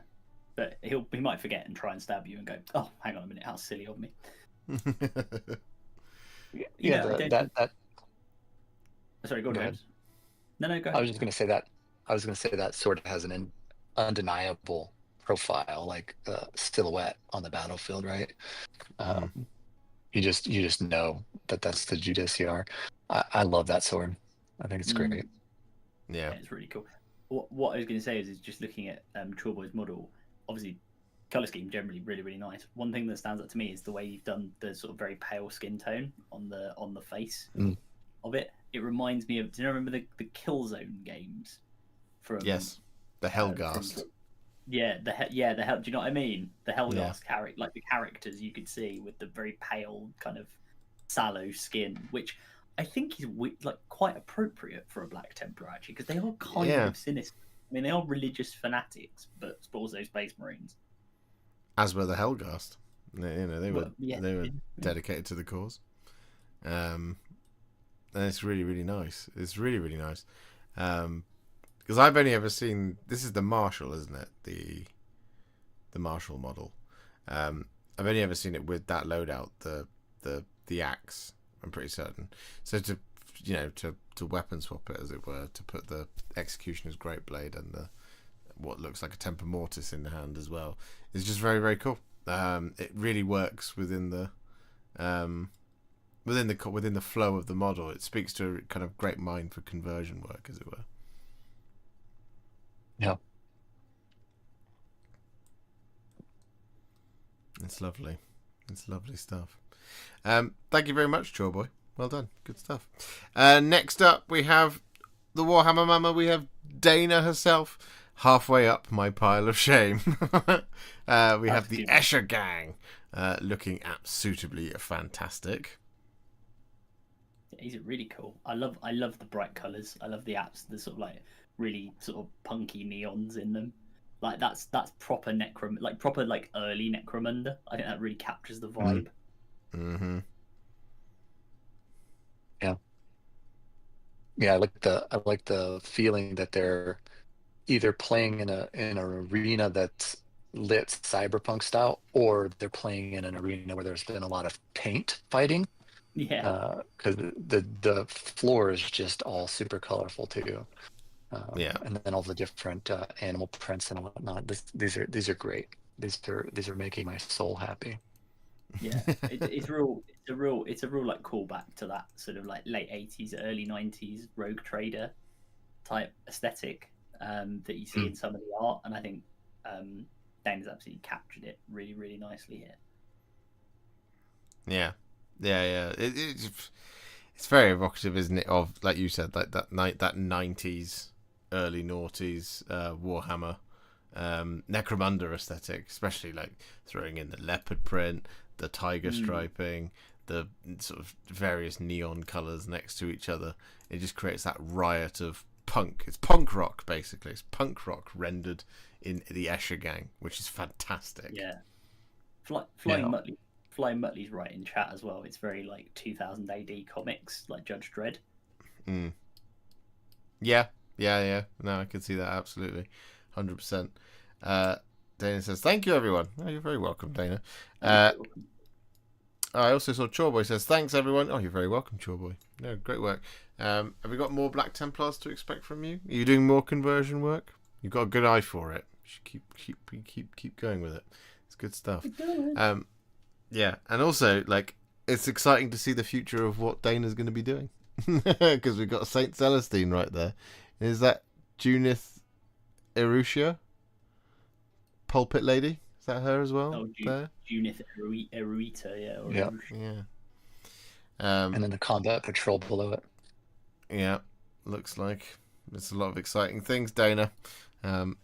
But he might forget and try and stab you and go, oh, hang on a minute, how silly of me. Sorry, go ahead. No, go ahead. I was just going to say that. That sort of has an undeniable profile, like silhouette on the battlefield, right? You just know that's the Judiciar. I love that sword. I think it's great. Yeah, it's really cool. What I was going to say is just looking at Choreboy's model. Obviously, color scheme generally really, really nice. One thing that stands out to me is the way you've done the sort of very pale skin tone on the face of it. It reminds me of. Do you remember the Killzone games? Yes, the Hellghast. The Hell. Do you know what I mean? The Hellghast character, like the characters you could see with the very pale kind of sallow skin, which I think is like quite appropriate for a Black Templar, actually, because they are kind of sinister. I mean, they are religious fanatics, but also Space Marines. As were the Hellghast. They were dedicated to the cause. And it's really, really nice. It's really, really nice. Because I've only ever seen, this is the Marshal, isn't it? The Marshal model. I've only ever seen it with that loadout, the axe. I'm pretty certain. So to weapon swap it, as it were, to put the Executioner's Great Blade and what looks like a Temper Mortis in the hand as well, is just very, very cool. It really works within the flow of the model. It speaks to a kind of great mind for conversion work, as it were. It's lovely. It's lovely stuff. Thank you very much, Chorboy. Well done. Good stuff. Next up, we have the Warhammer Mama. We have Dana herself, halfway up my pile of shame. We have the Escher Gang, looking suitably fantastic. He's really cool. I love the bright colours. I love the the sort of like really sort of punky neons in them. Like that's proper proper early Necromunda. I think that really captures the vibe. Mm-hmm. Yeah. Yeah, I like the feeling that they're either playing in an arena that's lit cyberpunk style, or they're playing in an arena where there's been a lot of paint fighting. Yeah. Because the floor is just all super colorful too. Yeah. And then all the different animal prints and whatnot. These are great. These are making my soul happy. Yeah, it's a real like callback to that sort of like late 80s, early 90s rogue trader type aesthetic that you see in some of the art, and I think Dana's absolutely captured it really, really nicely here. Yeah. It's very evocative, isn't it? Of, like you said, like that 90s, early noughties Warhammer Necromunda aesthetic, especially like throwing in the leopard print, the tiger striping, the sort of various neon colours next to each other. It just creates that riot of punk. It's punk rock, basically. It's punk rock rendered in the Escher Gang, which is fantastic. Yeah. Flying Muttley's right in chat as well. It's very like 2000 AD comics, like Judge Dredd. Yeah. No, I can see that absolutely, 100%. Dana says, "Thank you, everyone." Oh, you're very welcome, Dana. I also saw Chorboy says, "Thanks, everyone." Oh, you're very welcome, Chorboy. No, great work. Have we got more Black Templars to expect from you? Are you doing more conversion work? You've got a good eye for it. You should keep going with it. It's good stuff. Yeah, and also like it's exciting to see the future of what Dana's going to be doing, because we've got Saint Celestine right there. Is that Junith Erucia? Pulpit Lady? Is that her as well? Oh, Junith Eruita, yeah. Yeah. And then the combat patrol below it. Yeah, looks like there's a lot of exciting things, Dana.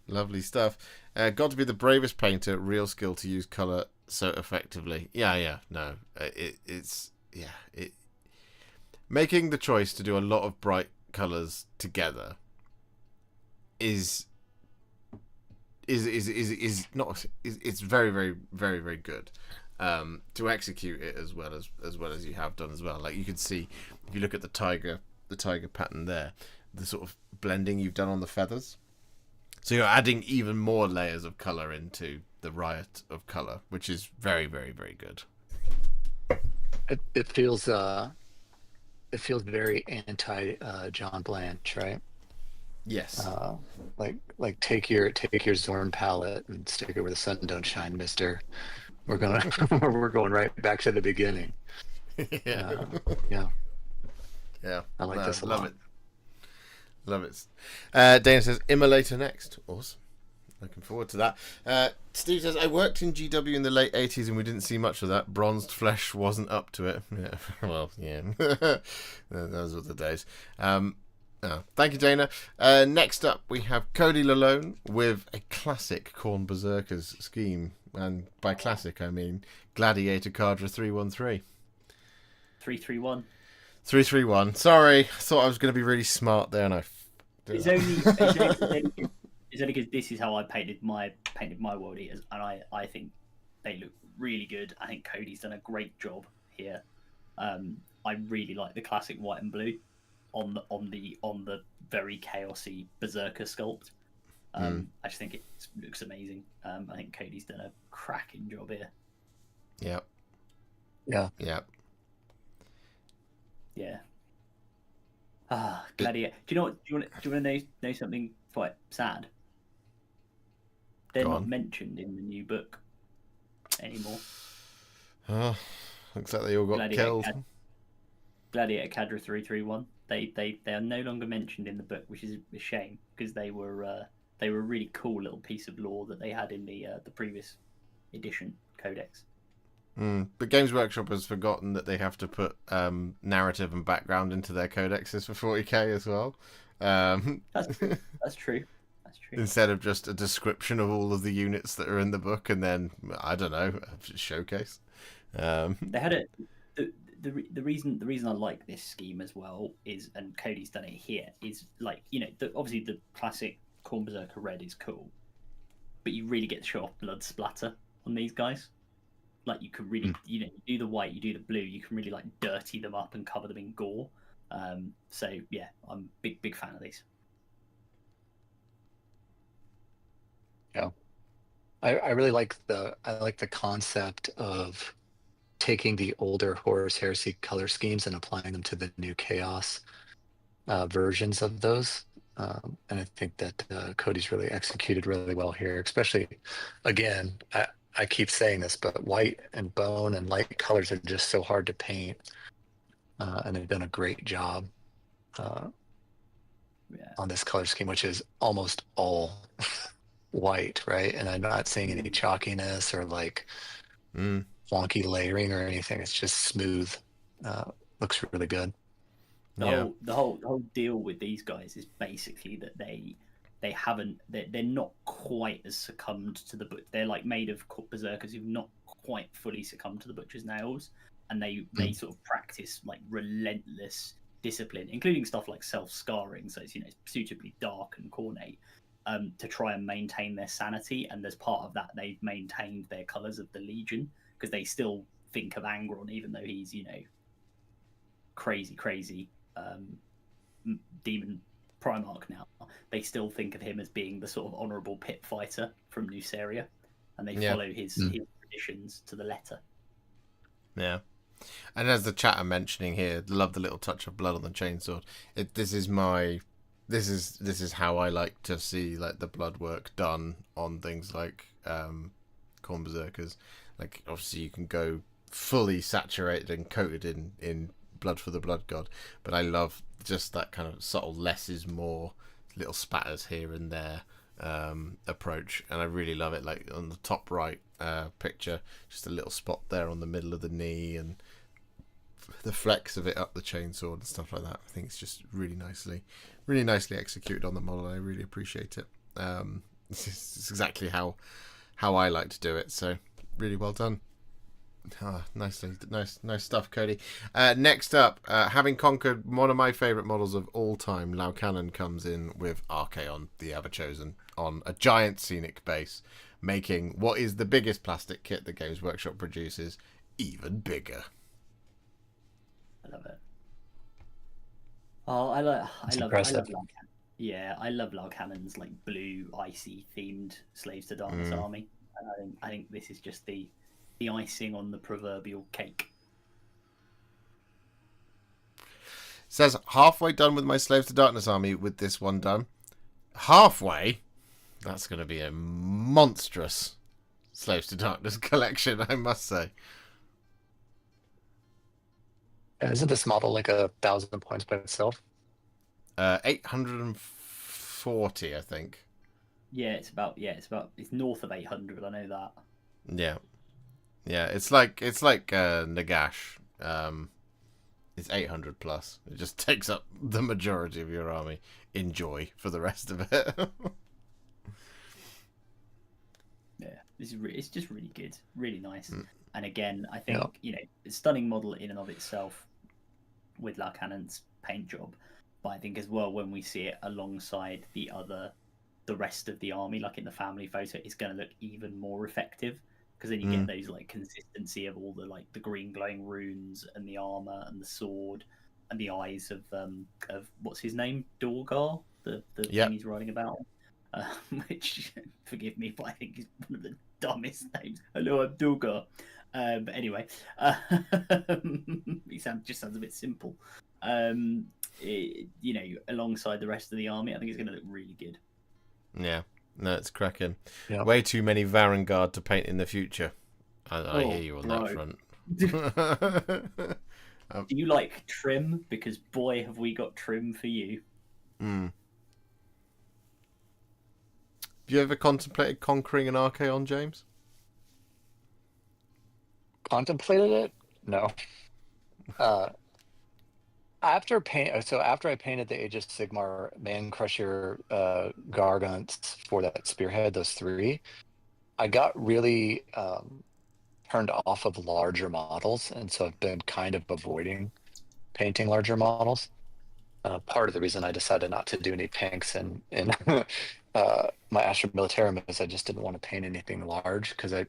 Lovely stuff. Got to be the bravest painter. Real skill to use color so effectively. Yeah. No, it's making the choice to do a lot of bright colors together is not. It's very, very, very, very good. To execute it as well as you have done as well. Like you can see if you look at the tiger pattern there, the sort of blending you've done on the feathers. So you're adding even more layers of color into the riot of color, which is very, very, very good. It feels very anti John Blanche, right? Yes. Like take your Zorn palette and stick it where the sun don't shine, mister. We're going right back to the beginning. Yeah. Yeah. I like this a lot. Love it. Dana says, Immolator next. Awesome. Looking forward to that. Steve says, I worked in GW in the late 80s and we didn't see much of that. Bronzed flesh wasn't up to it. Yeah. Well, yeah. Those were the days. Thank you, Dana. Next up, we have Cody Lalone with a classic Khorne Berserkers scheme. And by classic, I mean Gladiator Cadre 313. 331. 331. Sorry, I thought I was going to be really smart there, and It's only because this is how I painted my World Eaters, and I think they look really good. I think Cody's done a great job here. I really like the classic white and blue on the very chaosy Berserker sculpt. I just think it looks amazing. I think Cody's done a cracking job here. Yep. Yeah. Yep. Yeah. Gladiator. Do you want to know something quite sad? They're not mentioned in the new book anymore. Looks like they all got killed. Gladiator Cadre 331. They are no longer mentioned in the book, which is a shame because they were a really cool little piece of lore that they had in the previous edition codex. But Games Workshop has forgotten that they have to put narrative and background into their codexes for 40k as well. That's true. That's true. That's true. Instead of just a description of all of the units that are in the book, and then I don't know, a showcase. They had it. The reason I like this scheme as well is, and Cody's done it here, is like, you know, obviously the classic Khorne Berserker red is cool, but you really get to show off blood splatter on these guys. Like, you can really, you know, you do the white, you do the blue, you can really like dirty them up and cover them in gore. So yeah, I'm big fan of these. Yeah, I really like the concept of taking the older Horus Heresy color schemes and applying them to the new Chaos versions of those. And I think that Cody's really executed really well here, especially, again, I keep saying this, but white and bone and light colors are just so hard to paint. And they've done a great job on this color scheme, which is almost all white, right? And I'm not seeing any chalkiness or like wonky layering or anything. It's just smooth. Looks really good. The whole deal with these guys is basically that they're not quite as succumbed to the book. They're like made of berserkers who've not quite fully succumbed to the butcher's nails, and they sort of practice like relentless discipline, including stuff like self-scarring, so it's, you know, suitably dark and cornate, to try and maintain their sanity. And as part of that, they've maintained their colours of the Legion, because they still think of Angron, even though he's, you know, crazy demon Primarch now. They still think of him as being the sort of honourable pit fighter from Nuceria, and they follow his traditions to the letter. Yeah. And as the chat are mentioning here, love the little touch of blood on the chainsword. This is how I like to see like the blood work done on things like Khorne Berserkers. Like, obviously you can go fully saturated and coated in blood for the blood god, but I love just that kind of subtle less is more, little spatters here and there approach, and I really love it. Like on the top right picture, just a little spot there on the middle of the knee, and the flex of it up the chainsword and stuff like that. I think it's just really nicely executed on the model. I really appreciate it. It's exactly how I like to do it, so really well done. Nice stuff, Cody. Next up, having conquered one of my favourite models of all time, Laucannon comes in with Archaon, the Everchosen, on a giant scenic base, making what is the biggest plastic kit that Games Workshop produces even bigger. I love it. Oh, I love Laucannon. Yeah, I love Laucannon's like blue, icy themed Slaves to Darkness army. And I think this is just the icing on the proverbial cake. Says, halfway done with my Slaves to Darkness army with this one done. Halfway? That's going to be a monstrous Slaves to Darkness collection, I must say. Isn't this model like 1,000 points by itself? 840, I think. It's north of 800. I know that. Yeah, it's like Nagash. It's 800 plus. It just takes up the majority of your army. Enjoy for the rest of it. Yeah, it's just really good, really nice. And again, I think you know, a stunning model in and of itself with Laucannon's paint job. But I think as well, when we see it alongside the rest of the army, like in the family photo, it's going to look even more effective. Because then you get those like consistency of all the like the green glowing runes and the armor and the sword and the eyes of what's his name, Dorgar, the thing he's writing about, which forgive me, but I think is one of the dumbest names. Hello, I'm Dorgar. But anyway, he just sounds a bit simple. You know, alongside the rest of the army, I think it's going to look really good. Yeah. No, it's cracking. Yep. Way too many Varangard to paint in the future. I hear you on that front. Do you like trim? Because boy, have we got trim for you. Have you ever contemplated conquering an Archaon, James? contemplated it. No. Uh, after I painted the Age of Sigmar Man Crusher Gargants for that spearhead, those three, I got really turned off of larger models, and so I've been kind of avoiding painting larger models. Part of the reason I decided not to do any pinks in my Astra Militarum is I just didn't want to paint anything large because I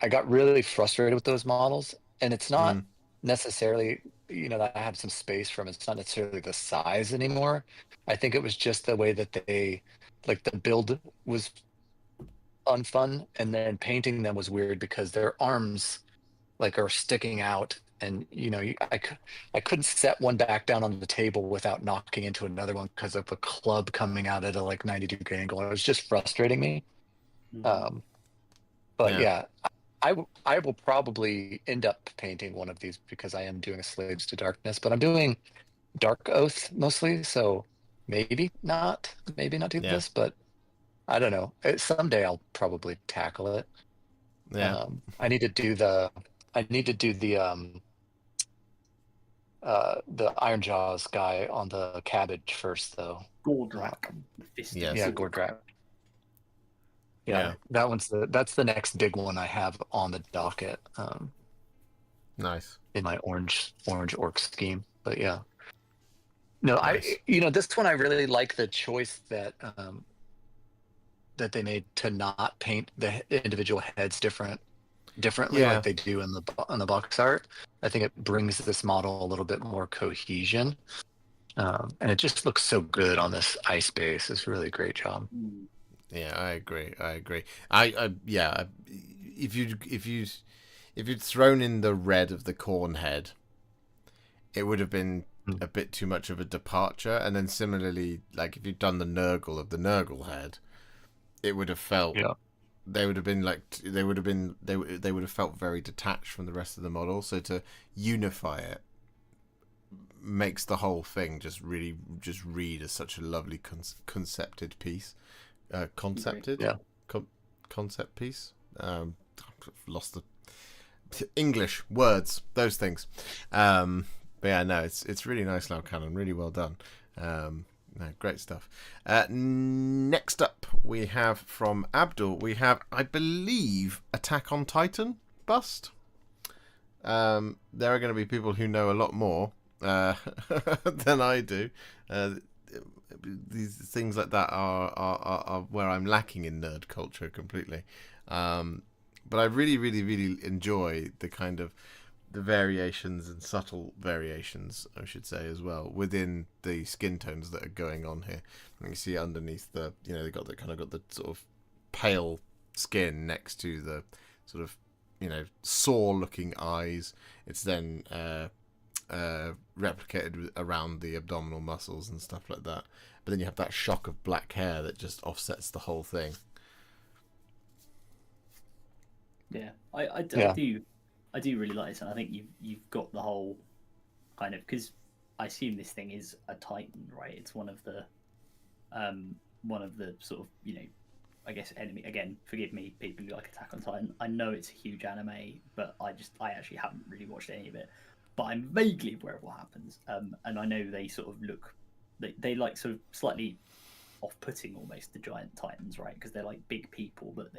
got really frustrated with those models, and it's not necessarily that I have some space from. It's not necessarily the size anymore. I think it was just the way that the build was unfun, and then painting them was weird because their arms are sticking out, and I couldn't set one back down on the table without knocking into another one because of a club coming out at a 90-degree angle. It was just frustrating me. But yeah, I will probably end up painting one of these because I am doing a Slaves to Darkness, but I'm doing Dark Oath mostly, so maybe not do this, but I don't know. Someday I'll probably tackle it. I need to do the Iron Jaws guy on the cabbage first, though. Gordrak. Gordrak. Yeah, that's the next big one I have on the docket. Nice. In my orange orc scheme, but yeah. No, nice. This one I really like the choice that they made to not paint the individual heads differently like they do in the box art. I think it brings this model a little bit more cohesion, and it just looks so good on this ice base. It's really a great job. Yeah, I agree. If you'd thrown in the red of the corn head, it would have been a bit too much of a departure. And then similarly, if you'd done the Nurgle of the Nurgle head, it would have felt they would have felt very detached from the rest of the model. So to unify it makes the whole thing just read as such a lovely concepted piece. Concept piece. I've lost the English words, those things. But yeah, no, it's really nice now, Canon. Really well done. No, great stuff. Next up, we have from Abdul. We have, I believe, Attack on Titan bust. There are going to be people who know a lot more than I do. These things like that are where I'm lacking in nerd culture completely. But I really, really, really enjoy the kind of the variations and subtle variations, I should say, as well, within the skin tones that are going on here. And you see underneath the, they've got the sort of pale skin next to the sort of, sore-looking eyes. It's then replicated around the abdominal muscles and stuff like that. But then you have that shock of black hair that just offsets the whole thing. Yeah, I do really like this, and I think you've got the whole kind of, because I assume this thing is a Titan, right? It's one of the sort of, I guess enemy. Again, forgive me, people who like Attack on Titan. I know it's a huge anime, but I actually haven't really watched any of it. But I'm vaguely aware of what happens, and I know they sort of look, they like sort of slightly off-putting almost, the giant Titans, right? Because they're like big people, but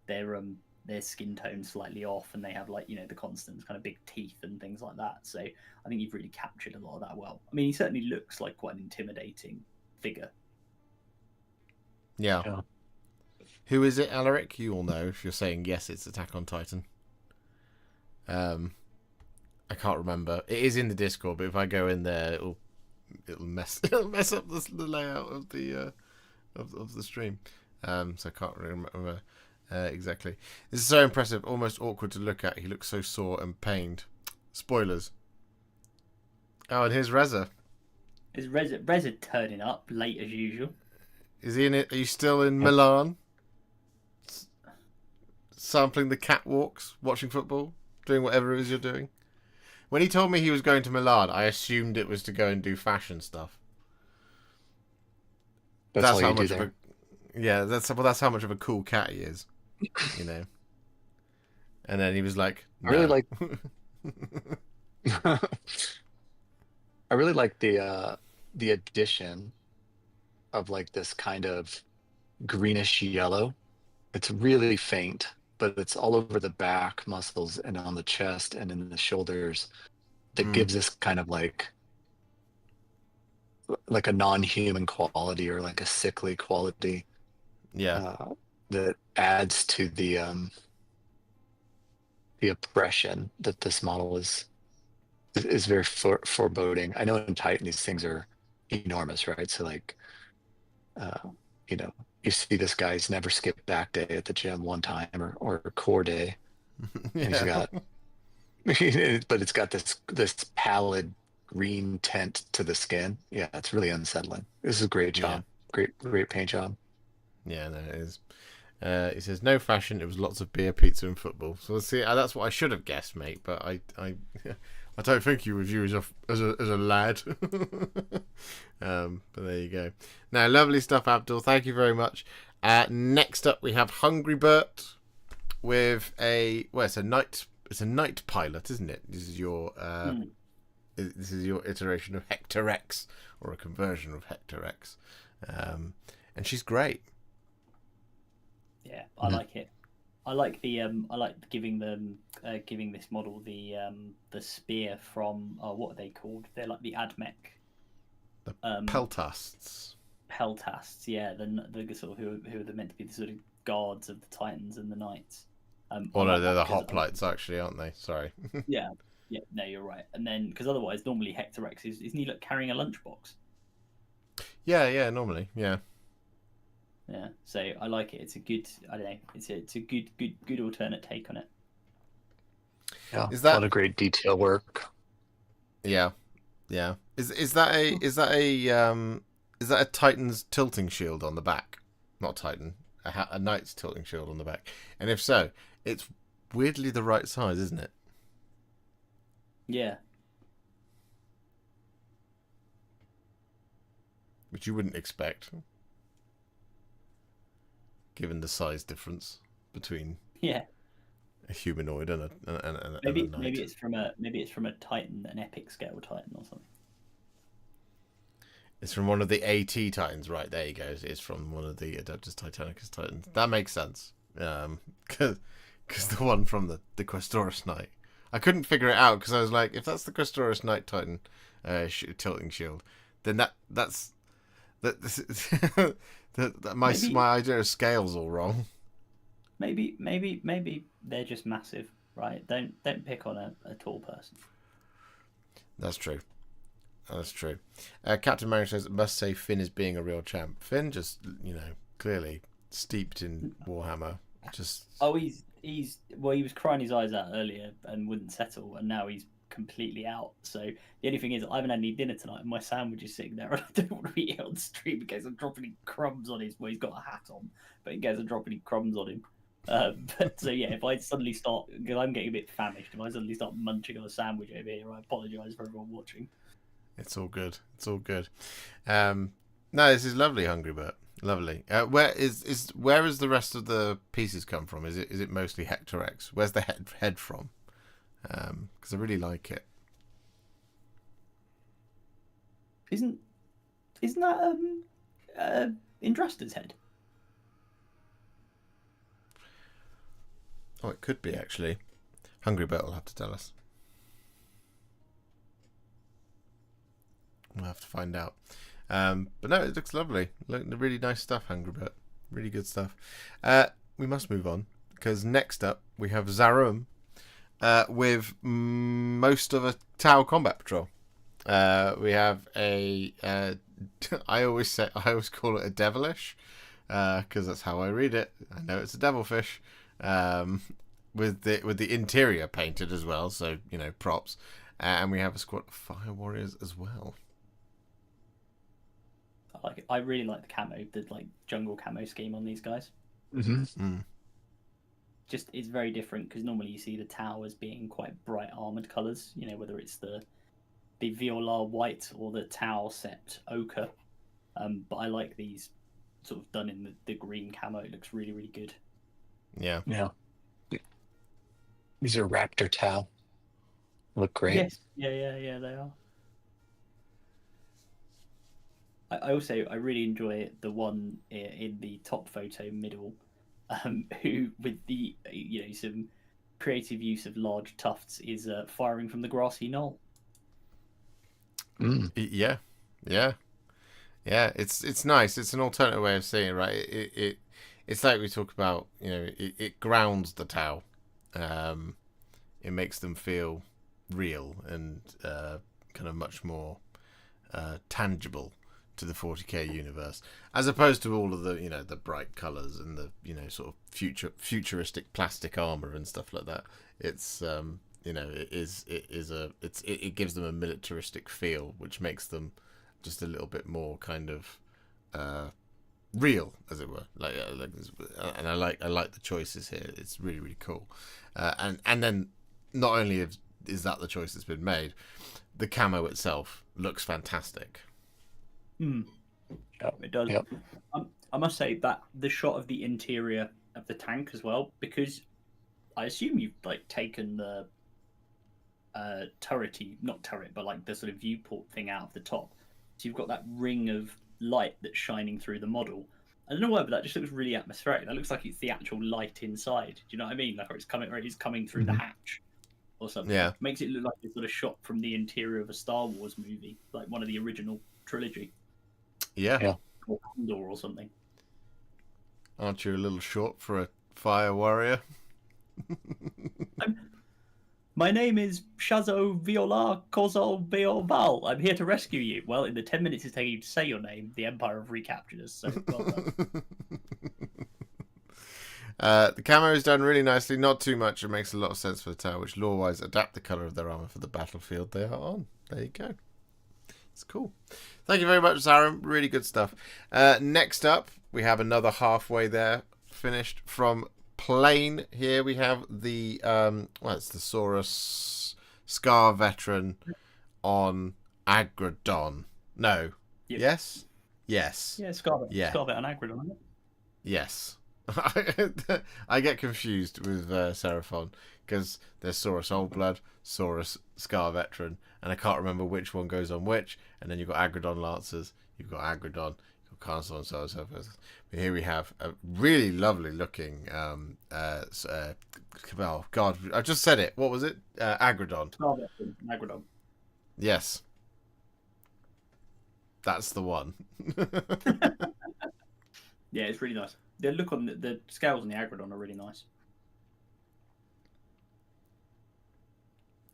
their skin tone slightly off, and they have the constant kind of big teeth and things like that. So I think you've really captured a lot of that well. I mean, he certainly looks like quite an intimidating figure. Yeah. Who is it, Alaric? You all know if you're saying yes, it's Attack on Titan. I can't remember. It is in the Discord, but if I go in there, it'll mess up the layout of the of the stream. So I can't remember exactly. This is so impressive, almost awkward to look at. He looks so sore and pained. Spoilers. Oh, and here's Reza. Is Reza turning up late as usual? Is he in it? Are you still in Milan? Sampling the catwalks, watching football, doing whatever it is you're doing? When he told me he was going to Milan, I assumed it was to go and do fashion stuff. That's how much of a that's how much of a cool cat he is, And then he was like, I really no. like. I really like the addition of like this kind of greenish yellow. It's really faint, but it's all over the back muscles and on the chest and in the shoulders that gives this kind of like a non-human quality or like a sickly quality Yeah. that adds to the oppression that this model is very foreboding. I know in Titan these things are enormous, right? So like, uh, you know, you see this guy's never skipped back day at the gym one time or core day, and he's Yeah. got, but it's got this pallid green tint to the skin. Yeah, it's really unsettling. This is a great Yeah. job. Great paint job. Yeah, no, it is. He says no fashion. It was lots of beer, pizza, and football. So let's see. That's what I should have guessed, mate. But I I don't think you review as a lad. But there you go. Now, lovely stuff, Abdul. Thank you very much. Next up, we have Hungry Bert with it's a night pilot, isn't it? This is your iteration of Hector X, or a conversion of Hector X, and she's great. Yeah, I like it. I like the I like giving this model the spear from what are they called? They're like the Admech. The Peltasts. Peltasts, yeah, the sort of who are meant to be the sort of guards of the Titans and the Knights. Oh no, they're the hoplites actually, aren't they? Sorry. Yeah, no, you're right. And then because otherwise, normally Hector X isn't he like carrying a lunchbox? Yeah, normally, yeah. Yeah, so I like it. It's a good, I don't know, it's a good alternate take on it. Yeah, is that a lot of great detail work? Yeah. Is that a Titan's tilting shield on the back? Not Titan, a Knight's tilting shield on the back. And if so, it's weirdly the right size, isn't it? Yeah. Which you wouldn't expect, given the size difference between a humanoid and a knight. Maybe it's from a Titan, an epic scale Titan or something. It's from one of the AT Titans, right? There you go. It's from one of the Adeptus Titanicus Titans. That makes sense. Because the one from the Questoris Knight, I couldn't figure it out because I was like, if that's the Questoris Knight Titan tilting shield, then that's my idea of scale's all wrong. Maybe they're just massive, right? Don't pick on a tall person. That's true. Captain Mary says, must say Finn is being a real champ. Finn just, clearly steeped in Warhammer. He was crying his eyes out earlier and wouldn't settle, and now he's completely out. So the only thing is, I haven't had any dinner tonight, and my sandwich is sitting there, and I don't want to eat it on stream in case I'm dropping crumbs on he's got a hat on, but in case I'm dropping crumbs on him. But so yeah, if I suddenly start, because I'm getting a bit famished, if I suddenly start munching on a sandwich over here, I apologise for everyone watching. It's all good. No, this is lovely, Hungry Bert. Lovely. Where is the rest of the pieces come from? Is it mostly Hector X? Where's the head from? Because I really like it. Isn't that Indrasta's head? Oh, it could be actually. Hungry Bert will have to tell us. We'll have to find out. But no, it looks lovely. Really nice stuff, Hungry Bert. Really good stuff. We must move on because next up we have Zarum with most of a Tau Combat Patrol. We have a I always call it a devilish because that's how I read it. I know it's a devilfish with the interior painted as well, so props. And we have a squad of fire warriors as well. I really like the camo, the jungle camo scheme on these guys. Mm-hmm. Just it's very different because normally you see the Tau as being quite bright armored colors. Whether it's the Viola white or the Tau Sept ochre. But I like these sort of done in the green camo. It looks really, really good. Yeah. These are Raptor Tau. Look great. Yes, yeah, they are. I really enjoy the one in the top photo middle, who with the some creative use of large tufts is firing from the grassy knoll. Mm. Yeah, yeah, yeah. It's nice. It's an alternative way of seeing it, right? It's like we talk about. It grounds the Tau. It makes them feel real and kind of much more tangible to the 40k universe, as opposed to all of the the bright colors and the sort of futuristic plastic armor and stuff like that. It's it gives them a militaristic feel, which makes them just a little bit more kind of real, as it were. And I like the choices here. It's really really cool, and then not only is that the choice that's been made, the camo itself looks fantastic. Yep. It does. Yep. I must say that the shot of the interior of the tank as well, because I assume you've taken the not turret, but like the sort of viewport thing out of the top. So you've got that ring of light that's shining through the model. I don't know why, but that just looks really atmospheric. That looks like it's the actual light inside. Do you know what I mean? Like, or it's coming through the hatch or something. Yeah. It makes it look like it's sort of shot from the interior of a Star Wars movie, like one of the original trilogy. Yeah. Or Condor or something. Aren't you a little short for a fire warrior? My name is Shazo Viola Kozo Beoval. I'm here to rescue you. Well, in the 10 minutes it's taking you to say your name, the Empire have recaptured us, so well done. The camo is done really nicely, not too much. It makes a lot of sense for the Tau, which lore-wise adapt the colour of their armour for the battlefield they are on. There you go. It's cool. Thank you very much, Zaram. Really good stuff. Next up, we have another halfway there finished from Plane. Here we have the it's the Saurus Scar Veteran on Agradon. No. Yep. Yes? Yes. Yeah, Scarvet. Yeah. Scarvet and Agradon, isn't it? Yes. I get confused with Seraphon because there's Saurus Old Blood, Saurus Scar Veteran, and I can't remember which one goes on which. And then you've got Agradon Lancers, you've got Agradon, you've got Council, and so on and so forth. But here we have a really lovely looking. Oh God, I just said it. What was it? Agradon. Scarvet and Agradon. Yes, that's the one. Yeah, it's really nice. The look on the scales on the Agradon are really nice.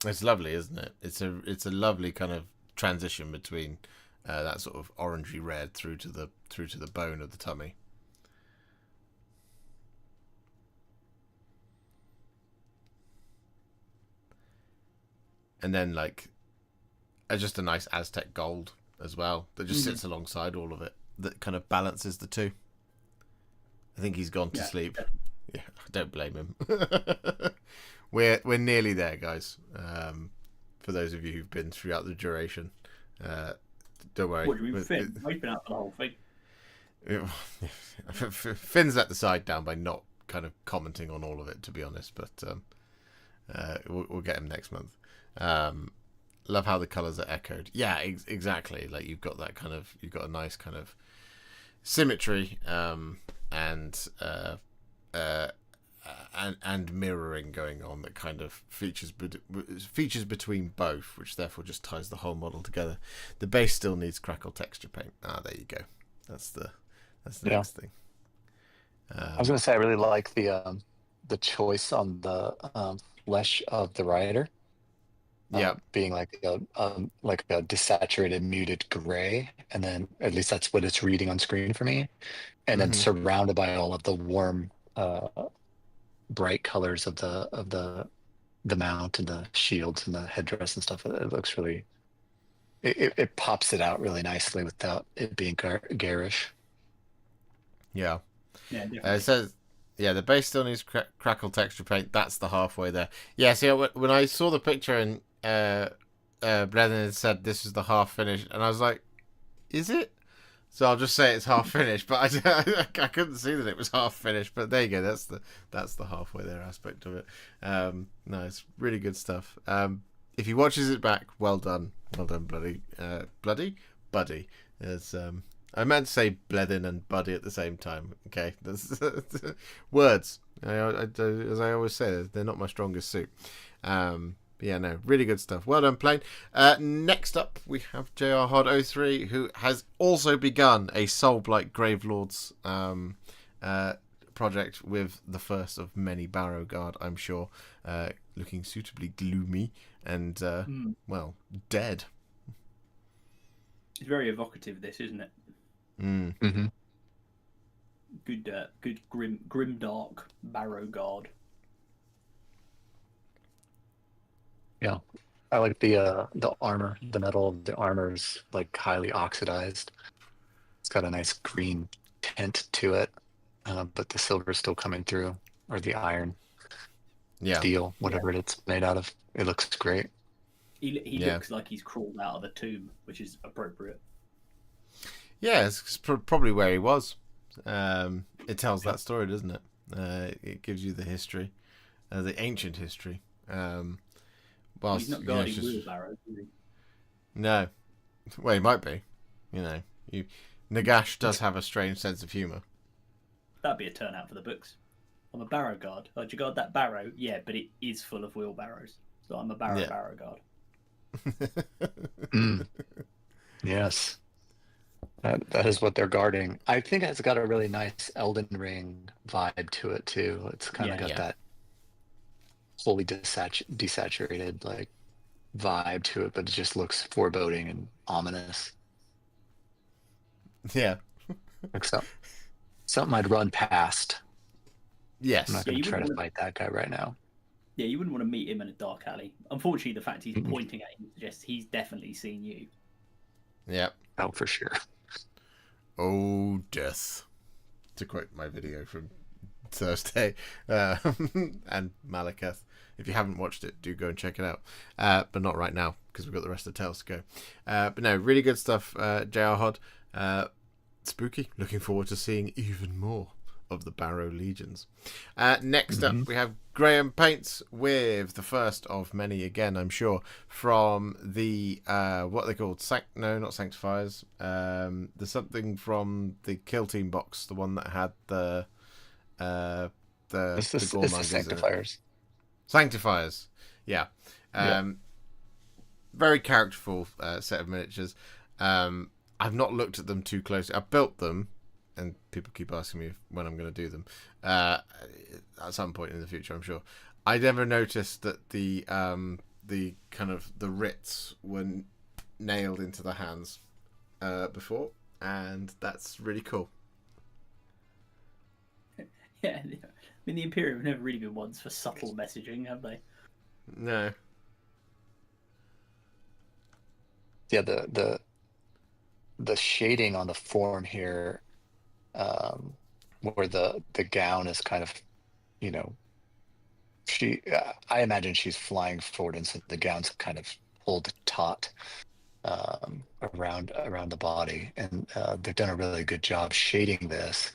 It's lovely, isn't it? It's a lovely kind of transition between that sort of orangey red through to the bone of the tummy. And then just a nice Aztec gold as well that just sits alongside all of it, that kind of balances the two. I think he's gone to sleep. Yeah, I don't blame him. We're nearly there, guys. For those of you who've been throughout the duration, don't worry. What do we Finn? We've been out for the whole thing. Finn's let the side down by not kind of commenting on all of it, to be honest. But we'll get him next month. Love how the colours are echoed. Yeah, exactly. Like you've got a nice kind of symmetry and mirroring going on that kind of features between both, which therefore just ties the whole model together. The base still needs crackle texture paint. There you go. That's the next thing. I was going to say I really like the choice on the flesh of the rider. Being like a desaturated muted gray, and then at least that's what it's reading on screen for me, and then surrounded by all of the warm bright colors of the mount and the shields and the headdress and stuff. It looks really it pops it out really nicely without it being garish. Yeah definitely. It says the base still needs crackle texture paint. That's the halfway there. So when I saw the picture and Brendan had said this is the half finished, and I was like, is it? So I'll just say it's half finished, but I couldn't see that it was half finished. But there you go. That's the halfway there aspect of it. No, it's really good stuff. If he watches it back, well done, bloody, buddy. There's I meant to say Blethin and buddy at the same time. Okay, that's words. As I always say, they're not my strongest suit. Yeah, no, really good stuff. Well done, Plane. Next up, we have JR Hod 03, who has also begun a Soulblight Gravelords project with the first of many Barrow Guard, I'm sure. Looking suitably gloomy and, well, dead. It's very evocative, this, isn't it? Mm-hmm. Good grim dark Barrow Guard. Yeah, I like the armor. The metal of the armor is like highly oxidized. It's got a nice green tint to it, but the silver is still coming through, or the iron, steel, whatever it's made out of. It looks great. He looks like he's crawled out of a tomb, which is appropriate. Yeah, it's probably where he was. It tells that story, doesn't it? It gives you the history, the ancient history. Well, he's not guarding wheelbarrows, is he? No. Well, he might be. Nagash does have a strange sense of humour. That'd be a turnout for the books. I'm a barrow guard. Oh, do you guard that barrow? Yeah, but it is full of wheelbarrows. So I'm a barrow guard. Yes. That is what they're guarding. I think it's got a really nice Elden Ring vibe to it, too. It's kind of got that fully desaturated like vibe to it, but it just looks foreboding and ominous. Yeah. Like something I'd run past. Yes. I'm not going to try to fight that guy right now. Yeah, you wouldn't want to meet him in a dark alley. Unfortunately, the fact he's pointing at you suggests he's definitely seen you. Yep. Oh, for sure. Oh, death. To quote my video from Thursday and Malekith. If you haven't watched it, do go and check it out. But not right now, because we've got the rest of the tales to go. But no, really good stuff, JR Hod. Spooky. Looking forward to seeing even more of the Barrow Legions. Next up, we have Graham Paints with the first of many, again, I'm sure, from the, what are they called? Not Sanctifiers. There's something from the Kill Team box, the one that had the Sanctifiers. Sanctifiers, yeah. Very characterful set of miniatures. I've not looked at them too closely. I've built them, and people keep asking me when I'm going to do them. At some point in the future, I'm sure. I never noticed that the kind of the writs were nailed into the hands before, and that's really cool. Yeah, I mean, the Imperium have never really been ones for subtle messaging, have they? No. Yeah, the shading on the form here, where the gown is kind of, I imagine she's flying forward, and so the gown's kind of pulled taut around the body, and they've done a really good job shading this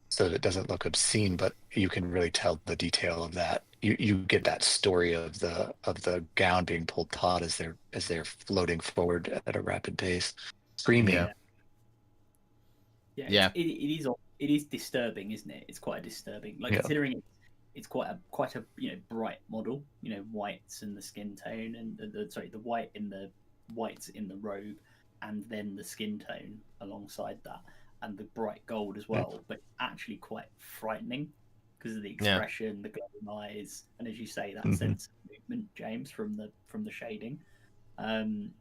so that it doesn't look obscene, but you can really tell the detail of that. You get that story of the gown being pulled taut as they're floating forward at a rapid pace, screaming. Yeah. It is disturbing, isn't it? It's quite disturbing. Like considering it's quite a bright model. Whites and the skin tone, and the white in the whites in the robe, and then the skin tone alongside that, and the bright gold as well. But it's actually quite frightening because of the expression, the glowing eyes, and as you say, that sense of movement, James, from the shading.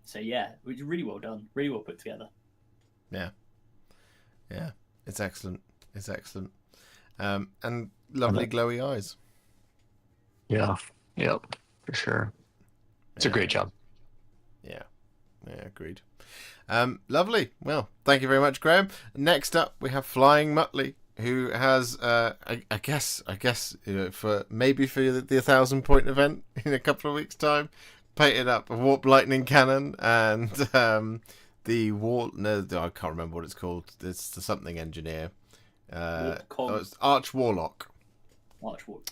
So yeah, it was really well done, really well put together. Yeah, it's excellent. And lovely glowy eyes. Yeah, for sure. It's a great job. Yeah, agreed. Lovely. Well, thank you very much, Graham. Next up, we have Flying Muttley, who has, I guess, for the 1,000 point event in a couple of weeks' time, painted up a Warp Lightning Cannon and the war. No, I can't remember what it's called. It's the something engineer. It's Arch Warlock. Archwalk.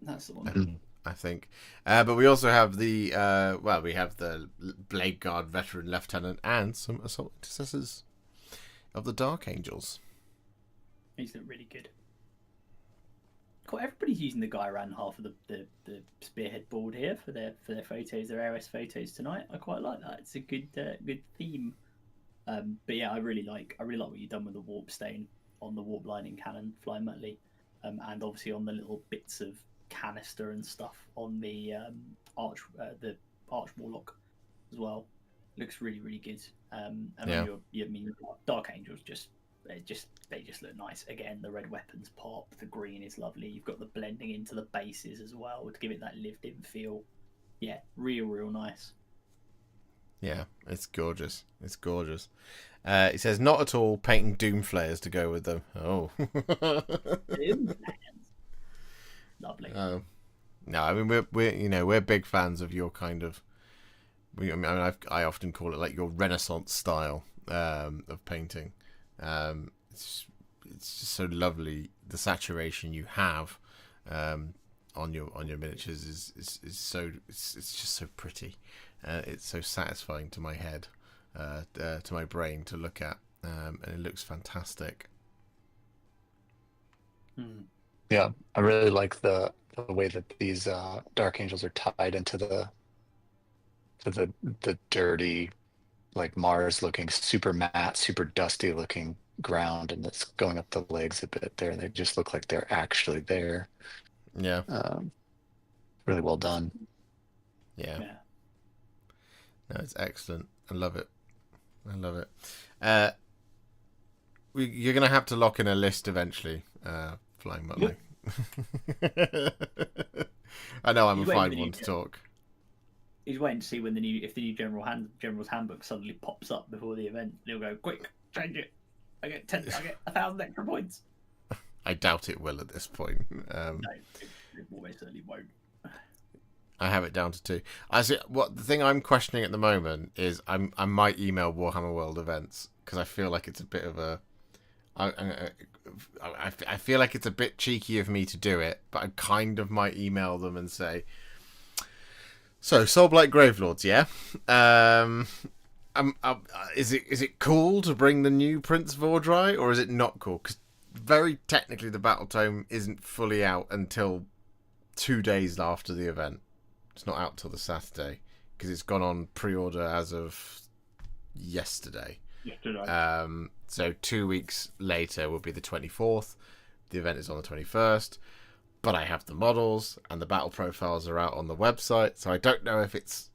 That's the one. Mm. I think. But we also have we have the Blade Guard veteran lieutenant and some assault intercessors of the Dark Angels. These look really good. Cool. Everybody's using the guy around half of the spearhead board here for their photos, their AOS photos tonight. I quite like that. It's a good theme. But yeah, I really like what you've done with the warp stain on the warp lining cannon, flying Muttley, and obviously on the little bits of canister and stuff on the arch warlock as well. Looks really, really good. And yeah. Dark Angels they just look nice. Again, the red weapons pop, the green is lovely. You've got the blending into the bases as well to give it that lived-in feel. Yeah, real nice. Yeah, it's gorgeous. It's gorgeous. It says not at all painting doom flares to go with them. Oh. Lovely. No, I mean we're big fans of your kind of. I often call it like your Renaissance style of painting. It's just so lovely. The saturation you have on your miniatures is so it's just so pretty. It's so satisfying to my head, to my brain to look at, and it looks fantastic. Yeah, I really like the way that these Dark Angels are tied into the dirty, like Mars looking, super matte, super dusty looking ground, and it's going up the legs a bit there. They just look like they're actually there. Yeah. Really well done. Yeah. No, it's excellent. I love it. You're gonna have to lock in a list eventually, Flying Muttley. I know I'm a fine one to talk. He's waiting to see when if the new General's Handbook suddenly pops up before the event. He'll go, quick, change it. I get 1,000 extra points. I doubt it will at this point. No, it almost certainly won't. I have it down to 2. The thing I'm questioning at the moment is I might email Warhammer World Events because I feel like it's a bit of a. I feel like it's a bit cheeky of me to do it, but I kind of might email them and say, so Soulblight Gravelords, yeah. Is it cool to bring the new Prince Vordry, or is it not cool? Because very technically, the Battle Tome isn't fully out until 2 days after the event. It's not out till the Saturday because it's gone on pre-order as of yesterday. So 2 weeks later will be the 24th. The event is on the 21st. But I have the models and the battle profiles are out on the website, so I don't know if it's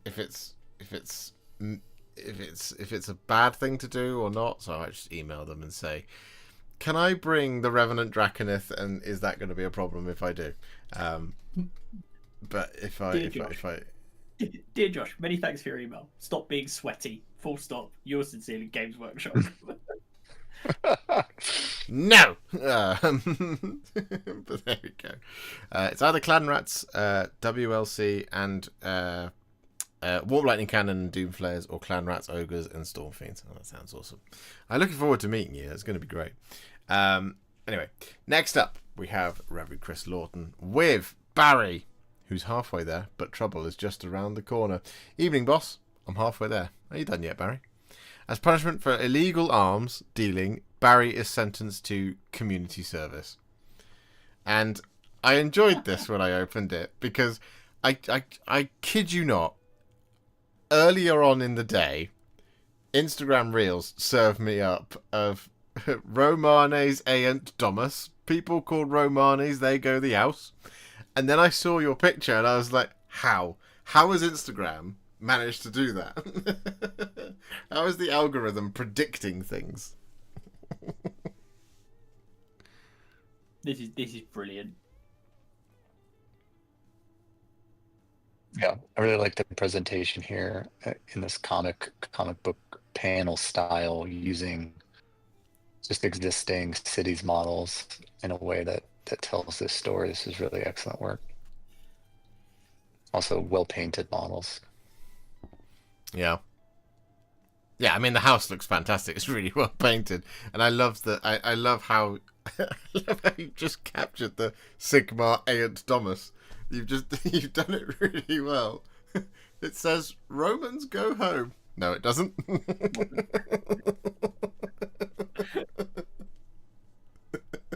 a bad thing to do or not. So I just email them and say, "Can I bring the Revenant Draconith? And is that going to be a problem if I do?" But if I Dear Josh, many thanks for your email. Stop being sweaty. Full stop. Yours sincerely, Games Workshop. No! But there we go. It's either Clan Rats, WLC, and Warp Lightning Cannon and Doom Flares, or Clan Rats, Ogres, and Storm Fiends. Oh, that sounds awesome. I'm looking forward to meeting you. It's going to be great. Anyway, next up, we have Reverend Chris Lawton with Barry, who's halfway there, but trouble is just around the corner. Evening, boss. I'm halfway there. Are you done yet, Barry? As punishment for illegal arms dealing, Barry is sentenced to community service. And I enjoyed this when I opened it because I kid you not, earlier on in the day, Instagram Reels served me up of Romanes Aent Domus, people called Romanes, they go the house. And then I saw your picture and I was like, how? How has Instagram managed to do that? How is the algorithm predicting things? This is brilliant. Yeah, I really like the presentation here in this comic book panel style, using just existing cities models in a way that tells this story. This is really excellent work. Also, well painted models. Yeah. Yeah, I mean the house looks fantastic. It's really well painted, and I love that. I love how I love how you just captured the Sigmar Aeant Domus. You've done it really well. It says Romans go home. No, it doesn't.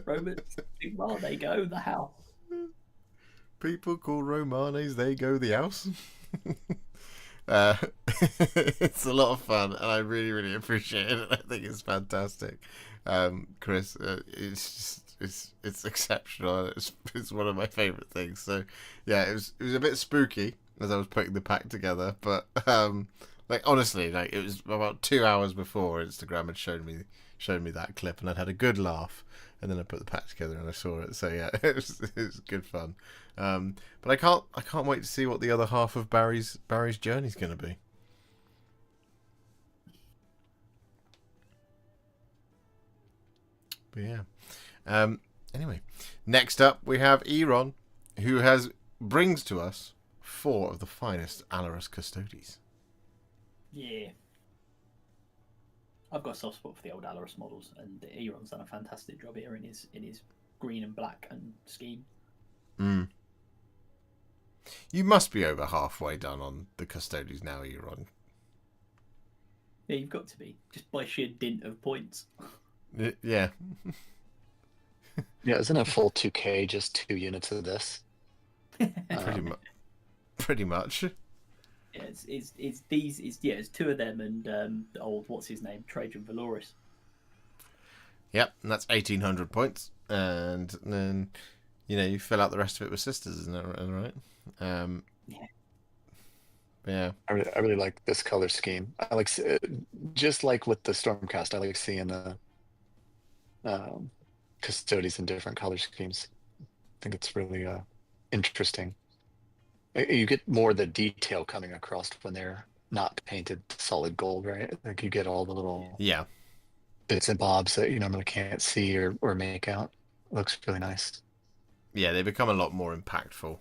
Romans, well, they go the house. People call Romanes, they go the house. It's a lot of fun, and I really, really appreciate it. I think it's fantastic, Chris. It's exceptional. It's one of my favorite things. So yeah, it was a bit spooky as I was putting the pack together, but like honestly, like it was about 2 hours before Instagram had shown me that clip, and I'd had a good laugh, and then I put the pack together and I saw it. So yeah, it was good fun. But I can't wait to see what the other half of Barry's journey is going to be. But yeah. Anyway, next up we have Eron, who brings to us 4 of the finest Alarus Custodes. Yeah. I've got a soft spot for the old Alarus models, and Eron's done a fantastic job here in his green and black and scheme. Mm. You must be over halfway done on the Custodes now, Eron. Yeah, you've got to be, just by sheer dint of points. Yeah. Yeah, isn't a full 2K just 2 units of this? Pretty much. Yeah, it's 2 of them and the old, what's his name, Trajan Valoris. Yep, and that's 1,800 points, and then you fill out the rest of it with sisters, isn't that right? Yeah. Yeah. I really like this color scheme. I like, just like with the Stormcast, I like seeing the Custodes in different color schemes. I think it's really interesting. You get more of the detail coming across when they're not painted solid gold, right? Like you get all the little bits and bobs that you normally can't see or make out. Looks really nice. Yeah, they become a lot more impactful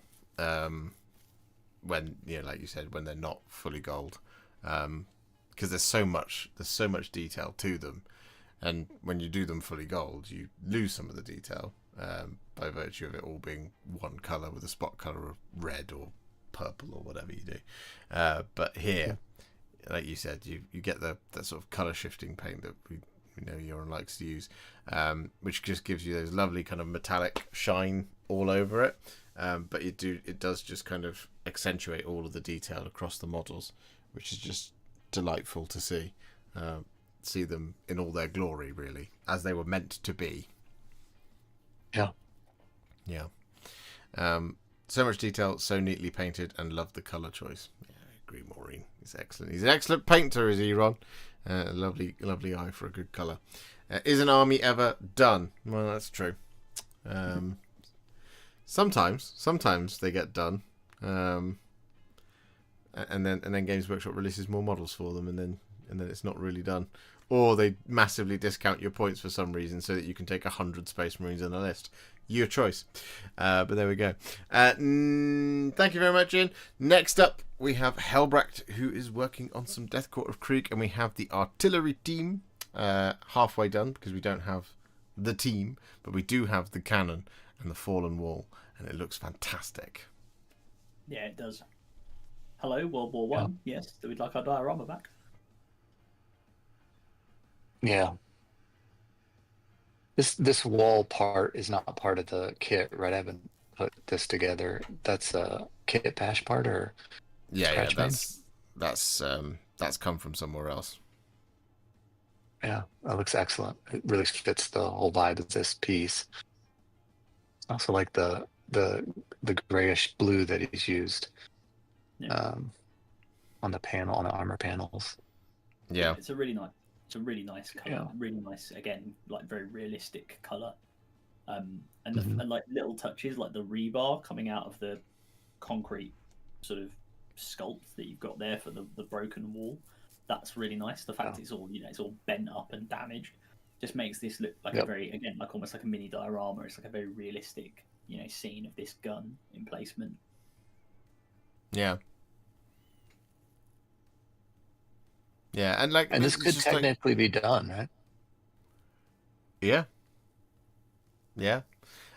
when, like you said, when they're not fully gold, because there's so much detail to them, and when you do them fully gold, you lose some of the detail by virtue of it all being one color with a spot color of red or purple or whatever you do. But here, like you said, you get that sort of color shifting paint that we Euron likes to use, which just gives you those lovely kind of metallic shine all over it. But it does just kind of accentuate all of the detail across the models, which is just delightful to see. See them in all their glory, really, as they were meant to be. Yeah. So much detail, so neatly painted, and love the colour choice. Yeah, I agree, Maureen. He's excellent. He's an excellent painter, is Eron. Lovely eye for a good colour. Is an army ever done? Well, that's true. Sometimes they get done, and then Games Workshop releases more models for them, and then it's not really done, or they massively discount your points for some reason so that you can take 100 Space Marines on the list. Your choice. But there we go. Thank you very much, Ian. Next up, we have Helbracht, who is working on some Death Court of Krieg, and we have the artillery team halfway done, because we don't have the team, but we do have the cannon and the fallen wall, and it looks fantastic. Yeah, it does. Hello, World War One. Yeah. Yes, we'd like our diorama back. Yeah. This wall part is not part of the kit, right? I haven't put this together. That's a kit bash part, or yeah, that's come from somewhere else. Yeah, that looks excellent. It really fits the whole vibe of this piece. I also like the grayish blue that he's used on the armor panels. Yeah, it's a really nice color. Yeah. Really nice, again, like very realistic color. And like little touches, like the rebar coming out of the concrete sort of sculpt that you've got there for the broken wall. That's really nice. The fact it's all it's all bent up and damaged just makes this look like a very, again, like almost like a mini diorama. It's like a very realistic scene of this gun emplacement. Yeah. Yeah, and like, And this it's could just like, technically be done, right? yeah, yeah.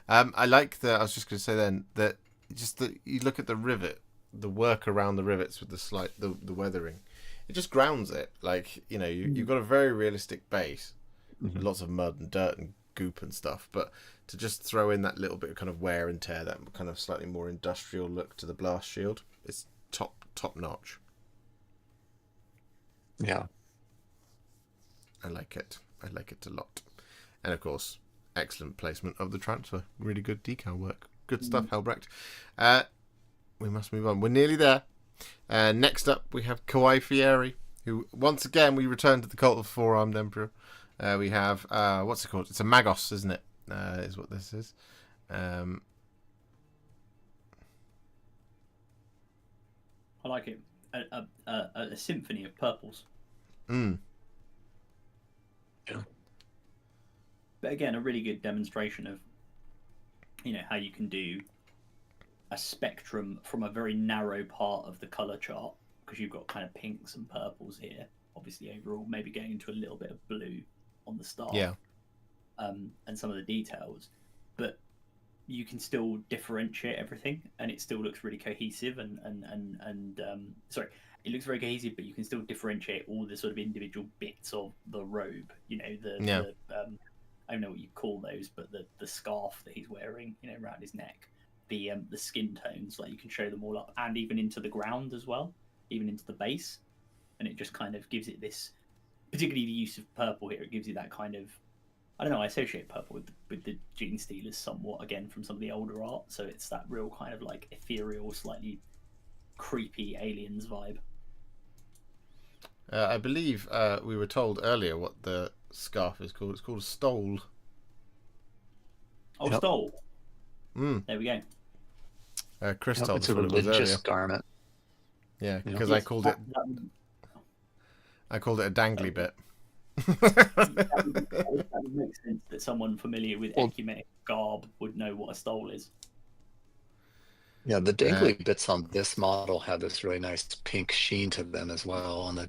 I like the. I was just going to say then that just that you look at the rivet, the work around the rivets with the weathering, it just grounds it. Like, you know, you've got a very realistic base, with lots of mud and dirt and goop and stuff, but to just throw in that little bit of kind of wear and tear, that kind of slightly more industrial look to the blast shield, it's top notch. Yeah. I like it. I like it a lot. And of course, excellent placement of the transfer. Really good decal work. Good stuff, Helbrecht. We must move on. We're nearly there. Next up, we have Kawaii Fieri, who, once again, we return to the Cult of the Four-Armed Emperor. We have, what's it called? It's a Magos, isn't it? Is what this is. I like it. A symphony of purples. Mm. Yeah. But again, a really good demonstration of, you know, how you can do a spectrum from a very narrow part of the color chart, because you've got kind of pinks and purples here. Obviously, overall, maybe going into a little bit of blue on the start. Yeah. And some of the details, but you can still differentiate everything, and it still looks really cohesive. Sorry, it looks very cohesive, but you can still differentiate all the sort of individual bits of the robe. You know, the I don't know what you call those, but the scarf that he's wearing, you know, around his neck, the skin tones, like you can show them all up, and even into the ground as well, even into the base, and it just kind of gives it this, particularly the use of purple here, it gives you that kind of, I don't know, I associate purple with the Gene Stealers somewhat, again, from some of the older art, so it's that real kind of like ethereal, slightly creepy aliens vibe. I believe we were told earlier what the scarf is called. It's called a stole. Oh, Yep. stole. There we go. Chris Yep, told it's us a what it was religious earlier. garment. Yeah, because Yes, I called it a dangly bit. that would make sense that someone familiar with ecumenic garb would know what a stole is. Yeah, the dangly bits on this model have this really nice pink sheen to them as well on the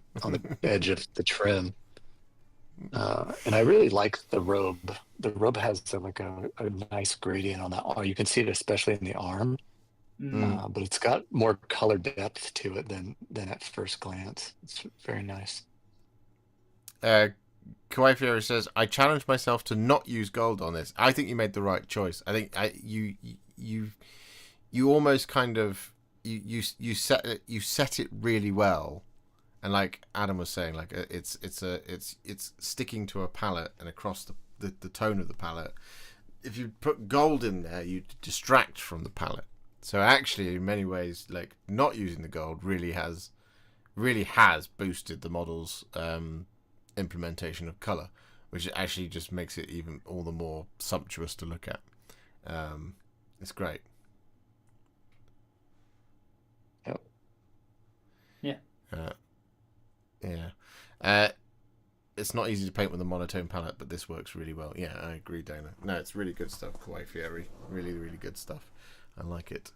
edge of the trim. And I really like the robe. The robe has a nice gradient on that. Oh, you can see it especially in the arm, but it's got more color depth to it than at first glance. It's very nice. Kawaii Fieri says, "I challenge myself to not use gold on this. I think you made the right choice. I think you almost kind of you set it really well, and like Adam was saying, like it's sticking to a palette and across the tone of the palette. If you put gold in there, you distract from the palette. So actually, in many ways, like not using the gold really has boosted the model's implementation of color, which actually just makes it even all the more sumptuous to look at. It's great. Yep. Yeah. It's not easy to paint with a monotone palette, but this works really well. Yeah, I agree, Dana. No, it's really good stuff, Kawaii Fieri. Really, really good stuff. I like it.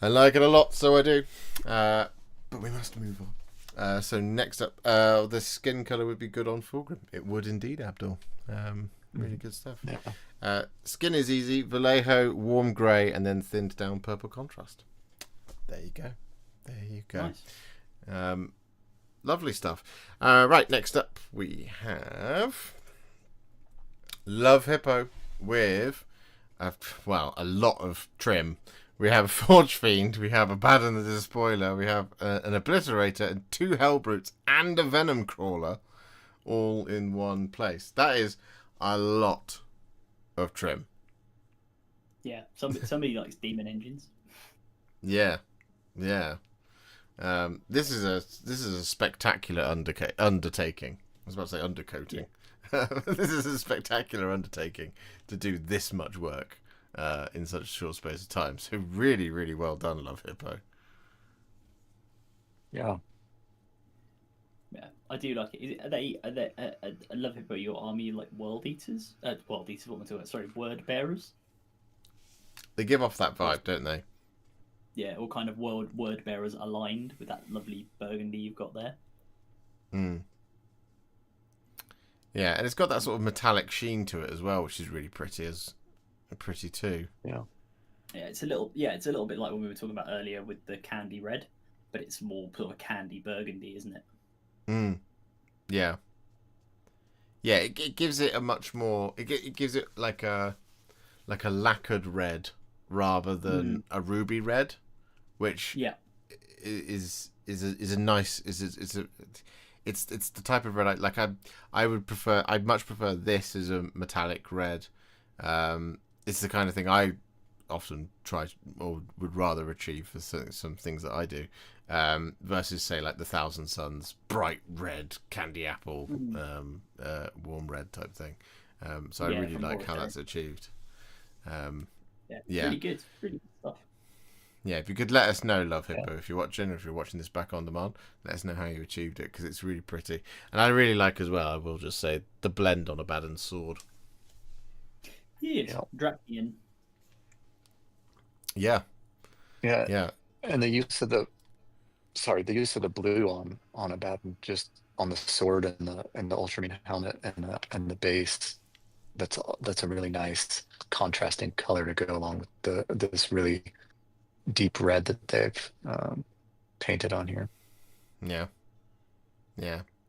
I like it a lot, so I do. But we must move on. So next up, the skin color would be good on Fulgrim. It would indeed, Abdul. Really good stuff. Yeah. Skin is easy. Vallejo, warm grey, and then thinned down purple contrast. There you go. There you go. Nice. Lovely stuff. Right, next up we have Love Hippo with, a lot of trim. We have a Forge Fiend, we have a Baden the Despoiler, we have an Obliterator, and 2 Hellbrutes, and a Venom Crawler, all in one place. That is a lot of trim. Yeah, somebody likes demon engines. Yeah. This is a spectacular undertaking. I was about to say undercoating. Yeah. This is a spectacular undertaking to do this much work in such a short space of time. So really, really well done, Love Hippo. Yeah. Yeah, I do like it. Are they Love Hippo, your army, like world eaters? World eaters, what am I talking about? Sorry, word bearers? They give off that vibe, don't they? Yeah, all kind of word bearers aligned with that lovely burgundy you've got there. Mm. Yeah, and it's got that sort of metallic sheen to it as well, which is really pretty too. Yeah. Yeah, it's a little bit like what we were talking about earlier with the candy red, but it's more sort of candy burgundy, isn't it? Mm. Yeah. Yeah, it gives it a much more. It gives it like a lacquered red rather than a ruby red, which Yeah. is a nice it's the type of red I would prefer. I'd much prefer this as a metallic red. It's the kind of thing I often try or would rather achieve for some things that I do, versus say like the Thousand Suns bright red candy apple, warm red type thing. So I really like how that's achieved. Yeah, really good stuff. Yeah, if you could let us know, Love Hippo, if you're watching this back on demand, let us know how you achieved it, because it's really pretty. And I really like as well, I will just say, the blend on Abaddon's sword. Yeah, Drakian. Yeah. Yeah. Yeah. And the use of the blue on Abaddon, just on the sword and the Ultramarine helmet and the base. That's a really nice contrasting color to go along with this really deep red that they've painted on here. Yeah.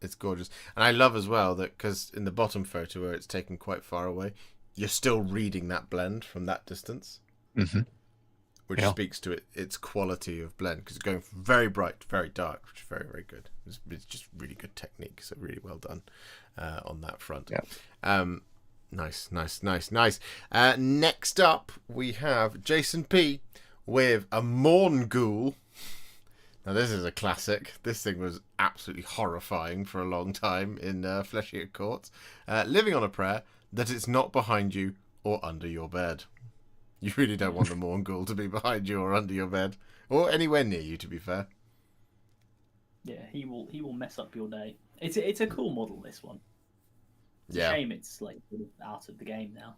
It's gorgeous. And I love as well that, because in the bottom photo where it's taken quite far away, you're still reading that blend from that distance. Which speaks to its quality of blend, because it's going from very bright to very dark, which is very, very good. It's just really good technique, so really well done on that front. Nice. Next up, we have Jason P with a Morn Ghoul. Now, this is a classic. This thing was absolutely horrifying for a long time in Flesh-Eater Courts. Living on a prayer that it's not behind you or under your bed. You really don't want the Morn Ghoul to be behind you or under your bed, or anywhere near you, to be fair. Yeah, he will mess up your day. It's a cool model, this one. It's a shame it's like out of the game now.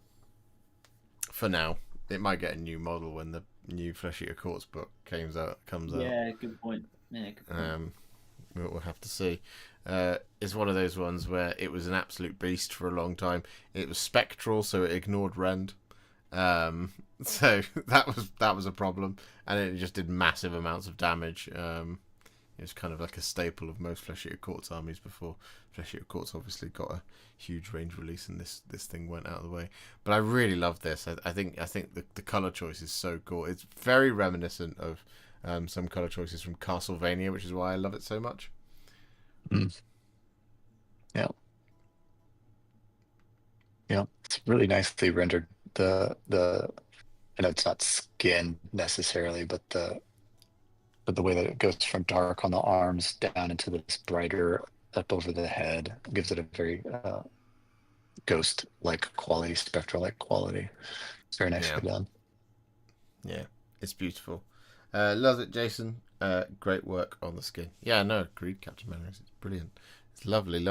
For now, it might get a new model when the new Flesh-Eater Courts book comes out. Yeah, good point. We'll have to see. It's one of those ones where it was an absolute beast for a long time. It was spectral, so it ignored rend. So that was a problem, and it just did massive amounts of damage. It's kind of like a staple of most Flesh-Eater Courts armies before Flesh-Eater Courts obviously got a huge range release, and this thing went out of the way. But I really love this. I think the color choice is so cool. It's very reminiscent of some color choices from Castlevania, which is why I love it so much. Yeah, it's really nicely rendered. I know it's not skin necessarily, but the way that it goes from dark on the arms down into this brighter up over the head gives it a very ghost-like quality, spectral-like quality. It's very nicely done. Yeah, it's beautiful. Love it, Jason. Great work on the skin. Yeah, no, agreed, Captain Manners. It's brilliant. It's lovely.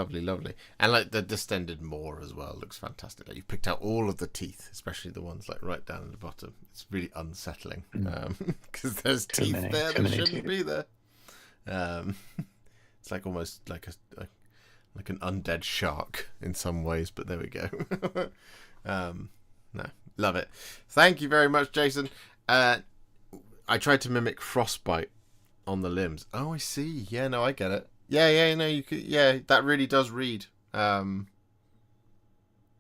And like the distended maw as well looks fantastic. Like, you picked out all of the teeth, especially the ones like right down at the bottom. It's really unsettling because there's teeth there that shouldn't be there. It's like almost like like an undead shark in some ways, but there we go. No, love it. Thank you very much, Jason. I tried to mimic frostbite on the limbs. Oh, I see. Yeah, no, I get it. Yeah, no, you could. Yeah, that really does read. Yeah,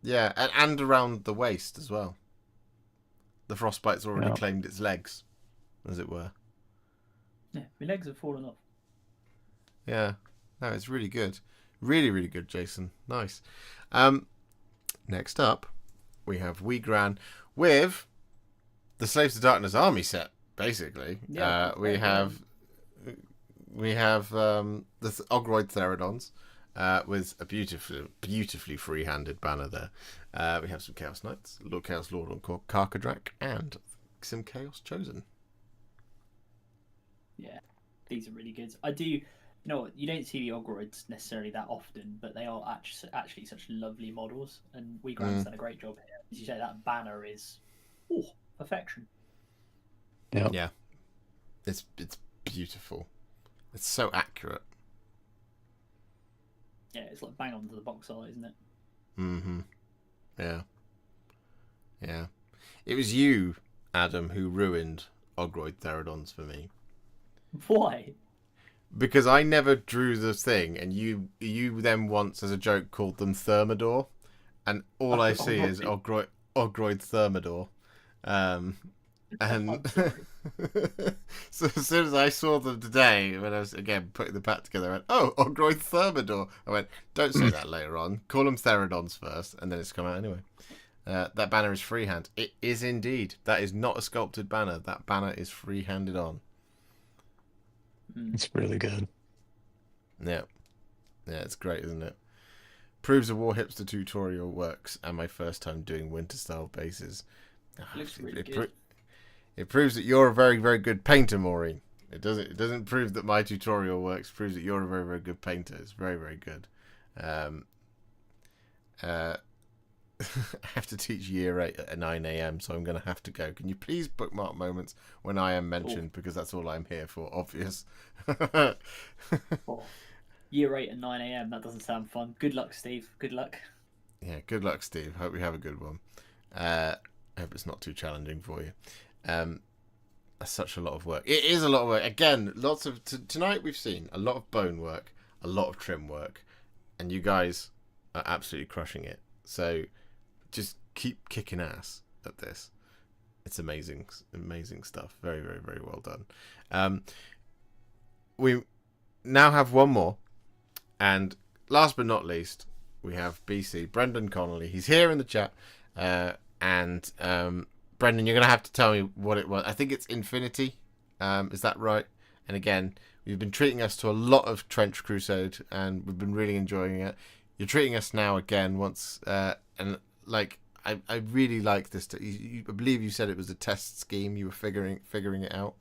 and around the waist as well. The frostbite's already claimed its legs, as it were. Yeah, my legs have fallen off. Yeah, no, it's really good. Really good, Jason. Nice. Next up, we have Wigran with the Slaves to Darkness army set, basically. Yeah, we have the Ogroid Therodons with a beautifully free-handed banner there. We have some Chaos Knights, Lord Chaos Lord on Karkadrak, and some Chaos Chosen. Yeah, these are really good. I do. You know what? You don't see the Ogroids necessarily that often, but they are actually such lovely models, and Wigran's done a great job here. As you say, that banner is perfection. Yeah, it's beautiful. It's so accurate. Yeah, it's like bang onto the box art, isn't it? Mm-hmm. Yeah. Yeah. It was you, Adam, who ruined Ogroid Therodons for me. Why? Because I never drew the thing, and you then once, as a joke, called them Thermidor, and all I see is Ogroid Thermidor. And I'm sorry. so as soon as I saw them today, when I was again putting the pack together, I went, "Oh, Ogroid Thermidor." I went, "Don't say that later on. Call them Therodons first," and then it's come out anyway. That banner is freehand. It is indeed. That is not a sculpted banner. That banner is free-handed on. It's really good. Yeah. Yeah, it's great, isn't it? Proves a Warhipster tutorial works, and my first time doing winter-style bases. It looks really good. It proves that you're a very, very good painter, Maureen. It doesn't prove that my tutorial works. It proves that you're a very, very good painter. It's very, very good. I have to teach year 8 at 9 a.m, so I'm going to have to go. Can you please bookmark moments when I am mentioned, because that's all I'm here for, obvious. Oh, year 8 at 9 a.m. That doesn't sound fun. Good luck, Steve. Good luck. Yeah, good luck, Steve. Hope you have a good one. I hope it's not too challenging for you. That's such a lot of work. It is a lot of work. Again, lots of... tonight we've seen a lot of bone work, a lot of trim work, and you guys are absolutely crushing it. So just keep kicking ass at this. It's amazing, amazing stuff. Very, very, very well done. We now have one more, and last but not least, we have BC Brendan Connolly. He's here in the chat, and Brendan, you're gonna have to tell me what it was. I think it's Infinity. Is that right? And again, you've been treating us to a lot of Trench Crusade, and we've been really enjoying it. You're treating us now again once, and like I really like this. I believe you said it was a test scheme. You were figuring it out.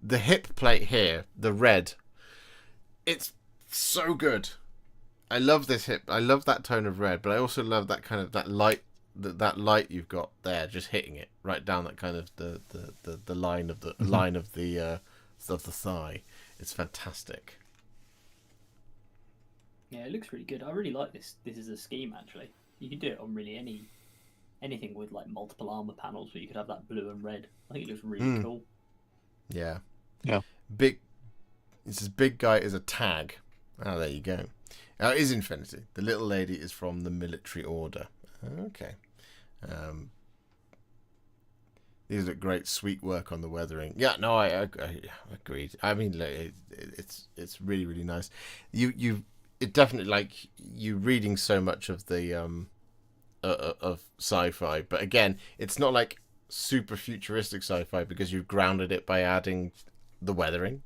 The hip plate here, the red, it's so good. I love this hip. I love that tone of red, but I also love that kind of that light you've got there, just hitting it right down that kind of the line of the line of the thigh. It's fantastic. Yeah, it looks really good. I really like this. This is a scheme, actually. You can do it on really anything with like multiple armor panels, where you could have that blue and red. I think it looks really cool. Yeah. Yeah. Big. It says big guy is a tag. Oh, there you go. Now it is Infinity. The little lady is from the military order. Okay. These look great. Sweet work on the weathering. Yeah, no, I agreed. I mean, it's really, really nice. It definitely, like, you reading so much of the of sci-fi, but again, it's not like super futuristic sci-fi, because you've grounded it by adding the weathering.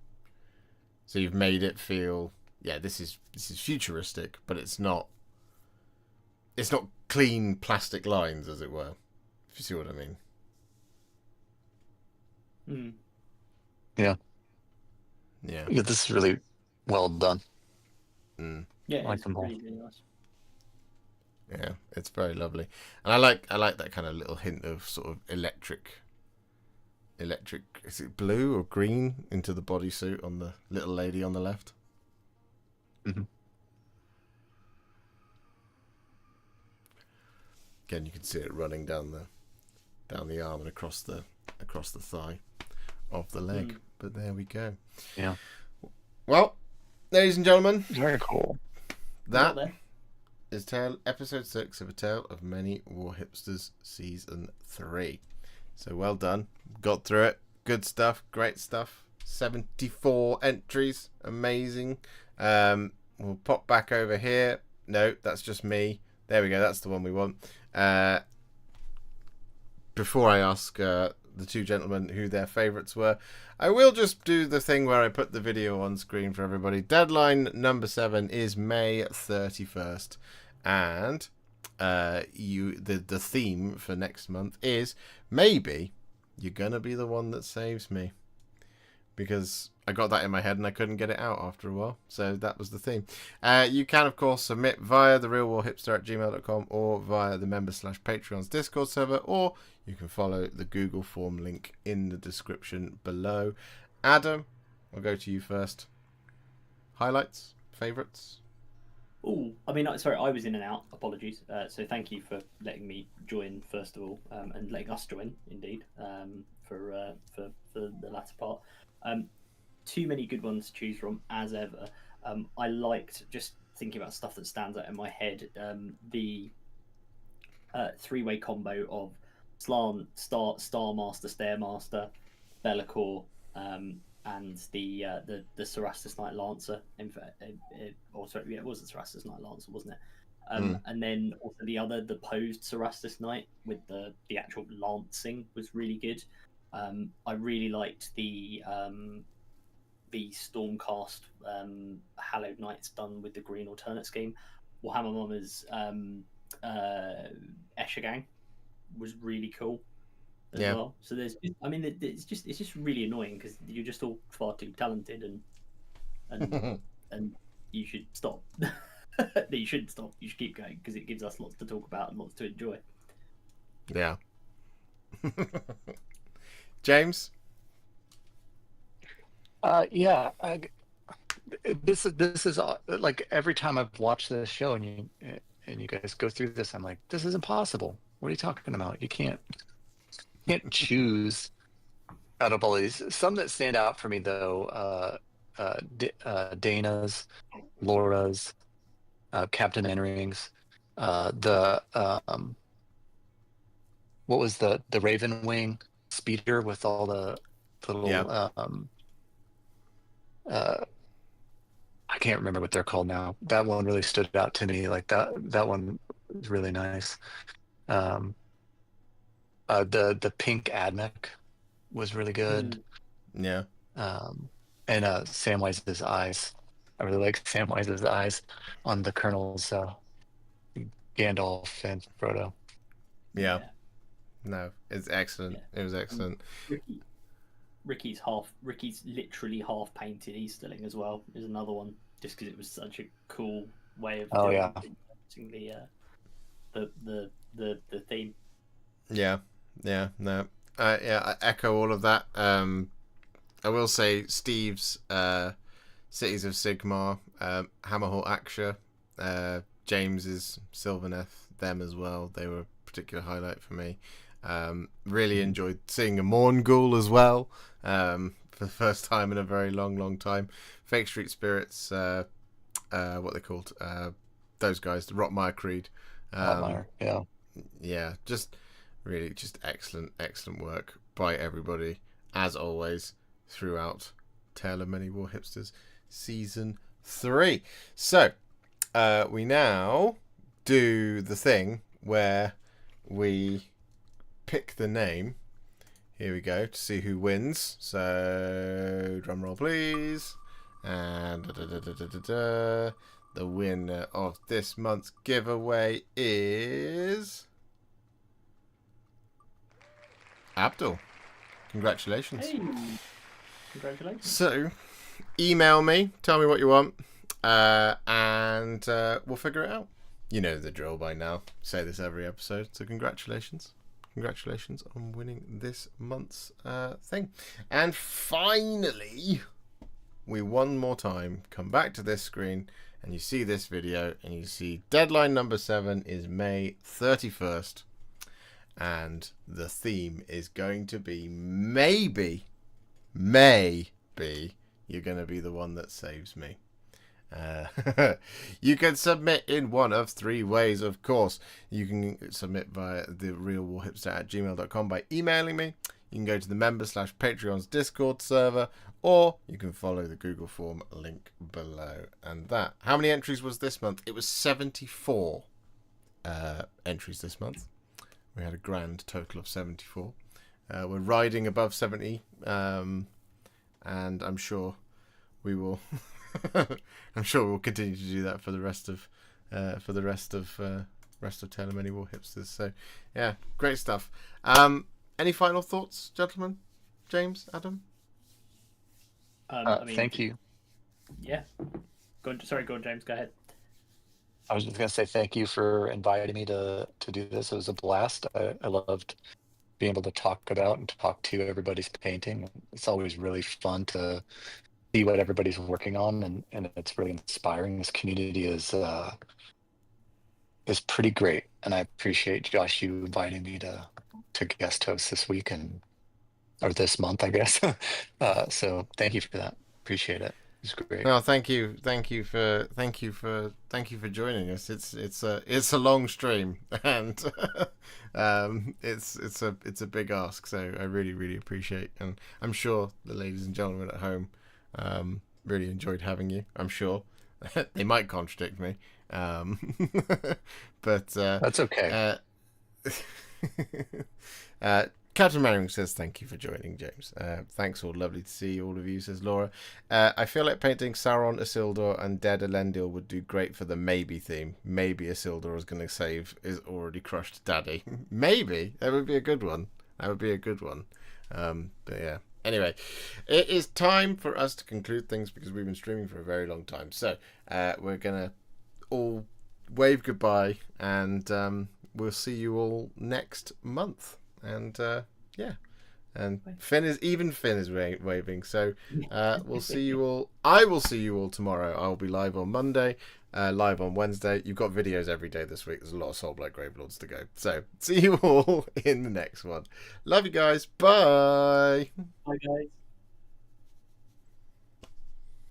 So you've made it feel, yeah, this is futuristic, but it's not clean plastic lines, as it were. If you see what I mean. Yeah. Yeah. Yeah, this is really well done. Yeah, I like it's them all. really, really nice. Yeah, it's very lovely, and I like that kind of little hint of sort of electric. Is it blue or green into the bodysuit on the little lady on the left? Mm-hmm. Again, you can see it running down the arm and across the thigh of the leg. But there we go. Yeah. Well, ladies and gentlemen, Very cool. that is episode 6 of A Tale of Many Warhipsters Season 3. So well done. Got through it. Good stuff. Great stuff. 74 entries. Amazing. We'll pop back over here. No, that's just me. There we go. That's the one we want. Before I ask the two gentlemen who their favourites were, I will just do the thing where I put the video on screen for everybody. Deadline number 7 is May 31st. And the theme for next month is maybe you're gonna be the one that saves me, because I got that in my head and I couldn't get it out after a while. So that was the theme. You can of course submit via therealwarhipster@gmail.com or via the member/Patreon's Discord server, or you can follow the Google form link in the description below. Adam, I'll go to you first. Highlights, favourites. Oh, I mean, sorry, I was in and out. Apologies. So thank you for letting me join first of all, and letting us join, indeed, for the latter part. Too many good ones to choose from, as ever. I liked just thinking about stuff that stands out in my head. The three-way combo of Slant, Star Master, Stairmaster, Be'lakor, and the Cerastus Knight Lancer. In fact, or sorry, yeah, it was the Cerastus Knight Lancer, wasn't it? And then also the posed Cerastus Knight with the actual lancing was really good. I really liked the Stormcast Hallowed Knights done with the green alternate scheme. Warhammer Mama's Escher was really cool as well. So it's just really annoying because you're just all far too talented and you should stop. You shouldn't stop. You should keep going because it gives us lots to talk about and lots to enjoy. Yeah. James? This is like every time I've watched this show and you guys go through this, I'm like, this is impossible. What are you talking about? You can't choose out of all these. Some that stand out for me though, Dana's, Laura's, Captain Enring's, the what was the Raven Wing speeder with all the little I can't remember what they're called now. That one really stood out to me. Like that one was really nice. The pink Admech was really good. Yeah. And Samwise's eyes. I really like Samwise's eyes on the Colonel's Gandalf and Frodo. Yeah. No, it's excellent. Yeah. It was excellent. Ricky's literally half painted Easterling as well is another one, just because it was such a cool way of using the theme. Yeah, no, I echo all of that. I will say Steve's Cities of Sigmar, Hammerhall Aksha, James's Sylvaneth, them as well. They were a particular highlight for me. Really enjoyed seeing a Morngul as well, for the first time in a very long time. Fake Street Spirits, what they called, those guys, the Rotmire Creed. Rotmire, yeah, just excellent work by everybody, as always, throughout Tale of Many Warhipsters Season 3. So, we now do the thing where we pick the name. Here we go to see who wins. So drum roll please. And the winner of this month's giveaway is Abdul. Congratulations. Hey, congratulations. So email me, tell me what you want, and we'll figure it out. You know the drill by now. Say this every episode. So congratulations on winning this month's thing. And finally, we one more time come back to this screen and you see this video and you see deadline number 7 is May 31st, and the theme is going to be maybe you're going to be the one that saves me. You can submit in one of 3 ways, of course. You can submit via therealwarhipster@gmail.com by emailing me. You can go to the member/Patreon's Discord server, or you can follow the Google form link below. And that. How many entries was this month? It was 74 entries this month. We had a grand total of 74. We're riding above 70, and I'm sure we will. I'm sure we'll continue to do that for the rest of Tale of Many Warhipsters. So, yeah, great stuff. Any final thoughts, gentlemen? James, Adam? Thank you. Yeah. Go on, James. Go ahead. I was just going to say thank you for inviting me to do this. It was a blast. I loved being able to talk about and talk to everybody's painting. It's always really fun to see what everybody's working on, and it's really inspiring. This community is pretty great, and I appreciate Josh you inviting me to guest host this week or this month, I guess. So thank you for that. Appreciate it. It's great. No, thank you for joining us. It's a long stream, and it's a big ask. So I really appreciate, and I'm sure the ladies and gentlemen at home really enjoyed having you. I'm sure they might contradict me, but That's okay. Captain Manning says thank you for joining, James. Thanks all, lovely to see all of you, says Laura. I feel like painting Sauron, Isildur and Dead Elendil would do great for the maybe theme. Maybe Isildur is going to save his already crushed daddy. Maybe. That would be a good one. But yeah. Anyway, it is time for us to conclude things because we've been streaming for a very long time. So we're going to all wave goodbye, and we'll see you all next month. And yeah, and Finn is waving. So we'll see you all. I will see you all tomorrow. I will be live on Monday, live on Wednesday. You've got videos every day this week. There's a lot of Soulblight Gravelords to go. So see you all in the next one. Love you guys. Bye. Bye, guys.